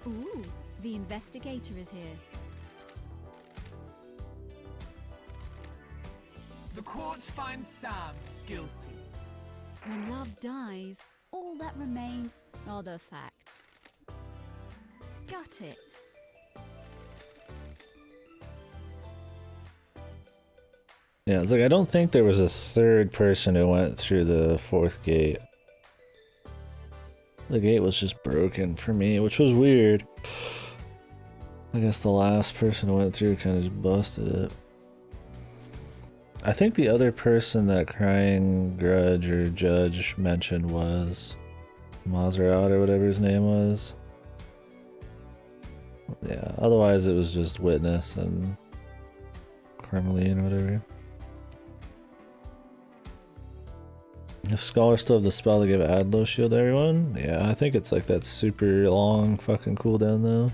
Ooh, the investigator is here. The court finds Sam guilty. When love dies, all that remains are the facts. Got it. Yeah, it's like I don't think there was a third person who went through the fourth gate. The gate was just broken for me, which was weird. I guess the last person who went through kind of just busted it. I think the other person that Crying Grudge or Judge mentioned was Mazerat or whatever his name was. Yeah, otherwise it was just Witness and Carmeline or whatever. If Scholar still have the spell to give Adlo shield to everyone? Yeah, I think it's like that super long fucking cooldown though.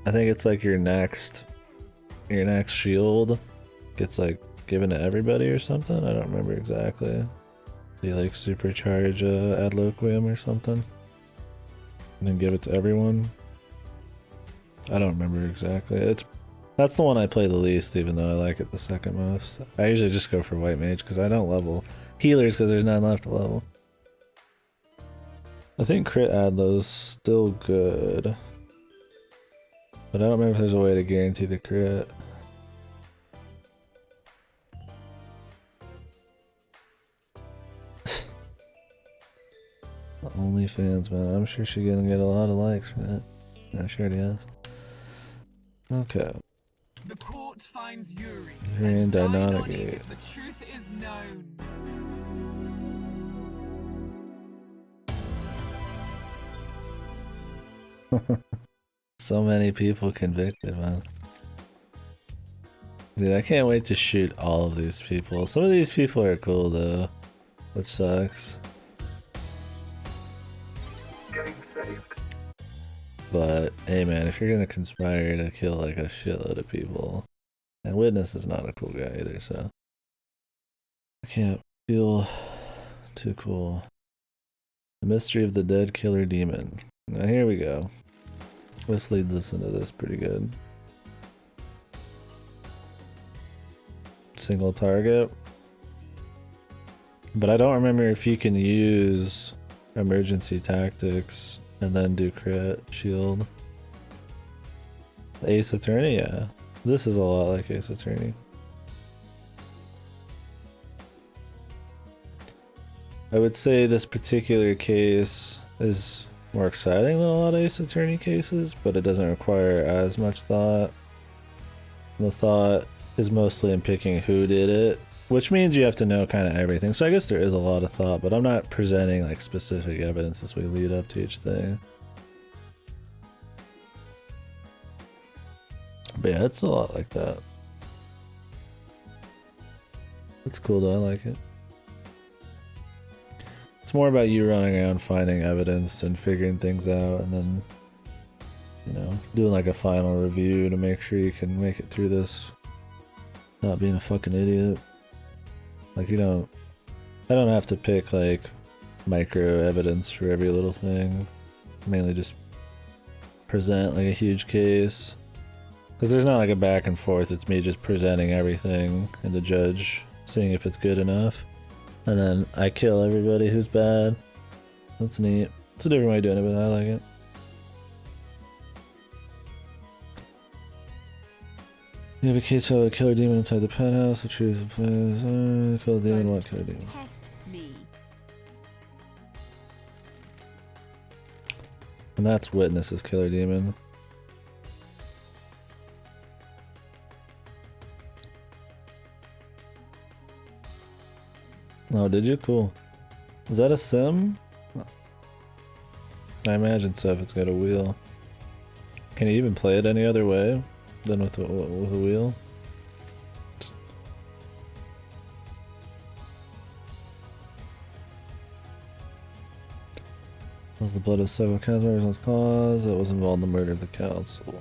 I think it's like your next shield gets like given to everybody or something. I don't remember exactly. You like supercharge Adloquium or something, and then give it to everyone. I don't remember exactly. That's the one I play the least, even though I like it the second most. I usually just go for White Mage because I don't level healers because there's none left to level. I think crit Adlo's still good. But I don't remember if there's a way to guarantee the crit. OnlyFans, man. I'm sure she's gonna get a lot of likes for that. I'm sure it is. Okay. The court finds Yuri. Yuri and Dynonic. The truth is known. So many people convicted, man. Dude, I can't wait to shoot all of these people. Some of these people are cool though, which sucks. Getting saved. But hey man, if you're gonna conspire to kill like a shitload of people, and Witness is not a cool guy either, so I can't feel too cool. The mystery of the dead killer demon. Now here we go. This leads us into this pretty good. Single target. But I don't remember if you can use emergency tactics and then do crit shield. Ace Attorney, yeah. This is a lot like Ace Attorney. I would say this particular case is more exciting than a lot of Ace Attorney cases, but it doesn't require as much thought. The thought is mostly in picking who did it, which means you have to know kind of everything. So I guess there is a lot of thought, but I'm not presenting like specific evidence as we lead up to each thing. But yeah, it's a lot like that. It's cool though, I like it. It's more about you running around finding evidence and figuring things out, and then, you know, doing like a final review to make sure you can make it through this not being a fucking idiot. Like I don't have to pick like micro evidence for every little thing. Mainly just present like a huge case. Because there's not like a back and forth, it's me just presenting everything and the judge seeing if it's good enough. And then I kill everybody who's bad. That's neat. It's a different way of doing it, but I like it. You have a case of a killer demon inside the penthouse. The truth of the killer demon, what killer demon? Test me. And that's Witness's killer demon. Oh, did you? Cool. Is that a sim? I imagine so if it's got a wheel. Can you even play it any other way than with a wheel? Was the blood of several council members' cause that was involved in the murder of the council?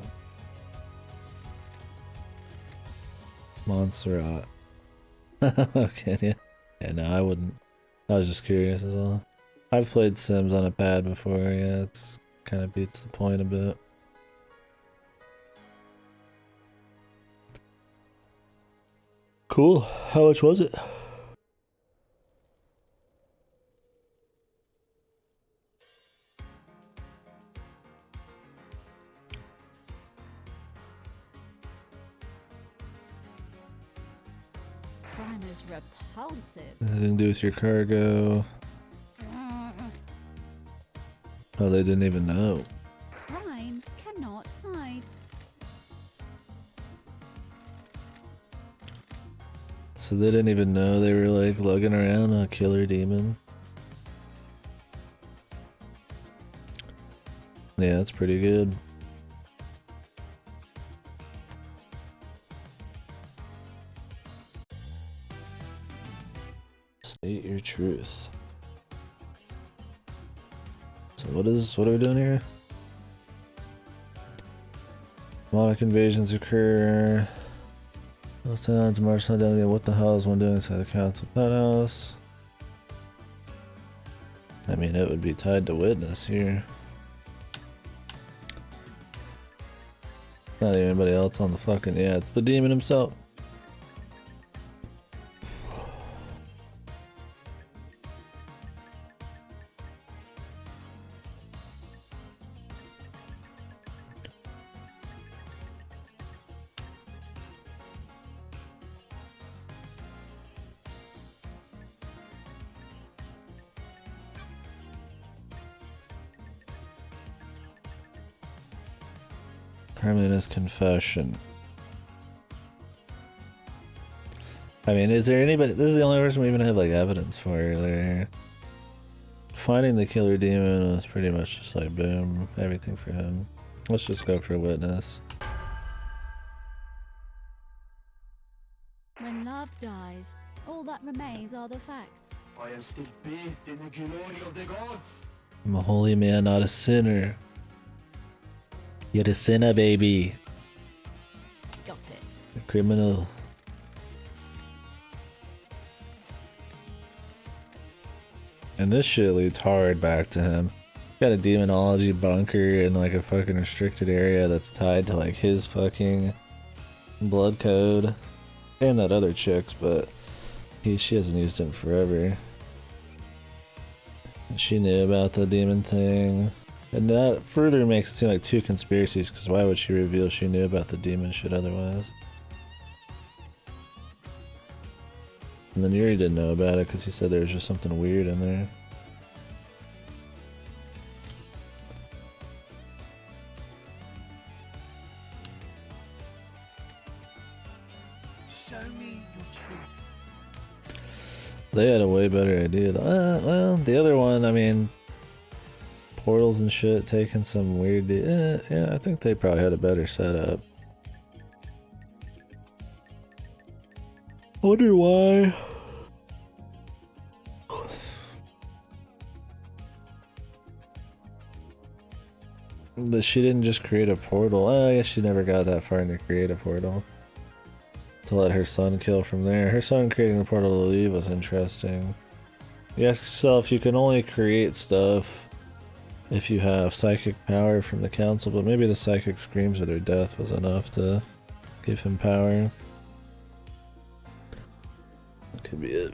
Montserrat. Okay, yeah. Yeah, no, I wouldn't. I was just curious as well. I've played Sims on a pad before, yeah, it's kind of beats the point a bit. Cool. How much was it? Crime is repulsive. Anything to do with your cargo? Oh, they didn't even know. Crime cannot hide. So they didn't even know they were like lugging around a killer demon? Yeah, that's pretty good. State your truth. So what are we doing here? Demonic invasions occur. Those towns march down there. What the hell is one doing inside the council penthouse? I mean, it would be tied to Witness here. Not anybody else on the fucking, yeah, it's the demon himself. Carmelina's confession. I mean, is there anybody? This is the only person we even have like evidence for. There. finding the killer demon was pretty much just like boom, everything for him. Let's just go for witness. When love dies, all that remains are the facts. I am still bathed in the glory of the gods. I'm a holy man, not a sinner. You're a sinner, baby. Got it. A criminal. And this shit leads hard back to him. Got a demonology bunker in like a fucking restricted area that's tied to like his fucking blood code. And that other chick's, but she hasn't used it in forever. And she knew about the demon thing. And that further makes it seem like two conspiracies, because why would she reveal she knew about the demon shit otherwise? And then Yuri didn't know about it because he said there was just something weird in there. Show me your truth. They had a way better idea. Well, the other one, I mean, portals and shit, taking some weird... yeah, I think they probably had a better setup. I wonder why. That she didn't just create a portal. I guess she never got that far into create a portal. To let her son kill from there. Her son creating the portal to leave was interesting. You ask yourself, you can only create stuff if you have psychic power from the council, but maybe the psychic screams of their death was enough to give him power. That could be it.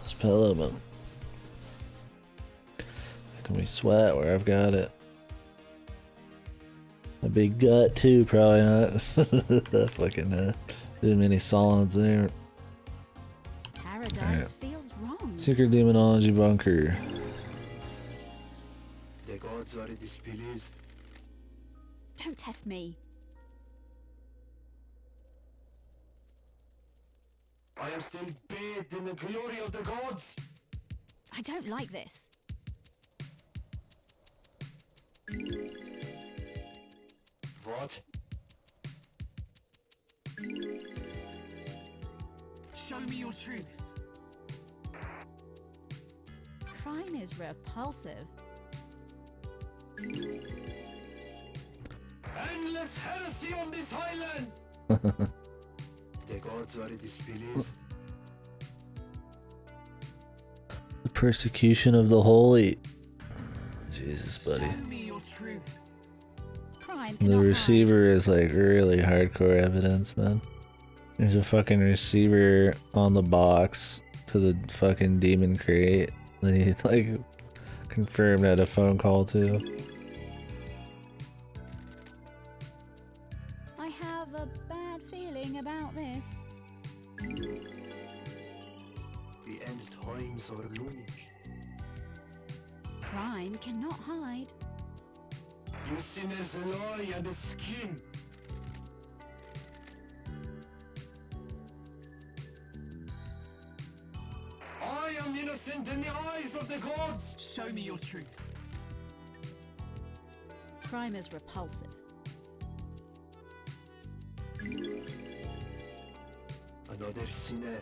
Spell element. Can we sweat where I've got it? A big gut too, probably not. Fucking didn't many solids there. Paradise feels wrong. Secret demonology bunker. The gods are displeased. Don't test me. I am still bathed in the glory of the gods. I don't like this. What? Show me your truth. Crime is repulsive. Endless heresy on this island. The gods are displeased. The persecution of the holy. Jesus, buddy. Show me your truth. The receiver is like really hardcore evidence, man. There's a fucking receiver on the box to the fucking demon crate that he like confirmed at a phone call to. I have a bad feeling about this. The end times are looming. Crime cannot hide. You sinners lie and scheme. I am innocent in the eyes of the gods. Show me your truth. Crime is repulsive. Another sinner.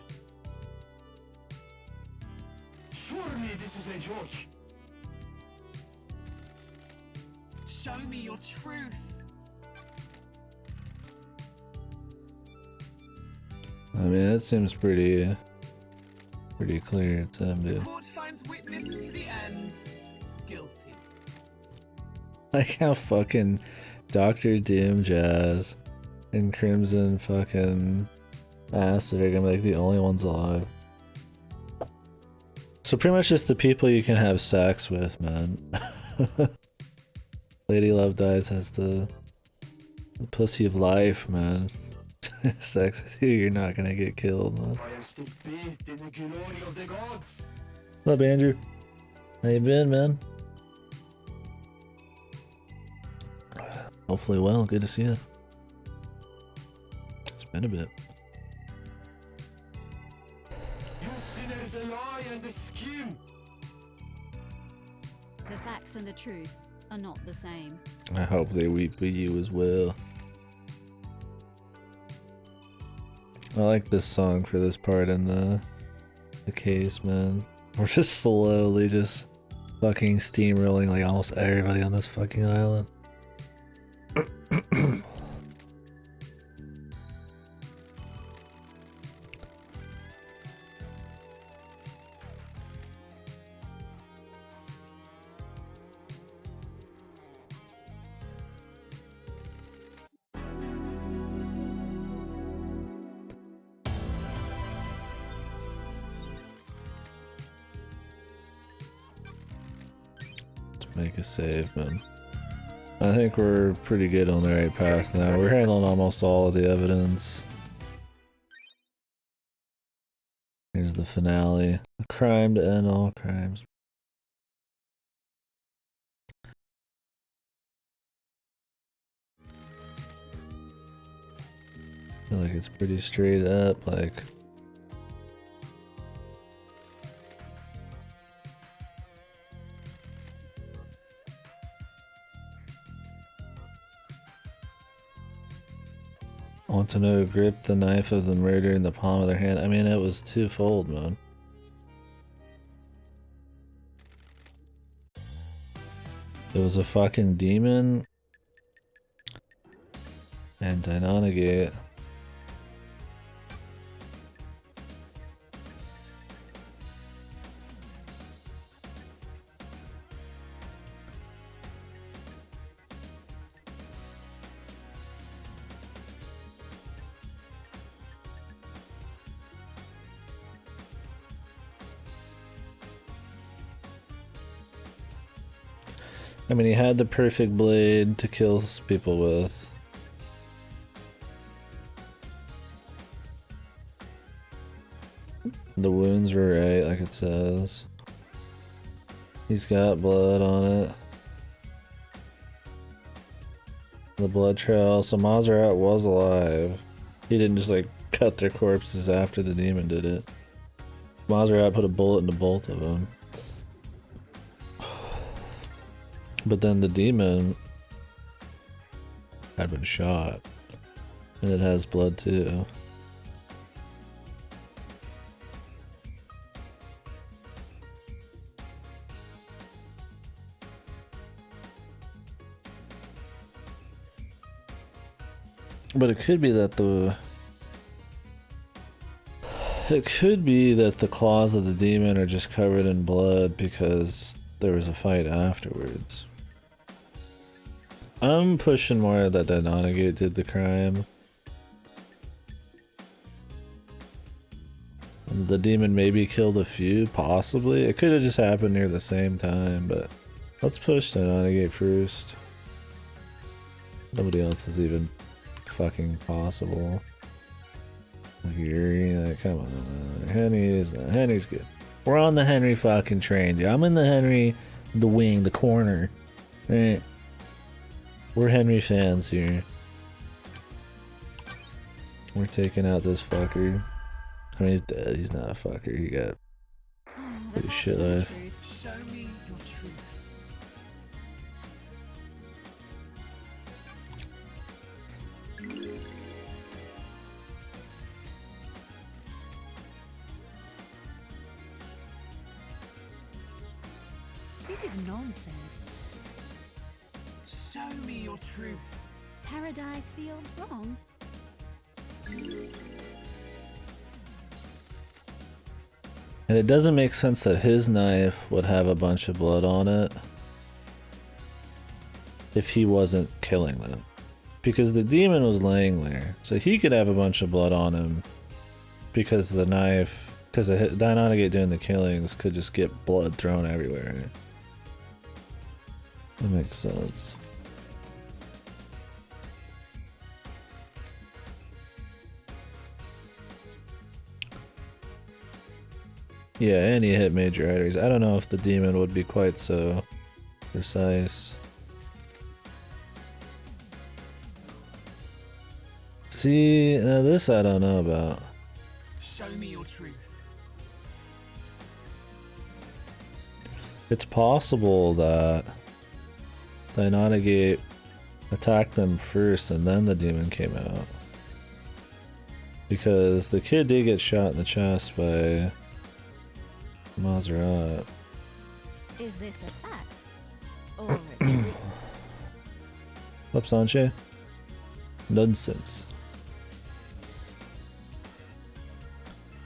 Surely this is a joke. Show me your truth. I mean, it seems pretty clear to him, The dude. court finds witness to the end guilty. Like how fucking Dr. Doom, Jazz, and Crimson fucking Acid are gonna be like the only ones alive. So pretty much just the people you can have sex with, man. Lady Love Dies has the pussy of life, man. Sex with you, you're not gonna get killed, man. I am still bathed in the glory of the gods. What's up, Andrew? How you been, man? Hopefully well, good to see you. In a bit. You sinners, a lie and a scheme. The facts and the truth are not the same. I hope they weep for you as well. I like this song for this part in the case, man. We're just slowly just fucking steamrolling like almost everybody on this fucking island. Make a save, man. I think we're pretty good on the right path now. We're handling almost all of the evidence. Here's the finale. A crime to end all crimes. I feel like it's pretty straight up, like... Want to know who gripped the knife of the murder in the palm of their hand? I mean, it was twofold, man. It was a fucking demon and Deinonagate. I mean, he had the perfect blade to kill people with. The wounds were right, like it says. He's got blood on it. The blood trail. So Maserat was alive. He didn't just like cut their corpses after the demon did it. Maserat put a bullet into both of them. But then the demon had been shot, and it has blood too. But it could be that the claws of the demon are just covered in blood because there was a fight afterwards. I'm pushing more that Deinonagate did the crime. The demon maybe killed a few, possibly. It could have just happened near the same time, but let's push Deinonagate first. Nobody else is even fucking possible. Yuri, like, come on. Henry's good. We're on the Henry fucking train, dude. I'm in the Henry, the wing, the corner. Right? We're Henry fans here. We're taking out this fucker. I mean, he's dead. He's not a fucker. He got pretty shit life. Show me your truth. This is nonsense. Show me your truth. Paradise feels wrong. And it doesn't make sense that his knife would have a bunch of blood on it if he wasn't killing them. Because the demon was laying there. So he could have a bunch of blood on him because the knife, because Deinonagate doing the killings could just get blood thrown everywhere. Right? That makes sense. Yeah, and he hit major arteries. I don't know if the demon would be quite so precise. See, this I don't know about. Show me your truth. It's possible that Deinonagate attacked them first and then the demon came out. Because the kid did get shot in the chest by Mazerat. Is this a fact or a truth? What's up, Sanche? Nonsense.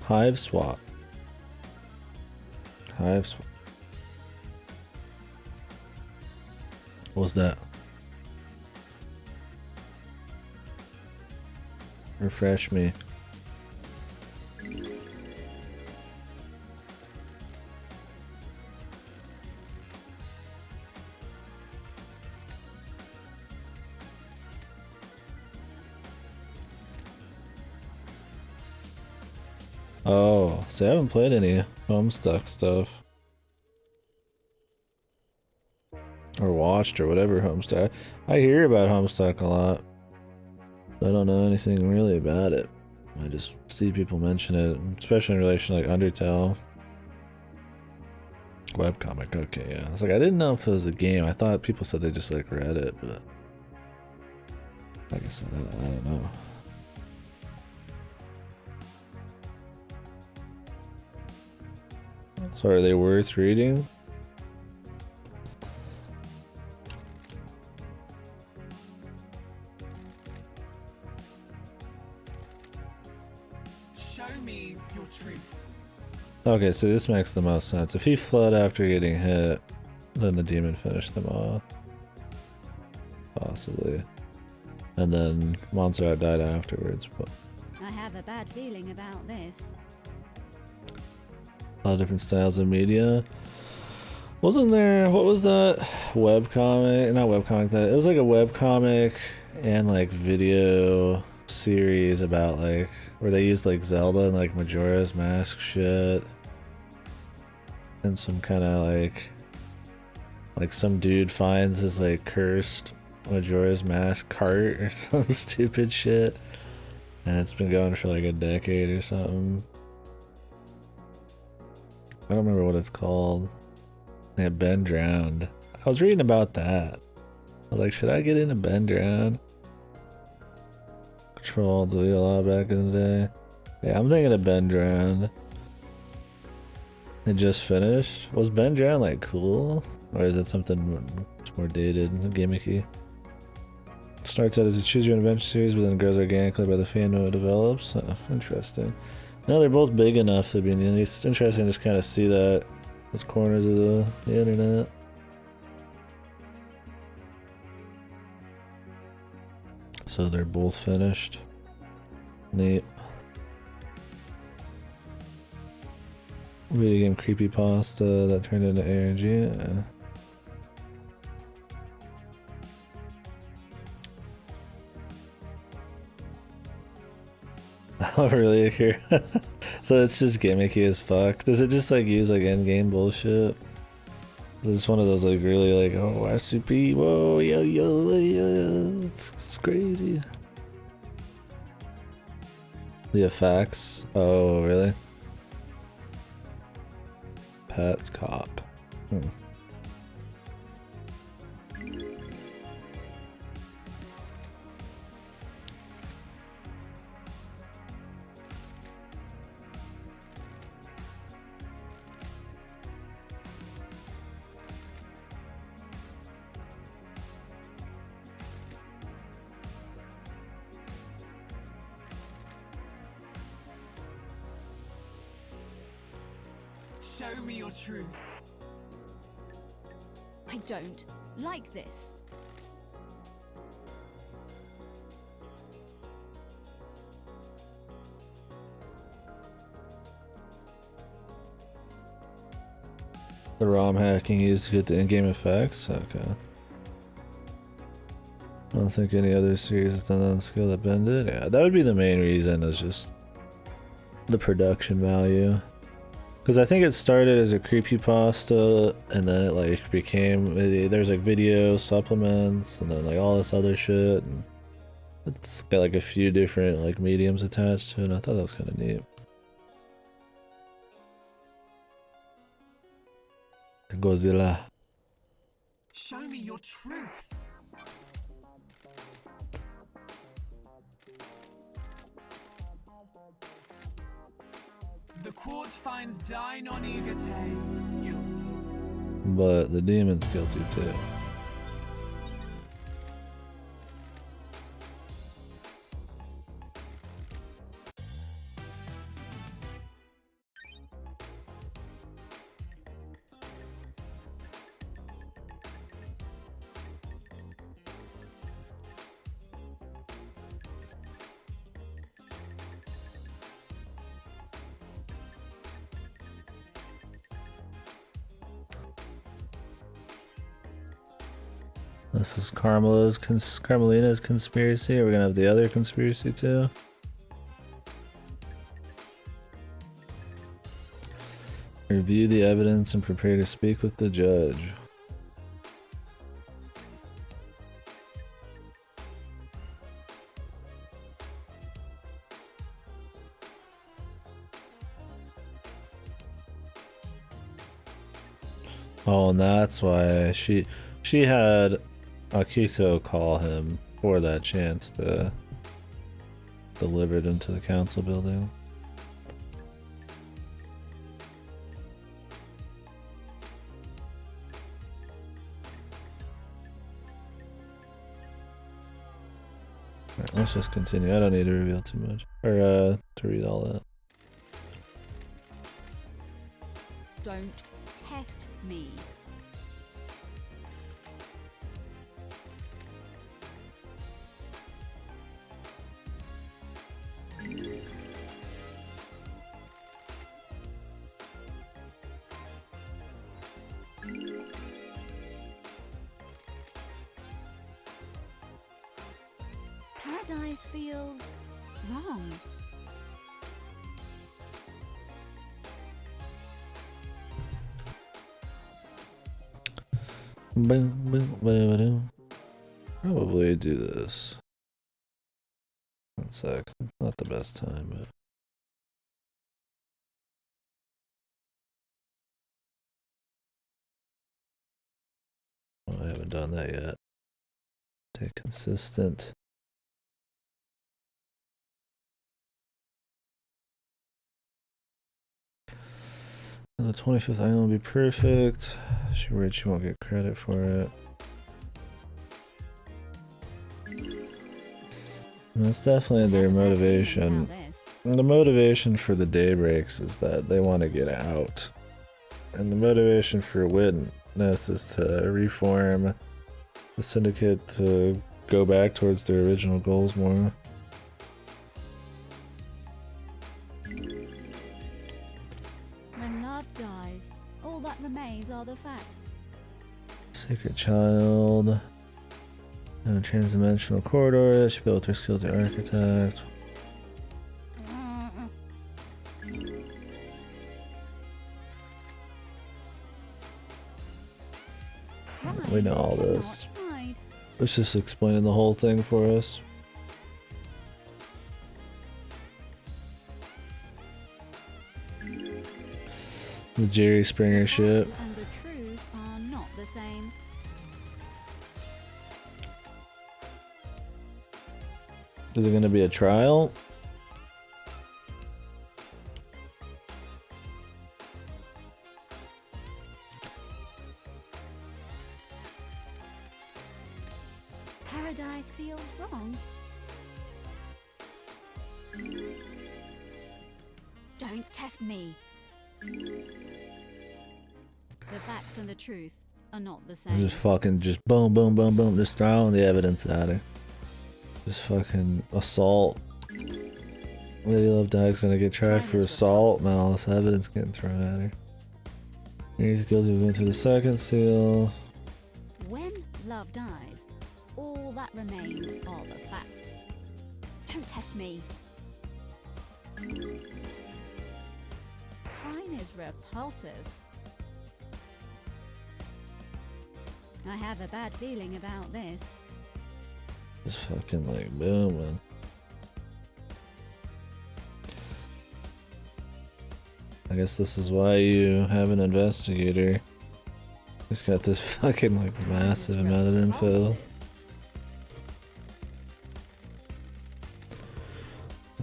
Hive swap. Hive swap. What's that? Refresh me. Oh, see, I haven't played any Homestuck stuff. Or watched or whatever Homestuck. I hear about Homestuck a lot. I don't know anything really about it. I just see people mention it, especially in relation to like Undertale. Webcomic, okay, yeah. It's like I didn't know if it was a game. I thought people said they just like read it, but like I said, I don't know. So are they worth reading? Show me your truth. Okay, so this makes the most sense. If he fled after getting hit, then the demon finished them off. Possibly. And then Montserrat died afterwards. But I have a bad feeling about this. a lot of different styles of media. Wasn't there, what was that webcomic? Not webcomic, that it was like a webcomic and like video series about like where they used like Zelda and like Majora's Mask shit. And some kind of like some dude finds his like cursed Majora's Mask cart or some stupid shit. And it's been going for like a decade or something. I don't remember what it's called. Yeah, Ben Drowned. I was reading about that. I was like, should I get into Ben Drowned? Control the wheel back in the day. Yeah, I'm thinking of Ben Drowned. It just finished. Was Ben Drowned like cool? Or is it something more dated and gimmicky? Starts out as a choose your own adventure series, but then grows organically by the fandom it develops. Interesting. No, they're both big enough to be it's interesting to just kind of see that those corners of the internet. So they're both finished. Neat. Video game creepypasta that turned into ARG. Yeah. Oh really? Here. So it's just gimmicky as fuck. Does it just like use like endgame bullshit? It's one of those like really like, oh SCP, whoa, yo, it's crazy. The effects. Oh really? Pets cop. Show me your truth. I don't like this. The ROM hacking used to get the in-game effects? Okay. I don't think any other series has done that on the scale that Ben did. Yeah, that would be the main reason, is just the production value. Because I think it started as a creepypasta, and then it like became, there's like video supplements, and then like all this other shit. And It's got like a few different like mediums attached to it. And I thought that was kind of neat. Godzilla. Show me your truth. The court finds Dainon Igate guilty. But the demon's guilty too. This is Carmelina's conspiracy. Are we gonna have the other conspiracy too? Review the evidence and prepare to speak with the judge. Oh, and that's why she had Akiko call him for that chance to deliver it into the council building. Alright, let's just continue. I don't need to reveal too much. Or to read all that. Don't test me. Paradise feels wrong. Probably do this. 1 sec. Not the best time, but. Oh, I haven't done that yet. Stay consistent. And the 25th item will be perfect. She worried she won't get credit for it. And that's definitely their motivation. And the motivation for the daybreaks is that they want to get out. And the motivation for witness is to reform the syndicate to go back towards their original goals more. When love dies, all that remains are the facts. Sacred child. And a transdimensional corridor. She built her skill to architect. We know all this. It's just explaining the whole thing for us. The Jerry Springer shit. And the truth are not the same. Is it going to be a trial? Paradise feels wrong. Don't test me. The facts and the truth are not the same. Just fucking just boom, boom, boom, boom. Just throwing the evidence at her. Just fucking assault. Lady Love Die's gonna get tried for assault. Now all this evidence getting thrown at her. He's guilty of going to the second seal. When love dies, all that remains are the facts. Don't test me. Crime is repulsive. I have a bad feeling about this. Just fucking like booming. I guess this is why you have an investigator. He's got this fucking like massive amount of info.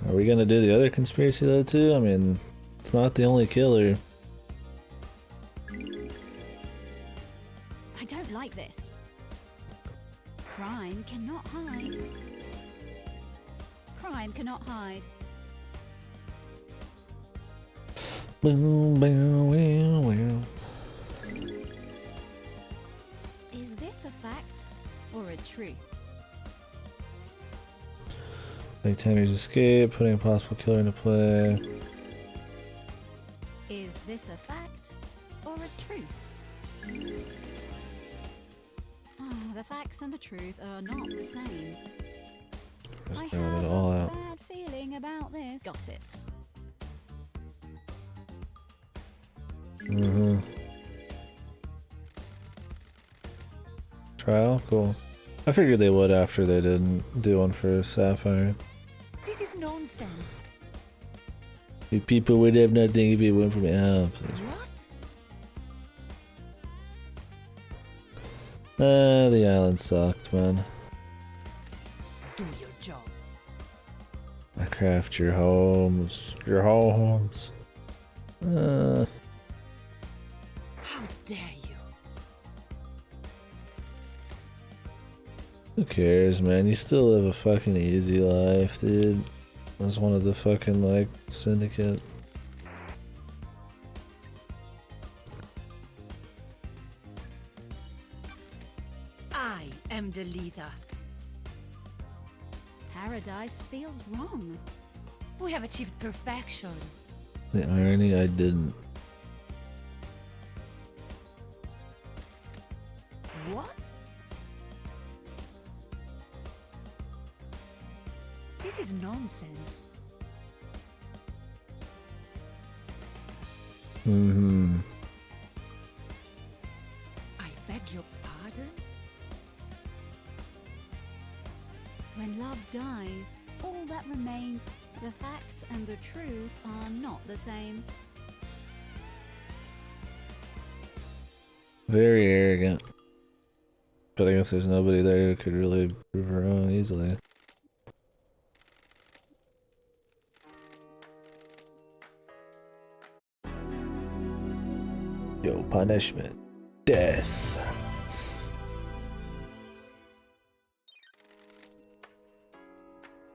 Are we gonna do the other conspiracy though too? I mean, it's not the only killer. I don't like this. Crime cannot hide. Crime cannot hide. Boom, boom, wow, wow. Is this a fact or a truth? Like Tammy's escape, putting a possible killer into play. Is this a fact or a truth? Oh, the facts and the truth are not the same. Just I throwing have it all a out. bad feeling about this. Got it. Mm-hmm. Trial? Cool. I figured they would after they didn't do one for Sapphire. This is nonsense. You people would have nothing if it went from out. What? The island sucked, man. Do your job. I craft your homes. Your homes. How dare you? Who cares, man? You still live a fucking easy life, dude. As one of the fucking, like, syndicate. I am the leader. Paradise feels wrong. We have achieved perfection. The irony, I didn't. What? This is nonsense. Mm-hmm. I beg your pardon? When love dies, all that remains, the facts and the truth are not the same. Very arrogant. But I guess there's nobody there who could really prove her wrong easily. Yo, punishment. Death.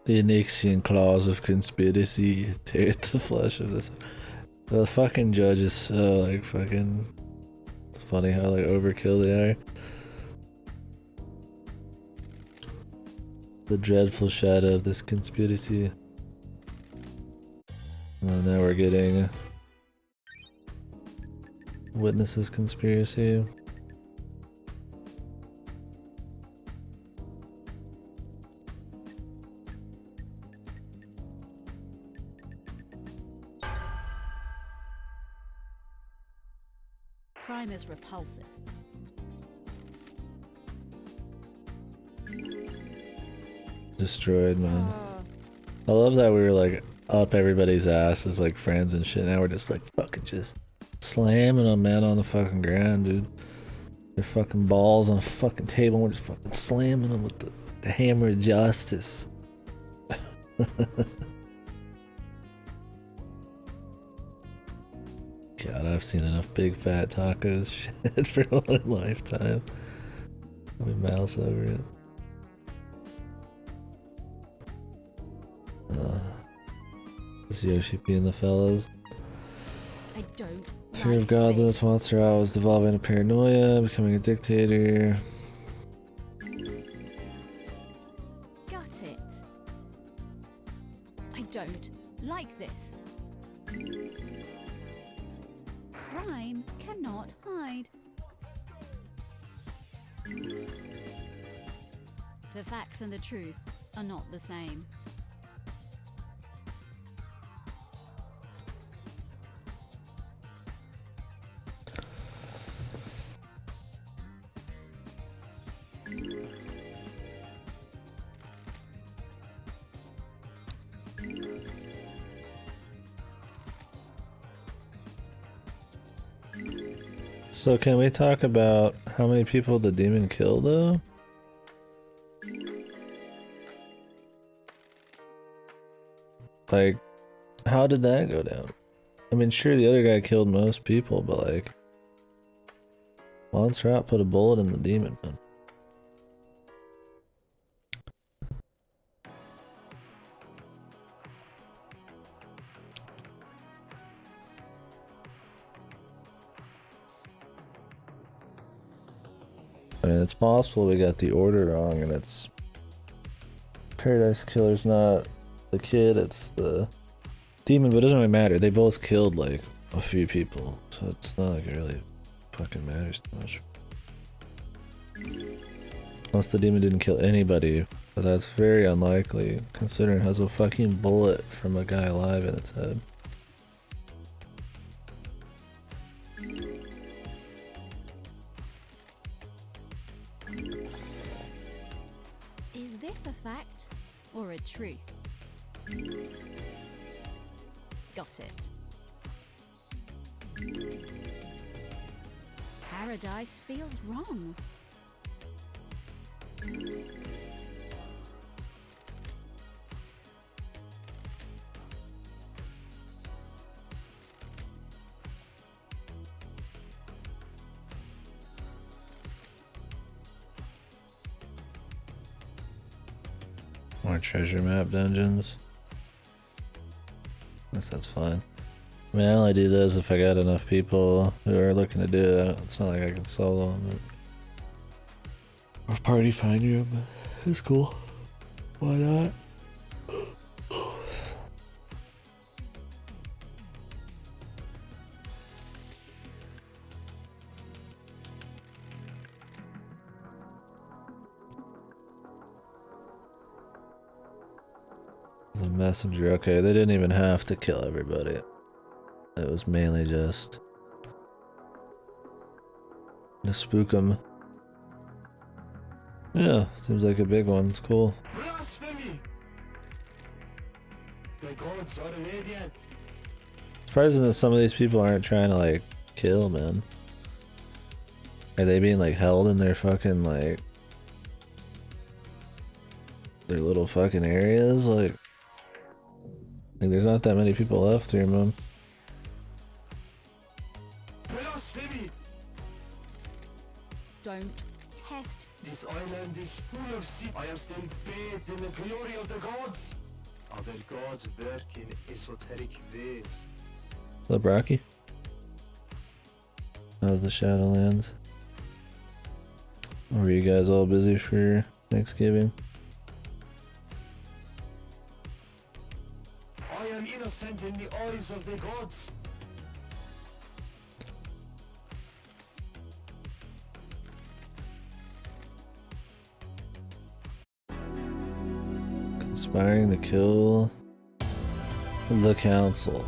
The Anixian clause of conspiracy. Tear at the flesh of this. The fucking judge is so like fucking. It's funny how like overkill they are. The dreadful shadow of this conspiracy. And now we're getting witnesses conspiracy. Crime is repulsive. Destroyed, man. I love that we were like up everybody's asses like friends and shit. Now we're just like fucking just slamming them, man, on the fucking ground, dude. Their fucking balls on a fucking table. We're just fucking slamming them with the hammer of justice. God, I've seen enough big fat tacos shit for one lifetime. We mouse over it. This Yoshi P and the fellas. I don't. Fear of gods and its monster I was devolving into paranoia, becoming a dictator. Got it. I don't like this. Crime cannot hide. The facts and the truth are not the same. So can we talk about how many people the demon killed though? Like, how did that go down? I mean, sure, the other guy killed most people, but like, Montserrat put a bullet in the demon, man. I mean, it's possible we got the order wrong and it's Paradise Killer's not the kid, it's the demon, but it doesn't really matter. They both killed like a few people, so it's not like it really fucking matters too much. Unless the demon didn't kill anybody, but that's very unlikely considering it has a fucking bullet from a guy alive in its head. Is this a fact or a truth? Got it. Paradise feels wrong. More treasure map dungeons. Guess that's fine. I mean, I only do those if I got enough people who are looking to do it. It's not like I can solo them. Or party find room. It's cool. Why not? The messenger. Okay, they didn't even have to kill everybody. It was mainly just to spook them. Yeah, seems like a big one. It's cool. Blasphemy! The gods are radiant. Surprising that some of these people aren't trying to like kill, man. Are they being like held in their fucking like their little fucking areas? Like there's not that many people left here, man. Blasphemy! Don't test. This island is full of sea. I am still bathed in the glory of the gods. Other gods work in esoteric ways. What's up, Rocky? How's the Shadowlands? Were you guys all busy for Thanksgiving? I am innocent in the eyes of the gods. Conspiring to kill the council.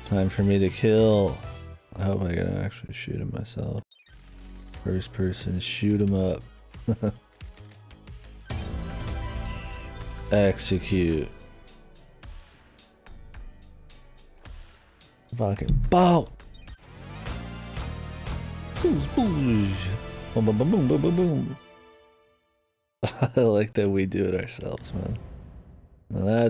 Time for me to kill. I hope I can actually shoot him myself. First person, shoot him up. Execute. Fucking bow. Boom, boom, boom, boom, boom, boom, boom, boom. I like that we do it ourselves, man.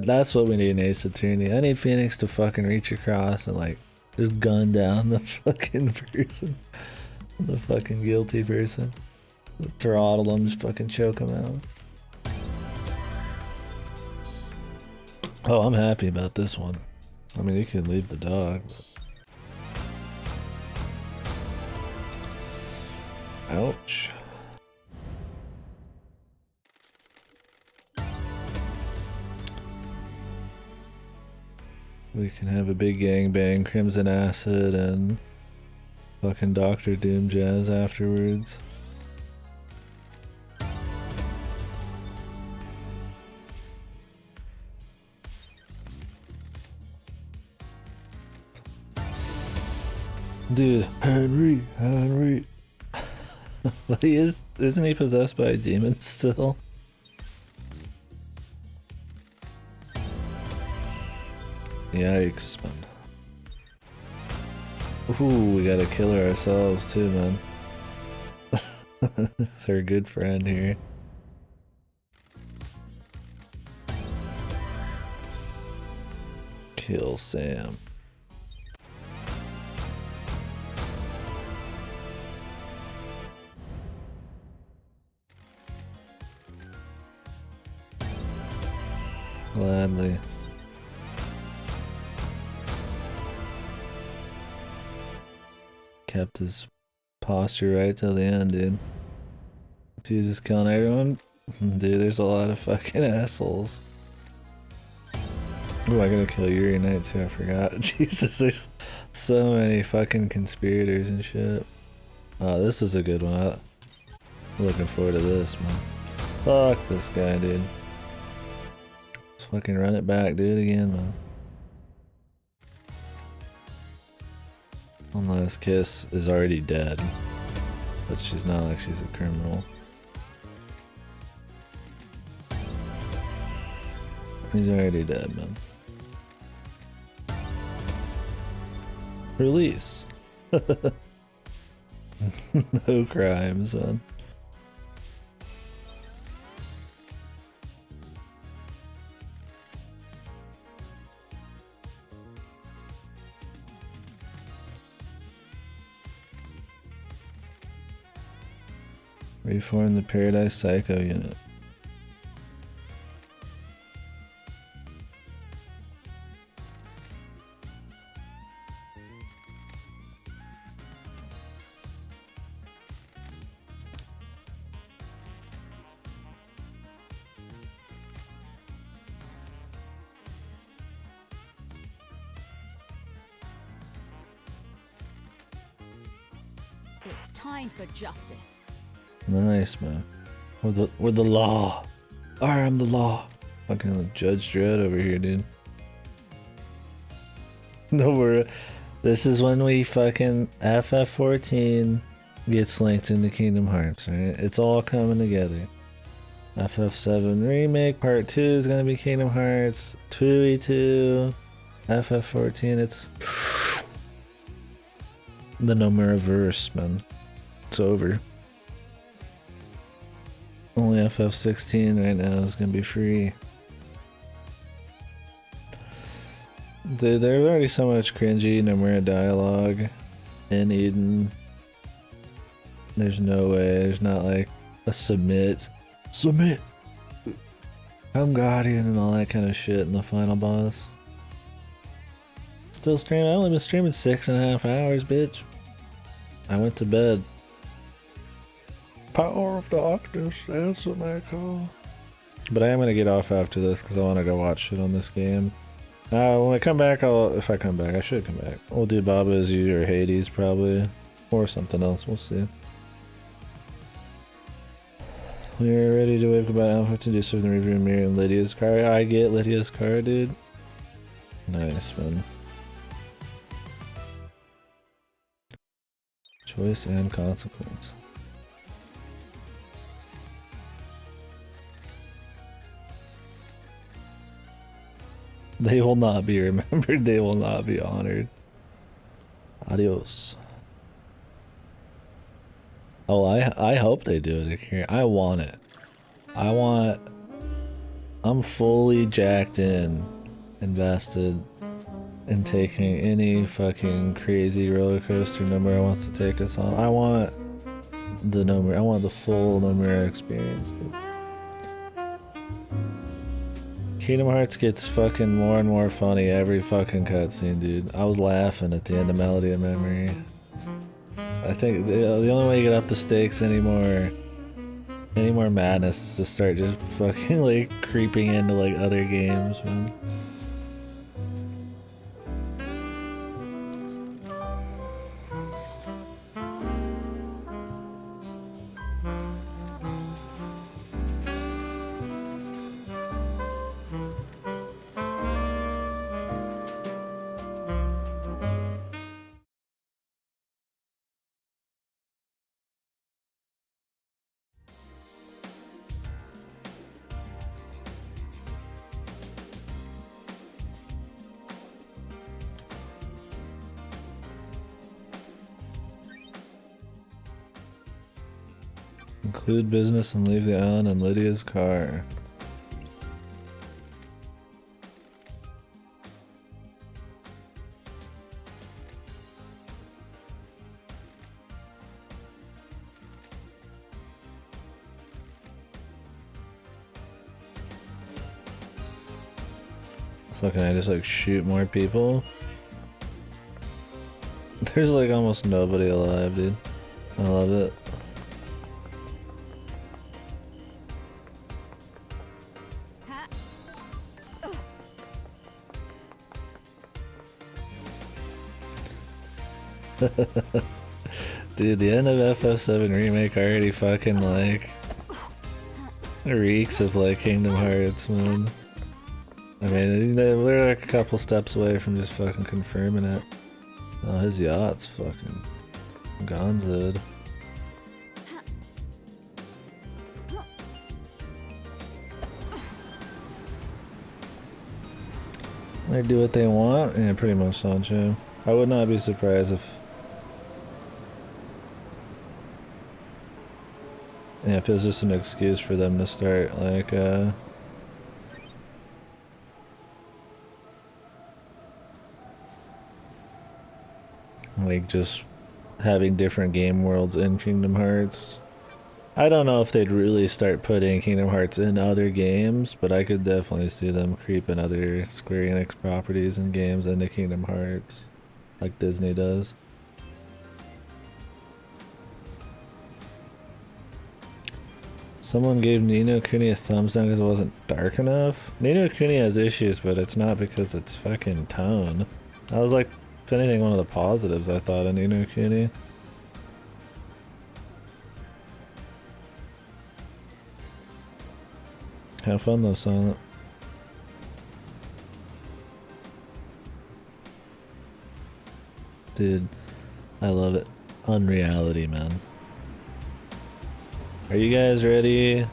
That's what we need in Ace Attorney. I need Phoenix to fucking reach across and like just gun down the fucking person. The fucking guilty person. Throttle them, just fucking choke them out. Oh, I'm happy about this one. I mean, you can leave the dog. But... ouch. We can have a big gangbang, Crimson Acid, and fucking Dr. Doom jazz afterwards. Dude, Henry. But isn't he possessed by a demon still? Yikes, man. Ooh, we got a killer ourselves too, man. It's our good friend here. Kill Sam. Gladly. Kept his posture right till the end, dude. Jesus, killing everyone? Dude, there's a lot of fucking assholes. Oh, I gotta kill Yuri Knight too, I forgot. Jesus, there's so many fucking conspirators and shit. Oh, this is a good one. I'm looking forward to this, man. Fuck this guy, dude. Let's fucking run it back, do it again, man. One Last Kiss is already dead. But she's not like she's a criminal. He's already dead, man. Release. No crimes, man. Reform the Paradise Psycho unit. It's time for justice. Nice, man. We're the law. I am the law. Fucking Judge Dredd over here, dude. No, this is when we fucking FF14 gets linked into Kingdom Hearts, right? It's all coming together. FF7 Remake Part 2 is gonna be Kingdom Hearts. 2e2. FF14, it's the Nomura-verse, man. It's over. Only FF16 right now is gonna be free. Dude, there's already so much cringy Nomura dialogue in Eden. There's no way. There's not like a submit. I'm Guardian and all that kind of shit in the final boss. Still streaming. I only been streaming 6.5 hours, bitch. I went to bed. Power of darkness, answer my call. But I am gonna get off after this because I want to go watch shit on this game. When I come back, if I come back, I should come back. We'll do Baba Is You or Hades probably, or something else. We'll see. We're ready to wake about Alpha to do something review Miri and Lydia's car. I get Lydia's car, dude. Nice, man. Choice and consequence. They will not be remembered. They will not be honored. Adios. Oh, I hope they do it here. I want it. I'm fully jacked in, invested in taking any fucking crazy roller coaster Nomura wants to take us on. I want the Nomura. I want the full Nomura experience, dude. Kingdom Hearts gets fucking more and more funny every fucking cutscene, dude. I was laughing at the end of Melody of Memory. I think the only way you get up the stakes anymore madness is to start just fucking like creeping into like other games, man. Conclude business and leave the island in Lydia's car. So can I just like shoot more people? There's like almost nobody alive, dude. I love it. Dude, the end of FF7 Remake already fucking like reeks of like Kingdom Hearts, man. I mean, we're like a couple steps away from just fucking confirming it. Oh, his yacht's fucking gonzoed. They do what they want, yeah, pretty much, Sancho. I would not be surprised if... Yeah, if it was just an excuse for them to start, like just having different game worlds in Kingdom Hearts. I don't know if they'd really start putting Kingdom Hearts in other games, but I could definitely see them creeping other Square Enix properties and games into Kingdom Hearts, like Disney does. Someone gave Ni no Kuni a thumbs down because it wasn't dark enough. Ni no Kuni has issues, but it's not because it's fucking tone. That was like, if anything, one of the positives I thought of Ni no Kuni. Have fun though, Silent. Dude, I love it. Unreality, man. Are you guys ready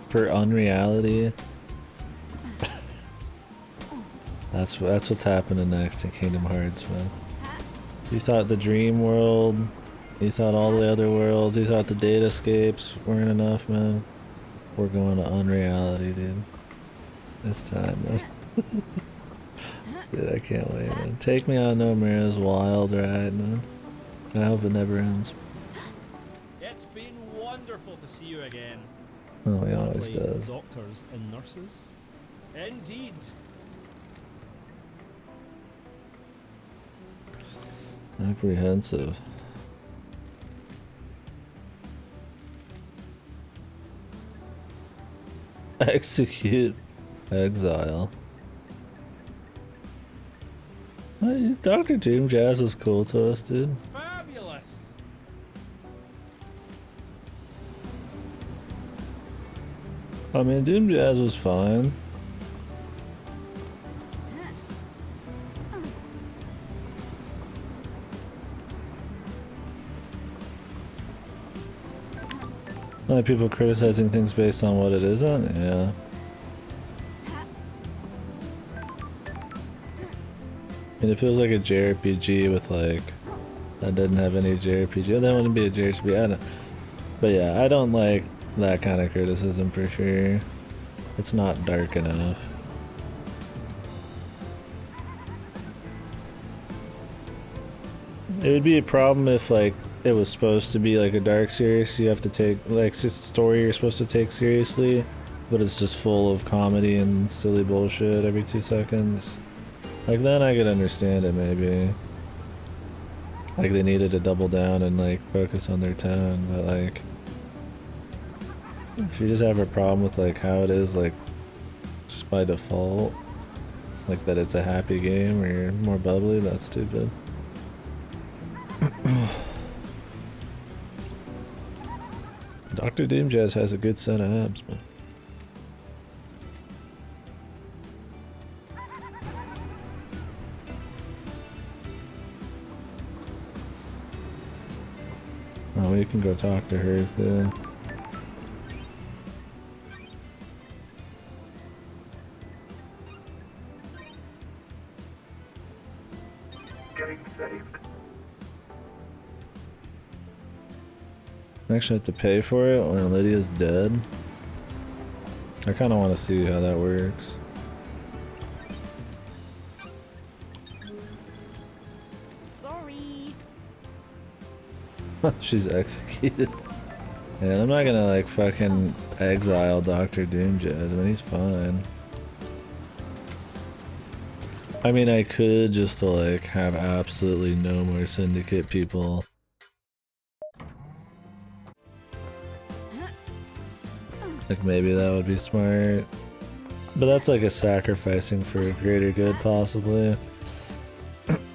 for unreality? That's what's happening next in Kingdom Hearts, man. You thought the dream world, you thought all the other worlds, you thought the datascapes weren't enough, man. We're going to unreality, dude. This time, man. Dude, I can't wait, man. Take me on Nomura's wild ride, man. I hope it never ends. It's been wonderful to see you again. Oh, he always Partly does. Doctors and nurses. Indeed. Apprehensive. Execute exile. Hey, Dr. Doom Jazz was cool to us, dude. Fabulous. I mean, Doom Jazz was fine. Like people criticizing things based on what it isn't? Yeah. And it feels like a JRPG with like... That doesn't have any JRPG. Oh, that wouldn't be a JRPG. I don't... But yeah, I don't like that kind of criticism for sure. It's not dark enough. It would be a problem if like it was supposed to be like a dark series, you have to take like it's just a story you're supposed to take seriously, but it's just full of comedy and silly bullshit every 2 seconds. Like then I could understand it maybe. Like they needed to double down and like focus on their tone, but like if you just have a problem with like how it is like just by default, like that it's a happy game or you're more bubbly, that's stupid. Dr. Doom Jazz has a good set of abs, man. Oh, we can go talk to her too. Getting saved. I actually have to pay for it when Lydia's dead. I kind of want to see how that works. Sorry. She's executed. And I'm not gonna like fucking exile Dr. Doomjazz. I mean, he's fine. I mean, I could just to like have absolutely no more syndicate people. Like maybe that would be smart. But that's like a sacrificing for a greater good possibly.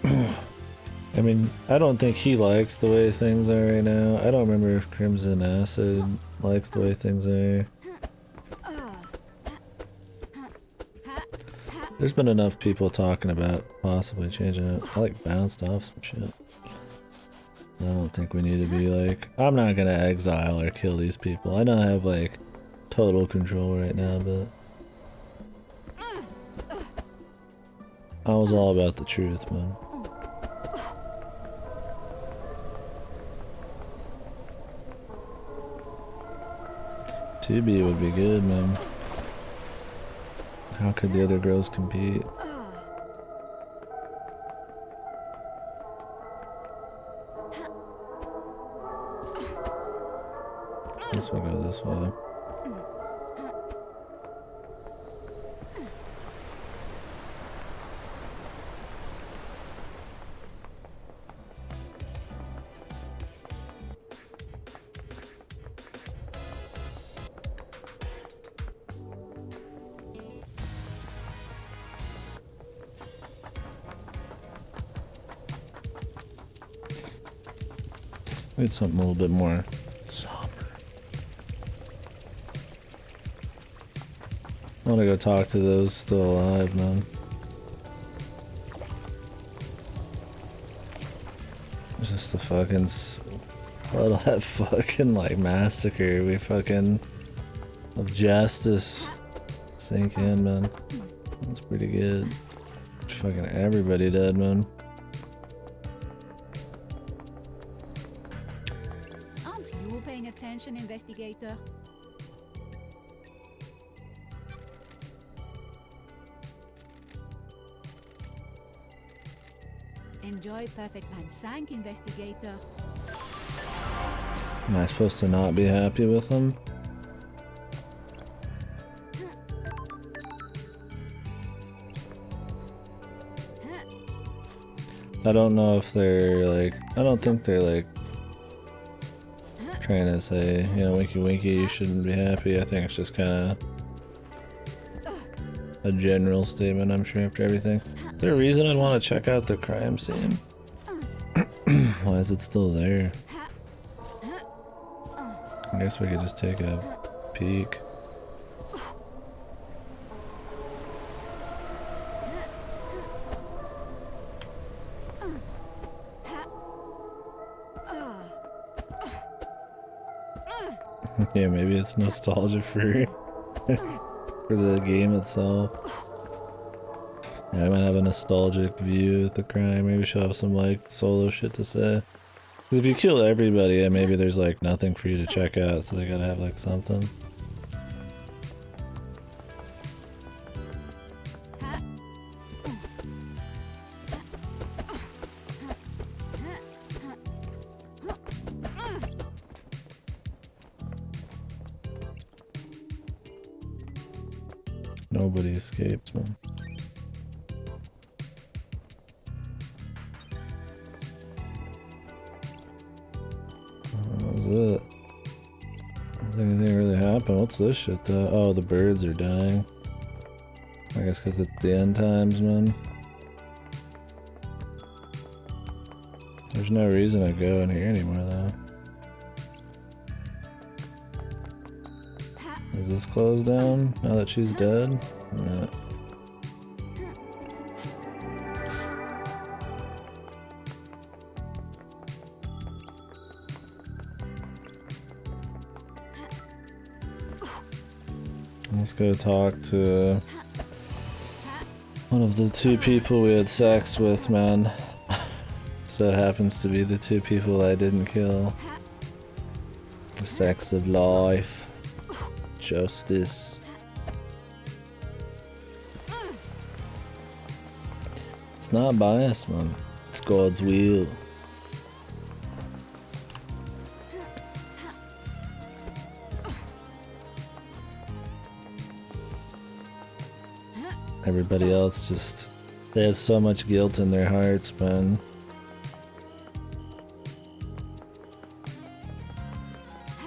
I mean, I don't think he likes the way things are right now. I don't remember if Crimson Acid likes the way things are. There's been enough people talking about possibly changing it. I like bounced off some shit. I don't think we need to be like... I'm not gonna exile or kill these people. I know I have like total control right now, but... I was all about the truth, man. 2B would be good, man. How could the other girls compete? Guess we'll go this way. Need something a little bit more somber. I want to go talk to those still alive, man. Just the fucking let all that fucking like massacre we fucking of justice sink in, man. That's pretty good. Fucking everybody dead, man. Attention, investigator. Enjoy Perfect Man Sank, investigator. Am I supposed to not be happy with them? I don't know if they're like... I don't think they're like trying to say, you know, winky winky, you shouldn't be happy. I think it's just kind of a general statement, I'm sure, after everything. Is there a reason I'd want to check out the crime scene? Why is it still there? I guess we could just take a peek. Yeah, maybe it's nostalgia for for the game itself. Yeah, I might have a nostalgic view of the crime. Maybe she'll have some like solo shit to say. Because if you kill everybody, yeah, maybe there's like nothing for you to check out, so they gotta have like something. Nobody escapes, man. That was it. I don't think anything really happened. What's this shit though? Oh, the birds are dying. I guess because it's the end times, man. There's no reason to go in here anymore though. Is this closed down now that she's dead? Yeah. Let's go talk to one of the two people we had sex with, man. So it happens to be the two people I didn't kill. The sex of life. Justice. It's not biased, man. It's God's will. Everybody else just... They had so much guilt in their hearts, man.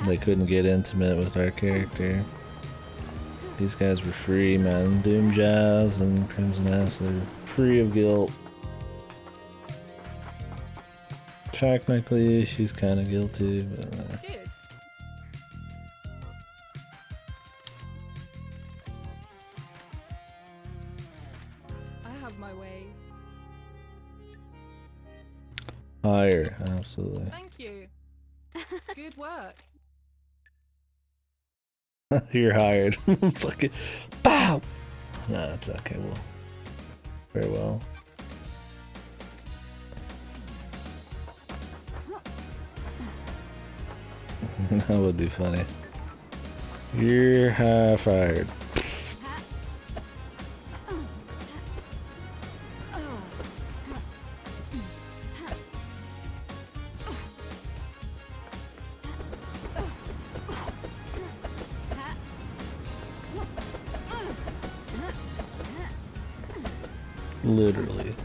They couldn't get intimate with our character. These guys were free, man. Doom Jazz and Crimson Acid, free of guilt. Technically, she's kind of guilty, but... I have my ways. Higher, absolutely. Thank you. Good work. You're hired. Fuck it. Bow! No, it's okay. Well, very well. That would be funny. You're fired. Literally.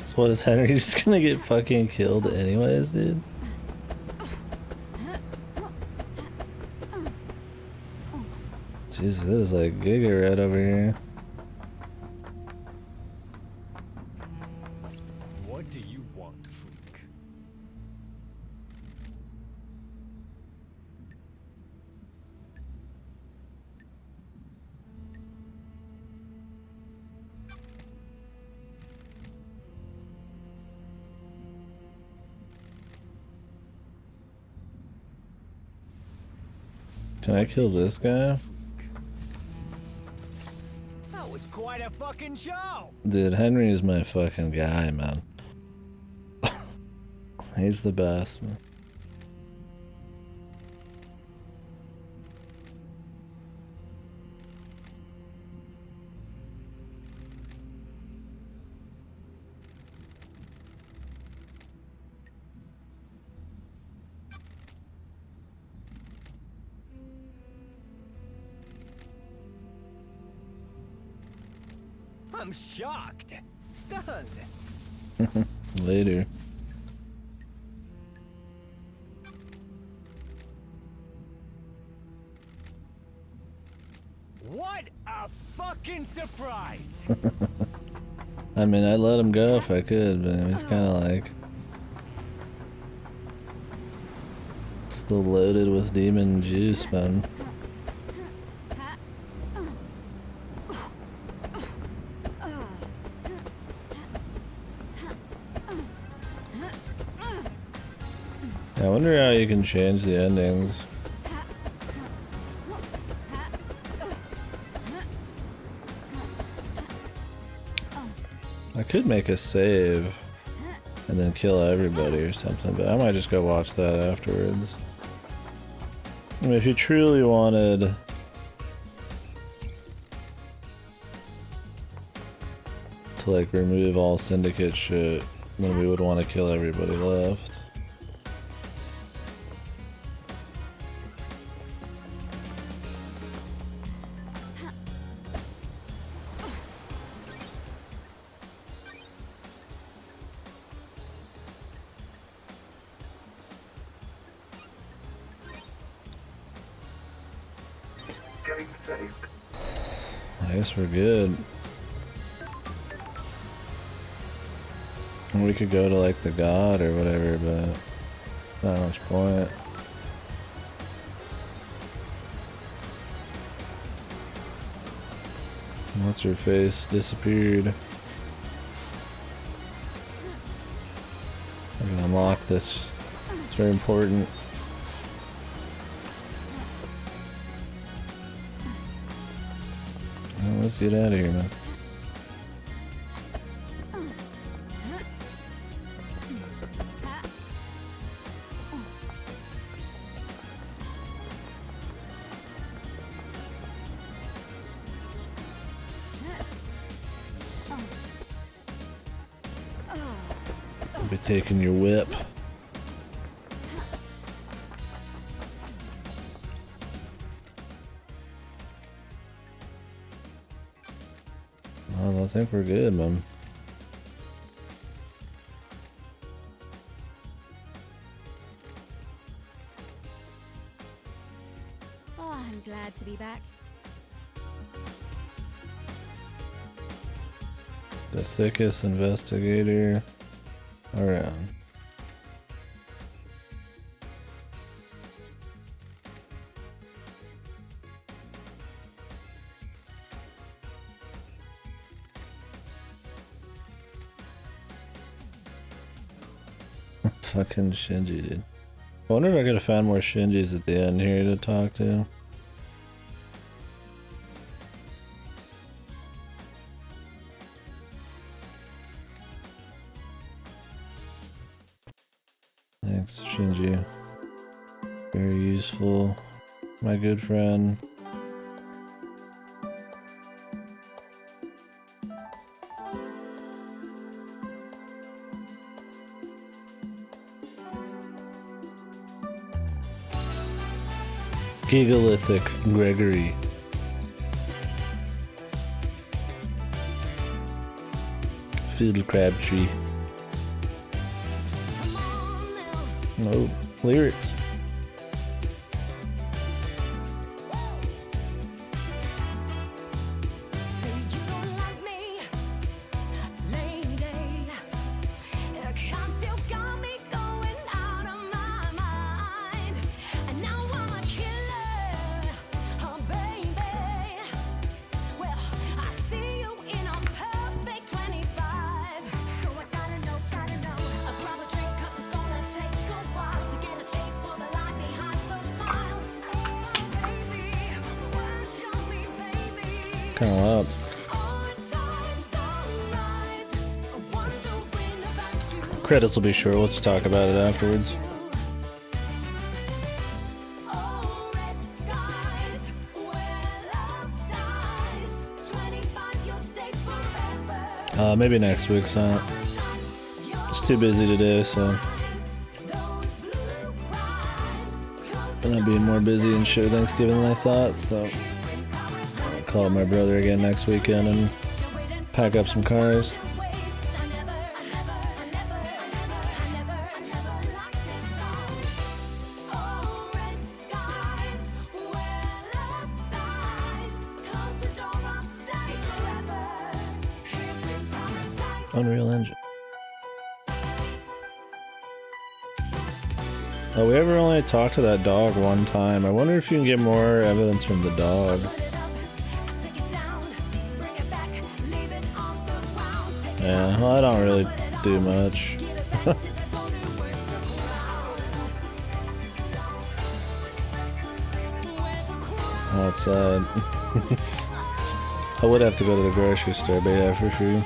So what is Henry just gonna get fucking killed anyways, dude? Jesus, it is like Giga right over here. What do you want, freak? Can I kill this guy? That was quite a fucking show. Dude, Henry is my fucking guy, man. He's the best, man. I'm shocked. Stunned. Later. What a fucking surprise! I mean, I'd let him go if I could, but he's kind of like... still loaded with demon juice, man. I wonder how you can change the endings. I could make a save and then kill everybody or something, but I might just go watch that afterwards. I mean, if you truly wanted to like remove all syndicate shit, then we would want to kill everybody left. Game saved. I guess we're good. And we could go to like the god or whatever, but not much point. What's her face? Disappeared. I can unlock this. It's very important. Well, let's get out of here, man. I'll be taking your whip. Well, I think we're good, man. Oh, I'm glad to be back. The thickest investigator around. Fucking Shinji, dude. I wonder if I could have found more Shinjis at the end here to talk to. Thanks, Shinji. Very useful. My good friend. Gigalithic Gregory. Fiddle Crabtree. No lyrics. Kind of loud. Credits will be short. We'll just talk about it afterwards. Maybe next week, so it's too busy today, so I'm gonna be more busy and shit Thanksgiving than I thought, so I'll call my brother again next weekend and pack up some cars. Unreal Engine. Oh, we ever only talked to that dog one time. I wonder if you can get more evidence from the dog. Yeah, well, I don't really do much. Outside. I would have to go to the grocery store, but yeah, for sure.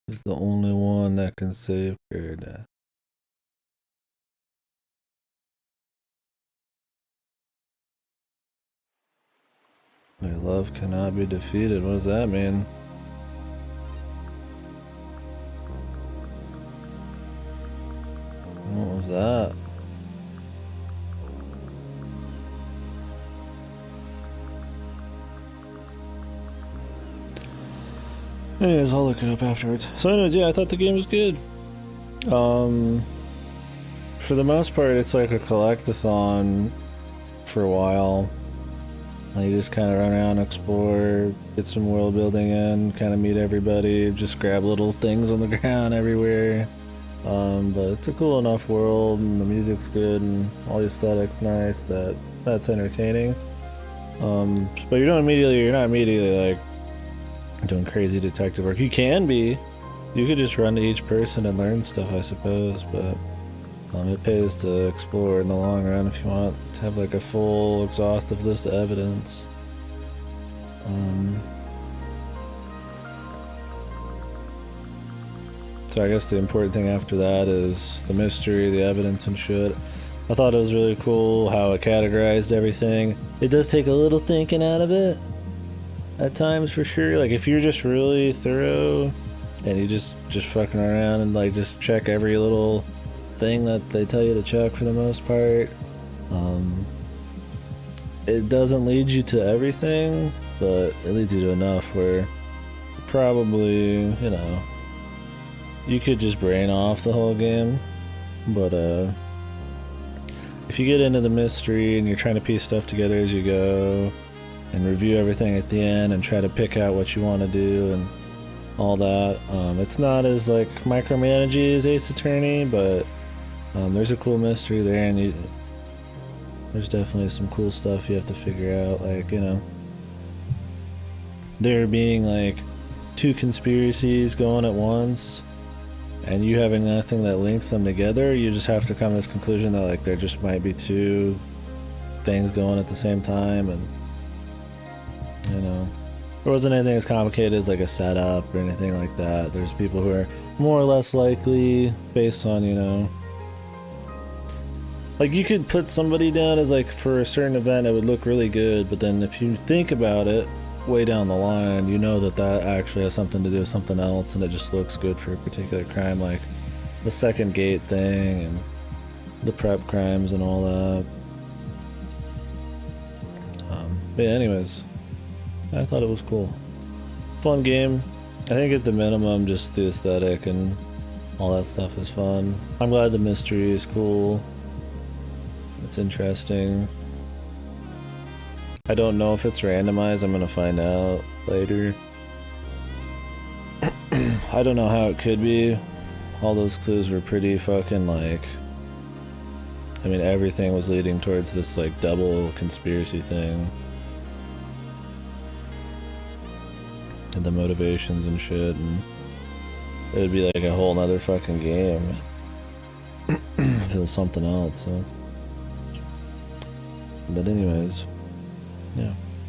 He's the only one that can save paradise. My love cannot be defeated. What does that mean? What was that? Anyways, I'll look it up afterwards. So anyways, yeah, I thought the game was good. For the most part, it's like a collectathon for a while. You just kind of run around, explore, get some world building in, kind of meet everybody, just grab little things on the ground everywhere. But it's a cool enough world, and the music's good, and all the aesthetics nice. That's entertaining. But you're not immediately like doing crazy detective work. You can be. You could just run to each person and learn stuff, I suppose, but It pays to explore in the long run if you want to have like a full, exhaustive list of evidence. So I guess the important thing after that is the mystery, the evidence and shit. I thought it was really cool how it categorized everything. It does take a little thinking out of it at times for sure. Like if you're just really thorough and you just fucking around and like just check every little thing that they tell you to check for the most part, it doesn't lead you to everything, but it leads you to enough where probably, you know, you could just brain off the whole game. But if you get into the mystery and you're trying to piece stuff together as you go and review everything at the end and try to pick out what you want to do and all that, it's not as like micromanagey as Ace Attorney, but there's a cool mystery there, and there's definitely some cool stuff you have to figure out, like, you know, there being like 2 conspiracies going at once and you having nothing that links them together. You just have to come to this conclusion that like there just might be 2 things going at the same time, and you know, there wasn't anything as complicated as like a setup or anything like that. There's people who are more or less likely based on, you know, like you could put somebody down as like for a certain event it would look really good, but then if you think about it way down the line, you know that that actually has something to do with something else and it just looks good for a particular crime, like the second gate thing and the prep crimes and all that. But yeah, anyways, I thought it was cool. Fun game. I think at the minimum just the aesthetic and all that stuff is fun. I'm glad the mystery is cool. It's interesting. I don't know if it's randomized. I'm gonna find out later. I don't know how it could be. All those clues were pretty fucking like... I mean, everything was leading towards this like double conspiracy thing. And the motivations and shit, and it would be like a whole nother fucking game if it was something else, so... But anyways, yeah.